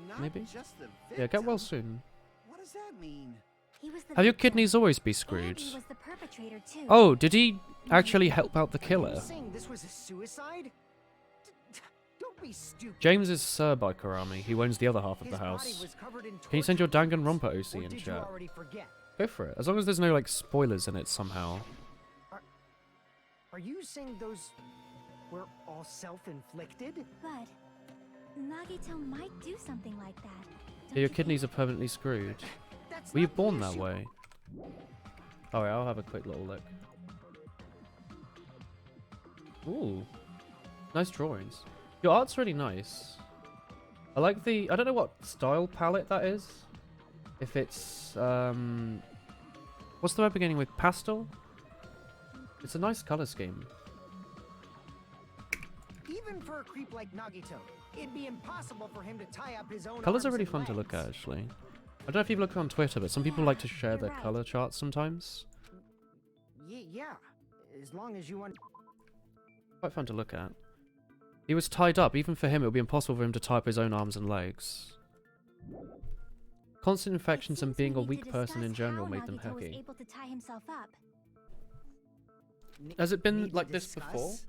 Not Maybe. just the Yeah, get well victim. soon. What does that mean? He was the Have your victim, kidneys always be and screwed? he was the perpetrator too. Oh, did he actually help out the Are you killer? saying this was a suicide? Don't be stupid. James is Sir by Karami. He owns the other half of His the body house. was covered in Can you send your torture Danganronpa marks, OC or in did you chat? already forget? Go for it. As long as there's no, like, spoilers in it somehow. Are you saying those were all self-inflicted? But Nagito might do something like that. Yeah, your don't you kidneys are think? permanently screwed. That's Were you not the born that issue. way? Alright, I'll have a quick little look. Ooh. Nice drawings. Your art's really nice. I like the... I don't know what style palette that is. If it's... What's the word beginning with? Pastel? It's a nice color scheme. Even for a creep like Nagito, it'd be impossible for him to tie up his own Colors are arms really and fun to look at, legs. actually. I don't know if you've looked on Twitter, but some people Yeah, like to share you're their right. color charts sometimes. Yeah, as long as you want. Quite fun to look at. He was tied up. Even for him, it would be impossible for him to tie up his own arms and legs. Constant It infections and seems being we a need weak to person in discuss general how made them Nagito was hacky. able to tie himself up. Has it been Need to like this before? discuss?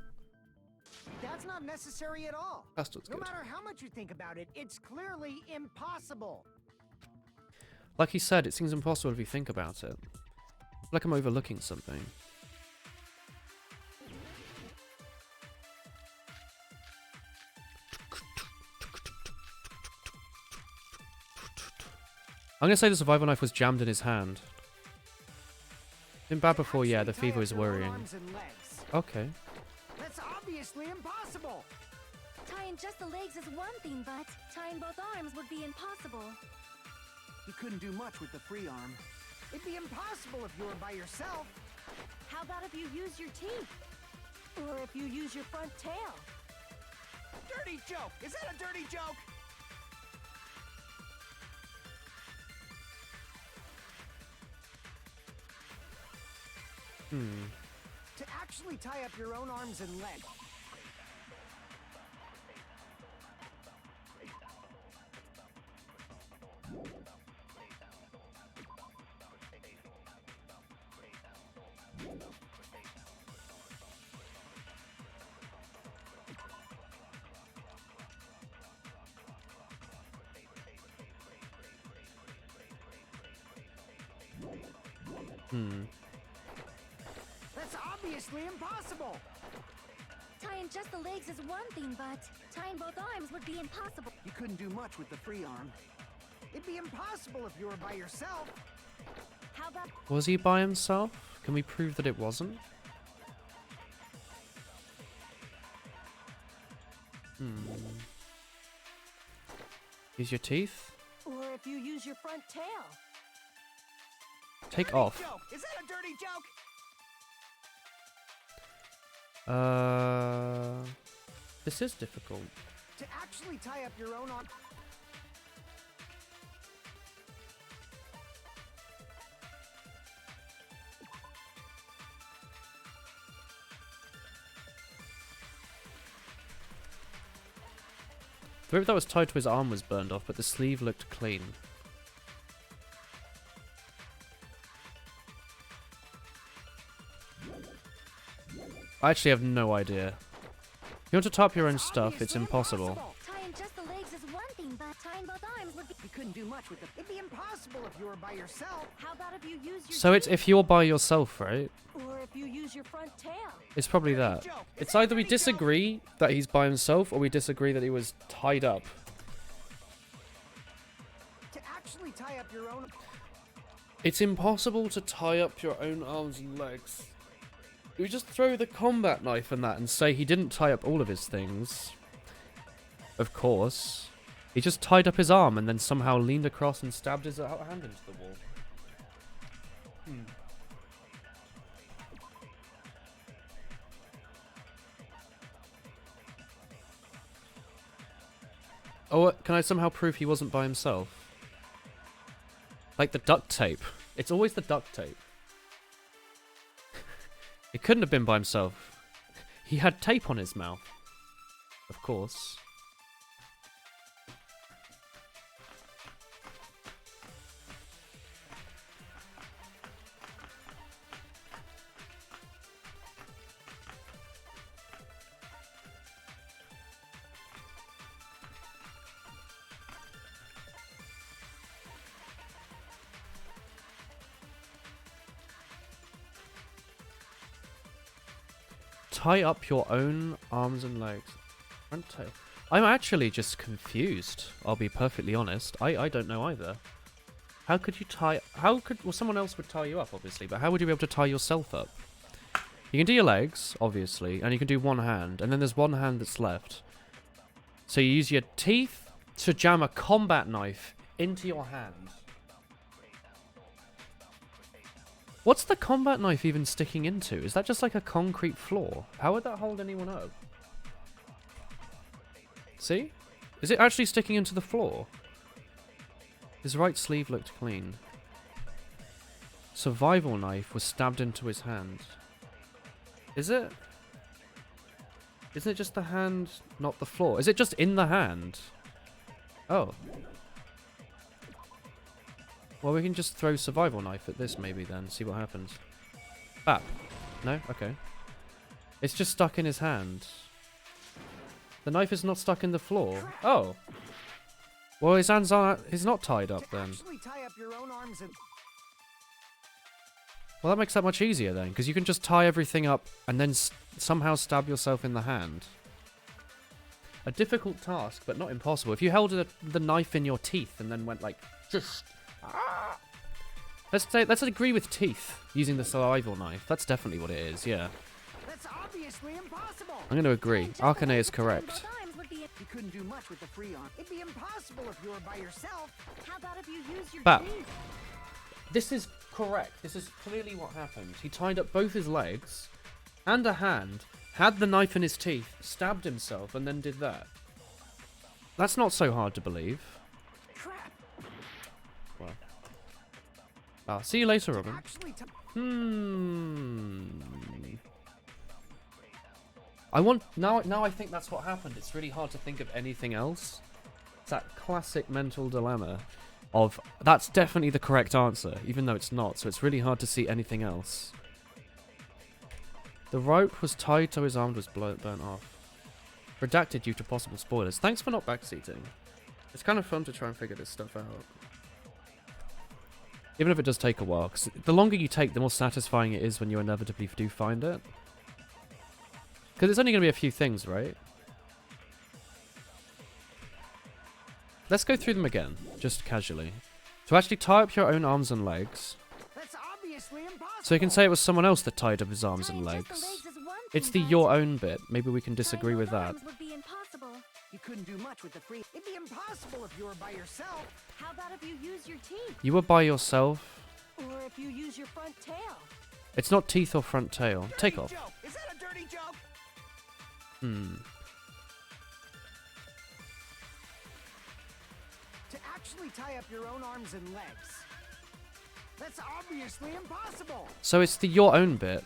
That's not necessary at all. Pastel's No good. matter how much you think about it, it's clearly impossible. Like he said, it seems impossible if you think about it. Like I'm overlooking something. I'm gonna say the survival knife was jammed in his hand. Been bad before, yeah, the Actually, tie fever up is your own worrying. arms and legs. Okay. That's obviously impossible. Tying just the legs is one thing, but tying both arms would be impossible. You couldn't do much with the free arm. It'd be impossible if you were by yourself. How about if you use your teeth? Or if you use your front tail? Dirty joke! Is that a dirty joke? To actually tie up your own arms and legs. That's obviously impossible. Tying just the legs is one thing, but tying both arms would be impossible. You couldn't do much with the free arm. It'd be impossible if you were by yourself. How about Was he by himself? Can we prove that it wasn't? Use your teeth? or if you use your front tail? Take Dirty off. joke! Is that a dirty joke? This is difficult. To actually tie up your own arm. The rope that was tied to his arm was burned off, but the sleeve looked clean. I actually have no idea. You want to top your own stuff, it's impossible. Tying just the legs is one thing, but tying both arms would be... You couldn't do much with it. It'd be impossible if you were by yourself. How about if you use your So it's teeth? if you're by yourself, right? Or if you use your front tail? It's probably that. It's either we disagree that he's by himself, or we disagree that he was tied up. To actually tie up your own. It's impossible to tie up your own arms and legs. We just throw the combat knife and that and say he didn't tie up all of his things. Of course. He just tied up his arm and then somehow leaned across and stabbed his hand into the wall. Oh, can I somehow prove he wasn't by himself? Like the duct tape. It's always the duct tape. It couldn't have been by himself. He had tape on his mouth. Of course. Tie up your own arms and legs. Front tail. I'm actually just confused. I'll be perfectly honest. I don't know either. How could you tie... How could... Well, someone else would tie you up, obviously. But how would you be able to tie yourself up? You can do your legs, obviously. And you can do one hand. And then there's one hand that's left. So you use your teeth to jam a combat knife into your hand. What's the combat knife even sticking into? Is that just like a concrete floor? How would that hold anyone up? See? Is it actually sticking into the floor? His right sleeve looked clean. Survival knife was stabbed into his hand. Is it? Isn't it just the hand, not the floor? Is it just in the hand? Oh. Well, we can just throw survival knife at this maybe then, see what happens. Bap. No? Okay. It's just stuck in his hand. The knife is not stuck in the floor. Oh. Well, his hands aren't... He's not tied up then. Actually tie up your own arms and. Well, that makes that much easier then, because you can just tie everything up and then somehow stab yourself in the hand. A difficult task, but not impossible. If you held the knife in your teeth and then went like, just Let's agree with teeth using the survival knife. That's definitely what it is. Yeah. That's obviously impossible. I'm going to agree. Arcane is correct. You couldn't do much with the free arm. It'd be impossible if you were by yourself. How about if you use your Bap. teeth? This is correct. This is clearly what happened. He tied up both his legs and a hand, had the knife in his teeth, stabbed himself, and then did that. That's not so hard to believe. Crap. Well. See you later, Robin. Actually, I want now I think that's what happened. It's really hard to think of anything else. It's that classic mental dilemma of that's definitely the correct answer, even though it's not, so it's really hard to see anything else. The rope was tied so his arm was burnt off. Redacted due to possible spoilers. Thanks for not backseating. It's kind of fun to try and figure this stuff out. Even if it does take a while, because the longer you take, the more satisfying it is when you inevitably do find it. Because it's only going to be a few things, right? Let's go through them again, just casually. To actually tie up your own arms and legs. that's obviously impossible. So you can say it was someone else that tied up his arms and legs. It's the your own bit. Maybe we can disagree with that. Would be impossible. You couldn't do much with the free. It'd be impossible if you were by yourself. How about if you use your teeth? You were by yourself. Or if you use your front tail? It's not teeth or front tail. Take off. Joke. Is that a dirty joke? To actually tie up your own arms and legs. That's obviously impossible. So it's the your own bit.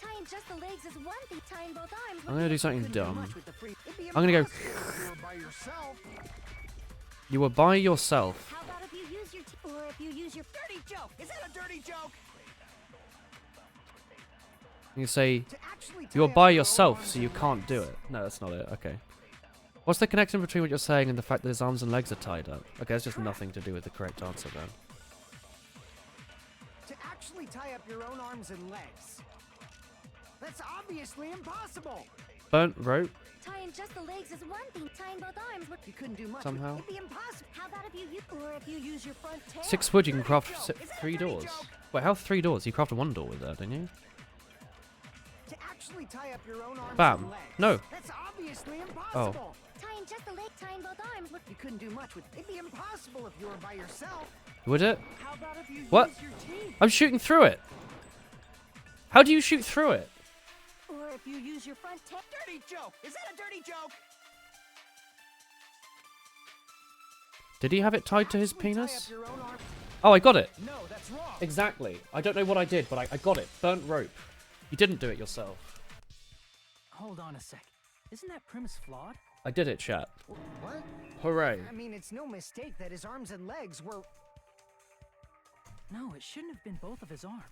Tying just the legs is one thing. Tying both arms I'm gonna do something Couldn't do dumb. much with the free. It'd be I'm gonna go. impossible if you were by yourself. You were by yourself. How about if you use your teeth? Or if you use your Dirty joke. Is that a dirty joke? You say To actually tie you're up by your own yourself, arms so you and can't legs. do it. No, that's not it. Okay. What's the connection between what you're saying and the fact that his arms and legs are tied up? Okay, that's just nothing to do with the correct answer then. To actually tie up your own arms and legs. That's obviously impossible. Burnt rope. tying just the legs is one thing. Tying both arms would You couldn't do much. Somehow. It'd be impossible. How about if you use or if you use your front tail? 6 wood, you can craft Dirty joke. Is that a 3 dirty doors. joke? Wait, how 3 doors? You crafted 1 door with that, didn't you? To actually tie up your own arms Bam. and legs. No. That's obviously impossible. Tying just the leg, tying both arms would. You couldn't do much with. It'd be impossible if you were by yourself. Would it? How about if you What? use your teeth? I'm shooting through it. How do you shoot through it? Or if you use your front tail. Dirty joke. Is that a dirty joke? Did he have it tied to his Actually tie up penis? your own arm- Oh, I got it. No, that's wrong. Exactly. I don't know what I did, but I got it. Burnt rope. You didn't do it yourself. Hold on a sec. Isn't that premise flawed? I did it, chat. What? Hooray. I mean, it's no mistake that his arms and legs were. No, it shouldn't have been both of his arms.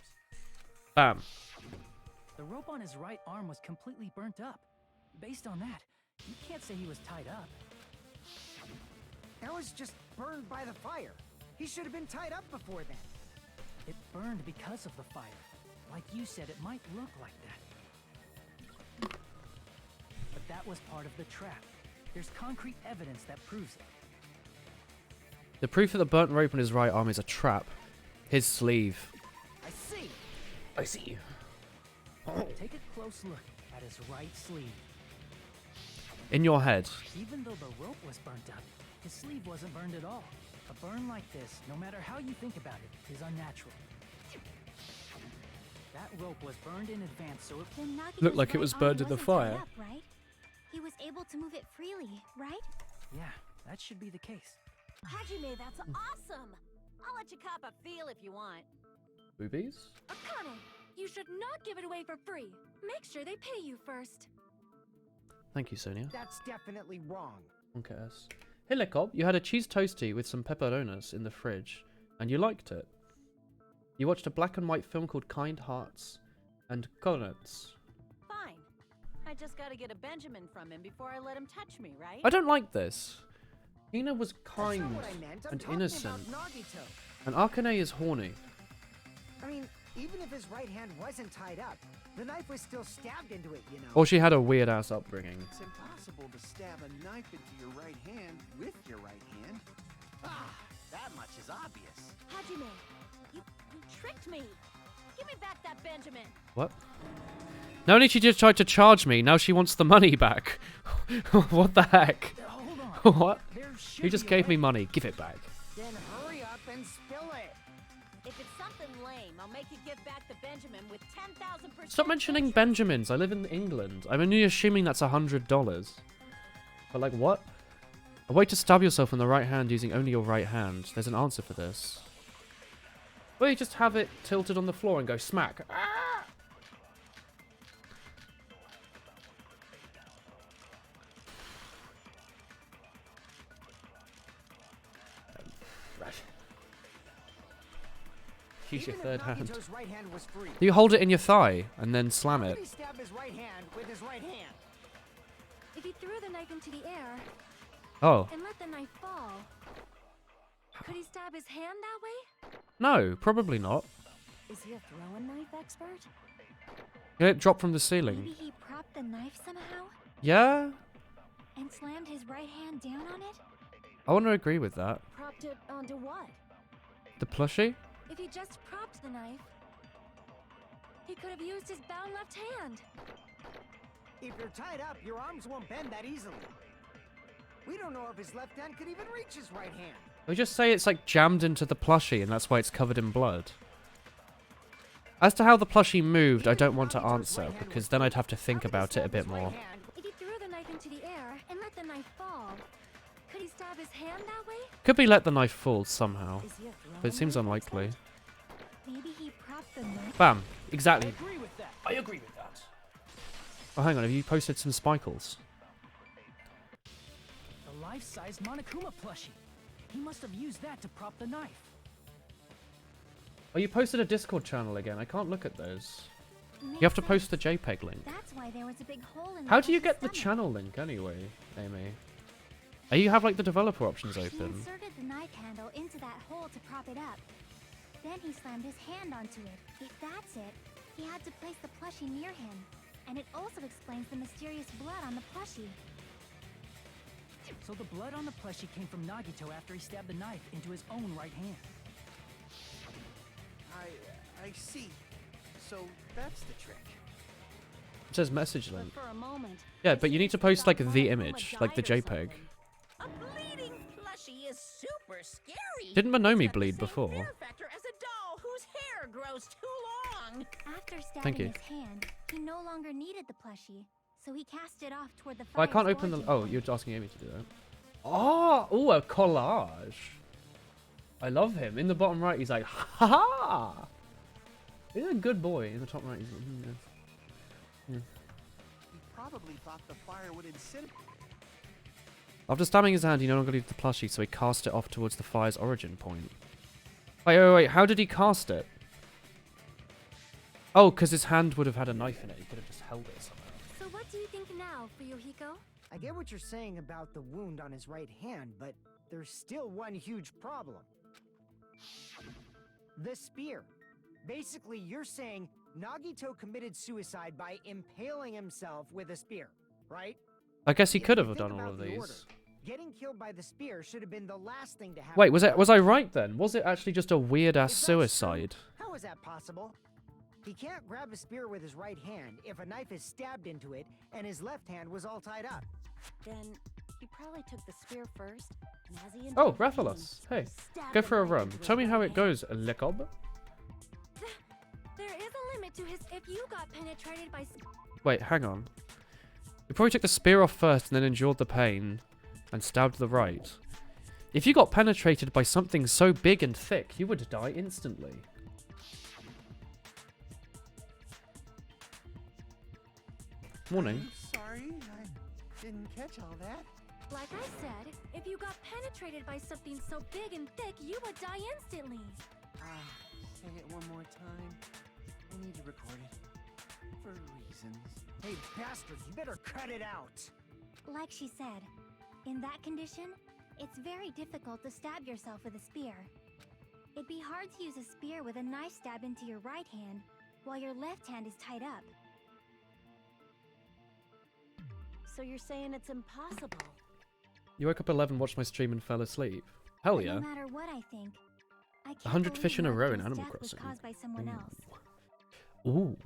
Bam. The rope on his right arm was completely burnt up. Based on that, you can't say he was tied up. That was just burned by the fire. He should have been tied up before then. It burned because of the fire. Like you said, it might look like that. But that was part of the trap. There's concrete evidence that proves it. The proof that the burnt rope on his right arm is a trap. His sleeve. I see. I see. Take a close look at his right sleeve. In your head. Even though the rope was burnt up, his sleeve wasn't burned at all. A burn like this, no matter how you think about it, is unnatural. That rope was burned in advance, so it Then Nagi's Looked like it right was arm burned in the wasn't tied fire. Up, right? He was able to move it freely, right? yeah, that should be the case. Hajime, that's awesome! I'll let you cop a feel if you want. Boobies? Akane, you should not give it away for free. Make sure they pay you first. Thank you, Sonia. That's definitely wrong. Okay. Hey, Lecob, you had a cheese toastie with some pepperonis in the fridge, and you liked it. You watched a black and white film called Kind Hearts and Coordinates. Fine. I just gotta get a Benjamin from him before I let him touch me, right? I don't like this. Hina was That's kind not what I meant. I'm and talking innocent, about Nagito. and Akane is horny. I mean, even if his right hand wasn't tied up, the knife was still stabbed into it, you know. Or she had a weird ass upbringing. It's impossible to stab a knife into your right hand with your right hand. Ah, That much is obvious. Hajime, you tricked me. Give me back that Benjamin. What? Not only she just tried to charge me, now she wants the money back. What the heck? Hold on. What? There should You just be a gave me way- money. Give it back. Then hurry up and spill it. If it's something lame, I'll make you give back the Benjamin with 10,000%. Stop mentioning Benjamins. I live in England. I'm only assuming that's $100. But like what? A way to stab yourself in the right hand using only your right hand. There's an answer for this. Well, you just have it tilted on the floor and go smack. Ah! Right. Use your Even third if hand. Nagito's right hand was free, You hold it in your thigh and then slam how it. did he stab his right hand with his right hand? If he threw the knife into the air Oh. and let the knife fall, could he stab his hand that way? No, probably not. Is he a throwing knife expert? Did it drop from the ceiling? Maybe he propped the knife somehow Yeah? and slammed his right hand down on it? I want to agree with that. Propped it onto what? The plushie? If he just propped the knife, he could have used his bound left hand. If you're tied up, your arms won't bend that easily. We don't know if his left hand could even reach his right hand. We just say it's like jammed into the plushie and that's why it's covered in blood. As to how the plushie moved, I don't want to answer, because then I'd have to think about it a bit more. If he threw the knife into the air and let the knife fall, could he stab his hand that way? Could be let the knife fall somehow, Is he a throwing but it seems knife unlikely. Maybe he propped the knife. Bam. I Exactly. agree with that. I agree with that. Oh, hang on. Have you posted some spikles? The life-size Monokuma plushie. He must have used that to prop the knife. Oh, you posted a Discord channel again. I can't look at those. Makes You have to post the sense. JPEG link. That's why there was a big hole in How do you Nagito's get the stomach. channel link anyway, Amy? You have like the developer options He open. inserted the knife handle into that hole to prop it up. Then he slammed his hand onto it. If that's it, he had to place the plushie near him. And it also explains the mysterious blood on the plushie. So the blood on the plushie came from Nagito after he stabbed the knife into his own right hand. I see. So that's the trick. It says message But link. for a moment. Yeah, I but you need to seriously post like thought the Monokuma image, like the died or JPEG. something. A bleeding plushie is super scary. Didn't Monomi It's got the bleed same before? fear factor as a doll whose hair grows too long. After Thank stabbing you. his hand, he no longer needed the plushie, so he cast it off toward the Oh, I fire's can't open the. origin Oh, point. you're asking Amy to do that. Oh, a collage. I love him. In the bottom right, he's like, ha ha. He's a good boy. In the top right, he's like, He probably thought the fire would incinerate. After stabbing his hand, he no longer needed the plushie, so he cast it off towards the fire's origin point. Wait. How did he cast it? Oh, because his hand would have had a knife in it. He could have just held it somehow. So what do you think now, Fuyuhiko? I get what you're saying about the wound on his right hand, but there's still one huge problem. The spear. Basically, you're saying Nagito committed suicide by impaling himself with a spear, right? I guess he If could you have think done all about of the these. order, getting killed by the spear should have been the last thing to happen. Wait, was I right then? Was it actually just a weird ass If that's suicide? true, how is that possible? He can't grab a spear with his right hand if a knife is stabbed into it and his left hand was all tied up. Then he probably took the spear first, and as he Oh, endured pain, Rathalos. Hey, stabbed go the for a knife run. into his Tell me how right it hand. goes, Lekob. There is a limit to his if you got penetrated by Wait, hang on. You probably took the spear off first and then endured the pain and stabbed the right. If you got penetrated by something so big and thick, you would die instantly. Morning. I'm sorry, I didn't catch all that. Like I said, if you got penetrated by something so big and thick, you would die instantly. Say it one more time. I need to record it. For reasons. Hey, bastard, you better cut it out. Like she said, in that condition, it's very difficult to stab yourself with a spear. It'd be hard to use a spear with a knife stab into your right hand while your left hand is tied up. So you're saying it's impossible? You woke up 11, watched my stream, and fell asleep. Hell But yeah. no matter what I think, I can't 100 fish in a believe row in Lepton's Animal death was Crossing. caused by someone else. Ooh.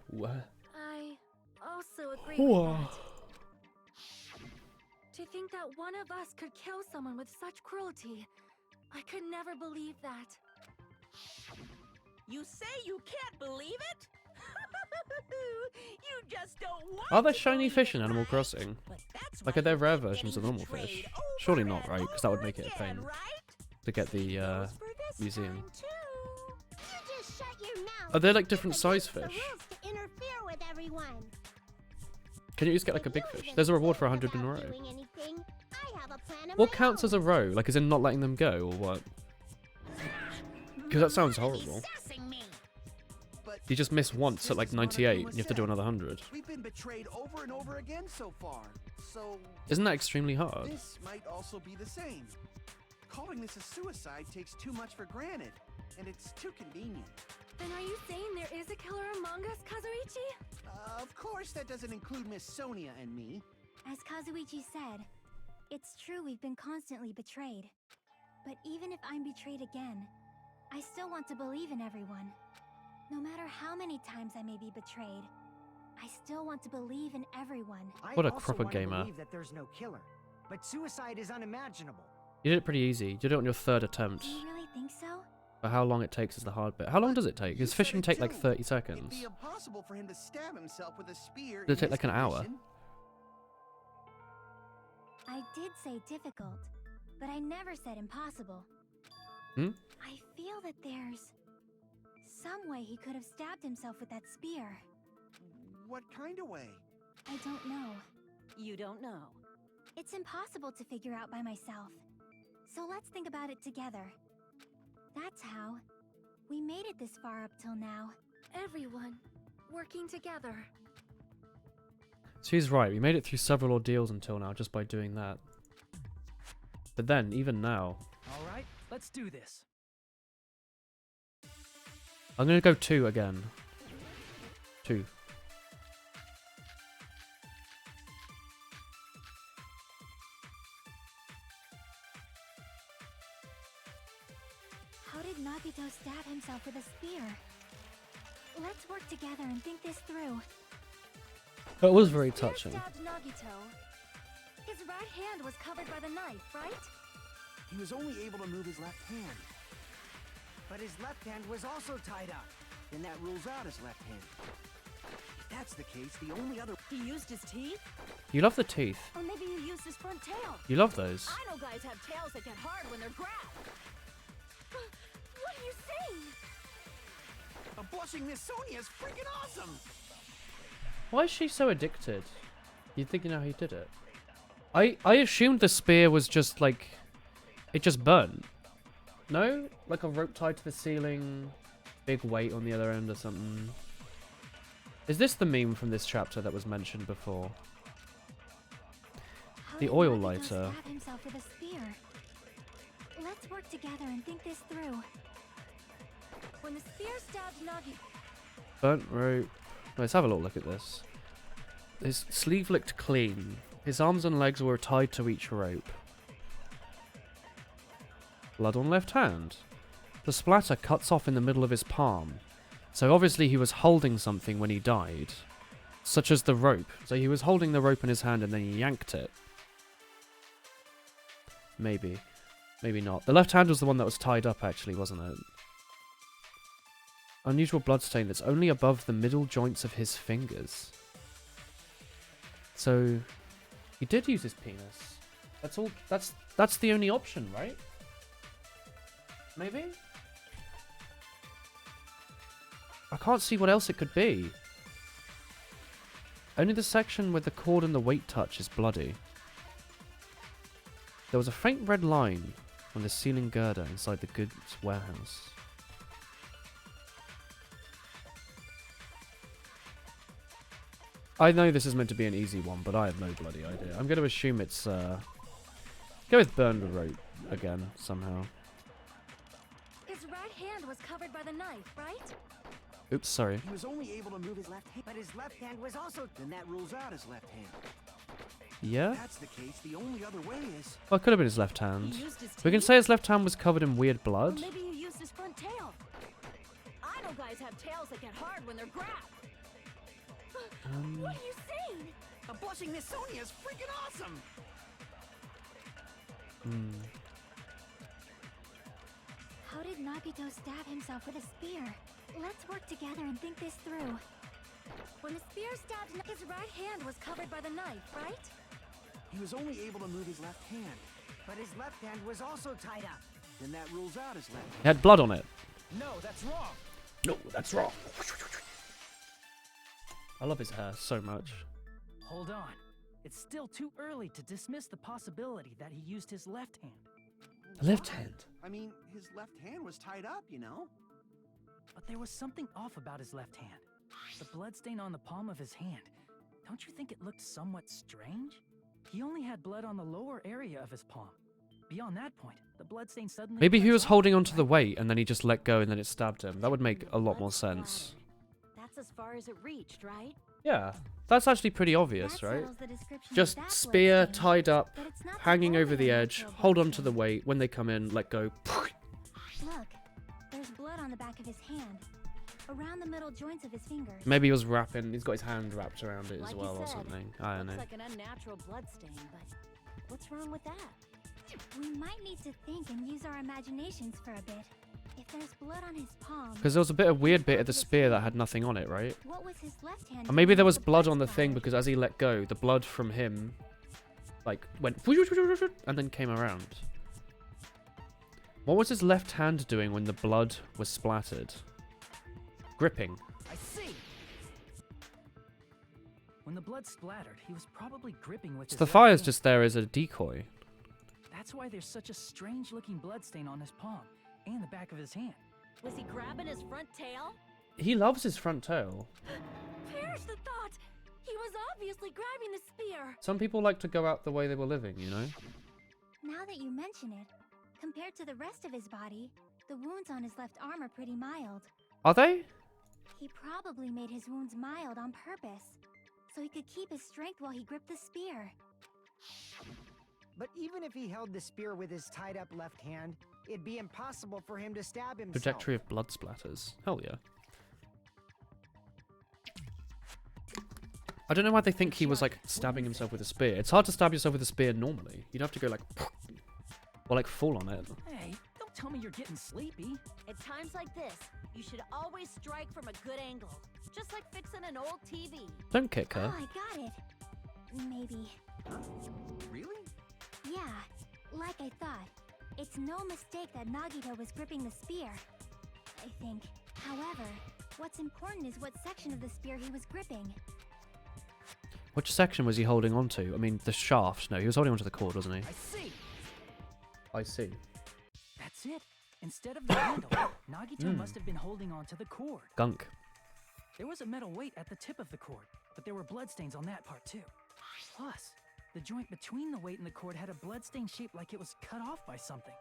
I also agree with Whoa. that. To think that one of us could kill someone with such cruelty, I could never believe that. You say you can't believe it? You just don't want Are there to shiny believe fish it, in Animal right? Crossing? But that's Like, why are there you rare keep versions of getting normal fish? betrayed Surely over not, and right? Because that would over make it a again, pain right? to get the Goes for this museum. time, too. You just shut your mouth. Are there like different It's size against the fish? rules to interfere with everyone. Can you just get like a big fish? There's a reward for 100 in a row. Doing anything, I have a plan of What my counts as a own. row? Like, as in not letting them go, or what? Because that sounds horrible. Sassing me. But You just miss once at like 98, and you have to do another 100. we've been betrayed over and over again so far. So Isn't that extremely hard? this might also be the same. Calling this a suicide takes too much for granted, and it's too convenient. Then are you saying there is a killer among us, Kazuichi? Of course, that doesn't include Miss Sonia and me. As Kazuichi said, it's true we've been constantly betrayed. But even if I'm betrayed again, I still want to believe in everyone. No matter how many times I may be betrayed, I still want to believe in everyone. What a I also proper want to gamer. believe that there's no killer, but suicide is unimaginable. You did it pretty easy. You did it on your third attempt. Do you really think so? But how long it takes is the hard bit. How long does it take? Does You fishing said it take like too. 30 It'd seconds? be impossible for him to stab himself with a spear. Does it in take his like an hour? condition. I did say difficult, but I never said impossible. Hmm? I feel that there's some way he could have stabbed himself with that spear. What kind of way? I don't know. You don't know. It's impossible to figure out by myself. So let's think about it together. That's how we made it this far up till now. Everyone working together. She's right. We made it through several ordeals until now just by doing that. But then, even now, All right, let's do this. I'm gonna go 2 again. 2. How did Nagito stab himself with a spear? Let's work together and think this through. That was very Spear touching. stabbed Nagito. His right hand was covered by the knife, right? He was only able to move his left hand. But his left hand was also tied up. Then that rules out his left hand. If that's the case, the only other... He used his teeth? You love the teeth. Or maybe he used his front tail. You love those. I know guys have tails that get hard when they're grabbed. What are you saying? A blushing Miss Sonia is freaking awesome! Why is she so addicted? You'd think you know how he did it. I assumed the spear was just like... It just burnt. No? Like a rope tied to the ceiling, big weight on the other end or something. Is this the meme from this chapter that was mentioned before? How The did oil Nagito lighter. stab himself with a spear? Let's work together and think this through. When the spear stabbed Nagito. Burnt rope. Let's have a little look at this. His sleeve looked clean. His arms and legs were tied to each rope. Blood on left hand. The splatter cuts off in the middle of his palm. So obviously he was holding something when he died. Such as the rope. So he was holding the rope in his hand and then he yanked it. Maybe. Maybe not. The left hand was the one that was tied up actually, wasn't it? Unusual bloodstain that's only above the middle joints of his fingers. So he did use his penis. That's all. That's the only option, right? Maybe? I can't see what else it could be. Only the section where the cord and the weight touch is bloody. There was a faint red line on the ceiling girder inside the goods warehouse. I know this is meant to be an easy one, but I have no bloody idea. I'm going to assume it's, go with burned rope again, somehow. His right hand was covered by the knife, right? Oops, sorry. He was only able to move his left hand. But his left hand was also... Then that rules out his left hand. Yeah? That's the case. The only other way is... Well, it could have been his left hand. He used his We can teeth? say his left hand was covered in weird Or blood. maybe he used his front tail. I know guys have tails that get hard when they're grabbed. What are you saying? A blushing Miss Sonia is freaking awesome! How did Nagito stab himself with a spear? Let's work together and think this through. When the spear stabbed, his right hand was covered by the knife, right? He was only able to move his left hand. But his left hand was also tied up. Then that rules out his left hand. He had blood on it. No, that's wrong. No, that's wrong. I love his hair so much. Hold on. It's still too early to dismiss the possibility that he used his left hand. Left hand. I mean, his left hand was tied up, you know? But there was something off about his left hand. The bloodstain on the palm of his hand. Don't you think it looked somewhat strange? He only had blood on the lower area of his palm. Beyond that point, the bloodstain suddenly... Maybe he was dropped, holding onto the right? weight and then he just let go and then it stabbed him. That would make a lot more sense. That's as far as it reached, right? Yeah, that's actually pretty obvious, That right? settles the description of Just that spear bloodstain. tied up, But it's not the hanging only over the edge, natural hold on to the bloodstain. weight. When they come in, let go. Look, there's blood on the back of his hand, around the middle joints of his fingers. Maybe he was wrapping, he's got his hand wrapped around it Like as you well or said, something. I don't know. Looks like an unnatural bloodstain, but what's wrong with that? We might need to think and use our imaginations for a bit. If there's blood on his palm, Because there was a bit of weird bit of the spear that had nothing on it, right? what was his left hand? And maybe doing there with was the blood on the thing splattered? because as he let go, the blood from him, like, went and then came around. What was his left hand doing when the blood was splattered? Gripping. I see. When the blood splattered, he was probably gripping with So his the left fire's hand. just there as a decoy. That's why there's such a strange-looking bloodstain on his palm and the back of his hand. Was he grabbing his front tail? He loves his front tail. Perish the thought! He was obviously grabbing the spear! Some people like to go out the way they were living, you know? Now that you mention it, compared to the rest of his body, the wounds on his left arm are pretty mild. Are they? He probably made his wounds mild on purpose, so he could keep his strength while he gripped the spear. But even if he held the spear with his tied up left hand, it'd be impossible for him to stab himself. Trajectory of blood splatters. Hell yeah. I don't know why they think he was like stabbing himself with a spear. It's hard to stab yourself with a spear normally. You'd have to go like, or like fall on it. Hey, don't tell me you're getting sleepy. At times like this, you should always strike from a good angle. Just like fixing an old TV. Don't kick her. Oh, I got it. Maybe. Really? Yeah, like I thought. It's no mistake that Nagito was gripping the spear, I think. However, what's important is what section of the spear he was gripping. Which section was he holding on to? I mean, the shaft. No, he was holding on to the cord, wasn't he? I see. I see. That's it. Instead of the handle, Nagito must have been holding on to the cord. Gunk. There was a metal weight at the tip of the cord, but there were bloodstains on that part too. Plus, the joint between the weight and the cord had a bloodstain shaped like it was cut off by something.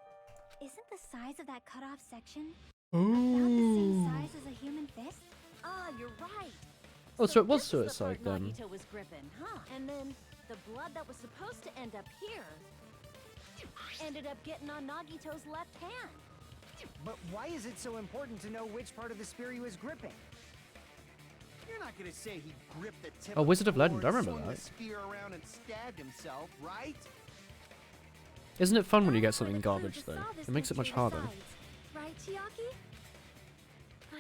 Isn't the size of that cut-off section about the same size as a human fist? Ah, you're right. Oh, so it was this is the suicide part then. Nagito was gripping, huh? And then the blood that was supposed to end up here ended up getting on Nagito's left hand. But why is it so important to know which part of the spear he was gripping? You're not gonna say he gripped the tip Oh, of Wizard the of Legend, I cord, remember swung that. the spear around and stabbed himself, right? Isn't it fun when you get That's why something the clue garbage to though? solve this It makes it much mystery harder. decides. Right, Chiaki?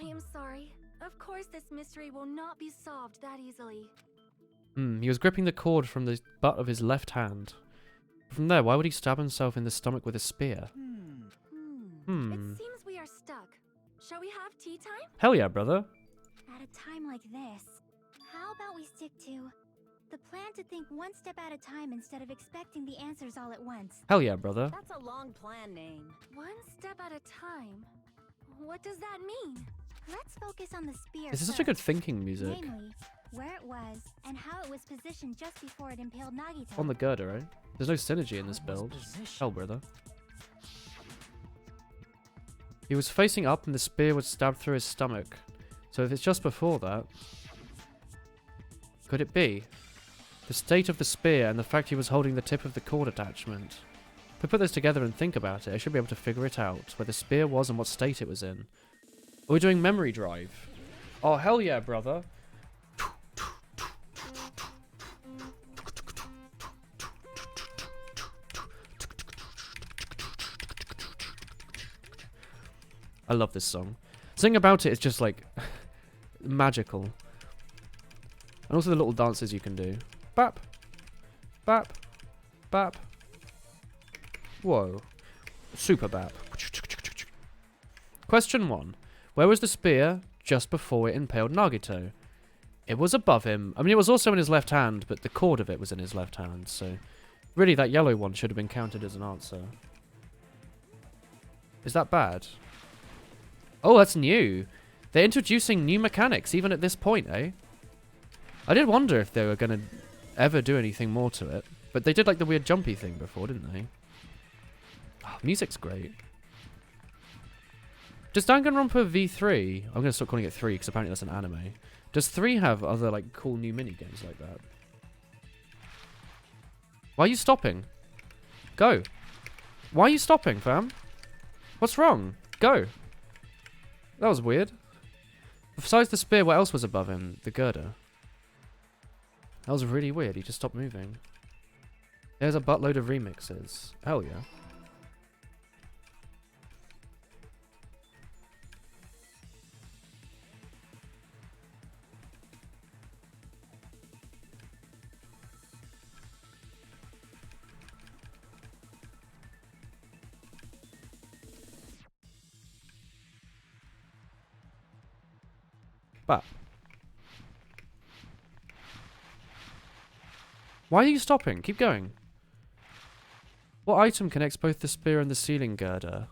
I am sorry. Of course this mystery will not be solved that easily. He was gripping the cord from the butt of his left hand. From there, why would he stab himself in the stomach with a spear? It seems we are stuck. Shall we have tea time? Hell yeah, brother. At a time like this, how about we stick to the plan to think one step at a time instead of expecting the answers all at once? Hell yeah, brother. That's a long plan name. One step at a time? What does that mean? Let's focus on the spear This is such a good first. thinking music. Namely, where it was and how it was positioned just before it impaled Nagito. On the girder, right? There's no synergy in this How it was build. positioned. Hell, brother. He was facing up and the spear was stabbed through his stomach. So if it's just before that... Could it be? The state of the spear and the fact he was holding the tip of the cord attachment. If we put those together and think about it, I should be able to figure it out, where the spear was and what state it was in. Are we doing memory drive? Oh, hell yeah, brother. I love this song. Something about it is just like magical. And also the little dances you can do. Bap. Bap. Bap. Whoa. Super bap. Question 1. Where was the spear just before it impaled Nagito? It was above him. I mean, it was also in his left hand, but the cord of it was in his left hand, so... Really, that yellow one should have been counted as an answer. Is that bad? Oh, that's new. They're introducing new mechanics, even at this point, eh? I did wonder if they were going to ever do anything more to it. But they did like the weird jumpy thing before, didn't they? Oh, music's great. Does Danganronpa V3... I'm going to stop calling it 3 because apparently that's an anime. Does 3 have other like cool new minigames like that? Why are you stopping? Go. Why are you stopping, fam? What's wrong? Go. That was weird. Besides the spear, what else was above him? The girder. That was really weird. He just stopped moving. There's a buttload of remixes. Hell yeah. But why are you stopping? Keep going. What item connects both the spear and the ceiling girder?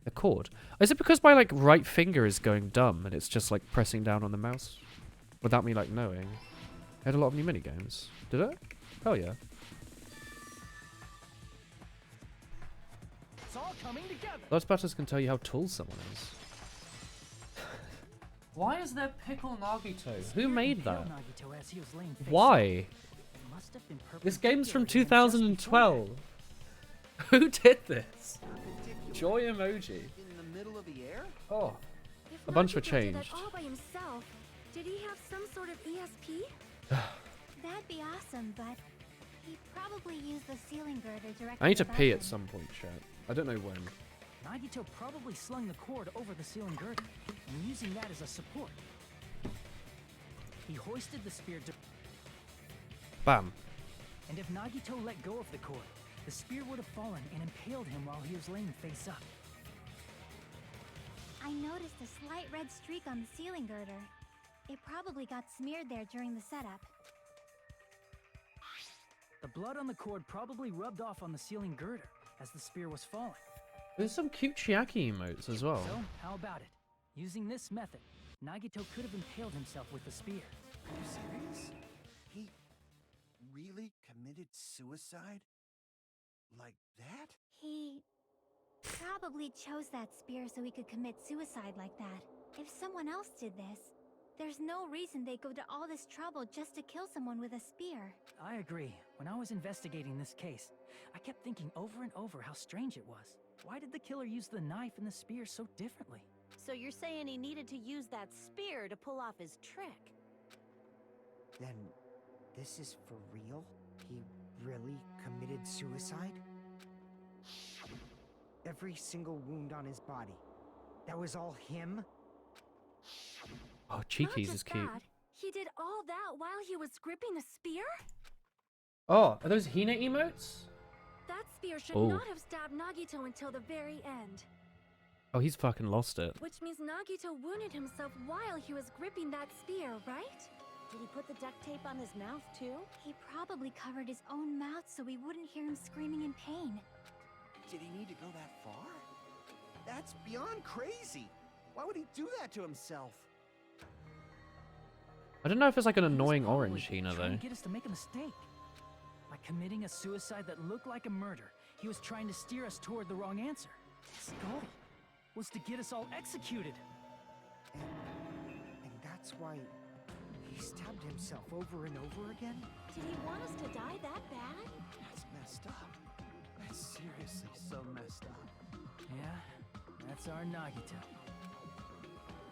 A cord. Is it because my like right finger is going dumb and it's just like pressing down on the mouse without me like knowing? I had a lot of new minigames. Did it? Hell yeah. It's all coming together. Those battles can tell you how tall someone is. Why is there Pickle Nagito? Who made that? Why? This game's from 2012. Who did this? Joy emoji. In the middle of the air? Oh, If a bunch were Nagito did changed. that all by himself, did he have some sort of ESP? That'd be awesome, but he probably used the ceiling girder directly. I need to above pee him. at some point, chat. I don't know when. Nagito probably slung the cord over the ceiling girder and using that as a support. He hoisted the spear to... Bam. And if Nagito let go of the cord, the spear would have fallen and impaled him while he was laying face up. I noticed a slight red streak on the ceiling girder. It probably got smeared there during the setup. The blood on the cord probably rubbed off on the ceiling girder as the spear was falling. There's some cute Chiaki emotes as well. So, how about it? Using this method, Nagito could have impaled himself with the spear. Are you serious? He really committed suicide? Like that? He probably chose that spear so he could commit suicide like that. If someone else did this, there's no reason they'd go to all this trouble just to kill someone with a spear. I agree. When I was investigating this case, I kept thinking over and over how strange it was. Why did the killer use the knife and the spear so differently? So you're saying he needed to use that spear to pull off his trick? Then this is for real? He really committed suicide? Every single wound on his body. That was all him? Oh, Not Cheekies just is cute. that, he did all that while he was gripping the spear? Oh, are those Hina emotes? That spear should Oh. not have stabbed Nagito until the very end. Oh, he's fucking lost it. Which means Nagito wounded himself while he was gripping that spear, right? Did he put the duct tape on his mouth too? He probably covered his own mouth so we wouldn't hear him screaming in pain. Did he need to go that far? That's beyond crazy. Why would he do that to himself? I don't know if it's like an He was annoying probably orange Hina trying though. to get us to make a mistake. By committing a suicide that looked like a murder, he was trying to steer us toward the wrong answer. His goal was to get us all executed. And that's why He stabbed himself over and over again? Did he want us to die that bad? That's messed up. That's seriously so messed up. Yeah, that's our Nagito.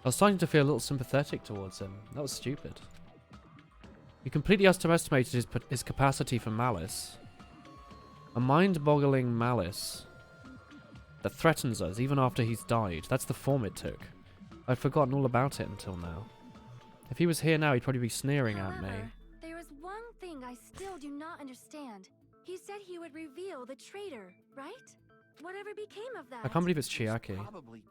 I was starting to feel a little sympathetic towards him. That was stupid. You completely underestimated his capacity for malice. A mind-boggling malice that threatens us even after he's died. That's the form it took. I'd forgotten all about it until now. If he was here now, he'd probably be sneering at me. However, there is one thing I still do not understand. He said he would reveal the traitor, right? Whatever became of that? I can't believe it's Chiaki. Probably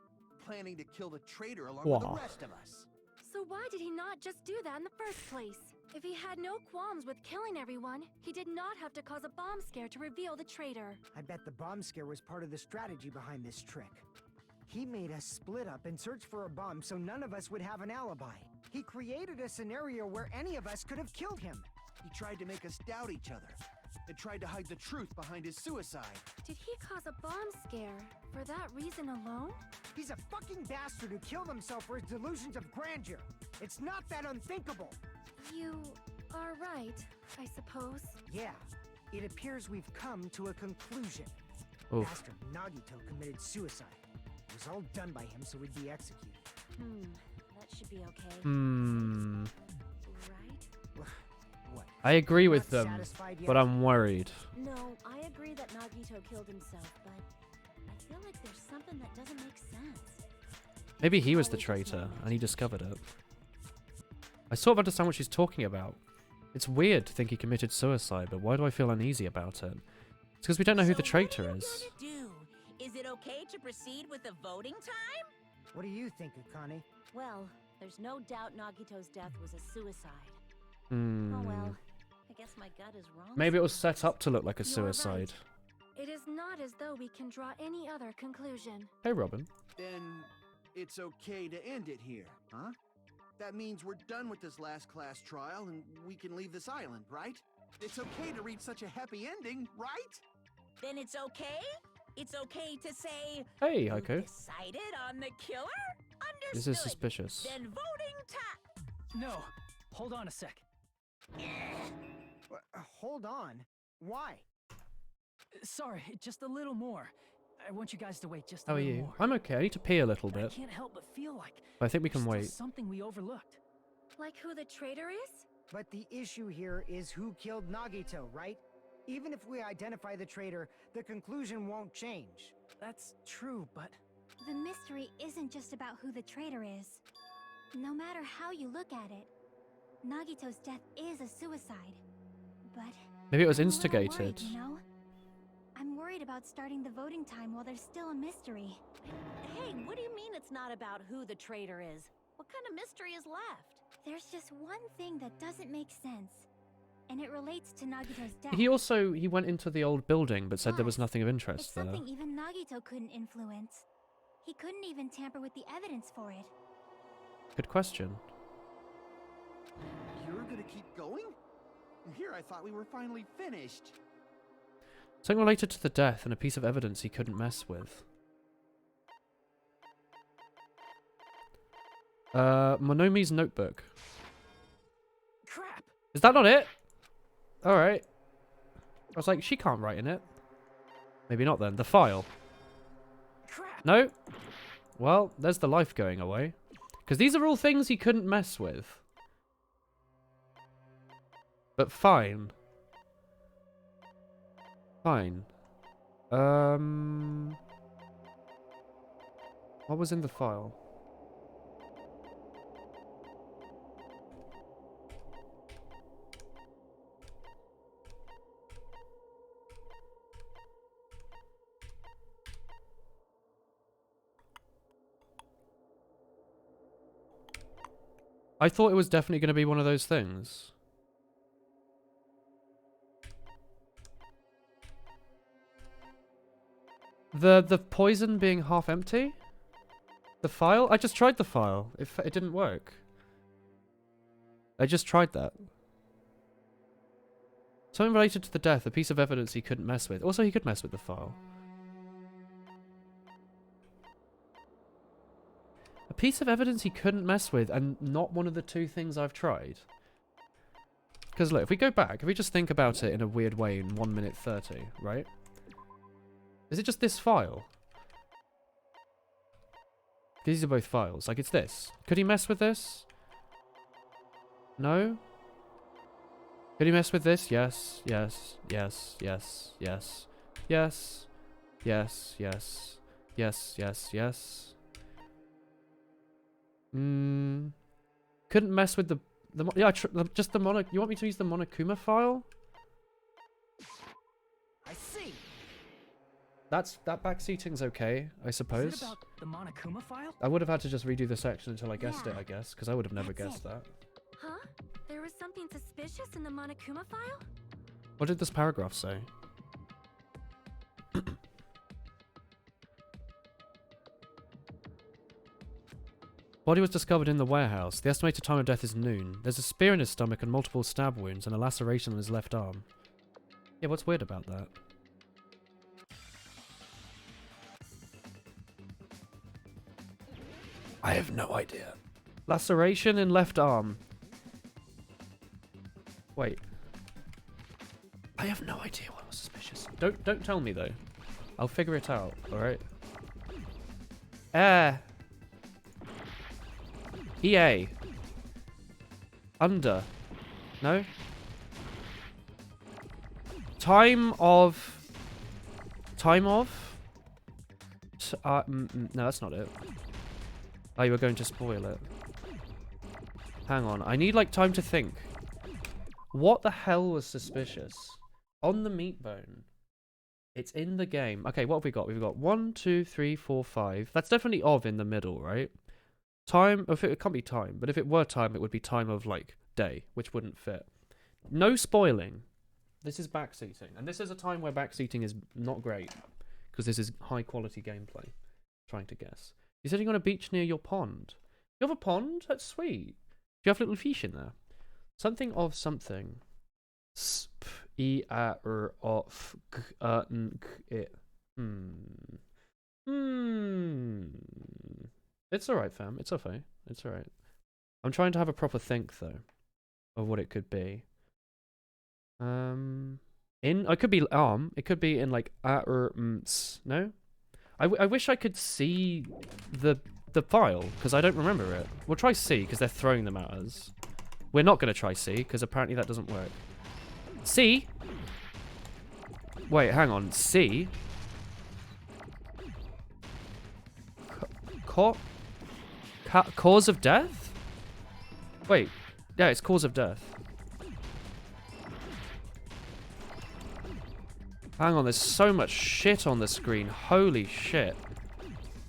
planning to kill the traitor along with the Wow. rest of us. So why did he not just do that in the first place? If he had no qualms with killing everyone, he did not have to cause a bomb scare to reveal the traitor. I bet the bomb scare was part of the strategy behind this trick. He made us split up and search for a bomb so none of us would have an alibi. He created a scenario where any of us could have killed him. He tried to make us doubt each other and tried to hide the truth behind his suicide. Did he cause a bomb scare for that reason alone? He's a fucking bastard who killed himself for his delusions of grandeur. It's not that unthinkable. You are right, I suppose. Yeah, it appears we've come to a conclusion. Oof. Bastard Nagito committed suicide. It was all done by him so he'd be executed. That should be okay. Right? What? I agree with Not them, satisfied yet? but I'm worried. No, I agree that Nagito killed himself, but I feel like there's something that doesn't make sense. Maybe he was the traitor, and he discovered it. I sort of understand what she's talking about. It's weird to think he committed suicide, but why do I feel uneasy about it? It's because we don't know who the traitor is. What are you gonna do? Is it okay to proceed with the voting time? What do you think, Akane? Well, there's no doubt Nagito's death was a suicide. Hmm. Oh well, I guess my gut is wrong. Maybe it was set up to look like a You're right. suicide. It is not as though we can draw any other conclusion. Hey, Robin. Then it's okay to end it here, huh? That means we're done with this last class trial and we can leave this island, right? It's okay to reach such a happy ending, right? Then it's okay? It's okay to say, Hey, "You Haiku. decided on the killer? Understood. This is suspicious. Then voting time. No, hold on a sec. Hold on. Why? Sorry, just a little more. I want you guys to wait just a How are little you? more. I'm okay. I need to pee a little But I bit. can't help but feel like But I think we can there's wait. still something we overlooked. Like who the traitor is? But the issue here is who killed Nagito, right? Even if we identify the traitor, the conclusion won't change. That's true, but The mystery isn't just about who the traitor is. No matter how you look at it, Nagito's death is a suicide. But Maybe it was I'm a little instigated. worried, you know? I'm worried about starting the voting time while there's still a mystery. Hey, what do you mean it's not about who the traitor is? What kind of mystery is left? There's just one thing that doesn't make sense, and it relates to Nagito's death. He went into the old building, but said there was Plus, nothing of It's interest there. something even Nagito couldn't influence. He couldn't even tamper with the evidence for it. Good question. You're gonna keep going? Here I thought we were finally finished. Something related to the death and a piece of evidence he couldn't mess with. Monomi's notebook. crap. Is that not it? Alright. I was like, she can't write in it. Maybe not then. The file. Crap. No? Well, there's the life going away. Because these are all things he couldn't mess with. But fine. Fine. What was in the file? I thought it was definitely going to be one of those things. The poison being half empty? The file? I just tried the file. It didn't work. I just tried that. Something related to the death, a piece of evidence he couldn't mess with. Also, he could mess with the file. A piece of evidence he couldn't mess with, and not one of the two things I've tried. Because look, if we go back, if we just think about it in a weird way in 1 minute 30, right? Is it just this file? These are both files. Like, it's this. Could he mess with this? No? Could he mess with this? Yes, yes, yes, yes, yes, yes, yes, yes, yes, yes, yes. Couldn't mess with the just the mono. You want me to use the Monokuma file? I see. That backseating's okay, I suppose. Is it about the Monokuma file? I would have had to just redo the section until I guessed it, Yeah. I guess, because I would have never That's guessed it. that. Huh? There was something suspicious in the Monokuma file? What did this paragraph say? Body was discovered in the warehouse. The estimated time of death is noon. There's a spear in his stomach and multiple stab wounds and a laceration on his left arm. Yeah, what's weird about that? I have no idea. Laceration in left arm. Wait. I have no idea what was suspicious. Don't tell me though. I'll figure it out, alright? EA. Under. No? Time of... No, that's not it. Oh, you were going to spoil it. Hang on. I need, like, time to think. What the hell was suspicious? On the meat bone. It's in the game. Okay, what have we got? We've got 1, 2, 3, 4, 5. That's definitely of in the middle, right? Time, if it can't be time, but if it were time, it would be time of, like, day, which wouldn't fit. No spoiling. This is backseating. And this is a time where backseating is not great, because this is high-quality gameplay. Trying to guess. You're sitting on a beach near your pond. You have a pond? That's sweet. Do you have little fish in there? Something of something. Sp, e, a, r, o, f, g, n, k, it. It's alright, fam. It's okay. It's alright. I'm trying to have a proper think, though, of what it could be. It could be arm. It could be in, like, a, r, s. No? I wish I could see the file, because I don't remember it. We'll try C, because they're throwing them at us. We're not going to try C, because apparently that doesn't work. C? Wait, hang on. C? Cause of death? Wait. Yeah, it's cause of death. Hang on, there's so much shit on the screen. Holy shit.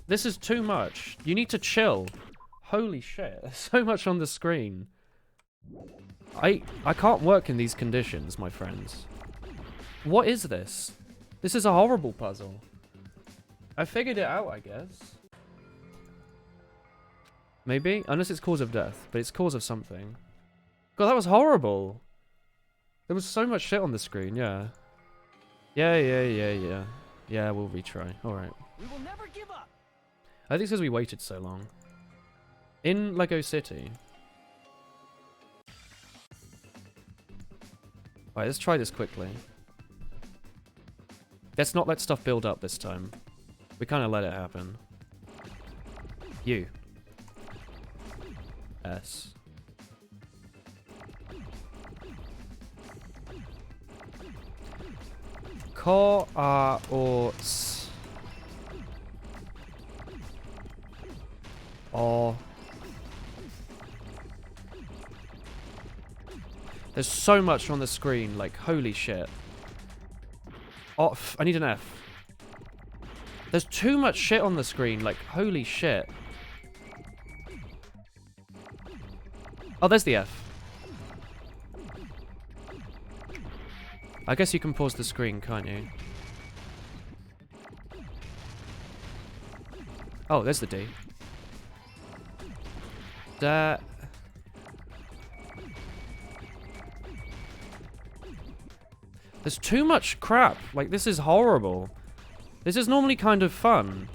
This is too much. You need to chill. Holy shit. There's so much on the screen. I can't work in these conditions, my friends. What is this? This is a horrible puzzle. I figured it out, I guess. Maybe? Unless it's cause of death, but it's cause of something. God, that was horrible. There was so much shit on the screen, yeah. Yeah, we'll retry. Alright. We will never give up. I think it's because we waited so long. In Lego City. Alright, let's try this quickly. Let's not let stuff build up this time. We kind of let it happen. U. S. Ko, A, O, S. O. There's so much on the screen, like, holy shit. I need an F. There's too much shit on the screen, like, holy shit. Oh, there's the F. I guess you can pause the screen, can't you? Oh, there's the D. There's too much crap. Like, this is horrible. This is normally kind of fun.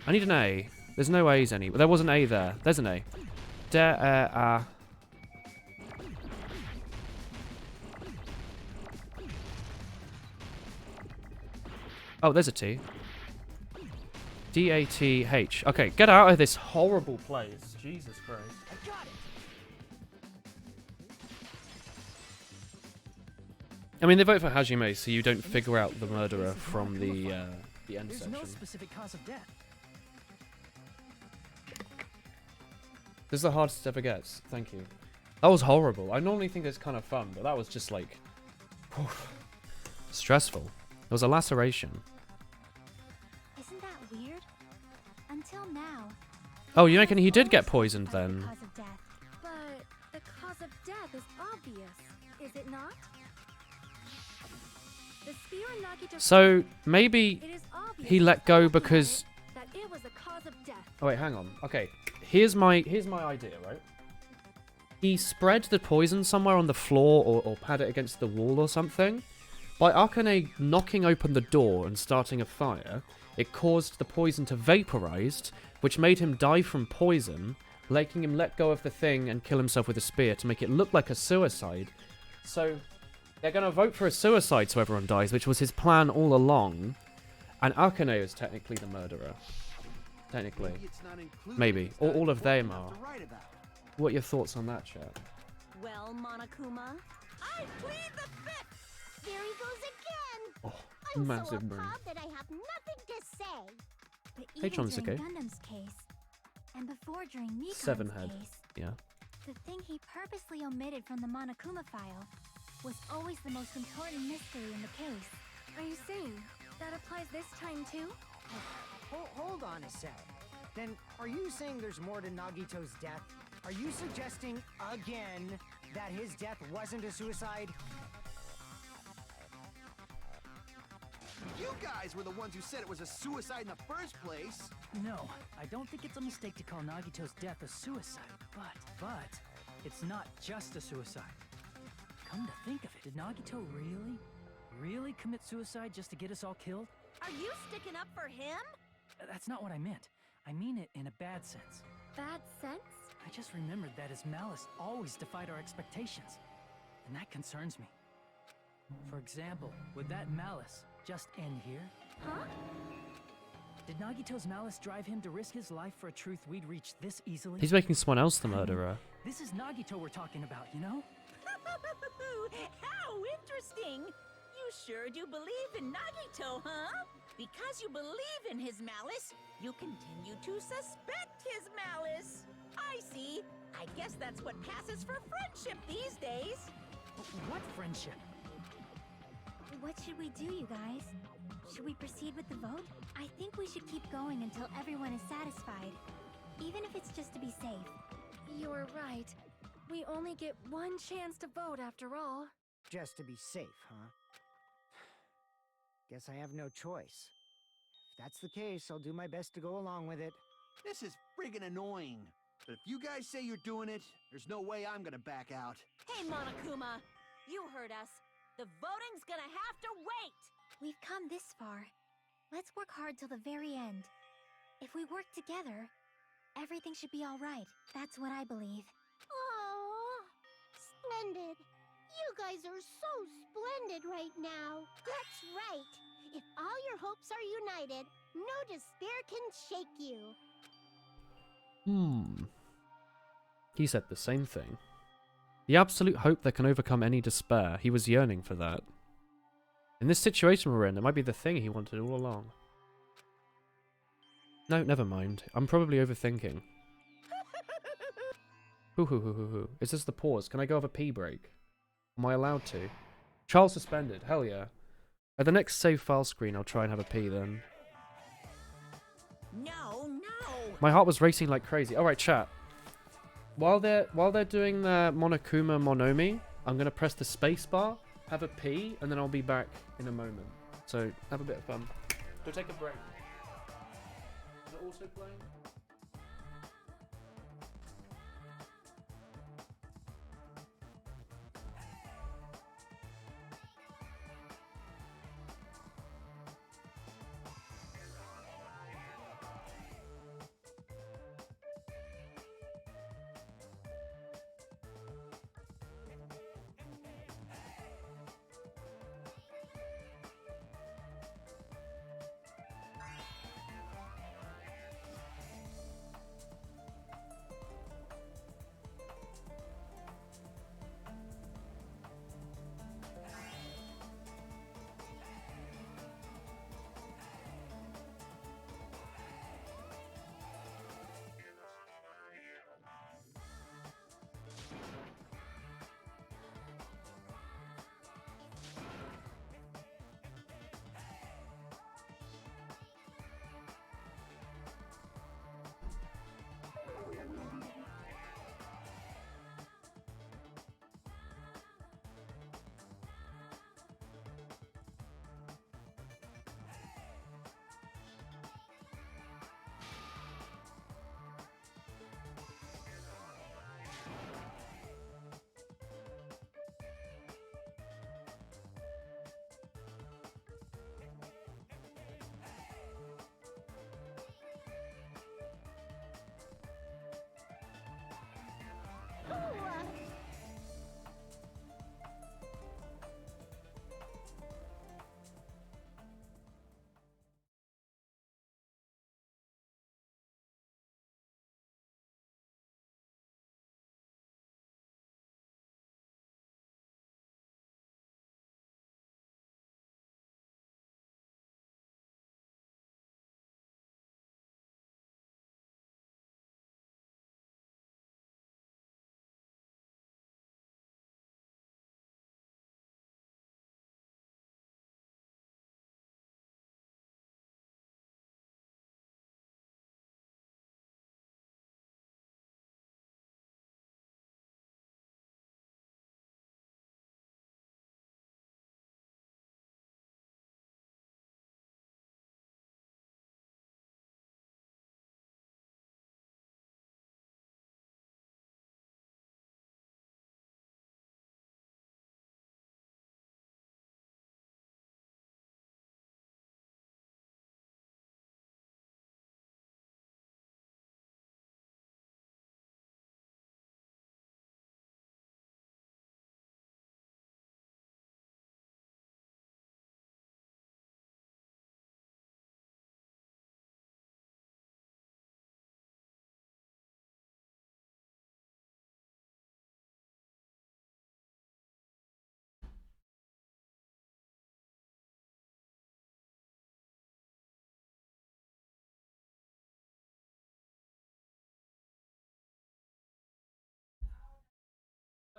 I need an A. There's no A's anywhere. There was an A there. There's an A. Oh, there's a T. D-A-T-H. Okay, get out of this horrible place. Jesus Christ. I got it. I mean, they vote for Hajime, so you don't figure out the murderer from the end There's section. no specific cause of death. This is the hardest it ever gets. Thank you. That was horrible. I normally think it's kind of fun, but that was just like... stressful. There was a laceration. Isn't that weird? Until now. Oh, you reckon he did get poisoned then? The cause of death. But the cause of death is obvious, is it not? The spear in Nagito's So, maybe it is obvious he let go because... that it was the cause of death. Oh wait, hang on. Okay, here's my idea, right? He spread the poison somewhere on the floor or pad it against the wall or something. By Akane knocking open the door and starting a fire, it caused the poison to vaporize, which made him die from poison, making him let go of the thing and kill himself with a spear to make it look like a suicide. So, they're going to vote for a suicide so everyone dies, which was his plan all along. And Akane is technically the murderer. Technically. Maybe. All of them are. What are your thoughts on that, chat? Well, Monokuma, I plead the fifth. There he goes again! Oh, I'm massive so brain. appalled that I have nothing to say. But Hey, even Chomsuke. during Gundam's case, and before during Nikon's Seven head. case, Yeah. the thing he purposely omitted from the Monokuma file was always the most important mystery in the case. Are you saying that applies this time too? Hold on a sec. Then, are you saying there's more to Nagito's death? Are you suggesting, again, that his death wasn't a suicide? You guys were the ones who said it was a suicide in the first place. No, I don't think it's a mistake to call Nagito's death a suicide. But it's not just a suicide. Come to think of it, did Nagito really commit suicide just to get us all killed? Are you sticking up for him? That's not what I meant. I mean it in a bad sense. Bad sense? I just remembered that his malice always defied our expectations, and that concerns me. For example, would that malice just end here? Huh? Did Nagito's malice drive him to risk his life for a truth we'd reach this easily? He's making someone else the murderer. This is Nagito we're talking about, you know? How interesting! You sure do believe in Nagito, huh? Because you believe in his malice, you continue to suspect his malice. I see. I guess that's what passes for friendship these days. What friendship? What should we do, you guys? Should we proceed with the vote? I think we should keep going until everyone is satisfied, even if it's just to be safe. You're right. We only get one chance to vote after all. Just to be safe, huh? Guess I have no choice. If that's the case, I'll do my best to go along with it. This is friggin' annoying. But if you guys say you're doing it, there's no way I'm gonna back out. Hey, Monokuma, you heard us. The voting's gonna have to wait. We've come this far. Let's work hard till the very end. If we work together, everything should be all right. That's what I believe. Oh, splendid. You guys are so splendid right now. That's right. If all your hopes are united, no despair can shake you. He said the same thing. The absolute hope that can overcome any despair. He was yearning for that. In this situation we're in, it might be the thing he wanted all along. No, never mind. I'm probably overthinking. Hoo. Is this the pause? Can I go have a pee break? Am I allowed to? Child suspended. Hell yeah. At the next save file screen, I'll try and have a pee then. No. My heart was racing like crazy. Alright, chat. While they're doing the Monokuma Monomi, I'm gonna press the space bar, have a pee, and then I'll be back in a moment. So have a bit of fun. Go take a break. Is it also playing?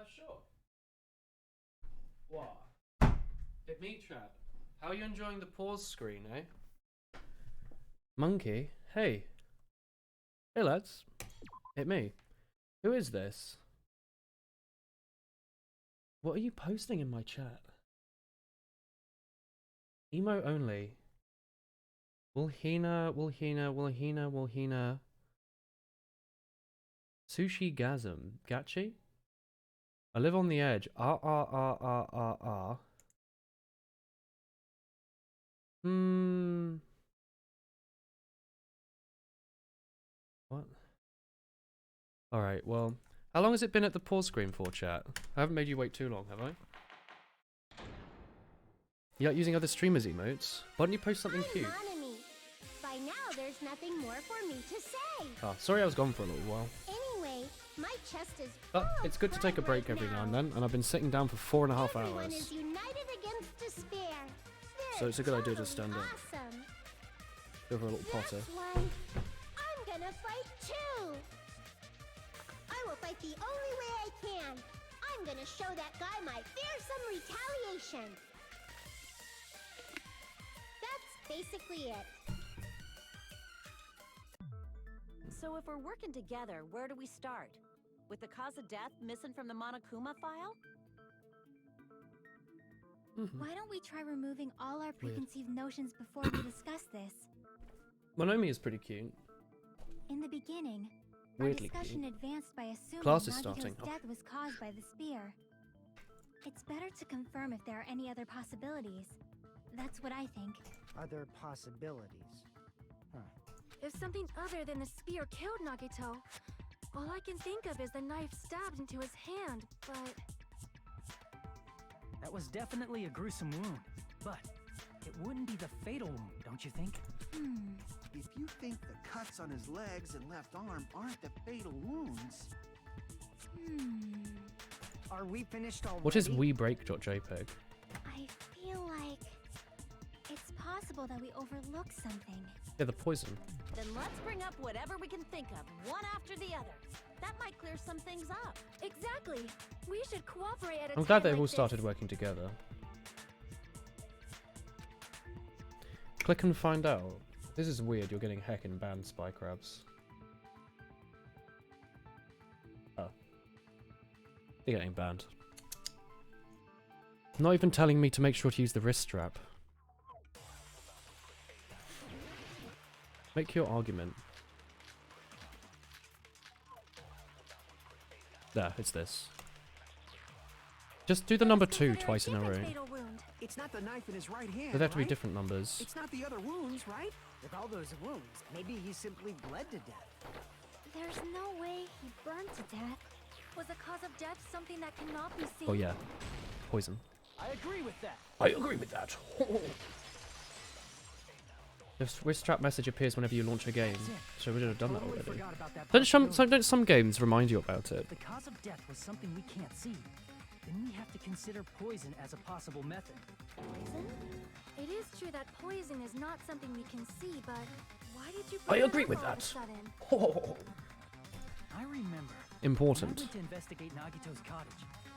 Sure. What? Hit me, chat. How are you enjoying the pause screen, eh? Monkey? Hey. Hey, lads. Hit me. Who is this? What are you posting in my chat? Emo only. Wilhina. Sushi Gasm. Gachi? I live on the edge. What? Alright, well, how long has it been at the pause screen for, chat? I haven't made you wait too long, have I? You like using other streamers' emotes? Why don't you post something cute? Monami. By now, there's nothing more for me to say. Ah, sorry I was gone for a little while. Anyway, my chest is But full it's good to take a right break every now and then, and I've been sitting down for 4.5 Everyone hours. is united against despair. So it's a good idea to Totally stand up. awesome. Go for a little potter. That's why I'm gonna fight too. I will fight the only way I can. I'm gonna show that guy my fearsome retaliation. That's basically it. So if we're working together, where do we start? With the cause of death missing from the Monokuma file? Why don't we try removing all our preconceived notions before we discuss this? Monomi is pretty cute. In the beginning, our Weirdly discussion cute. advanced by assuming Class is Nagito's starting. Oh. death was caused by the spear. It's better to confirm if there are any other possibilities. That's what I think. Other possibilities. If something other than the spear killed Nagito, all I can think of is the knife stabbed into his hand, but... That was definitely a gruesome wound, but it wouldn't be the fatal wound, don't you think? If you think the cuts on his legs and left arm aren't the fatal wounds... Are we finished already? What is WeBreak.jpg? I feel like it's possible that we overlooked something. Yeah, the poison. Then let's bring up whatever we can think of, one after the other. That might clear some things up. Exactly. We should cooperate at a I'm glad time they've like all this. started working together. Click and find out. This is weird, you're getting heckin' banned, Spy Crabs. Oh. You're getting banned. Not even telling me to make sure to use the wrist strap. Make your argument. There, it's this. Just do the number 2 twice in a row. It's not the knife in his right hand, They have to be right? different numbers. It's not the other wounds, right? With all those wounds, maybe he simply bled to death. There's no way he burned to death. Was the cause of death something that cannot be seen? Oh yeah, poison. I agree with that. I agree with that. The wrist strap message appears whenever you launch a game, so we should have done that Totally already. forgot about that Don't some games remind you about it? If the cause of death was something we can't see, then we have to consider poison as a possible method. Poison? It is true that poison is not something we can see, but why did you I bring it agree up with all of a that. sudden? I remember. Important. When I went to investigate Nagito's cottage,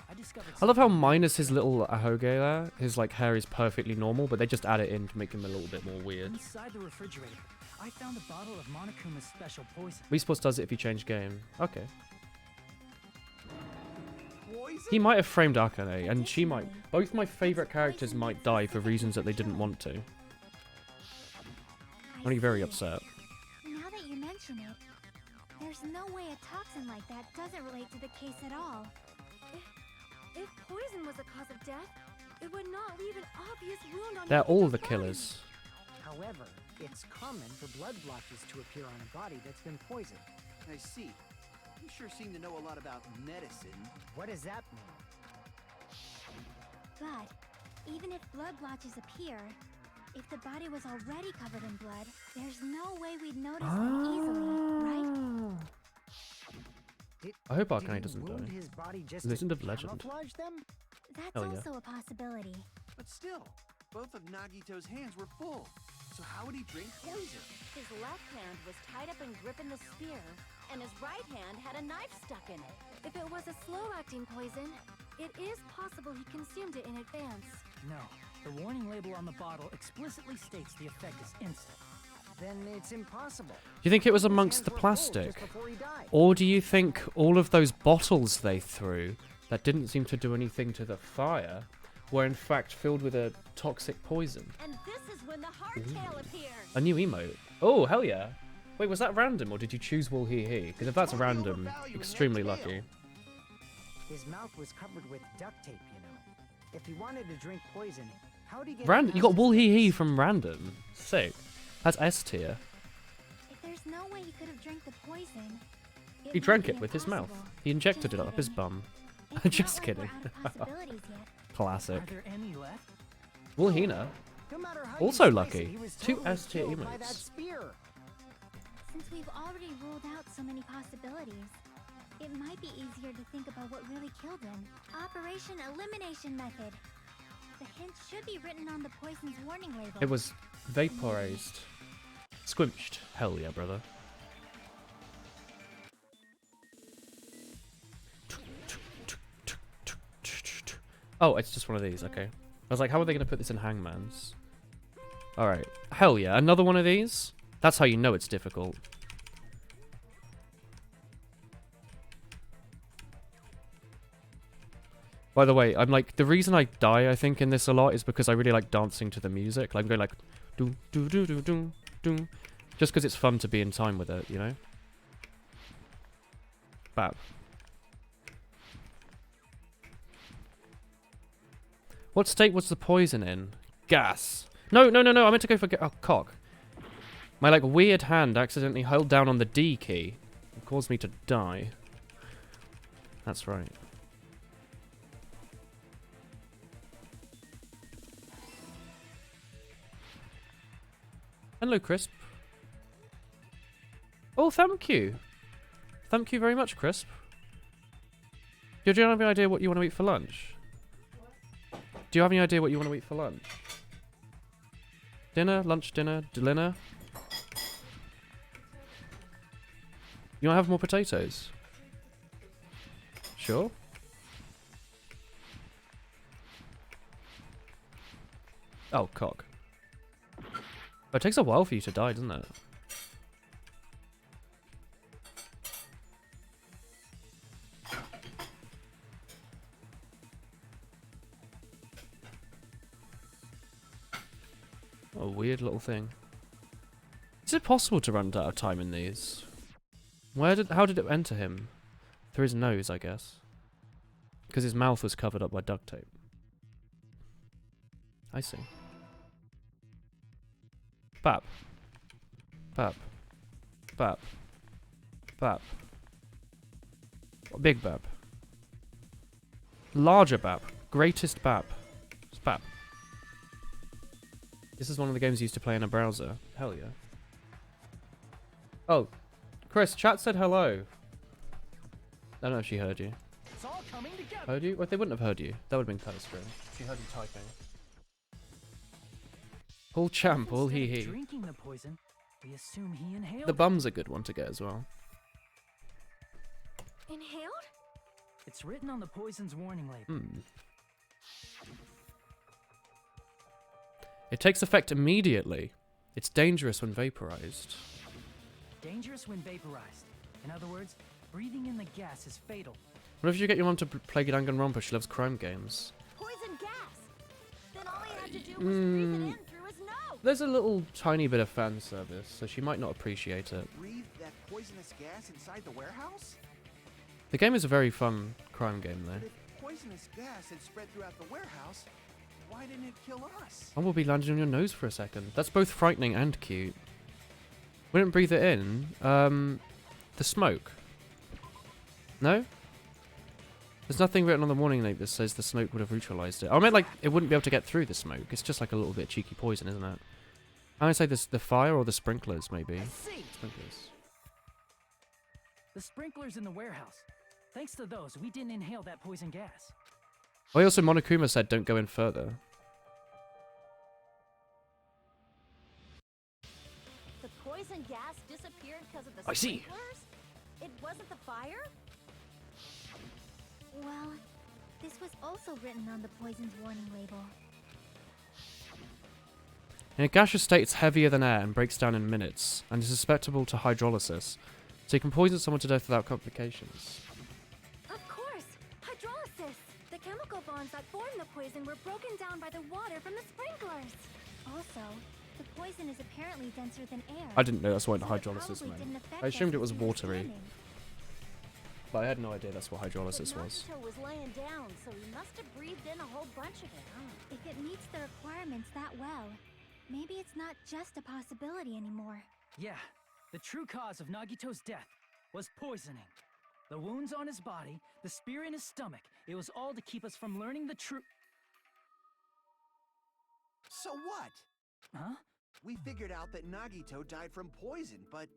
I discovered I love how something- minus his little ahoge there. His like hair is perfectly normal, but they just add it in to make him a little bit more weird. Inside the refrigerator, I found a bottle of Monokuma's special poison. Respawn does it if you change game. Okay. Poison? He might have framed Akane, and she might. Both my favorite characters might die for reasons that they didn't want to. I'm only very upset. Now that you mention it, there's no way a toxin like that doesn't relate to the case at all. If poison was the cause of death, it would not leave an obvious wound on They're all Nagito's the body. killers. However, it's common for blood blotches to appear on a body that's been poisoned. I see. You sure seem to know a lot about medicine. What does that mean? But even if blood blotches appear, if the body was already covered in blood, there's no way we'd notice them easily, right? I hope Did Akane he doesn't wound die. his body just Legend to of Legend. camouflage them? That's Hell yeah. also a possibility. But still, both of Nagito's hands were full. So how would he drink poison? His left hand was tied up and gripping the spear, and his right hand had a knife stuck in it. If it was a slow-acting poison, it is possible he consumed it in advance. No, the warning label on the bottle explicitly states the effect is instant. Then it's impossible. Do you think it was His amongst hands the were cold plastic? just before he died. Or do you think all of those bottles they threw that didn't seem to do anything to the fire were in fact filled with a toxic poison? And this is when the hardtail appears. A new emote. Oh, hell yeah. Wait, was that random or did you choose Wool Hee Hee? Because if that's random, extremely lucky. His mouth was covered with duct tape, you know. If he wanted to drink poison, how'd he get Random. it You past got Wool his Hee Hee lips? from random. Sick. That's S tier. If there's no way he could have drank the poison, it He might drank be it with his mouth. impossible. He injected Just it up his kidding. bum. It's Just not like kidding. we're out of possibilities yet. Classic. Are there any left? Wool Hina. No matter how Also you slice lucky. it, he was 2 totally S tier killed by that emotes. spear. Since we've already ruled out so many possibilities, it might be easier to think about what really killed him. Operation Elimination Method. The hint should be written on the poison's warning label. It was vaporized. Squinched. Hell yeah, brother. Oh, it's just one of these. Okay. I was like, how are they going to put this in Hangman's? Alright. Hell yeah. Another one of these? That's how you know it's difficult. By the way, I'm like, the reason I die, I think, in this a lot is because I really like dancing to the music. Like, I'm going like, do do do do do do, just because it's fun to be in time with it, you know? Bap. What state was the poison in? Gas. No, no, no, no, I meant to go for oh, cock. My, like, weird hand accidentally held down on the D key. It caused me to die. That's right. Hello, Crisp. Oh, thank you. Thank you very much, Crisp. Do you have any idea what you want to eat for lunch? Do you have any idea what you want to eat for lunch? Dinner, lunch, dinner, dinner. You want to have more potatoes? Sure. Oh, cock. Oh, it takes a while for you to die, doesn't it? What a weird little thing. Is it possible to run out of time in these? How did it enter him? Through his nose, I guess. Because his mouth was covered up by duct tape. I see. Bap. Bap. Bap. Bap. Big bap. Larger bap. Greatest bap. It's bap. This is one of the games you used to play in a browser. Hell yeah. Oh. Chris, chat said hello. I don't know if she heard you. It's all coming together. Heard you? Well, they wouldn't have heard you. That would have been kind of strange. She heard you typing. All champ, all Instead hee of hee. drinking the poison, we assume he inhaled The it. bum's a good one to get as well. Inhaled? It's written on the poison's warning label. Hmm. It takes effect immediately. It's dangerous when vaporized. Dangerous when vaporized. In other words, breathing in the gas is fatal. What if you get your mom to play Danganronpa? She loves crime games. Poison gas. Then all he had to do was breathe it in through his nose. There's a little tiny bit of fan service, so she might not appreciate it. Breathe that poisonous gas inside the warehouse? The game is a very fun crime game, But though. if poisonous gas had spread throughout the warehouse, why didn't it kill us? I will be landing on your nose for a second. That's both frightening and cute. Wouldn't breathe it in. The smoke. No? There's nothing written on the warning label that says the smoke would have neutralized it. I meant like it wouldn't be able to get through the smoke. It's just like a little bit of cheeky poison, isn't it? I'm gonna say this: the fire or the sprinklers, maybe. I see. Sprinklers. The sprinklers in the warehouse. Thanks to those, we didn't inhale that poison gas. Oh, also Monokuma said don't go in further. poison gas disappeared because of the I see. sprinklers? It wasn't the fire? Well, this was also written on the poison's warning label. In a gaseous state, it's heavier than air and breaks down in minutes, and is susceptible to hydrolysis, so you can poison someone to death without complications. Of course! Hydrolysis! The chemical bonds that form the poison were broken down by the water from the sprinklers. Also, the poison is apparently denser than air. I didn't know that's what so it hydrolysis probably meant. didn't affect I assumed us it was as we were watery, standing. but I had no idea that's what hydrolysis But was. Nagito was laying down, so he must have breathed in a whole bunch of it. If it meets the requirements that well, maybe it's not just a possibility anymore. Yeah, the true cause of Nagito's death was poisoning. The wounds on his body, the spear in his stomach, it was all to keep us from learning the truth. So what? Huh? We figured out that Nagito died from poison, but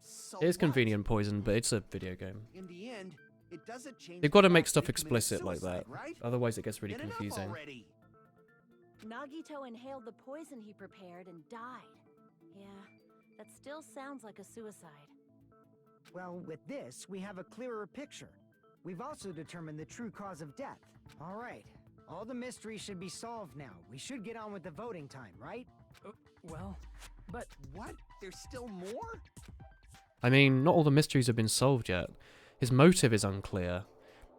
so It is what? convenient poison, but it's a video game. In the end, it doesn't change. They've got to the make fact stuff that he committed explicit like suicide, that, right? otherwise it gets really Get enough confusing. already. Nagito inhaled the poison he prepared and died. Yeah, that still sounds like a suicide. Well, with this, we have a clearer picture. We've also determined the true cause of death. All right. All the mysteries should be solved now. We should get on with the voting time, right? Well, but What? There's still more? I mean, not all the mysteries have been solved yet. His motive is unclear.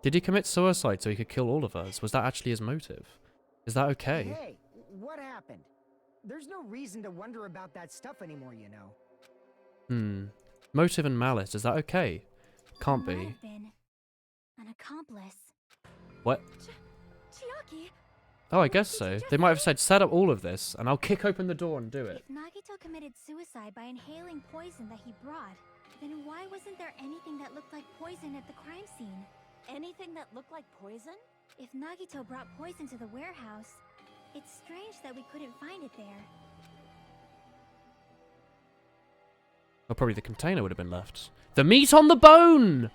Did he commit suicide so he could kill all of us? Was that actually his motive? Is that okay? Hey, what happened? There's no reason to wonder about that stuff anymore, you know. Motive and malice, is that okay? Can't Might be. have been an accomplice. What? Chiaki! Oh, I guess so. They might have said, set up all of this, and I'll kick open the door and do it. If Nagito committed suicide by inhaling poison that he brought, then why wasn't there anything that looked like poison at the crime scene? Anything that looked like poison? If Nagito brought poison to the warehouse, it's strange that we couldn't find it there. Well, probably the container would have been left. The meat on the bone!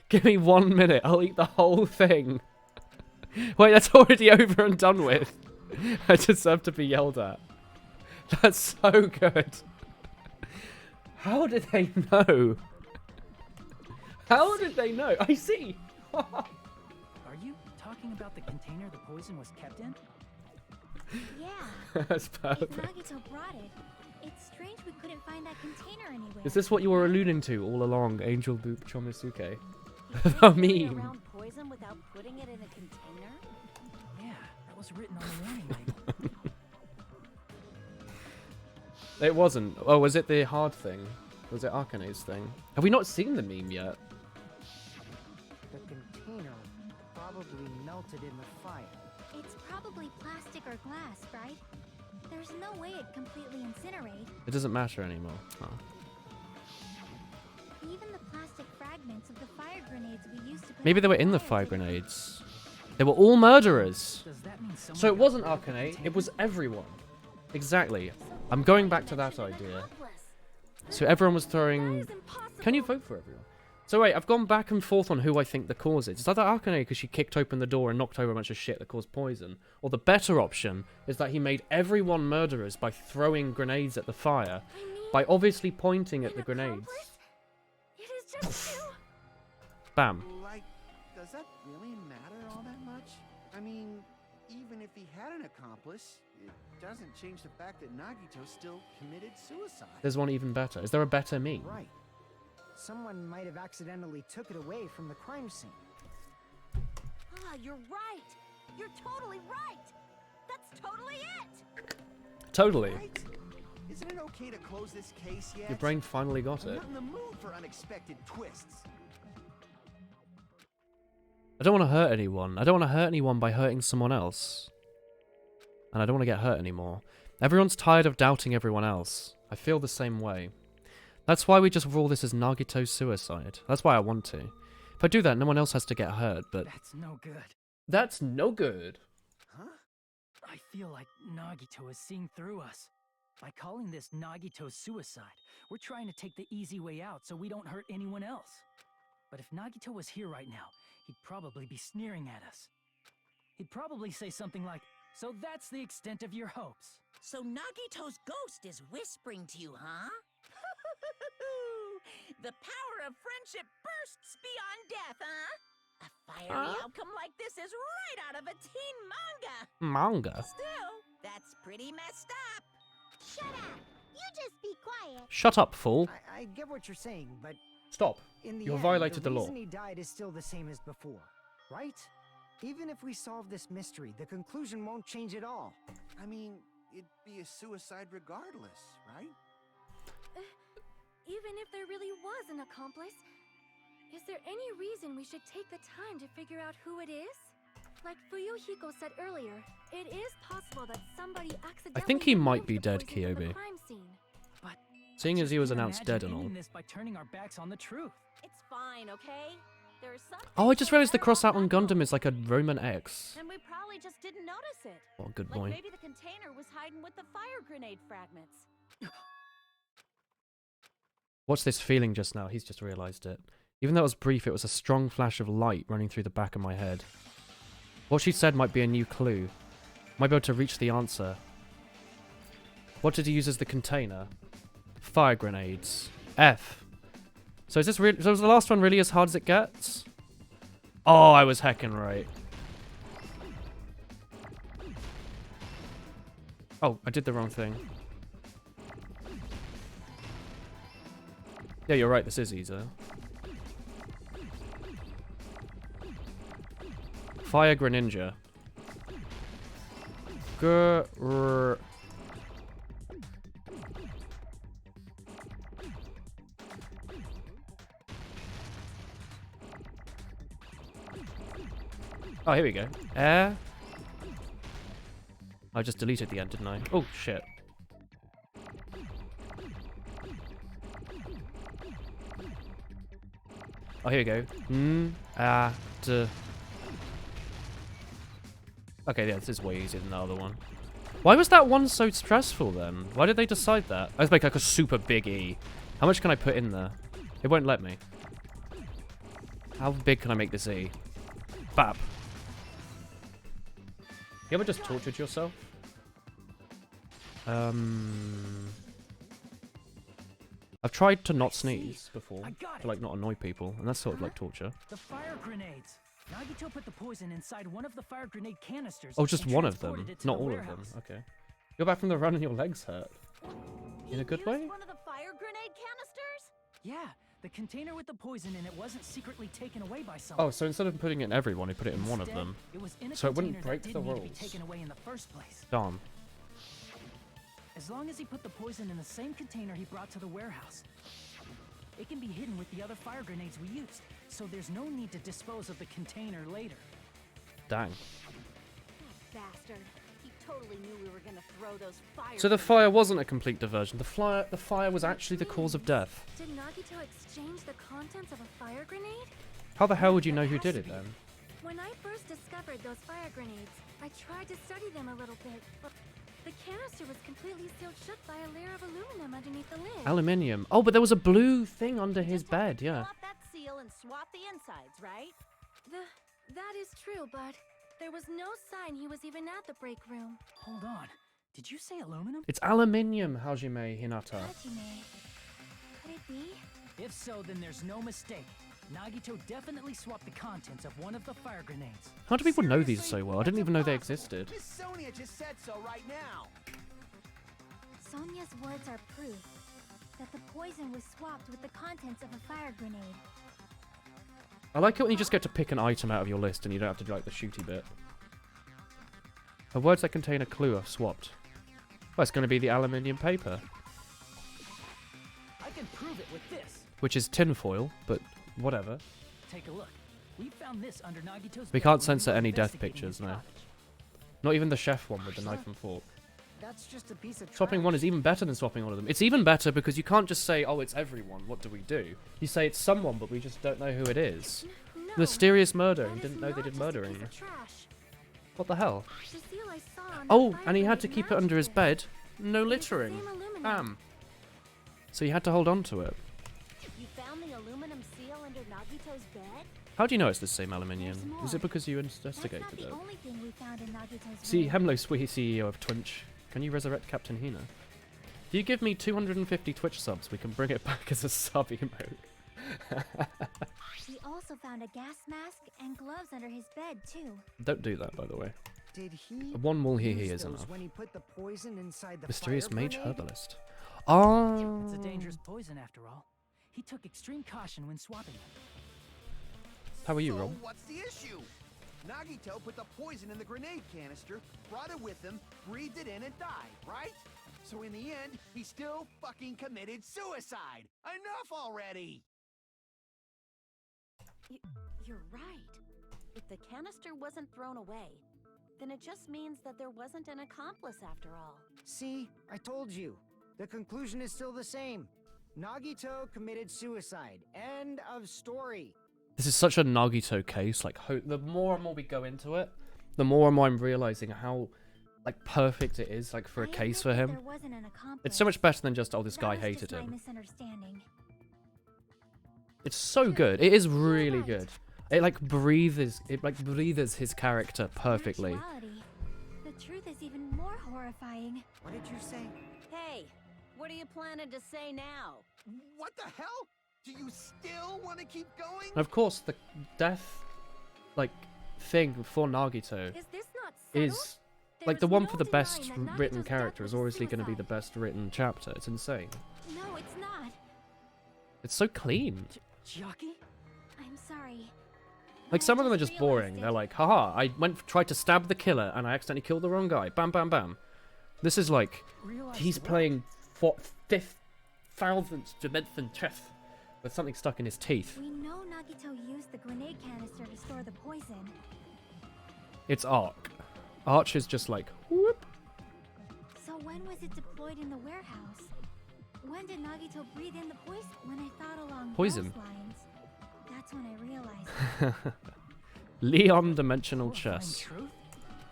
Give me 1 minute, I'll eat the whole thing. Wait, that's already over and done with. I deserve to be yelled at. That's so good. How did they know? How did they know? I see. are you talking about the container the poison was kept in? Yeah. That's If perfect. Nagito brought it, it's strange we couldn't find that container anywhere. Is this what you were alluding to all along, Angel Boop Chomisuke? He I can't carry mean, around poison without putting it in a container? Yeah, that was written on the warning label. it wasn't. Oh, was it the hard thing? Was it Arcane's thing? Have we not seen the meme yet? The container probably melted in the fire. It's probably plastic or glass, right? There's no way it'd completely incinerate. It doesn't matter anymore. Oh. Even the plastic fragments of the fire grenades we used to put Maybe out they were in the fire didn't- grenades. They were all murderers. Does that mean someone So it got wasn't rid of the Arcanate, it container? was everyone. Exactly. I'm going back to that idea. So everyone was throwing... Can you vote for everyone? So wait, I've gone back and forth on who I think the cause is. Is that Arcanate because she kicked open the door and knocked over a bunch of shit that caused poison? Or the better option is that he made everyone murderers by throwing grenades at the fire, by obviously pointing at the grenades. It is just you! Bam. Like, does that really matter all that much? I mean, even if he had an accomplice, it doesn't change the fact that Nagito still committed suicide. There's one even better. Is there a better me? Right. Someone might have accidentally took it away from the crime scene. Ah, you're right! You're totally right! That's totally it! Totally. Right? Isn't it okay to close this case yet? Your brain finally got I'm it. not in the mood for unexpected twists. I don't want to hurt anyone. I don't want to hurt anyone by hurting someone else. And I don't want to get hurt anymore. Everyone's tired of doubting everyone else. I feel the same way. That's why we just rule this as Nagito's suicide. That's why I want to. If I do that, no one else has to get hurt, but... That's no good. That's no good. Huh? I feel like Nagito is seeing through us. By calling this Nagito's suicide, we're trying to take the easy way out so we don't hurt anyone else. But if Nagito was here right now, he'd probably be sneering at us. He'd probably say something like, "So that's the extent of your hopes." So Nagito's ghost is whispering to you, huh? The power of friendship bursts beyond death, huh? A fiery outcome like this is right out of a teen manga. Manga? Still, that's pretty messed up. Shut up! You just be quiet. Shut up, fool. I get what you're saying, but Stop. in the You have end, violated the law. reason he died is still the same as before, right? Even if we solve this mystery, the conclusion won't change at all. I mean, it'd be a suicide regardless, right? Even if there really was an accomplice, is there any reason we should take the time to figure out who it is? Like Fuyuhiko said earlier, it is possible that somebody accidentally I think he might removed be the dead, poison from the Kyobi. crime scene. But Seeing as he was can't announced imagine dead and all. ending this by turning our backs on the truth. It's fine, okay? There's something. Oh, I just realized the so cross out on abnormal, Gundam is like a Roman X. and we probably just didn't notice it. Oh, good Like boy. maybe the container was hiding with the fire grenade fragments. What's this feeling just now? He's just realized it. Even though it was brief, it was a strong flash of light running through the back of my head. What she said might be a new clue. Might be able to reach the answer. What did he use as the container? Fire grenades. F. So is this really? So was the last one really as hard as it gets? Oh, I was heckin' right. Oh, I did the wrong thing. Yeah, you're right. This is easier. Fire Greninja. Grr. Oh, here we go. Air. I just deleted the end, didn't I? Oh, shit. Oh, here we go. Okay, yeah, this is way easier than the other one. Why was that one so stressful then? Why did they decide that? Let's make like a super big E. How much can I put in there? It won't let me. How big can I make this E? Bap. You ever just tortured yourself? I've tried to not sneeze before, to like not annoy people, and that's sort of like torture. The fire grenades. Nagito put the poison inside one of the fire grenade canisters. Oh, just and one of transported them, it to not the all of them. warehouse. Okay. You're back from the run and your legs hurt. In a good way? One of the fire grenade canisters? Yeah, the container with the poison in it wasn't secretly taken away by someone. Oh, so instead of putting it in everyone, he put it in one of Instead, them. It was in a So it wouldn't container that break the didn't need to be rules. taken away in the first place. Darn. As long as he put the poison in the same container he brought to the warehouse, it can be hidden with the other fire grenades we used, so there's no need to dispose of the container later. Dang. Bastard. He totally knew we were gonna throw those fire So the grenades. fire wasn't a complete diversion. The fire was actually the cause of death. Did Nagito exchange the contents of a fire grenade? How the hell would you know who Has did to it be. then? When I first discovered those fire grenades, I tried to study them a little bit, but the canister was completely sealed shut by a layer of aluminum underneath the lid. Aluminium. Oh, but there was a blue thing under his Just have bed, to yeah. Peel off that seal and swap the insides, right? That is true, but there was no sign he was even at the break room. Hold on. Did you say aluminum? It's aluminium, Hajime Hinata. Hajime. Could it be? If so, then there's no mistake. Nagito definitely swapped the contents of one of the fire grenades. How do people know these Seriously? so well? I didn't That's even know they impossible. existed. Miss Sonia just said so right now. Sonia's words are proof that the poison was swapped with the contents of a fire grenade. I like it when you just get to pick an item out of your list and you don't have to do like the shooty bit. The words that contain a clue are swapped. Well, it's going to be the aluminium paper, I can prove it with this. which is tinfoil, but whatever. Take a look. We found this under Nagito's We bed can't when censor were any death investigating pictures his now. cottage. Not even the chef one with the knife and fork. That's just a piece of Swapping trash. one is even better than swapping one of them. It's even better because you can't just say, oh, it's everyone, what do we do? You say it's someone, but we just don't know who it is. No. Mysterious murder. that He is didn't know they not did just a murdering. piece of trash. What the hell? The seal I saw on Oh, the fire and he had to grenade keep it under his matched bed. No It's the littering. same aluminum. Bam. So he had to hold on to it. You found the aluminum seal under Nagito's bed? How do you know it's the same aluminium? There's Is it more. because you That's investigated not the it? only thing we found in Nagito's See, room. Hemlo, sweet CEO of Twitch. Can you resurrect Captain Hina? If you give me 250 Twitch subs, we can bring it back as a sub emote. We also found a gas mask and gloves under his bed too. Don't do that, by the way. Did he One more use is those enough. when he put the poison inside the Mysterious fire mage grenade? herbalist. Oh. It's a dangerous poison after all. He took extreme caution when swapping them. How are you, So Rob? what's the issue? Nagito put the poison in the grenade canister, brought it with him, breathed it in, and died, right? So in the end, he still fucking committed suicide. Enough already! You're right. If the canister wasn't thrown away, then it just means that there wasn't an accomplice after all. See, I told you. The conclusion is still the same. Nagito committed suicide. End of story. This is such a Nagito case. Like, the more and more we go into it, the more and more I'm realizing how, like, perfect it is, like, for a I case admit for that him. there wasn't an accomplice. It's so much better than just, oh, this That guy was hated just my him. misunderstanding. It's so good. It is really good. It like breathes his character perfectly. Actuality, the truth is even more horrifying. What did you say? Hey, what are you planning to say now? What the hell? Do you still want to keep going? And of course, the death, like, thing for Nagito Is this not settled? is like the one for the best written character is obviously going to be the best written chapter. It's insane. No, it's not. It's so clean. Chiaki? I'm sorry. Like, some of them are just realized boring. it. They're like, haha, I tried to stab the killer and I accidentally killed the wrong guy. Bam, bam, bam. This is like, he's playing 5,000th dimension chess with something stuck in his teeth. We know Nagito used the grenade canister to store the poison. It's Arch. Arch is just like, whoop. So when was it deployed in the warehouse? When did Nagito breathe in the poison? When I thought along Poison. those lines, that's when I realized Leon Dimensional Chess.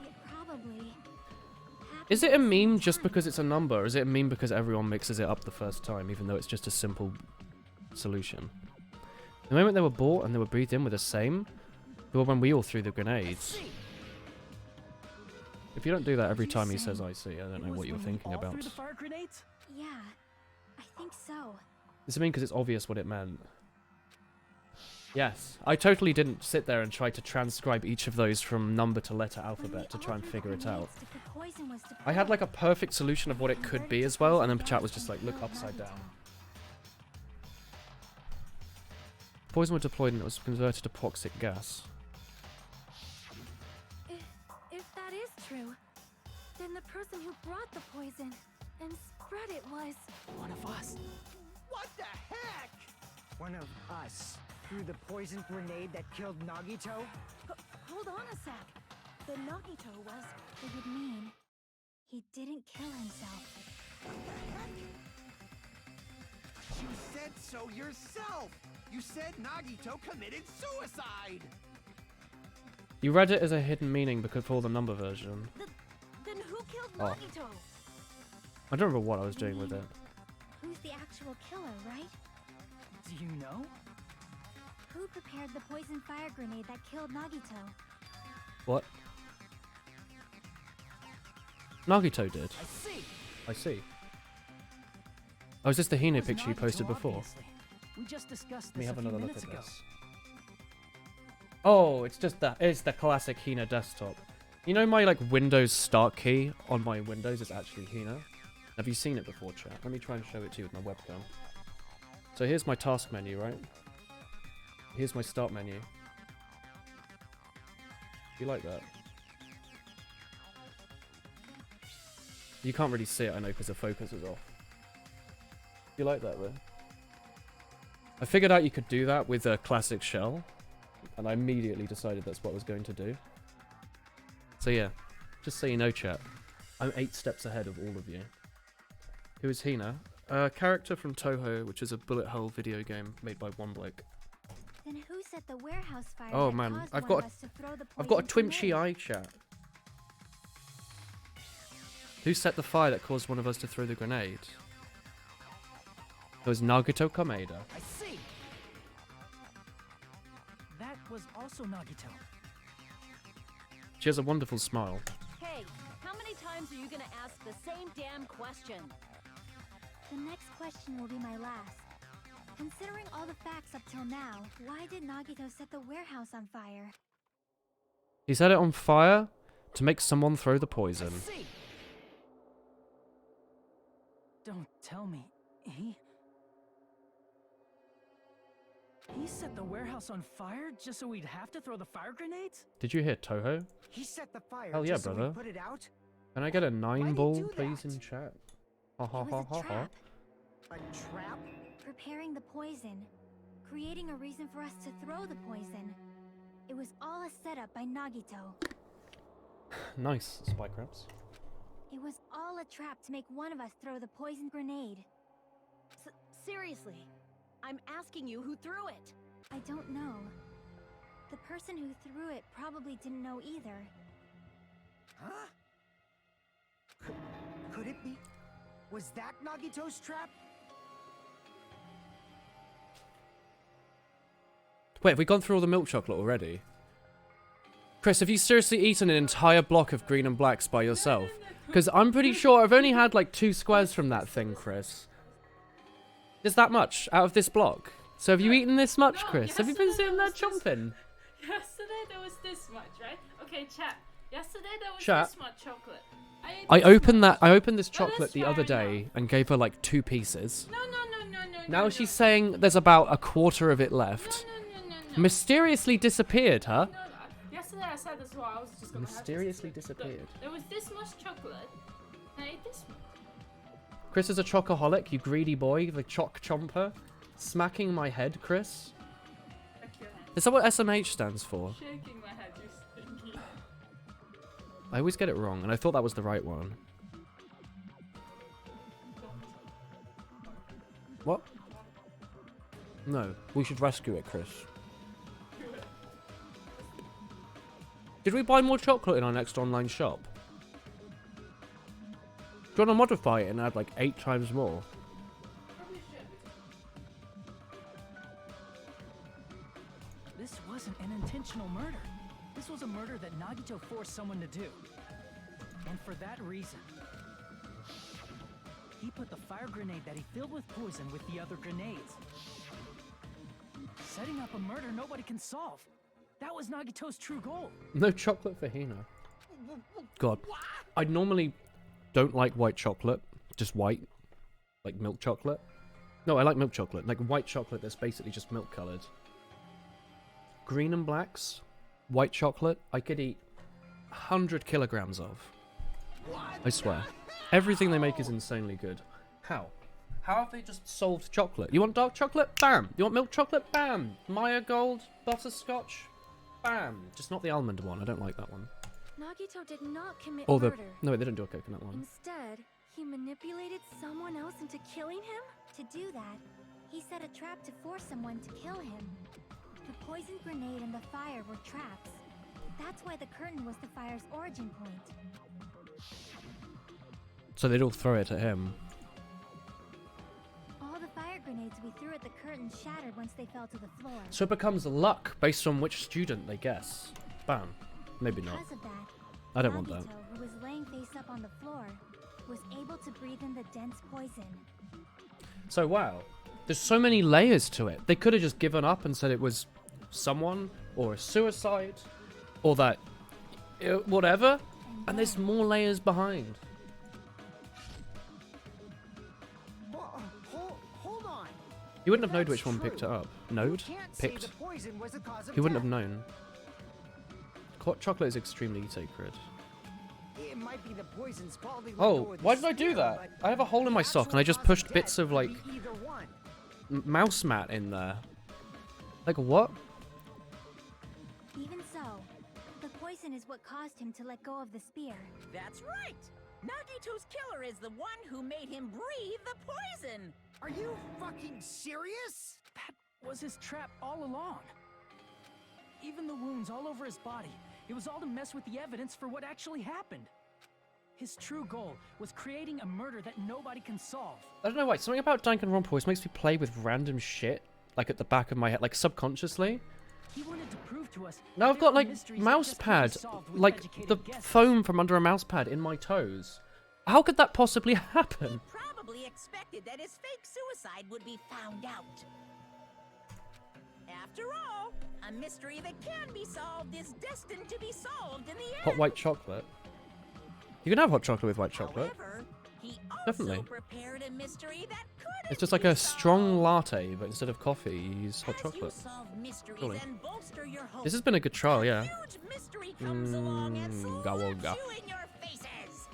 it probably. Is it a meme just because it's a number, or is it a meme because everyone mixes it up the first time, even though it's just a simple solution? The moment they were bought and they were breathed in were the same. They were when we all threw the grenades. If you don't do that every time he says I see, I don't know what you're thinking about. Through the fire grenades? Yeah, I think so. Does it mean because it's obvious what it meant? Yes. I totally didn't sit there and try to transcribe each of those from number to letter alphabet to try and figure it out. I had like a perfect solution of what it could be as well, and then chat was just like, look upside down. Poison was deployed and it was converted to toxic gas. If that is true, then the person who brought the poison and spread it was one of us. What the heck? One of us threw the poison grenade that killed Nagito? Hold on a sec. The Nagito was. It would mean he didn't kill himself. What the heck? You said so yourself! You said Nagito committed suicide! You read it as a hidden meaning because for the number version. Then who killed Oh. Nagito? I don't remember what I was doing with it. Who's the actual killer, right? Do you know? Who prepared the poison fire grenade that killed Nagito? What? Nagito did. I see. I see. Oh, is this the Hino It was picture you Nagito, posted before? obviously. We just discussed Let me this have a few another look minutes at ago. this. Oh, it's just that. It's the classic Hina desktop. You know my like Windows start key on my Windows is actually Hina? Have you seen it before, chat? Let me try and show it to you with my webcam. So here's my task menu, right? Here's my start menu. You like that? You can't really see it, I know, because the focus is off. You like that, though? I figured out you could do that with a classic shell, and I immediately decided that's what I was going to do. So yeah, just so you know, chat, I'm 8 steps ahead of all of you. Who is Hina? A character from Toho, which is a bullet hell video game made by one bloke. Then who set the warehouse fire? Oh that man, caused I've one got of us to throw the I've got a poison twinchy grenade? eye, chat. Who set the fire that caused one of us to throw the grenade? It was Nagito Kameda. I see. That was also Nagito. She has a wonderful smile. Hey, how many times are you gonna ask the same damn question? The next question will be my last. Considering all the facts up till now, why did Nagito set the warehouse on fire? He set it on fire to make someone throw the poison. See. Don't tell me. He set the warehouse on fire just so we'd have to throw the fire grenades? Did you hear Toho? He set the fire Hell yeah, just so brother. we put it out? Can I get a Why'd he 9-ball, do please, that? in chat? Ha ha It ha was a ha ha. trap. A trap? Preparing the poison. Creating a reason for us to throw the poison. It was all a setup by Nagito. Nice, Spy Crabs. It was all a trap to make one of us throw the poison grenade. Seriously, I'm asking you who threw it. I don't know. The person who threw it probably didn't know either. Huh? Could it be? Was that Nagito's trap? Wait, have we gone through all the milk chocolate already? Chris, have you seriously eaten an entire block of green and blacks by yourself? Because I'm pretty sure I've only had like 2 squares from that thing, Chris. There's that much out of this block. So have you eaten this much, Chris? Have you been sitting there chomping? Yesterday there was this much, right? Okay, chat. Yesterday there was Chat. this much chocolate. I opened this But chocolate it's the fair other day enough. and gave her like 2 pieces. No. Now she's saying there's about a quarter of it left. No. Mysteriously disappeared, huh? No. Yesterday I said as well. I was just gonna Mysteriously have this. disappeared. Look, there was this much chocolate. And I ate this much. Chris is a chocoholic, you greedy boy, the choc chomper. Smacking my head, Chris. Is that what SMH stands for? Shaking my head, you stinky. I always get it wrong, and I thought that was the right one. What? No, we should rescue it, Chris. Did we buy more chocolate in our next online shop? Do you want to modify it and add like 8 times more? This wasn't an intentional murder. This was a murder that Nagito forced someone to do. And for that reason, he put the fire grenade that he filled with poison with the other grenades. Setting up a murder nobody can solve. That was Nagito's true goal. No chocolate for Hina. God. I normally don't like white chocolate. Just white. Like milk chocolate. No, I like milk chocolate. Like white chocolate that's basically just milk coloured. Green and blacks. White chocolate. I could eat 100 kilograms of. I swear. Everything they make is insanely good. How? How have they just solved chocolate? You want dark chocolate? Bam! You want milk chocolate? Bam! Maya Gold? Butterscotch? Bam! Just not the almond one. I don't like that one. Nagito did not commit Or the... murder. No, they didn't do a coconut one. Instead, he manipulated someone else into killing him? To do that, he set a trap to force someone to kill him. The poison grenade and the fire were traps. That's why the curtain was the fire's origin point. So they'd all throw it at him. All the fire grenades we threw at the curtain shattered once they fell to the floor. So it becomes luck based on which student they guess. Bam. Maybe not. Because of that, I don't want that. Nagito, who was laying face up on the floor, was able to breathe in the dense poison. So wow. There's so many layers to it. They could have just given up and said it was someone, or a suicide, or that... whatever. And there's more layers behind. Hold on. You wouldn't have known That's which one picked it true. up. Node? You can't say Picked. the poison was the cause of He wouldn't have death. known. Chocolate is extremely sacred. It might be the poison's fault. they let Oh, go of the why did I do spear, that? but I have a hole in my the sock and I actual just cause pushed death bits of could like be either one. mouse mat in there. Like what? Even so, the poison is what caused him to let go of the spear. That's right! Nagito's killer is the one who made him breathe the poison! Are you fucking serious? That was his trap all along. Even the wounds all over his body, it was all to mess with the evidence for what actually happened. His true goal was creating a murder that nobody can solve. I don't know why. Something about Danganronpa always makes me play with random shit, like at the back of my head, like subconsciously. He wanted to prove to us. Now that I've got there are like mysteries that mouse just can't be pad, solved with like educated the guesses. foam from under a mouse pad in my toes. How could that possibly happen? Probably expected that his fake suicide would be found out. After all, a mystery that can be solved is destined to be solved in the end. Hot white chocolate. You can have hot chocolate with white chocolate. However, he also Definitely. prepared a mystery that couldn't It's just like be a strong solved. latte, but instead of coffee, you use hot As chocolate. you solve mysteries Surely. and bolster your hope, This has been a good trial, yeah. a huge mystery comes along and slaps Gawonga. you in your faces.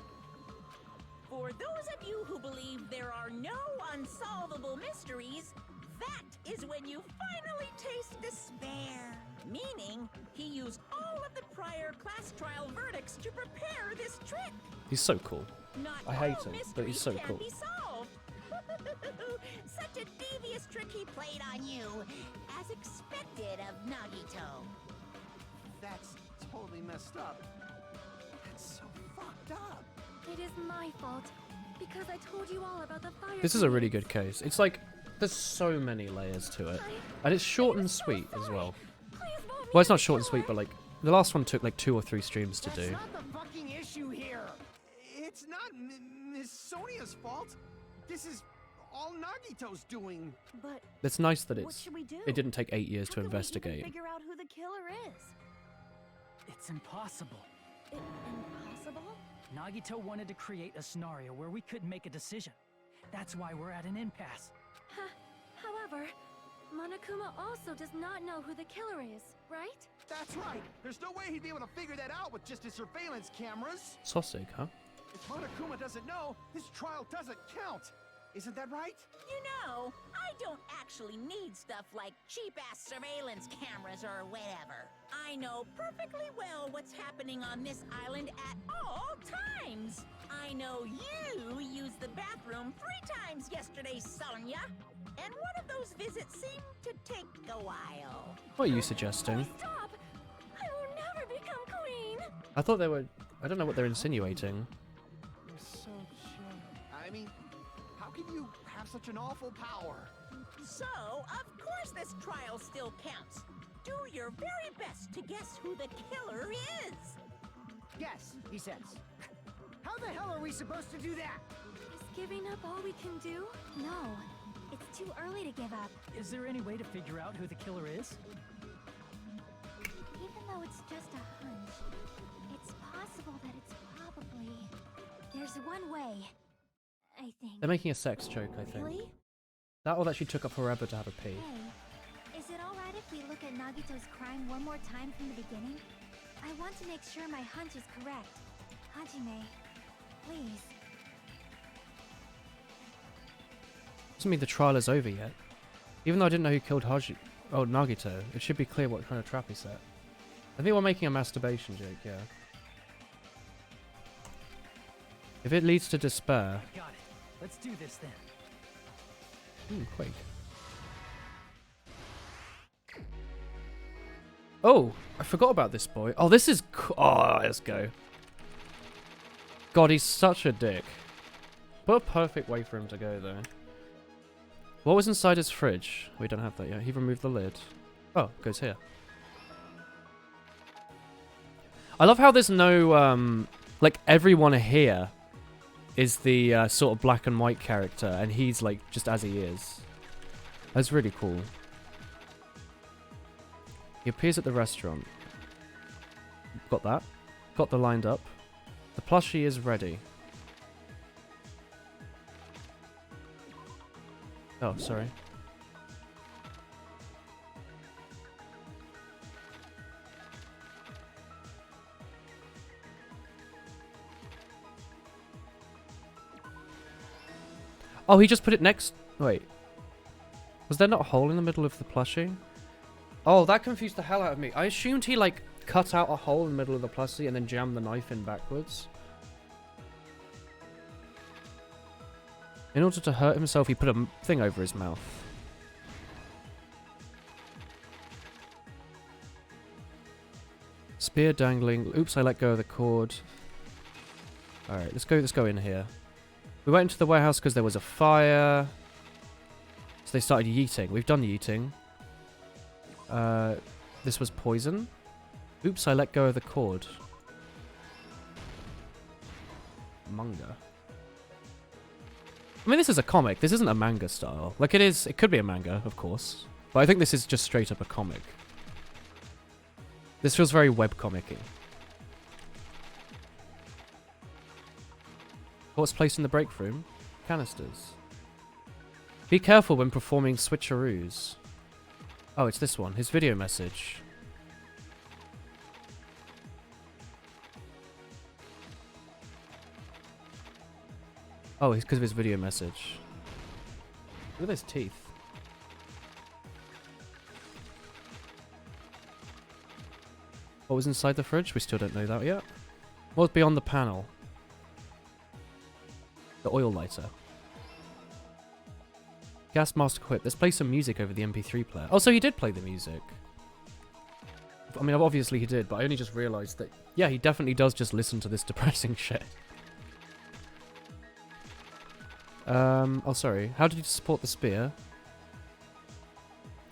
For those of you who believe there are no unsolvable mysteries, that is when you finally taste despair. Meaning, he used all of the prior class trial verdicts to prepare this trick. He's so cool. Not I hate all him, but he's so mysteries cool. can be solved. Such a devious trick he played on you, as expected of Nagito. That's totally messed up. That's so fucked up. It is my fault. Because I told you all about the fire. This is a really good case. It's like, there's so many layers to it. And it's short and sweet as well. Well, it's not short and sweet, but like, the last one took like 2 or 3 streams to That's do. not the fucking issue here. It's not Miss Sonia's fault. This is all Nagito's doing. But It's nice that what should we do? it didn't take 8 years How to could we even investigate. figure out who the killer is? It's impossible. Impossible? Nagito wanted to create a scenario where we couldn't make a decision. That's why we're at an impasse. However, Monokuma also does not know who the killer is, right? That's right. There's no way he'd be able to figure that out with just his surveillance cameras. Sausage, huh? If Monokuma doesn't know, his trial doesn't count. Isn't that right? You know, I don't actually need stuff like cheap-ass surveillance cameras or whatever. I know perfectly well what's happening on this island at all times. I know you used the bathroom 3 times yesterday, Sonia. And one of those visits seemed to take a while. What are you suggesting? Stop! I will never become queen! I thought they were... I don't know what they're insinuating. You're so chill. I mean, how can you have such an awful power? So, of course this trial still counts. Do your very best to guess who the killer is. Yes, he says. How the hell are we supposed to do that? Is giving up all we can do? No, it's too early to give up. Is there any way to figure out who the killer is? Even though it's just a hunch, it's possible that it's probably... There's one way, I think. They're making a sex joke, I think. Really? That or that she took up forever to have a pee. Hey, is it alright if we look at Nagito's crime one more time from the beginning? I want to make sure my hunch is correct. Hajime, please. Doesn't mean the trial is over yet. Even though I didn't know who killed Nagito, it should be clear what kind of trap he set. I think we're making a masturbation joke, yeah. If it leads to despair... Got it. Let's do this then. Quake. Oh, I forgot about this boy. Oh, this is... Oh, let's go. God, he's such a dick. What a perfect way for him to go, though. What was inside his fridge? We don't have that yet. He removed the lid. Oh, it goes here. I love how there's no, like, everyone here is the sort of black and white character, and he's, like, just as he is. That's really cool. He appears at the restaurant. Got that. Got the lined up. The plushie is ready. Oh, sorry. Oh, he just put it next... Wait. Was there not a hole in the middle of the plushie? Oh, that confused the hell out of me. I assumed he, like, cut out a hole in the middle of the plushie and then jammed the knife in backwards. In order to hurt himself, he put a thing over his mouth. Spear dangling. Oops, I let go of the cord. Alright, let's go in here. We went into the warehouse because there was a fire. So they started yeeting. We've done yeeting. This was poison? Oops, I let go of the cord. Manga. I mean, this is a comic. This isn't a manga style. Like, it could be a manga, of course. But I think this is just straight up a comic. This feels very webcomic-y. What's placed in the break room? Canisters. Be careful when performing switcheroos. Oh, it's this one. His video message. Oh, it's because of his video message. Look at those teeth. What was inside the fridge? We still don't know that yet. What's beyond the panel? The oil lighter. Gas mask equipped. Let's play some music over the MP3 player. Oh, so he did play the music. I mean, obviously he did, but I only just realised that, yeah, he definitely does just listen to this depressing shit. Oh, sorry. How did you support the spear?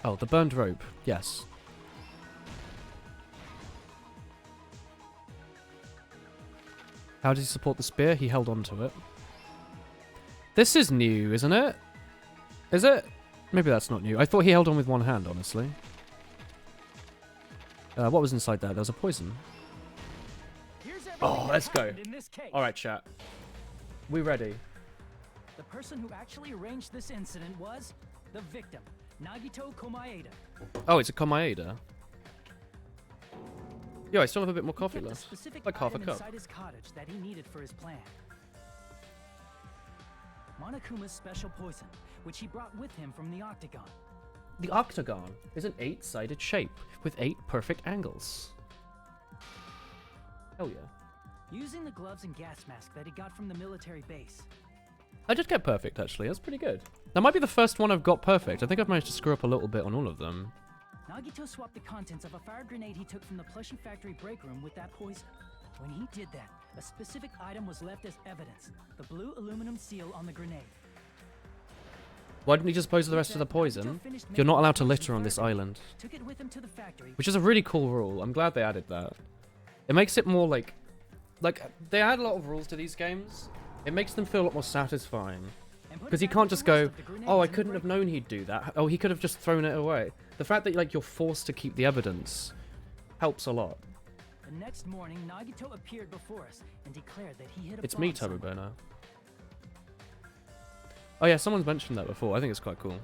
Oh, the burned rope. Yes. How did he support the spear? He held on to it. This is new, isn't it? Is it? Maybe that's not new. I thought he held on with one hand, honestly. What was inside there? There was a poison. Oh, let's go. Alright, chat. We ready? The person who actually arranged this incident was the victim, Nagito Komaeda. Oh, it's a Komaeda. Yo, I still have a bit more coffee left. Like half a cup. Inside his cottage that he needed for his plan. Monokuma's special poison, which he brought with him from the octagon. The octagon is an 8-sided shape with 8 perfect angles. Hell yeah. Using the gloves and gas mask that he got from the military base. I did get perfect, actually. That's pretty good. That might be the first one I've got perfect. I think I've managed to screw up a little bit on all of them. Nagito swapped the contents of a fire grenade he took from the plushie factory break room with that poison. When he did that, a specific item was left as evidence. The blue aluminum seal on the grenade. Why didn't he just pose the rest of the poison? You're not allowed to litter on this island. Took it with him to the factory. Which is a really cool rule. I'm glad they added that. It makes it more like they add a lot of rules to these games. It makes them feel a lot more satisfying. Because you can't just go, oh, I couldn't have known he'd do that. Oh, he could have just thrown it away. The fact that like you're forced to keep the evidence helps a lot. The next morning, Nagito appeared before us and declared that he hit a It's me, Turbo Burner. Oh yeah, someone's mentioned that before. I think it's quite cool.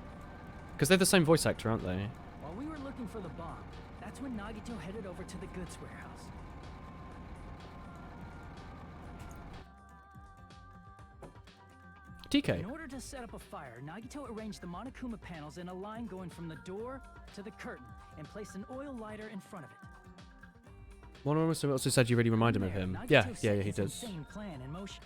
Because they're the same voice actor, aren't they? While we were looking for the bomb, that's when Nagito headed over to the goods warehouse. TK. In order to set up a fire, Nagito arranged the Monokuma panels in a line going from the door to the curtain and placed an oil lighter in front of it. One also said you really remind him of him. Yeah, he does. Insane plan in motion.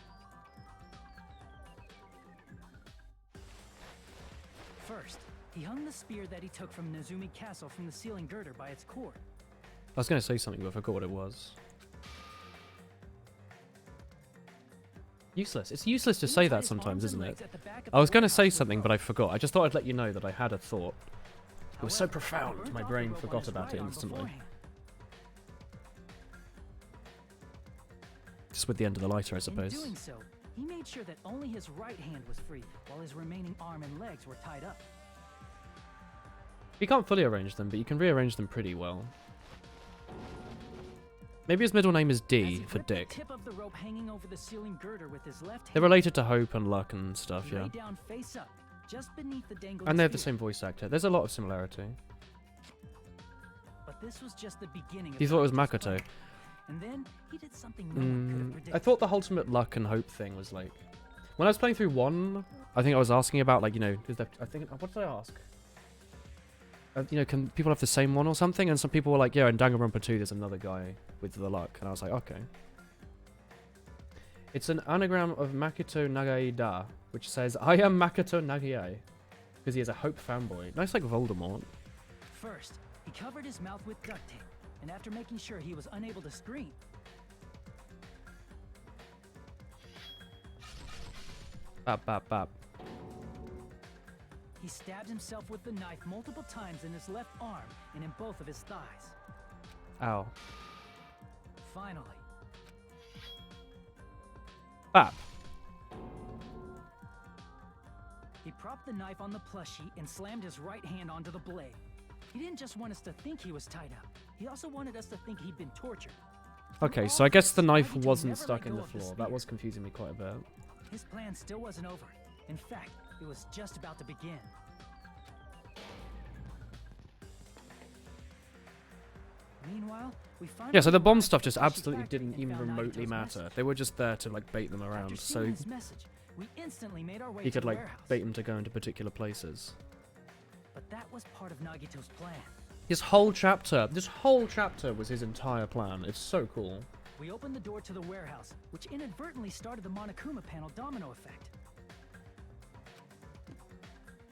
First, he hung the spear that he took from Nezumi Castle from the ceiling girder by its cord. I was going to say something, but I forgot what it was. Useless. It's useless to say that sometimes, isn't it? I was going to say something, but I forgot. I just thought I'd let you know that I had a thought. It was so profound, my brain forgot about it instantly. Just with the end of the lighter, I suppose. In doing so, he made sure that only his right hand was free, while his remaining arm and legs were tied up. You can't fully arrange them, but you can rearrange them pretty well. Maybe his middle name is D for Dick. The tip of the rope hanging over the ceiling girder with his left hand, They're related to hope and luck and stuff, he yeah. lay down face up, just beneath the dangling And they have the spear. same voice actor. There's a lot of similarity. But this was just the beginning of You thought it was Nagito's Makoto. plan. And then he did something no one could have predicted. I thought the ultimate luck and hope thing was like... When I was playing through 1, I think I was asking about, like, you know... What did I ask? You know, can people have the same one or something? And some people were like, yeah, in Danganronpa 2 there's another guy with the luck. And I was like, okay. It's an anagram of Makoto Nagaida, which says, I am Makoto Nagai. Because he is a hope fanboy. Nice like Voldemort. First, he covered his mouth with duct tape, and after making sure he was unable to scream, Bap, bap, bap. He stabbed himself with the knife multiple times in his left arm and in both of his thighs. Ow. Finally, Bap. he propped the knife on the plushie and slammed his right hand onto the blade. He didn't just want us to think he was tied up. He also wanted us to think he'd been tortured. Okay, so I guess the knife wasn't stuck in the floor. That was confusing me quite a bit. His plan still wasn't over. In fact, it was just about to begin. Meanwhile, we finally Yeah, so the bomb arrived stuff at just the absolutely factory didn't and even found remotely Nagito's matter. message. They were just there to like bait them around, After so seeing his message, we instantly made our way he to could the like warehouse. bait them to go into particular places. But that was part of Nagito's plan. This whole chapter was his entire plan. It's so cool. We opened the door to the warehouse, which inadvertently started the Monokuma panel domino effect.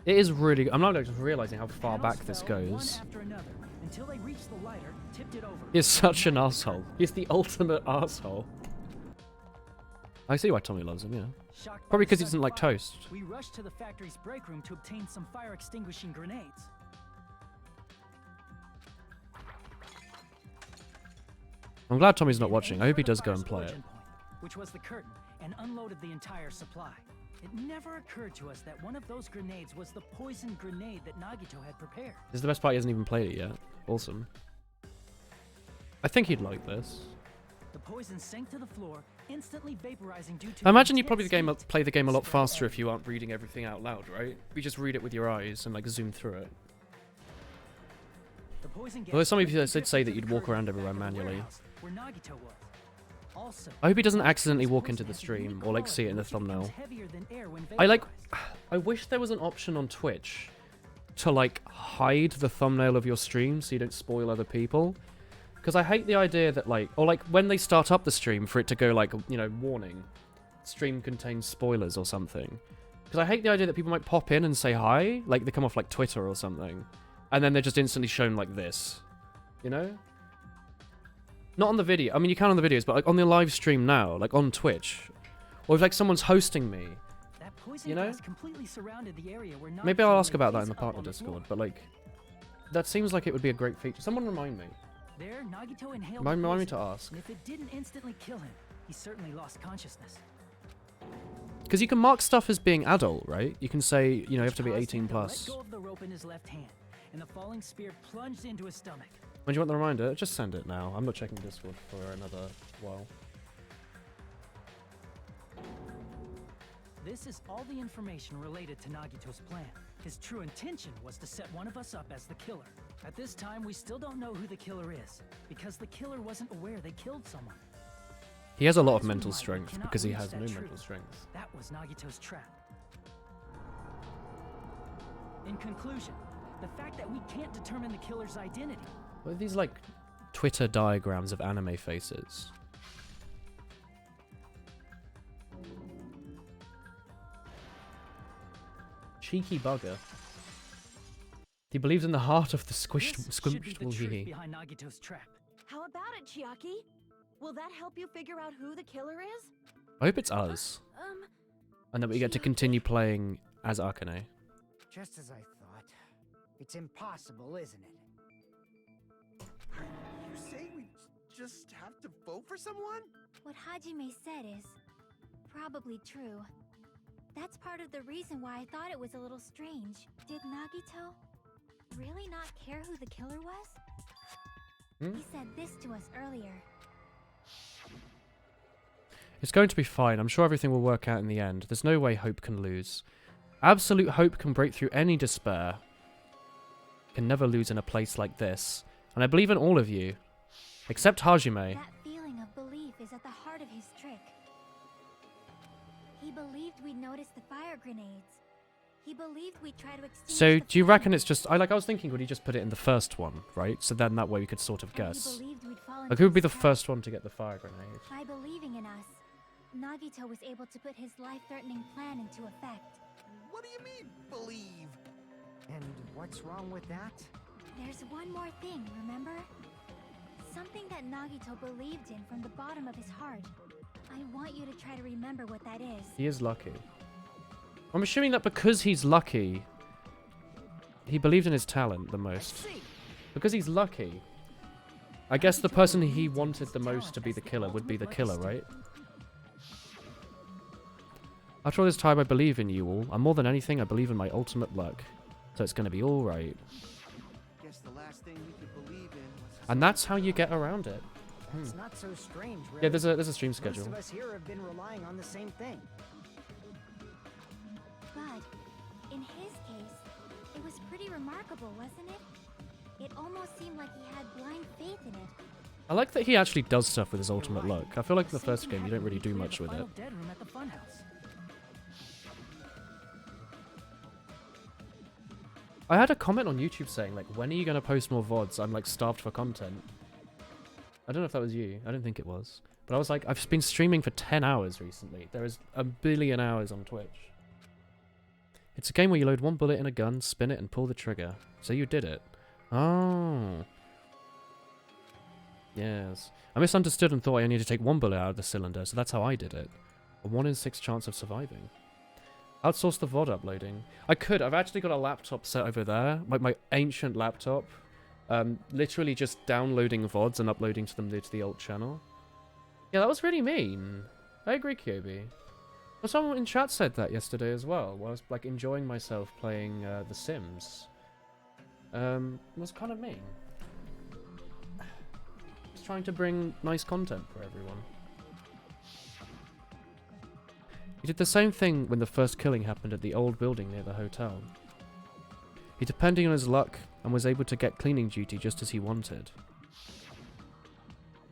It is really. I'm not just realizing how far Panels back this fell one goes. after another until they reached the lighter, tipped it over. He's such an asshole. He's the ultimate asshole. I see why Tommy loves him, yeah. Shocked by Probably the because he sudden doesn't like fire, toast. We rushed to the factory's break room to obtain some fire extinguishing grenades. I'm glad Tommy's not Then watching. I aimed hope he for the does go fire's and play it. origin point, which was the curtain, and unloaded the entire supply. It never occurred to us that one of those grenades was the poison grenade that Nagito had prepared. This is the best part. He hasn't even played it yet. Awesome. I think he'd like this. The poison sank to the floor, instantly vaporizing due to I imagine the you'd probably intense heat. play the game a lot Spread faster if you aren't reading everything out loud, right? You just read it with your eyes and like zoom through it. The poison gas Although some of you quickly did say that drifted you'd to the walk curtain around at the everywhere back of the manually. warehouse, where Nagito was. Also, I hope he doesn't accidentally this walk into poison the has a unique stream or like see it in the quality which becomes thumbnail. heavier than air when I like. vaporized. I wish there was an option on Twitch to like hide the thumbnail of your stream so you don't spoil other people. Because I hate the idea that like, or like when they start up the stream for it to go like, you know, warning, stream contains spoilers or something. Because I hate the idea that people might pop in and say hi, like they come off like Twitter or something, and then they're just instantly shown like this, you know? Not on the video. I mean, you can on the videos, but like on the live stream now, like on Twitch, or if like someone's hosting me. That poison You know? gas completely surrounded the area where Maybe Nagito I'll ask lay about that face in the up partner on the floor. Discord, but like, that seems like it would be a great feature. Someone remind me. There, Nagito inhaled Remind the me poison, to ask. and if it didn't instantly kill him, he certainly lost consciousness. Because you can mark stuff as being adult, right? You can say, you know, you have to be Caused 18 him to plus. Let go of the rope in his left hand, and the falling spear plunged into his stomach. When do you want the reminder? Just send it now. I'm not checking Discord for another while. This is all the information related to Nagito's plan. His true intention was to set one of us up as the killer. At this time, we still don't know who the killer is, because the killer wasn't aware they killed someone. He has a lot of As we mental might, we strength cannot because he reach has that no truth. mental strength. That was Nagito's trap. In conclusion, the fact that we can't determine the killer's identity. What are these like Twitter diagrams of anime faces? Cheeky bugger. He believes in the heart of the squished This should be the truth squished behind Nagito's trap. How about it, Chiaki? Will that help you figure out who the killer is? I hope it's us. And that we get to continue playing as Akane. Just as I thought. It's impossible, isn't it? You say we just have to vote for someone? What Hajime said is probably true. That's part of the reason why I thought it was a little strange. Did Nagito really not care who the killer was? He said this to us earlier. It's going to be fine. I'm sure everything will work out in the end. There's no way hope can lose. Absolute hope can break through any despair. Can never lose in a place like this. And I believe in all of you. Except Hajime. That feeling of belief is at the heart of his trick. He believed we'd notice the fire grenades. He believed we'd try to extinguish So, the do you flame. reckon it's just... I was thinking, would he just put it in the first one, right? So then that way we could sort of And he guess. believed we'd fall Like, into who would be the his trap. first one to get the fire grenade? By believing in us, Nagito was able to put his life-threatening plan into effect. What do you mean, believe? And what's wrong with that? There's one more thing, remember? Something that Nagito believed in from the bottom of his heart. I want you to try to remember what that is. He is lucky. I'm assuming that because he's lucky, he believed in his talent the most. Because he's lucky. I guess the person he wanted the most to be the killer would be the killer, right? After all this time, I believe in you all. And more than anything, I believe in my ultimate luck. So it's gonna be alright. Guess the last thing we could believe in was And that's how you get around it. It's not so strange, really. Yeah, there's a stream schedule. Most of us here have been relying on the same thing. But in his case, it was pretty remarkable, wasn't it? It almost seemed like he had blind faith in it. I like that he actually does stuff with his ultimate luck. I feel like in the first game you don't really do much with it. Dead room at the funhouse. I had a comment on YouTube saying, like, when are you going to post more VODs? I'm, like, starved for content. I don't know if that was you. I don't think it was. But I was like, I've been streaming for 10 hours recently. There is 1 billion hours on Twitch. It's a game where you load one bullet in a gun, spin it, and pull the trigger. So you did it. Oh. Yes. I misunderstood and thought I only had to take one bullet out of the cylinder, so that's how I did it. A 1 in 6 chance of surviving. Outsource the VOD uploading. I could. I've actually got a laptop set over there. Like my ancient laptop. Literally just downloading VODs and uploading to them to the alt channel. Yeah, that was really mean. I agree, Kyobi. Well, someone in chat said that yesterday as well, while I was like enjoying myself playing The Sims. It was kind of mean. Just trying to bring nice content for everyone. He did the same thing when the first killing happened at the old building near the hotel. He depended on his luck and was able to get cleaning duty just as he wanted.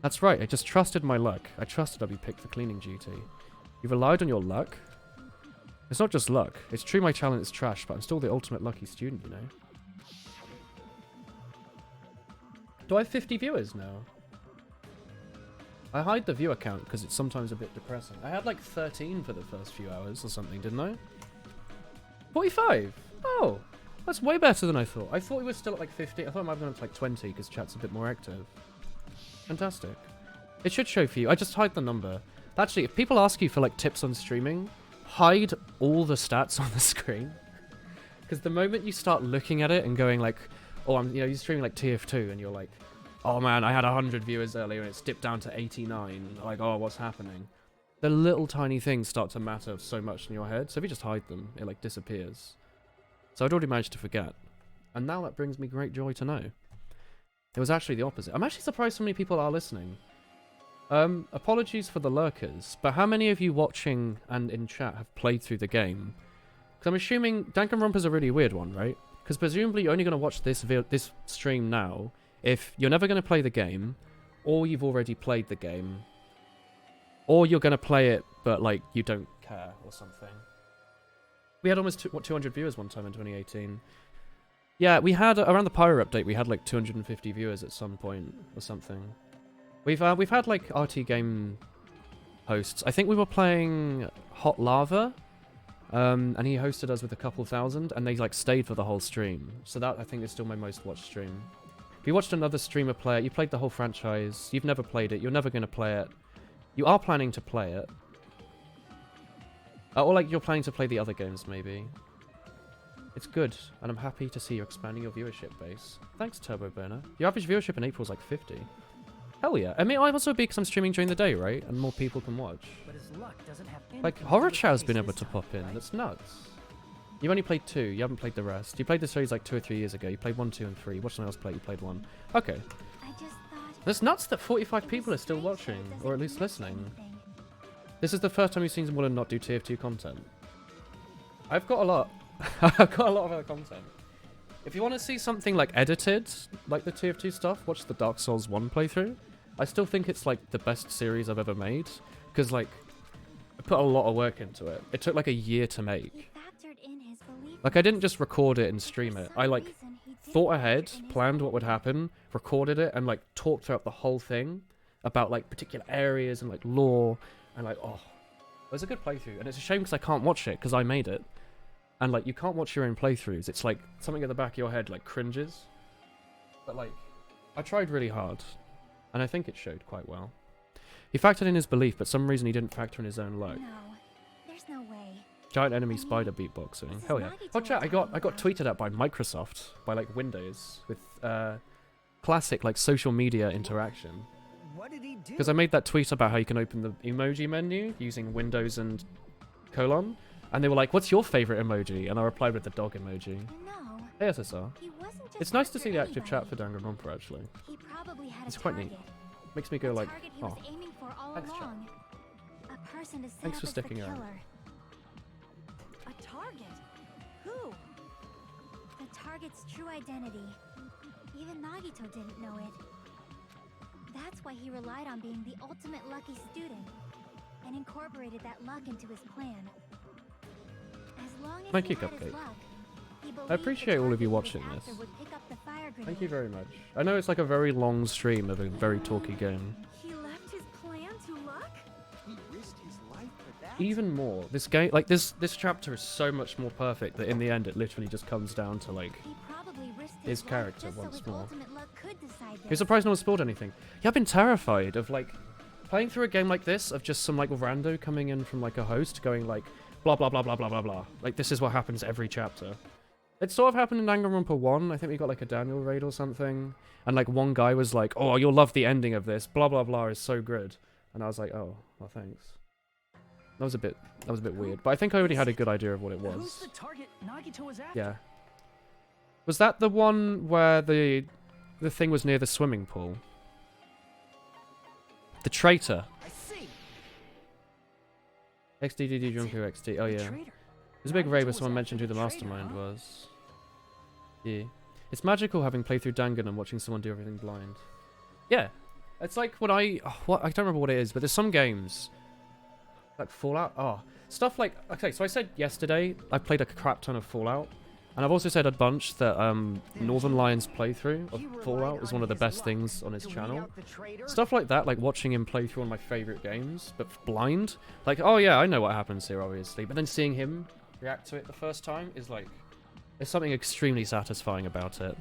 That's right, I just trusted my luck. I trusted I'd be picked for cleaning duty. You relied on your luck? It's not just luck. It's true my talent is trash, but I'm still the ultimate lucky student, you know? Do I have 50 viewers now? I hide the viewer count because it's sometimes a bit depressing. I had like 13 for the first few hours or something, didn't I? 45? Oh, that's way better than I thought. I thought we were still at like 50. I thought I might have gone up to like 20 because chat's a bit more active. Fantastic. It should show for you. I just hide the number. Actually, if people ask you for like tips on streaming, hide all the stats on the screen. Because the moment you start looking at it and going like, oh, you're streaming like TF2 and you're like, oh man, I had 100 viewers earlier and it's dipped down to 89. Like, oh, what's happening? The little tiny things start to matter so much in your head. So if you just hide them, it like disappears. So I'd already managed to forget. And now that brings me great joy to know. It was actually the opposite. I'm actually surprised so many people are listening. Apologies for the lurkers, but how many of you watching and in chat have played through the game? Because I'm assuming Danganronpa is a really weird one, right? Because presumably you're only going to watch this stream now if you're never going to play the game, or you've already played the game, or you're going to play it but like you don't care or something. We had almost 200 viewers one time in 2018. Yeah, we had around the Pyro update. We had like 250 viewers at some point or something. We've had like RT game hosts. I think we were playing Hot Lava, and he hosted us with a couple thousand, and they like stayed for the whole stream. So that I think is still my most watched stream. If you watched another streamer play it, you played the whole franchise. You've never played it. You're never going to play it. You are planning to play it, or like you're planning to play the other games maybe. It's good, and I'm happy to see you expanding your viewership base. Thanks, Turbo Burner. Your average viewership in April is like 50. Hell yeah. I mean, I'm also big because I'm streaming during the day, right? And more people can watch. But his luck doesn't have Like, Horror Chow's been able to pop in. That's nuts. You only played 2. You haven't played the rest. You played the series like 2 or 3 years ago. You played 1, 2, and 3. Watch someone else play. You played 1. Okay. I just thought That's nuts that 45 people are still watching, or at least listening. This is the first time you've seen someone not do TF2 content. I've got a lot. I've got a lot of other content. If you want to see something like edited, like the TF2 stuff, watch the Dark Souls 1 playthrough. I still think it's like the best series I've ever made, because like I put a lot of work into it. It took like a year to make. Like I didn't just record it and stream it. I like thought ahead, planned what would happen, recorded it, and like talked throughout the whole thing about like particular areas and like lore, and like it was a good playthrough. And it's a shame because I can't watch it because I made it. And like you can't watch your own playthroughs. It's like something at the back of your head like cringes. But like I tried really hard. And I think it showed quite well. He factored in his belief, but for some reason he didn't factor in his own luck. No, there's no way. Giant enemy spider beatboxing. Hell yeah. Oh chat, I got tweeted at by Microsoft, by like Windows, with classic like social media interaction. What did he do? Because I made that tweet about how you can open the emoji menu using Windows and colon, and they were like, "What's your favorite emoji?" And I replied with the dog emoji. No, Hey SSR. he wasn't just It's nice to after see the active anybody. chat for Danganronpa actually. He probably had It's a quite target. neat. Makes me go The like, target he oh, was aiming for all thanks, chat. along. A person to set Thanks up for as the sticking around. killer. A target? Who? The target's true identity. Even Nagito didn't know it. That's why he relied on being the ultimate lucky student and incorporated that luck into his plan. As long as Thank he you, had his Cupcake. luck, he believed I appreciate the all of you target he watching was this. after would pick up the fire Thank you grenade. very much. I know it's like a very long stream of a very talky game. He left his plan to luck? He risked his life for that? Even more, this game, like this chapter is so much more perfect that in the end it literally just comes down to like He probably risked his life character just so once his more. ultimate luck could decide You're this. surprised no one spoiled anything. Yeah, I've been terrified of like playing through a game like this of just some like rando coming in from like a host going like blah blah blah blah blah blah blah. Like this is what happens every chapter. It sort of happened in Danganronpa 1. I think we got like a Daniel raid or something, and like one guy was like, "Oh, you'll love the ending of this. Blah blah blah is so good," and I was like, "Oh, well, thanks." That was a bit weird, but I think I already had a good idea of what it Who's was. the target Nagito was after? Yeah. Was that the one where the thing was near the swimming pool? The traitor. I see. XDDD Junko XD. Oh The yeah. traitor. There's a big Nagito raid where was someone after mentioned who the the traitor, mastermind huh? was. Yeah. It's magical having played through Dangan and watching someone do everything blind. Yeah. It's like when I don't remember what it is, but there's some games like Fallout. Oh, stuff like, okay, so I said yesterday I played a crap ton of Fallout, and I've also said a bunch that Northern Lions playthrough of He relied Fallout is on one of the his best luck things on his to weed channel. out the traitor? Stuff like that, like watching him play through one of my favorite games, but blind. Like, oh yeah, I know what happens here, obviously. But then seeing him react to it the first time is like, there's something extremely satisfying about it.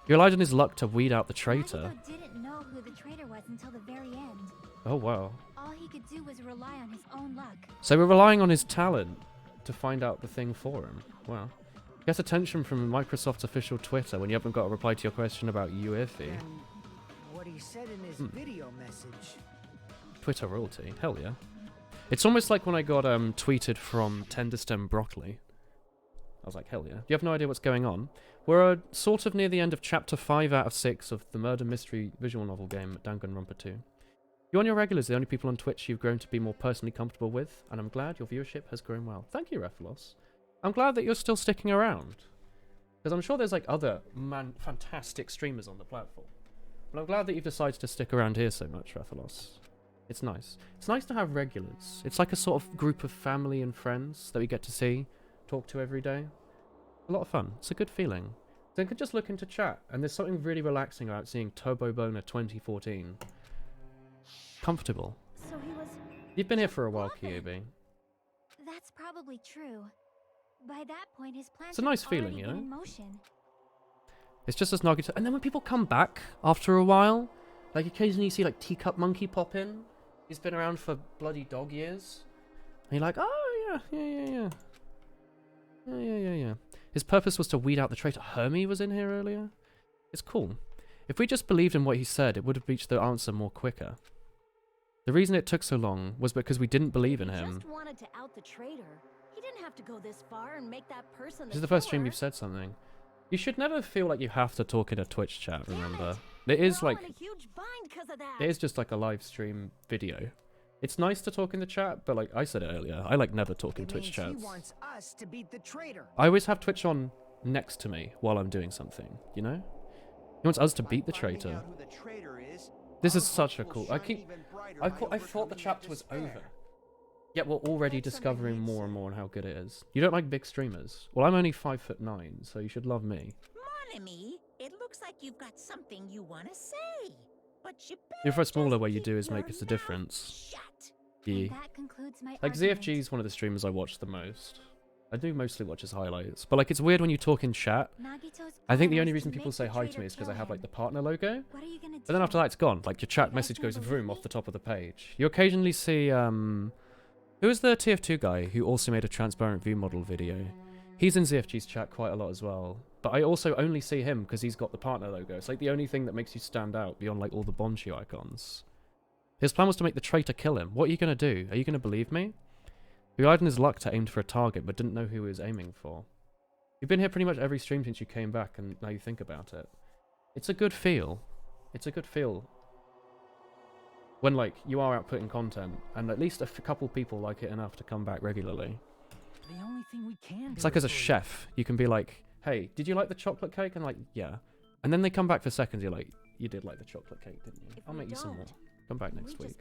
He relied on his luck to weed out the traitor. Nagito didn't know who the traitor was until the very end. Oh wow. All he could do was rely on his own luck. So we're relying on his talent to find out the thing for him. Wow. Get attention from Microsoft's official Twitter when you haven't got a reply to your question about UEFI. And what he said in his video message. Twitter royalty. Hell yeah. It's almost like when I got tweeted from Tenderstem Broccoli. I was like, hell yeah. You have no idea what's going on. We're sort of near the end of chapter 5 out of 6 of the murder mystery visual novel game Danganronpa 2. You and your regulars are the only people on Twitch you've grown to be more personally comfortable with, and I'm glad your viewership has grown well. Thank you, Rephilos. I'm glad that you're still sticking around. Because I'm sure there's like other fantastic streamers on the platform. But I'm glad that you've decided to stick around here so much, Rephilos. It's nice. It's nice to have regulars. It's like a sort of group of family and friends that we get to see, talk to every day. A lot of fun. It's a good feeling. So you could just look into chat, and there's something really relaxing about seeing Turbo Boner 2014. Comfortable. So he was... You've been here for a while, bluffing. Kyubi. That's probably true. By that point, his plan It's a nice had feeling, already you been know? in motion. It's just as Nagito. And then when people come back after a while, like occasionally you see like Teacup Monkey pop in. He's been around for bloody dog years. And you're like, oh yeah. Yeah. His purpose was to weed out the traitor. Hermie was in here earlier. It's cool. If we just believed in what he said, it would have reached the answer more quicker. The reason it took so long was because we didn't believe in He him. just wanted to out the traitor. He didn't have to go this far and make that person This is the first stream you've said something. You should never feel like you have to talk in a Twitch chat, remember? It is like, in a huge bind 'cause of that. it is just like a live stream video. It's nice to talk in the chat, but like I said it earlier, I like never talk in It Twitch means chats. he wants us to beat the traitor. I always have Twitch on next to me while I'm doing something, you know? He wants us to beat the By finding traitor. out who the traitor is, This our is such a hope cool... will shine even brighter I by thought the overcoming chapter that was despair. over. Yet we're already That's discovering something more he'd and say. more on how good it is. You don't like big streamers? Well, I'm only 5'9", so you should love me. Mon ami, it looks like you've got something you want to say. But you You're for better smaller just where you keep do is make your us a mouth difference. shut. Yeah. And that concludes my Like argument. ZFG's one of the streamers I watch the most. I do mostly watch his highlights, but like it's weird when you talk in chat. Nagito's I think the plan only was reason to people make say the hi to traitor me is because I kill have like him. the partner logo. What are you gonna do? But then after that it's gone. Like your chat You guys message gonna goes believe vroom me? off the top of the page. You occasionally see Who is the TF2 guy who also made a transparent view model video? He's in ZFG's chat quite a lot as well. But I also only see him because he's got the partner logo. It's like the only thing that makes you stand out beyond like all the Bonshu icons. His plan was to make the traitor kill him. What are you going to do? Are you going to believe me? He relied on his luck to aim for a target, but didn't know who he was aiming for. You've been here pretty much every stream since you came back, and now you think about it. It's a good feel. It's a good feel. When, like, you are outputting content, and at least a couple people like it enough to come back regularly. The only thing we can It's like as a chef, you can be like, hey, did you like the chocolate cake? And like, yeah. And then they come back for seconds, you're like, you did like the chocolate cake, didn't you? I'll make you some more. Come back next week.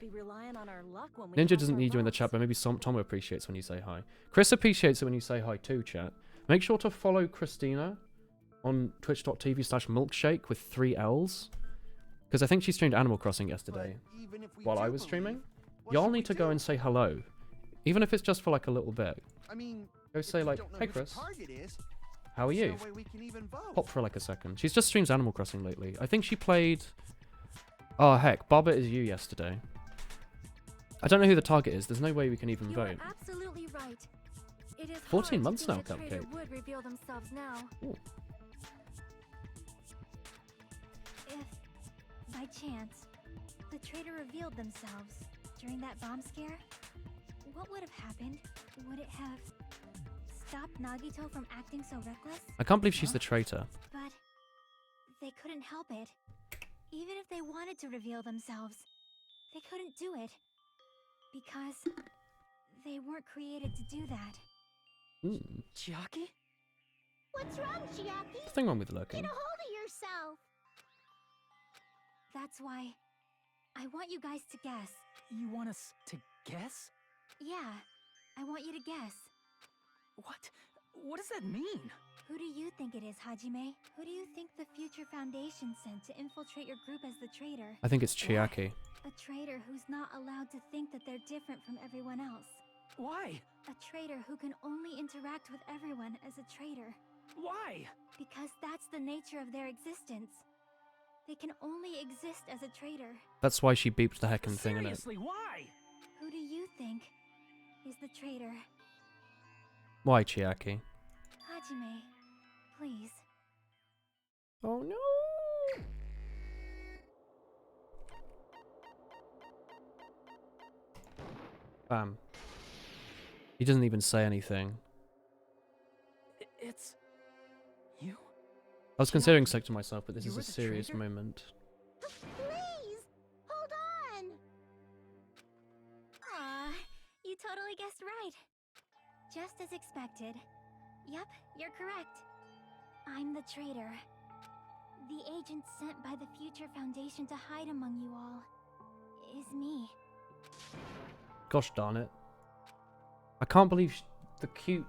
Ninja doesn't need you in the chat, but maybe Tom appreciates when you say hi. Chris appreciates it when you say hi too, chat. Make sure to follow Christina on twitch.tv/milkshake with 3 L's. Because I think she streamed Animal Crossing yesterday while I was streaming. Y'all need to go and say hello. Even if it's just for like a little bit. I mean, go say like, hey Chris, how are you? we can even vote. Pop for like a second. She's just streams Animal Crossing lately. I think she played... Oh heck, Baba Is You yesterday. I don't know who the target is. There's no way we can even vote. Absolutely right. It is 14 months now, Cupcake. Would reveal themselves now. Ooh. If, by chance, the traitor revealed themselves during that bomb scare, what would have happened? Would it have stopped Nagito from acting so reckless? I can't believe she's the traitor. But they couldn't help it. Even if they wanted to reveal themselves, they couldn't do it. Because they weren't created to do that. Chiaki? What's wrong, Chiaki? Nothing wrong with lurking. Get a hold of yourself. That's why I want you guys to guess. You want us to guess? Yeah, I want you to guess. What? What does that mean? Who do you think it is, Hajime? Who do you think the Future Foundation sent to infiltrate your group as the traitor? I think it's Chiaki. A traitor who's not allowed to think that they're different from everyone else. Why? A traitor who can only interact with everyone as a traitor. Why? Because that's the nature of their existence. They can only exist as a traitor. That's why she beeped the heckin' thing in it. Seriously, why? Who do you think is the traitor? Why, Chiaki? Hajime, please. Oh no! Bam. He doesn't even say anything. It's... you? I was considering saying to myself, but this is a serious moment. Please, hold on. Aw, you totally guessed right. Just as expected. Yep, you're correct. I'm the traitor. The agent sent by the Future Foundation to hide among you all is me. Gosh darn it. I can't believe the cute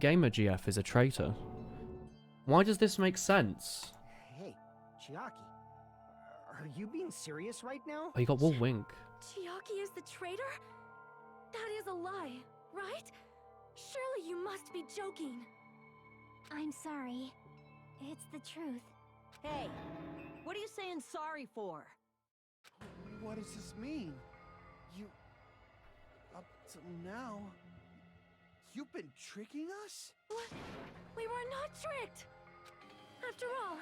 gamer GF is a traitor. Why does this make sense? Hey, Chiaki. Are you being serious right now? Oh, you got one wink. Chiaki is the traitor? That is a lie, right? Surely you must be joking. I'm sorry. It's the truth. Hey, what are you saying sorry for? What does this mean? You... up till now... you've been tricking us? What? We were not tricked! After all,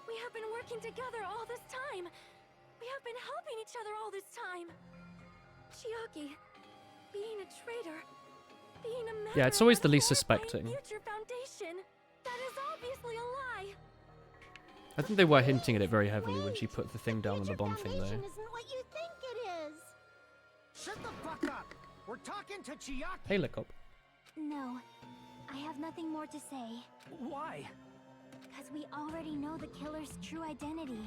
we have been working together all this time. We have been helping each other all this time. Chiaki, being a traitor, being a member Yeah, it's always of the least Horrifying suspecting. Future Foundation, that is obviously a lie. I think they were hinting at it very heavily when she put the thing down on the bomb thing, though. Isn't what you think it is. Shut the fuck up! We're talking to Chiaki! Hey, Lickop. No, I have nothing more to say. Why? Because we already know the killer's true identity.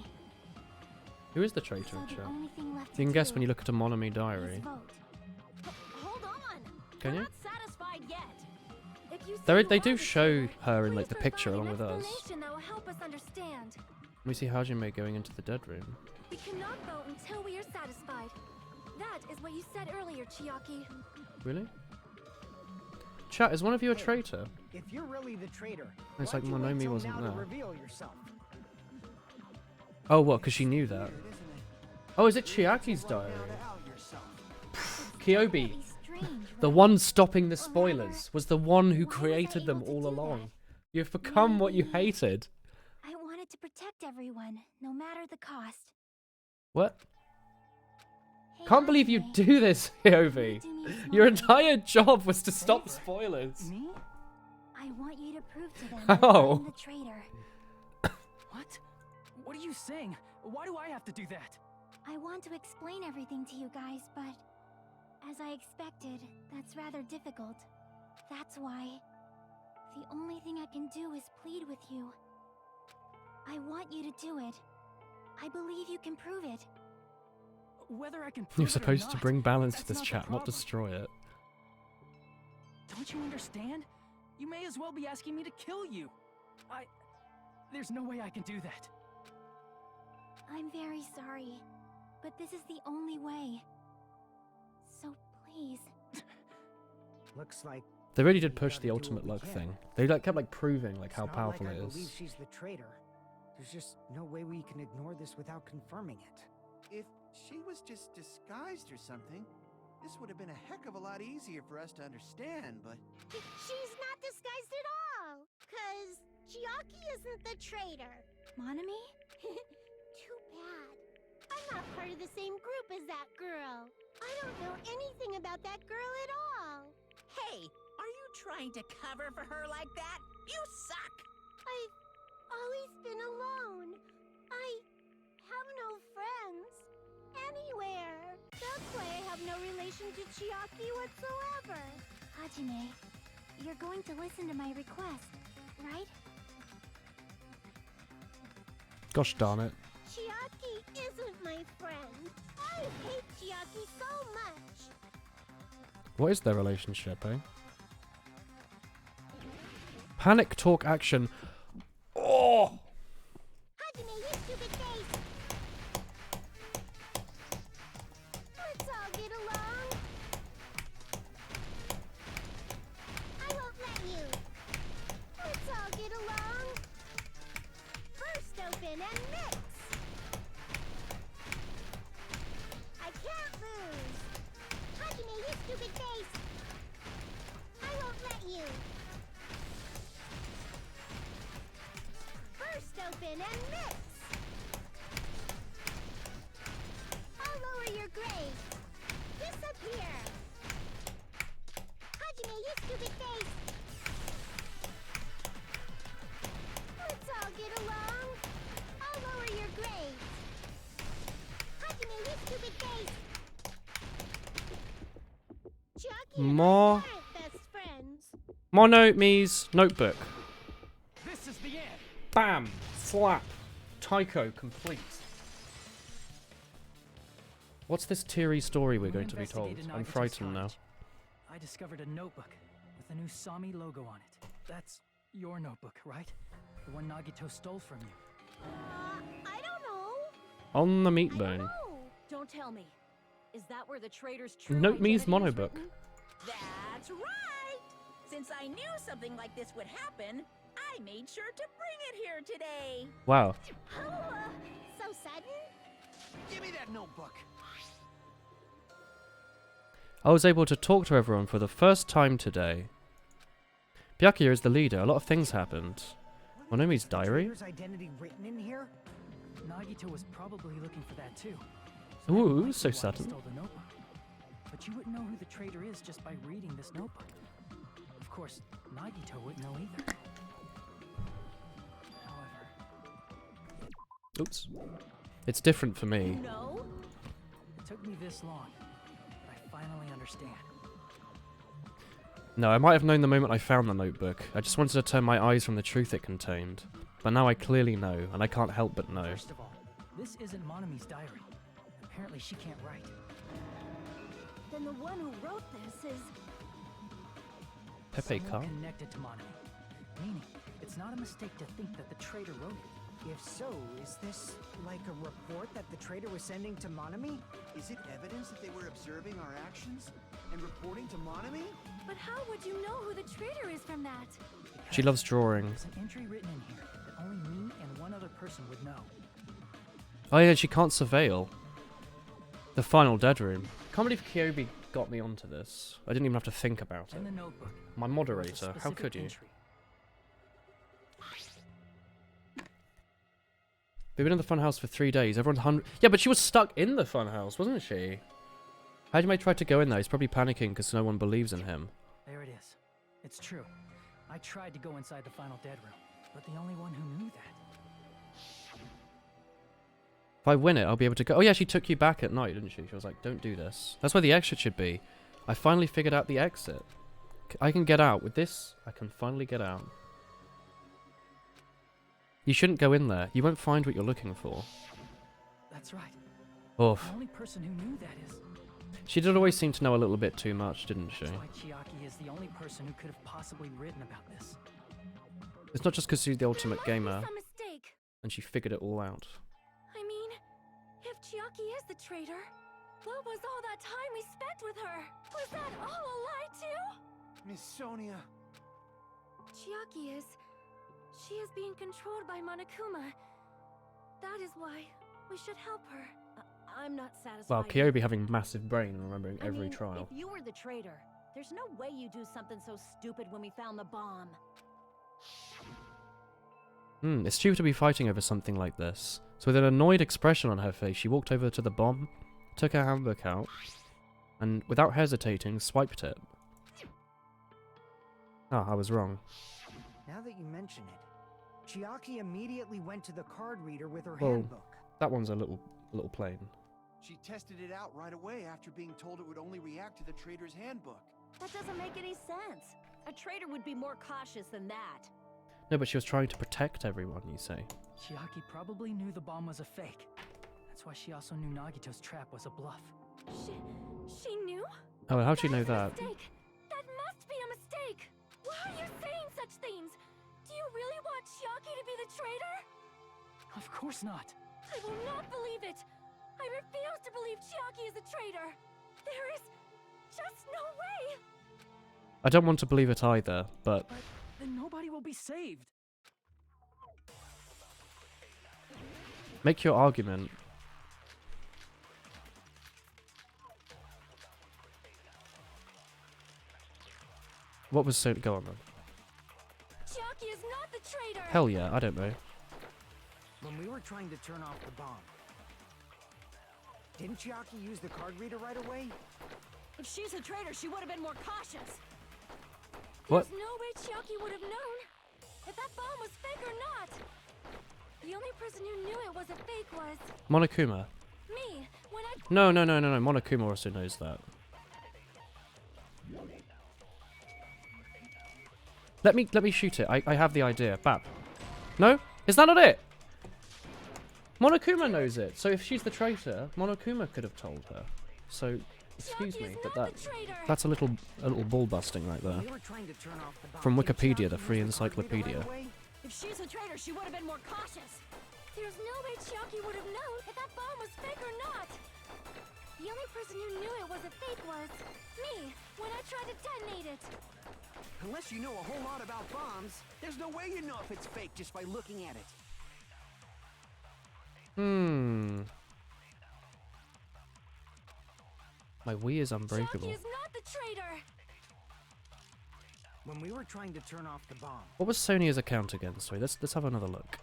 Who is the traitor, So the chat? only thing left You can to guess do when you look at a Monomi diary. is vote. Hold on! Can you? Not satisfied yet. If you say They you they are do the show traitor, her in like please the picture provide along an with us. explanation that will help us understand. We see Hajime going into the dead room. We cannot vote until we are satisfied. That is what you said earlier, Chiaki. Really? Chat, is one of you a traitor? If you're really the traitor, It's why'd like you wait Monomi till wasn't now there. to reveal yourself? Oh, what? Because she knew that. Oh, is it Chiaki's diary? Kyobi, The one stopping the spoilers was the one who created them all along. You've become what you hated. I wanted to protect everyone, no matter the cost. What? Hey, Can't believe you Hajime, do this, Hyobi. do me a small Your favor. entire job was to stop spoilers. Me? I want you to prove to them that How? I'm the traitor. What? What are you saying? Why do I have to do that? I want to explain everything to you guys, but as I expected, that's rather difficult. That's why the only thing I can do is plead with you. I want you to do it. I believe you can prove it. Whether I can prove You're it or supposed to not, bring balance to that's this not the chat, not problem. destroy it. Don't you understand? You may as well be asking me to kill you. There's no way I can do that. I'm very sorry, but this is the only way. So please. Looks like They really did we push gotta the do ultimate what we luck can. thing. They like kept like proving like It's how not powerful like it I is. believe she's the traitor. There's just no way we can ignore this without confirming it. If she was just disguised or something, this would have been a heck of a lot easier for us to understand, but... She's not disguised at all, 'cause Chiaki isn't the traitor. Monami? Too bad. I'm not part of the same group as that girl. I don't know anything about that girl at all. Hey, are you trying to cover for her like that? You suck! I've always been alone. I have no friends anywhere. That's why I have no relation to Chiaki whatsoever. Hajime, you're going to listen to my request, right? Gosh darn it. Chiaki isn't my friend. I hate Chiaki so much. What is their relationship, eh? Panic talk action. Oh! Hajime, you stupid face. Let's all get along. I won't let you. Let's all get along. Burst open and mix. I can't lose. Hajime, you stupid face. I won't let you. Burst open and mix. I'll lower your grade. Disappear. Hajime, you stupid face. Let's all get along. I'll lower your grade. Hajime, you stupid face. Chucky and I More. aren't best friends. Mono Mi's notebook. This is the end. Bam! Slap. Taiko complete. What's this teary story we're When we going to be told? investigated I'm Nagito's frightened now. cottage, I discovered a notebook with a new Sami logo on it. That's your notebook, right? The one Nagito stole from you. I don't know. On the I meat don't bone. know. Don't tell me. Is that where the traitor's true Note me's identity is monobook. written? That's right! Since I knew something like this would happen, I made sure to bring it here today. Wow. Oh, so sudden? Give me that notebook! I was able to talk to everyone for the first time today. Byakuya is the leader. A lot of things happened. Monomi's diary? Traitor's identity written in here? Nagito was probably looking for that too. Ooh, that might so be why he sudden. stole the notebook. But you wouldn't know who the traitor is just by reading this notebook. Of course, Nagito wouldn't know either. However, Oops. It's different for me. No? it took me this long, but I finally understand. No, I might have known the moment I found the notebook. I just wanted to turn my eyes from the truth it contained. But now I clearly know, and I can't help but know. First of all, this isn't Monami's diary. Apparently she can't write. Then the one who wrote this is... Pepe Someone Khan? connected to Monami. Meaning, it's not a mistake to think that the traitor wrote it. If so, is this like a report that the traitor was sending to Monami? Is it evidence that they were observing our actions and reporting to Monami? But how would you know who the traitor is from that? She loves drawing. There's an entry written in here that only me and one other person would know. Oh yeah, she can't surveil. The final dead room. can't believe Kyobi got me onto this. I didn't even have to think about it. In the notebook, My there was a moderator, how specific could you? entry. They've been in the funhouse for 3 days. Everyone's Yeah, but she was stuck in the funhouse, wasn't she? Hajime tried to go in there. He's probably panicking because no one believes in him. There it is. It's true. I tried to go inside the final dead room, but the only one who knew that. If I win it, I'll be able to go. Oh yeah, she took you back at night, didn't she? She was like, don't do this. That's where the exit should be. I finally figured out the exit. I can get out. With this, I can finally get out. You shouldn't go in there. You won't find what you're looking for. That's right. Oof. The only person who knew that is... She did always seem to know a little bit too much, didn't she? That's why Chiaki is the only person who could have possibly written about this. It's not just because she's the ultimate There gamer must be some mistake. and she figured it all out. I mean, if Chiaki is the traitor, what was all that time we spent with her? Was that all a lie too? Miss Sonia. Chiaki is... She is being controlled by Monokuma. That is why we should help her. I'm not satisfied. Well, Kyobi having massive brain and remembering I every mean, trial. If you were the traitor, there's no way you'd do something so stupid when we found the bomb. It's stupid to be fighting over something like this. So with an annoyed expression on her face, she walked over to the bomb, took her handbook out, and without hesitating, swiped it. Ah, I was wrong. Now that you mention it, Chiaki immediately went to the card reader with her Well, handbook. that one's a little plain. She tested it out right away after being told it would only react to the trader's handbook. That doesn't make any sense. A traitor would be more cautious than that. No, but she was trying to protect everyone, you say. Chiaki probably knew the bomb was a fake. That's why she also knew Nagito's trap was a bluff. She knew? Oh, how'd you know That's a that? mistake. That must be a mistake. Why are you saying such things? Do you really want Chiaki to be the traitor? Of course not. I will not believe it. I refuse to believe Chiaki is a traitor. There is just no way. I don't want to believe it either, but... But then nobody will be saved. Make your argument. What was so... Go on then. Chiaki is not the traitor. Hell yeah, I don't know. When we were trying to turn off the bomb, didn't Chiaki use the card reader right away? If she's a traitor, she would have been more cautious. What? There's no way Chiaki would have known if that bomb was fake or not. The only person who knew it was a fake was Monokuma. me. When I No. Monokuma also knows that. Let me shoot it. I have the idea. Bap. No? Is that not it? Monokuma knows it. So if she's the traitor, Monokuma could have told her. So, excuse Chiaki me, is but not the traitor. that's a little ball busting right there. When we were trying to turn off the bomb, From didn't Wikipedia, Chiaki the free use card reader encyclopedia. right away? If she's a traitor, she would have been more cautious. There's no way Chiaki would have known if that bomb was fake or not. The only person who knew it was a fake was me when I tried to detonate it. Unless you know a whole lot about bombs, there's no way you know if it's fake just by looking at it. My Wii is unbreakable. Chiaki is not the traitor. When we were trying to turn off the bomb, What was Sonia's account again? Sorry, let's have another look.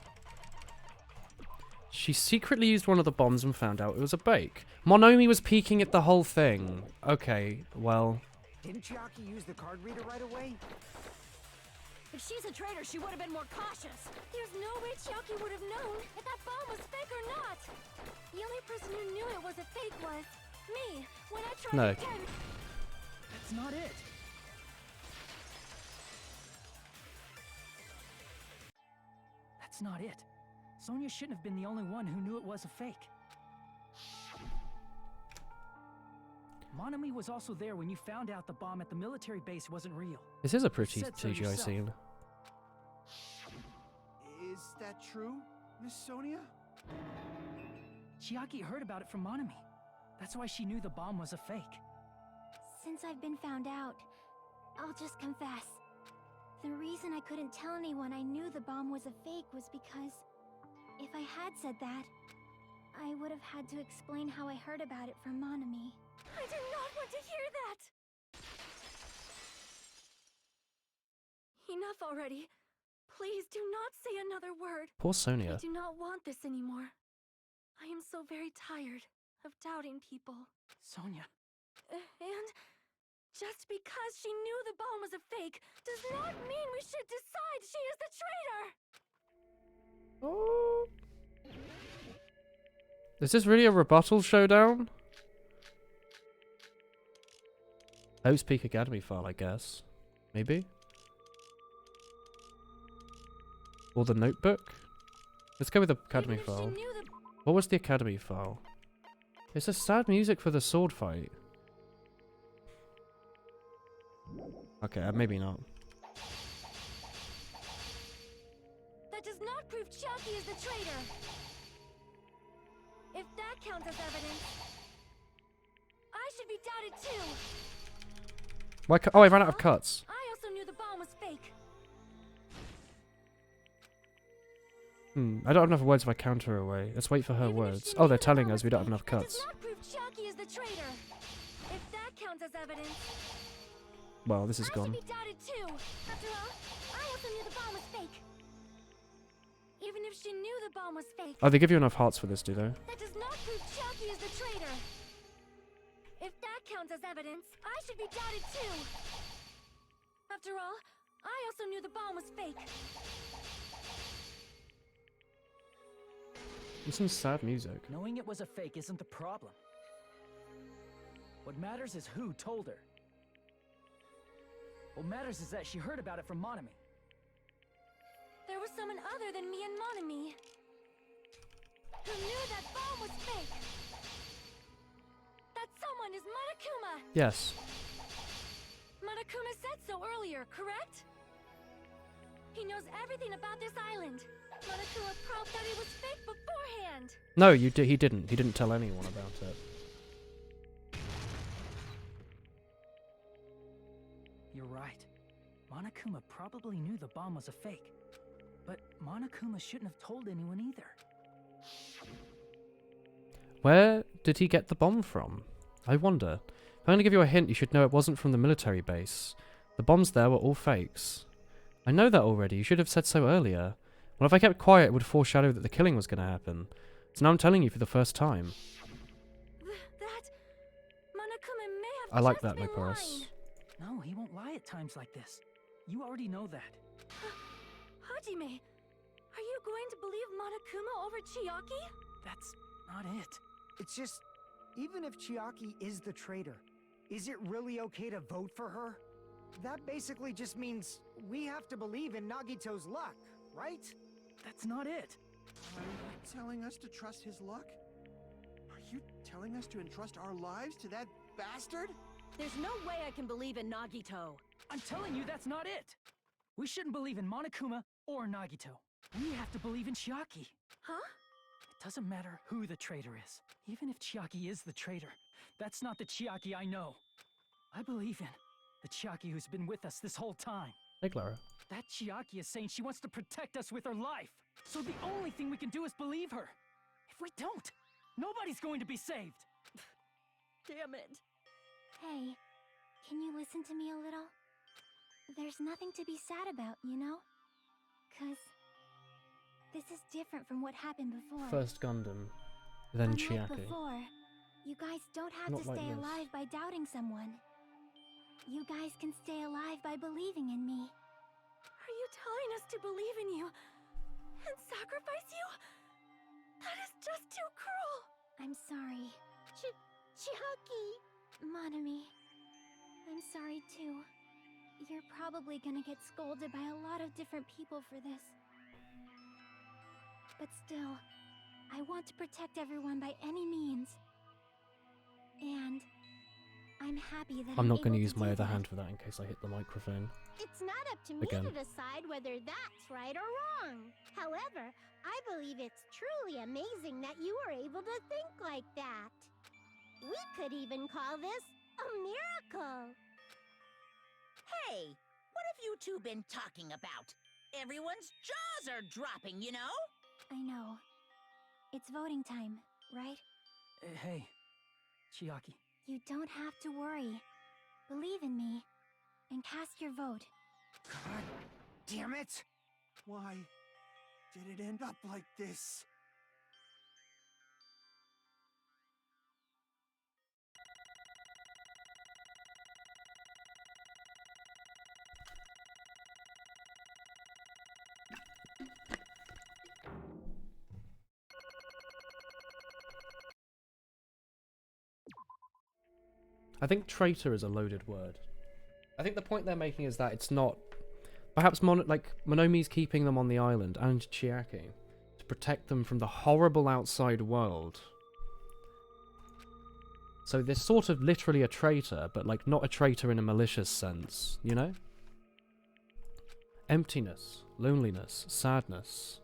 She secretly used one of the bombs and found out it was a bake. Monomi was peeking at the whole thing. Okay, well... didn't Chiaki use the card reader right away? If she's a traitor, she would have been more cautious. There's no way Chiaki would have known if that bomb was fake or not. The only person who knew it was a fake was me when I tried No. to detonate. That's not it. That's not it. Sonia shouldn't have been the only one who knew it was a fake. Monami was also there when you found out the bomb at the military base wasn't real. This is a pretty Said so CGI yourself. scene. Is that true, Miss Sonia? Chiaki heard about it from Monami. That's why she knew the bomb was a fake. Since I've been found out, I'll just confess. The reason I couldn't tell anyone I knew the bomb was a fake was because if I had said that, I would have had to explain how I heard about it from Monami. I do enough already. Please do not say another word. Poor Sonia. I do not want this anymore. I am so very tired of doubting people. Sonia. And just because she knew the bomb was a fake does not mean we should decide she is the traitor! Oh. Is this really a rebuttal showdown? Hope's Peak Academy file, I guess. Maybe? Or the notebook? Let's go with the Academy file. What was the Academy file? It's a sad music for the sword fight. Okay, maybe not. That does not prove Chiaki is the traitor. If that counts as evidence, I should be doubted too. Why oh, I ran out of cuts. I also knew the bomb was fake. I don't have enough words if I counter her away. Let's wait for her words. Oh, they're telling us we don't have enough cuts. That does not prove Chiaki is the traitor. If that counts as evidence, Well, this is gone. I should be doubted too. After all, I also knew the bomb was fake. Even if she knew the bomb was fake. Oh, they give you enough hearts for this, do they? That does not prove Chiaki is the traitor. If that counts as evidence, I should be doubted too. After all, I also knew the bomb was fake. There's some sad music. Knowing it was a fake isn't the problem. What matters is who told her. What matters is that she heard about it from Monami. There was someone other than me and Monami who knew that bomb was fake. That someone is Monokuma. Yes. Monokuma said so earlier, correct? He knows everything about this island. Monokuma probed that it was fake beforehand. No, he didn't. He didn't tell anyone about it. You're right. Monokuma probably knew the bomb was a fake. But Monokuma shouldn't have told anyone either. Where did he get the bomb from? I wonder. If I'm going to give you a hint, you should know it wasn't from the military base. The bombs there were all fakes. I know that already. You should have said so earlier. Well, if I kept quiet, it would foreshadow that the killing was going to happen. So now I'm telling you for the first time. That Monokuma may have I like just that, been Nicholas. lying. No, he won't lie at times like this. You already know that. Hajime, are you going to believe Monokuma over Chiaki? That's not it. It's just, even if Chiaki is the traitor, is it really okay to vote for her? That basically just means we have to believe in Nagito's luck, right? That's not it. Are you telling us to trust his luck? Are you telling us to entrust our lives to that bastard? There's no way I can believe in Nagito. I'm telling you that's not it. We shouldn't believe in Monokuma or Nagito. We have to believe in Chiaki. Huh? It doesn't matter who the traitor is. Even if Chiaki is the traitor, that's not the Chiaki I know. I believe in the Chiaki who's been with us this whole time. Hey, Clara. That Chiaki is saying she wants to protect us with her life. So the only thing we can do is believe her. If we don't, nobody's going to be saved. Damn it. Hey, can you listen to me a little? There's nothing to be sad about, you know? 'Cause this is different from what happened before. First Gundam, then Unlike Chiaki. before, you guys don't have Not to like stay this. alive by doubting someone. You guys can stay alive by believing in me. Are you telling us to believe in you and sacrifice you? That is just too cruel. I'm sorry. Chiaki! Monami, I'm sorry too. You're probably gonna get scolded by a lot of different people for this. But still, I want to protect everyone by any means. And I'm happy that I'm not going able to use my do other that. hand for that in case I hit the microphone. It's not up to me Again. to decide whether that's right or wrong. However, I believe it's truly amazing that you were able to think like that. We could even call this a miracle. Hey, what have you two been talking about? Everyone's jaws are dropping, you know? I know. It's voting time, right? Hey, Chiaki. You don't have to worry. Believe in me, and cast your vote. God damn it! Why did it end up like this? I think traitor is a loaded word. I think the point they're making is that it's not... Perhaps Monomi's keeping them on the island, and Chiaki, to protect them from the horrible outside world. So they're sort of literally a traitor, but like not a traitor in a malicious sense, you know? Emptiness, loneliness, sadness.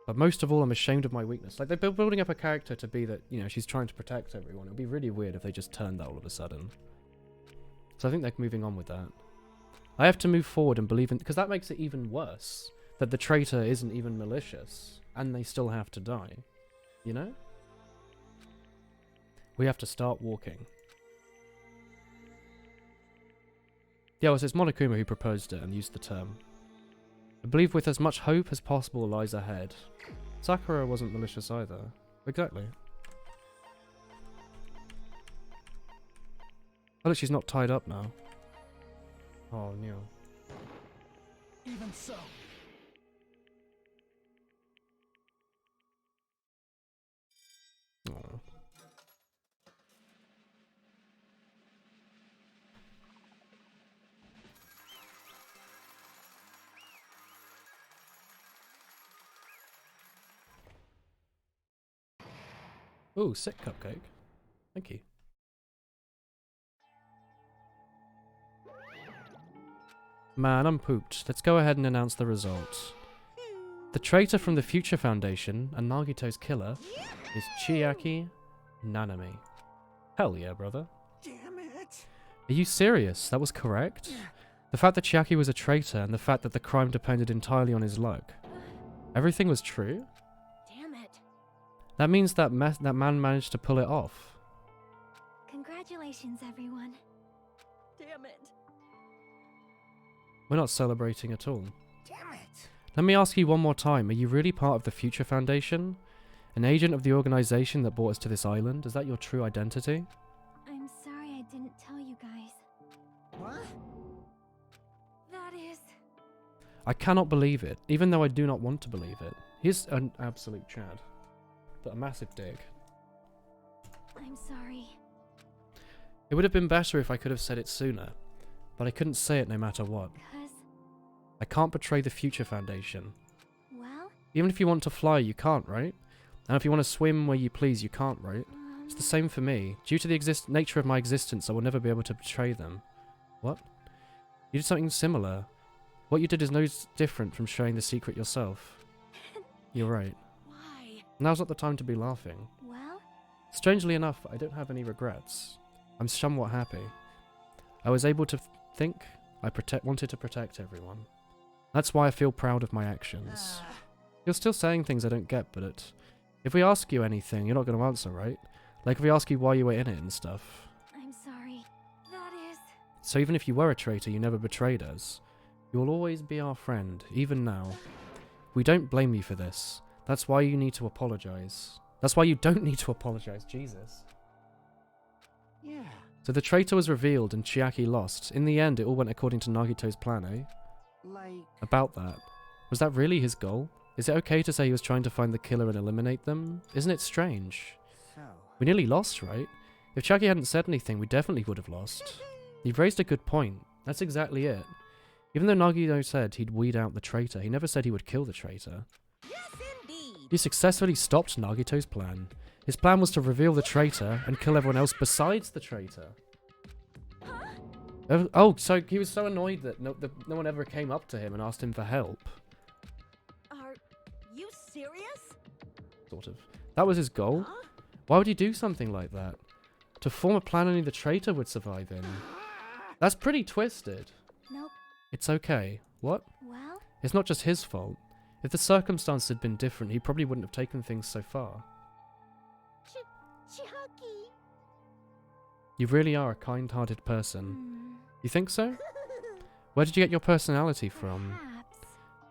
But most of all, I'm ashamed of my weakness. Like, they're building up a character to be that, you know, she's trying to protect everyone. It would be really weird if they just turned that all of a sudden. So I think they're moving on with that. I have to move forward and believe in... Because that makes it even worse. That the traitor isn't even malicious. And they still have to die. You know? We have to start walking. Yeah, well, it's Monokuma who proposed it and used the term. I believe with as much hope as possible lies ahead. Sakura wasn't malicious either. Exactly. Oh look, she's not tied up now. Oh, no. Even so. Oh. Ooh, sick cupcake. Thank you. Man, I'm pooped. Let's go ahead and announce the results. The traitor from the Future Foundation and Nagito's killer is Chiaki Nanami. Hell yeah, brother. Damn it! Are you serious? That was correct? The fact that Chiaki was a traitor and the fact that the crime depended entirely on his luck. Everything was true? Damn it. That means that man managed to pull it off. Congratulations, everyone. Damn it. We're not celebrating at all. Damn it! Let me ask you one more time. Are you really part of the Future Foundation? An agent of the organization that brought us to this island? Is that your true identity? I'm sorry I didn't tell you guys. What? That is... I cannot believe it, even though I do not want to believe it. He's an absolute Chad. But a massive dig. I'm sorry. It would have been better if I could have said it sooner. But I couldn't say it no matter what. 'Cause... I can't betray the Future Foundation. well... Even if you want to fly, you can't, right? And if you want to swim where you please, you can't, right? It's the same for me. Due to the nature of my existence, I will never be able to betray them. What? You did something similar. What you did is no different from sharing the secret yourself. You're right. Why? Now's not the time to be laughing. well... Strangely enough, I don't have any regrets. I'm somewhat happy. I was able to think I wanted to protect everyone. That's why I feel proud of my actions. You're still saying things I don't get, but if we ask you anything, you're not going to answer, right? Like if we ask you why you were in it and stuff. I'm sorry. That is... So even if you were a traitor, you never betrayed us. You will always be our friend, even now. We don't blame you for this. That's why you need to apologize. That's why you don't need to apologize, Jesus. Yeah. So the traitor was revealed and Chiaki lost. In the end, it all went according to Nagito's plan, eh? Like... About that. Was that really his goal? Is it okay to say he was trying to find the killer and eliminate them? Isn't it strange? So... We nearly lost, right? If Chiaki hadn't said anything, we definitely would have lost. You've raised a good point. That's exactly it. Even though Nagito said he'd weed out the traitor, he never said he would kill the traitor. Yes, indeed. You successfully stopped Nagito's plan. His plan was to reveal the traitor and kill everyone else besides the traitor. Oh, so he was so annoyed that no one ever came up to him and asked him for help. Are you serious? Sort of. That was his goal? Huh? Why would he do something like that? To form a plan only the traitor would survive in. That's pretty twisted. Nope. It's okay. What? Well... It's not just his fault. If the circumstances had been different, he probably wouldn't have taken things so far. Chiaki! You really are a kind-hearted person. You think so? Where did you get your personality from?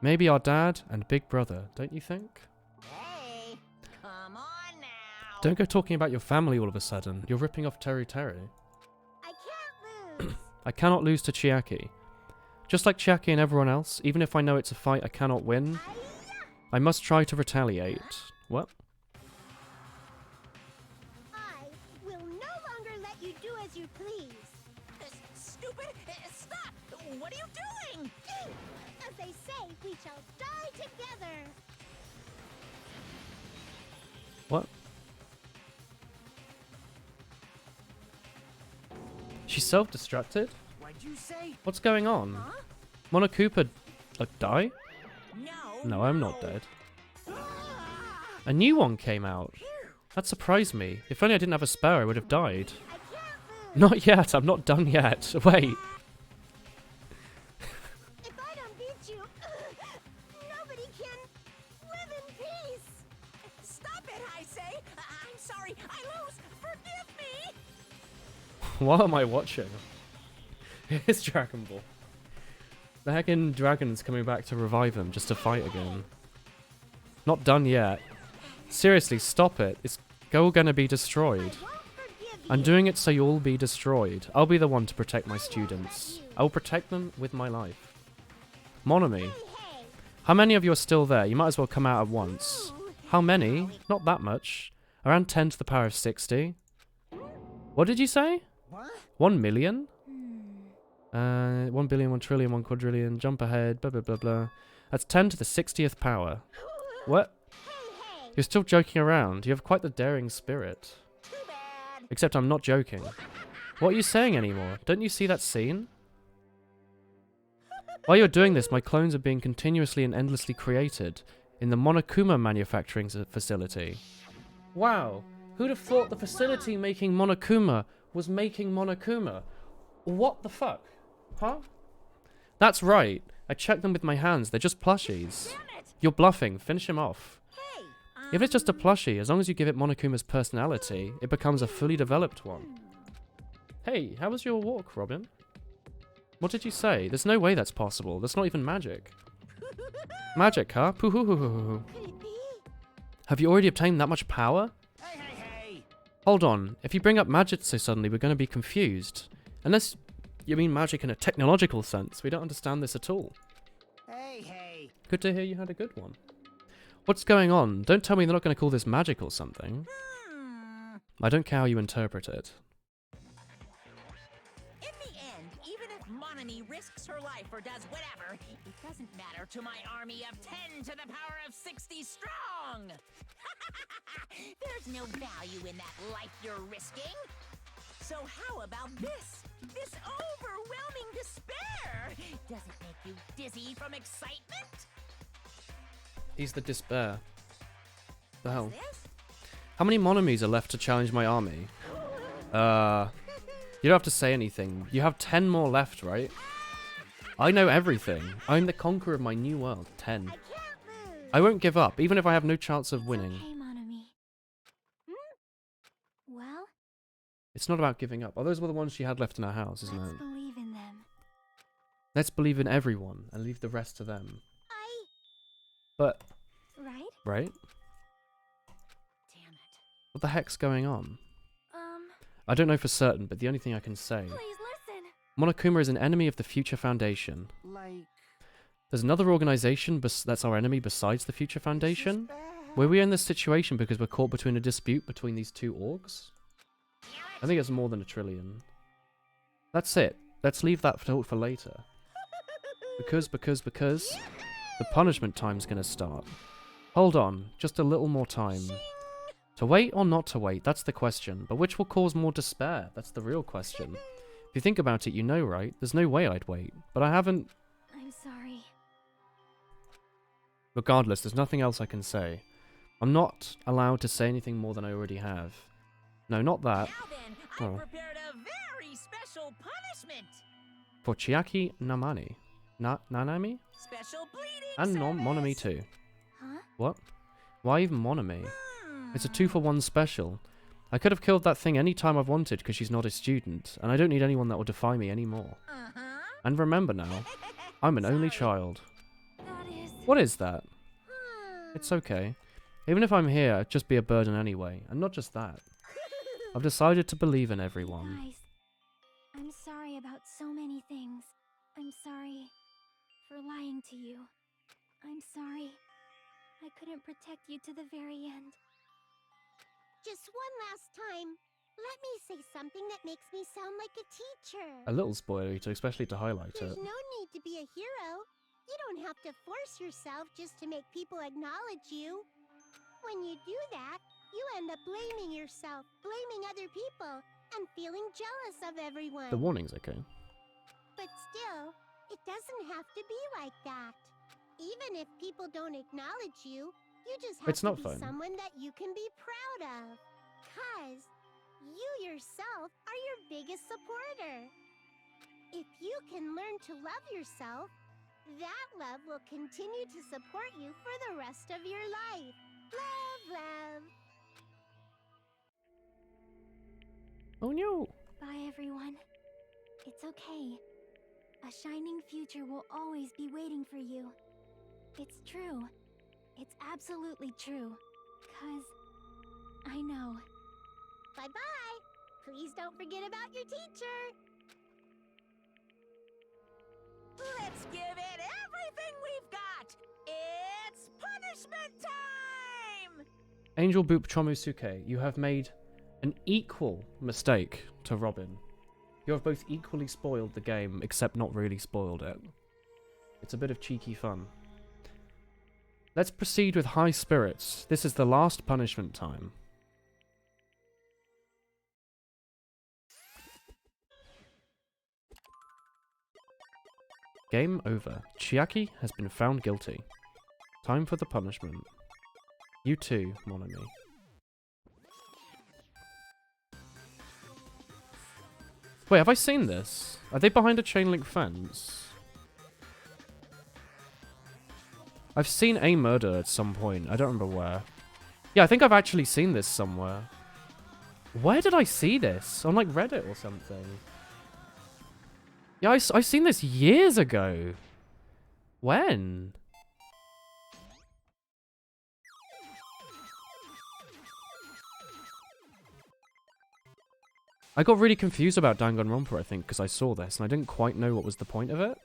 Maybe our dad and big brother, don't you think? Hey, come on now. Don't go talking about your family all of a sudden. You're ripping off Teru Teru. I can't lose. I cannot lose to Chiaki. Just like Chiaki and everyone else, even if I know it's a fight I cannot win, I must try to retaliate. What? I will no longer let you do as you please. Stupid! Stop! What are you doing? As they say, we shall die together. What? She's self-destructed? What'd you say? What's going on? Monokuma, die? No, I'm not dead. A new one came out. That surprised me. If only I didn't have a spare, I would have died. Not yet, I'm not done yet. Wait. If I don't beat you, nobody can live in peace. Stop it, I say! I'm sorry, I lose! Forgive me! What am I watching? It's Dragon Ball. The heckin' dragon's coming back to revive him, just to fight again. Not done yet. Seriously, stop it. It's all gonna be destroyed. I'm doing it so you'll be destroyed. I'll be the one to protect my students. I'll protect them with my life. Monami. How many of you are still there? You might as well come out at once. How many? Not that much. Around 10 to the power of 60. What did you say? What? 1 million? 1 billion, 1 trillion, 1 quadrillion, jump ahead, blah blah blah blah. That's 10 to the 60th power. What? You're still joking around. You have quite the daring spirit. Except I'm not joking. What are you saying anymore? Don't you see that scene? While you're doing this, my clones are being continuously and endlessly created in the Monokuma manufacturing facility. Wow, who'd have thought the facility making Monokuma was making Monokuma? What the fuck? Huh? That's right. I checked them with my hands. They're just plushies. You're bluffing. Finish him off. If it's just a plushie, as long as you give it Monokuma's personality, it becomes a fully developed one. Hey, how was your walk, Robin? What did you say? There's no way that's possible. That's not even magic. Magic, huh? Poo-hoo-hoo-hoo-hoo. Have you already obtained that much power? Hey! Hold on. If you bring up magic so suddenly, we're going to be confused. Unless you mean magic in a technological sense. We don't understand this at all. Hey! Good to hear you had a good one. What's going on? Don't tell me they're not going to call this magic or something. I don't care how you interpret it. In the end, even if Monami risks her life or does whatever, it doesn't matter to my army of 10 to the power of 60 strong! There's no value in that life you're risking. So how about this? This overwhelming despair! Does it make you dizzy from excitement? He's the despair. The hell? How many Monomis are left to challenge my army? You don't have to say anything. You have 10 more left, right? I know everything. I'm the conqueror of my new world. 10. I won't give up, even if I have no chance of winning. Okay, Monami. Well, It's not about giving up. Oh, those were the ones she had left in her house, isn't let's it? believe in them. Let's believe in everyone and leave the rest to them. But, Right? right? Damn it. What the heck's going on? I don't know for certain, but the only thing I can say... Please listen. Monokuma is an enemy of the Future Foundation. Like... There's another organization that's our enemy besides the Future Foundation? Were we in this situation because we're caught between a dispute between these two orgs? I think it's more than 1 trillion. That's it. Let's leave that for later. Because... The punishment time's gonna start. Hold on, just a little more time. To wait or not to wait, that's the question. But which will cause more despair? That's the real question. If you think about it, you know, right? There's no way I'd wait. But I haven't... I'm sorry. Regardless, there's nothing else I can say. I'm not allowed to say anything more than I already have. No, not that. Now then, I prepared a very special punishment. For Chiaki Namani. Nanami? Special bleeding And service. Monami too. Huh? What? Why even Monami? It's a 2-for-1 special. I could have killed that thing any time I've wanted because she's not a student, and I don't need anyone that will defy me anymore. And remember now, I'm an only child. That is What is that? It's okay. Even if I'm here, I'd just be a burden anyway. And not just that. I've decided to believe in everyone. Guys, I'm sorry about so many things. I'm sorry for lying to you. I'm sorry I couldn't protect you to the very end. Just one last time, let me say something that makes me sound like a teacher. A little spoilery, especially to highlight There's it. no need to be a hero. You don't have to force yourself just to make people acknowledge you. When you do that, you end up blaming yourself, blaming other people, and feeling jealous of everyone. The warning's okay. But still, it doesn't have to be like that. Even if people don't acknowledge you, you just have It's to not be fun. someone that you can be proud of. 'Cause you yourself are your biggest supporter. If you can learn to love yourself, that love will continue to support you for the rest of your life. Love, love. Oh no! Bye, everyone. It's okay. A shining future will always be waiting for you. It's true. It's absolutely true. 'Cause I know. Bye-bye. Please don't forget about your teacher. Let's give it everything we've got. It's punishment time! Angel Boop Chomusuke, you have made an equal mistake to Robin. You have both equally spoiled the game, except not really spoiled it. It's a bit of cheeky fun. Let's proceed with high spirits. This is the last punishment time. Game over. Chiaki has been found guilty. Time for the punishment. You too, mon ami. Wait, have I seen this? Are they behind a chain link fence? I've seen a murder at some point. I don't remember where. Yeah, I think I've actually seen this somewhere. Where did I see this? On like Reddit or something. Yeah, I've seen this years ago. When? I got really confused about Danganronpa, I think, because I saw this and I didn't quite know what was the point of it.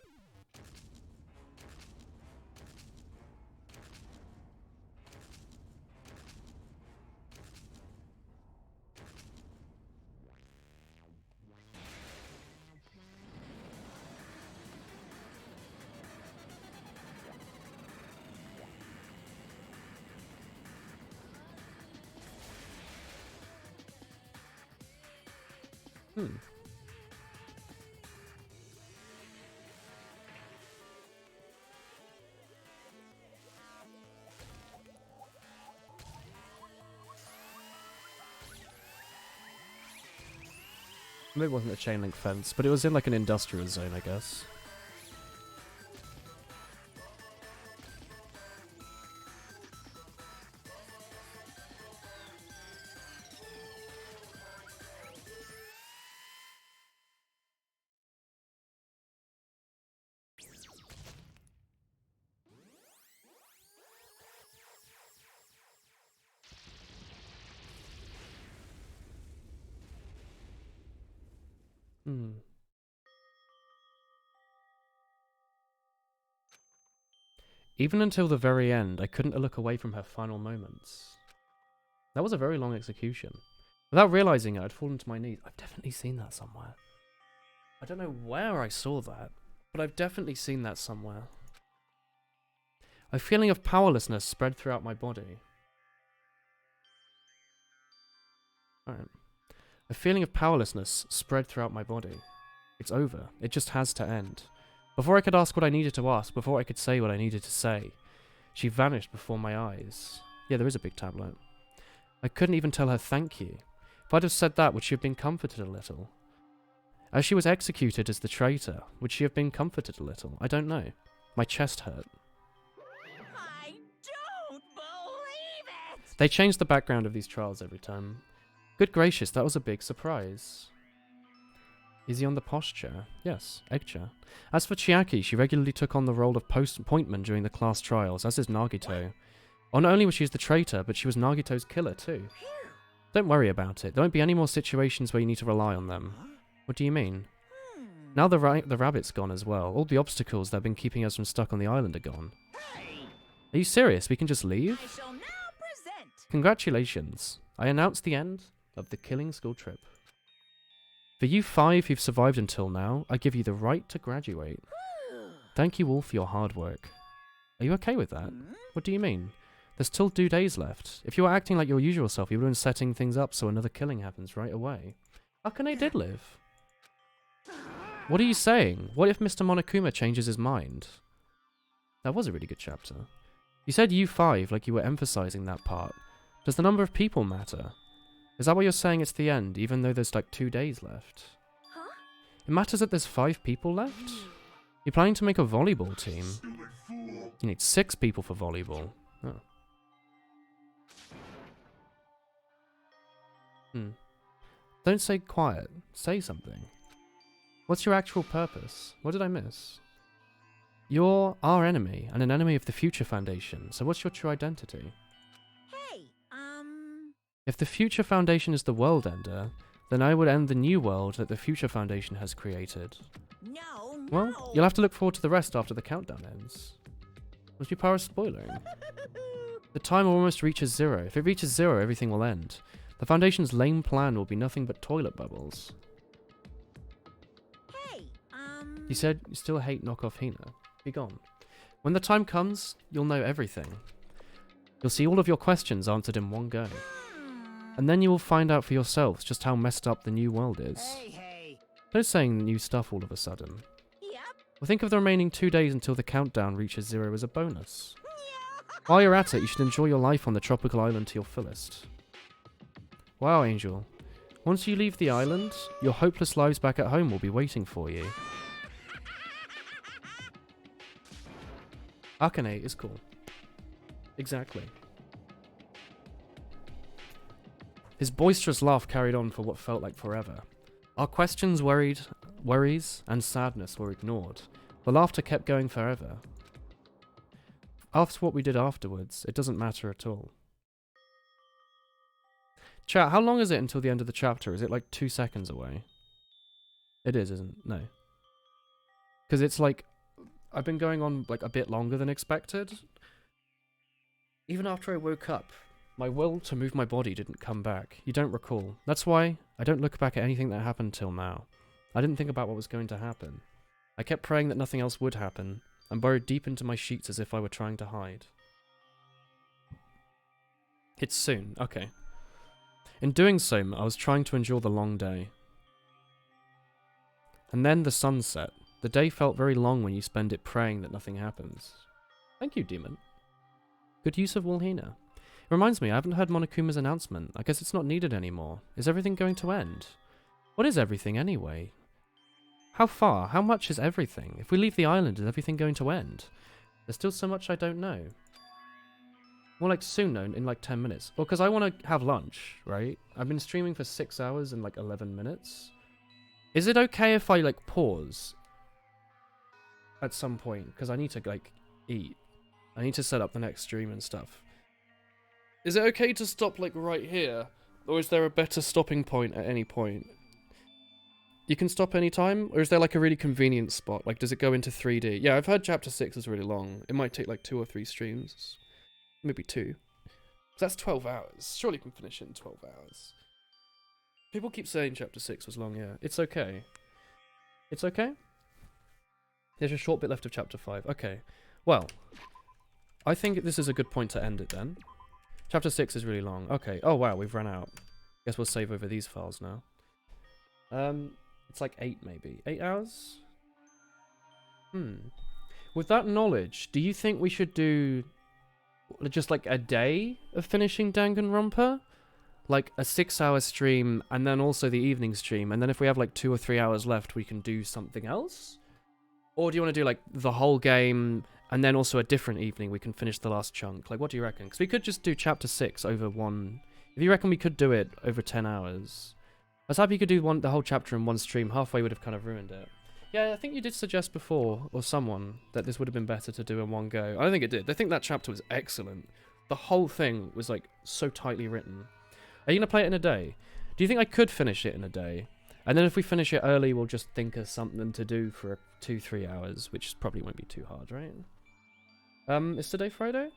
Maybe it wasn't a chain link fence, but it was in like an industrial zone, I guess. Even until the very end, I couldn't look away from her final moments. That was a very long execution. Without realizing it, I'd fallen to my knees. I've definitely seen that somewhere. I don't know where I saw that, but I've definitely seen that somewhere. A feeling of powerlessness spread throughout my body. Alright. A feeling of powerlessness spread throughout my body. It's over. It just has to end. Before I could ask what I needed to ask, before I could say what I needed to say, she vanished before my eyes. Yeah, there is a big tablet. I couldn't even tell her thank you. If I'd have said that, would she have been comforted a little? As she was executed as the traitor, would she have been comforted a little? I don't know. My chest hurt. I don't believe it! They change the background of these trials every time. Good gracious, that was a big surprise. Is he on the posh chair? Yes, egg chair. As for Chiaki, she regularly took on the role of pointman during the class trials, as is Nagito. Not only was she the traitor, but she was Nagito's killer too. Don't worry about it. There won't be any more situations where you need to rely on them. What do you mean? Now the rabbit's gone as well. All the obstacles that have been keeping us from stuck on the island are gone. Are you serious? We can just leave? I shall now present. Congratulations. I announce the end of the killing school trip. For you 5 who've survived until now, I give you the right to graduate. Thank you all for your hard work. Are you okay with that? What do you mean? There's still 2 days left. If you were acting like your usual self, you would have been setting things up so another killing happens right away. Akane did live. What are you saying? What if Mr. Monokuma changes his mind? That was a really good chapter. You said you 5 like you were emphasizing that part. Does the number of people matter? Is that why you're saying it's the end, even though there's like 2 days left? Huh? It matters that there's 5 people left? You're planning to make a volleyball team. You need 6 people for volleyball. Oh. Don't say quiet. Say something. What's your actual purpose? What did I miss? You're our enemy, and an enemy of the Future Foundation, so what's your true identity? Hey, If the Future Foundation is the world ender, then I would end the new world that the Future Foundation has created. no. Well, you'll have to look forward to the rest after the countdown ends. Was your power spoiling? The timer almost reaches 0. If it reaches 0, everything will end. The Foundation's lame plan will be nothing but toilet bubbles. Hey, You said you still hate knockoff Hina. Be gone. When the time comes, you'll know everything. You'll see all of your questions answered in one go. And then you will find out for yourselves just how messed up the new world is. Hey. Don't saying new stuff all of a sudden. Yep. Well, think of the remaining 2 days until the countdown reaches 0 as a bonus. While you're at it, you should enjoy your life on the tropical island to your fullest. Wow, Angel. Once you leave the island, your hopeless lives back at home will be waiting for you. Akane is cool. Exactly. His boisterous laugh carried on for what felt like forever. Our questions, worries, and sadness were ignored. The laughter kept going forever. After what we did afterwards, it doesn't matter at all. Chat, how long is it until the end of the chapter? Is it like 2 seconds away? It is, isn't it? No. Because it's like, I've been going on like a bit longer than expected. Even after I woke up, my will to move my body didn't come back. You don't recall. That's why I don't look back at anything that happened till now. I didn't think about what was going to happen. I kept praying that nothing else would happen, and burrowed deep into my sheets as if I were trying to hide. It's soon, okay. In doing so, I was trying to endure the long day. And then the sun set. The day felt very long when you spend it praying that nothing happens. Thank you, Demon. Good use of Walhina. It reminds me, I haven't heard Monokuma's announcement. I guess it's not needed anymore. Is everything going to end? What is everything anyway? How far? How much is everything? If we leave the island, is everything going to end? There's still so much I don't know. More like soon, though, in like 10 minutes. Well, because I want to have lunch, right? I've been streaming for 6 hours and like 11 minutes. Is it okay if I like pause at some point? Because I need to like eat. I need to set up the next stream and stuff. Is it okay to stop like right here? Or is there a better stopping point at any point? You can stop any time? Or is there like a really convenient spot? Like, does it go into 3D? Yeah, I've heard chapter 6 is really long. It might take like 2 or 3 streams. Maybe 2. That's 12 hours. Surely you can finish it in 12 hours. People keep saying chapter 6 was long, yeah. It's okay. It's okay? There's a short bit left of chapter 5. Okay. Well, I think this is a good point to end it then. Chapter 6 is really long. Okay. Oh wow, we've run out. Guess we'll save over these files now. It's like 8 maybe. 8 hours? With that knowledge, do you think we should do just like a day of finishing Danganronpa? Like a 6-hour stream and then also the evening stream, and then if we have like 2 or 3 hours left we can do something else? Or do you want to do like the whole game and then also a different evening we can finish the last chunk? Like, what do you reckon? Because we could just do chapter 6 over one. If you reckon we could do it over 10 hours, was happy you could do the whole chapter in one stream. Halfway would have kind of ruined it. Yeah, I think you did suggest before, or someone, that this would have been better to do in one go. I don't think it did. I think that chapter was excellent. The whole thing was like so tightly written. Are you gonna play it in a day? Do you think I could finish it in a day? And then if we finish it early, we'll just think of something to do for 2-3 hours, which probably won't be too hard, right? Is today Friday?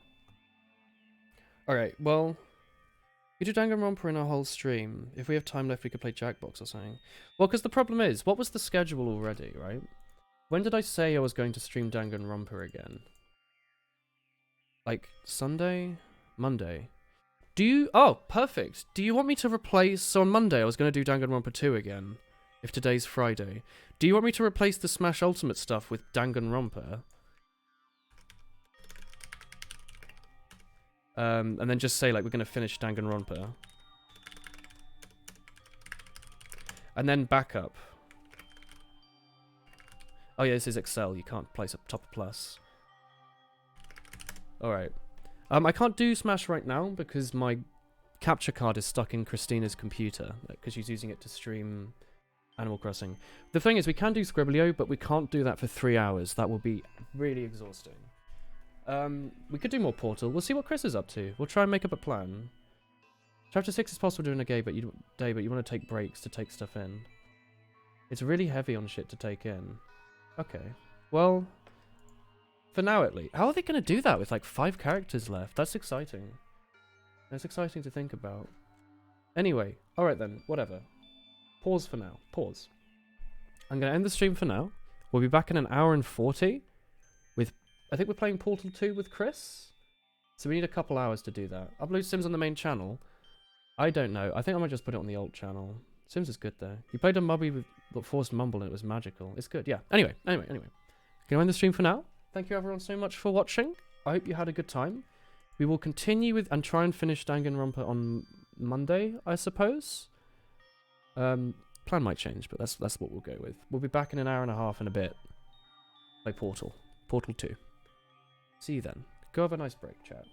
Alright, well, we do Danganronpa in our whole stream. If we have time left, we could play Jackbox or something. Well, because the problem is, what was the schedule already, right? When did I say I was going to stream Danganronpa again? Like, Sunday? Monday? Do you... Oh, perfect. Do you want me to replace... So on Monday, I was going to do Danganronpa 2 again. If today's Friday. Do you want me to replace the Smash Ultimate stuff with Danganronpa? And then just say, like, we're going to finish Danganronpa. And then backup. Oh yeah, this is Excel. You can't place a top plus. Alright. I can't do Smash right now because my capture card is stuck in Christina's computer. Because she's using it to stream Animal Crossing. The thing is, we can do Scribblio, but we can't do that for 3 hours. That will be really exhausting. We could do more Portal. We'll see what Chris is up to. We'll try and make up a plan. Chapter 6 is possible during a day, but you want to take breaks to take stuff in. It's really heavy on shit to take in. Okay. Well, for now at least. How are they going to do that with like 5 characters left? That's exciting. That's exciting to think about. Anyway, alright then, whatever. Pause for now. Pause. I'm going to end the stream for now. We'll be back in an hour and 40 with... I think we're playing Portal 2 with Chris. So we need a couple hours to do that. Upload Sims on the main channel. I don't know. I think I might just put it on the alt channel. Sims is good though. You played a Mubby with Forced Mumble and it was magical. It's good. Yeah. Anyway. Can I end the stream for now? Thank you everyone so much for watching. I hope you had a good time. We will continue with and try and finish Danganronpa on Monday, I suppose. Plan might change, but that's what we'll go with. We'll be back in an hour and a half in a bit. Like Portal. Portal 2. See you then. Go have a nice break, chat.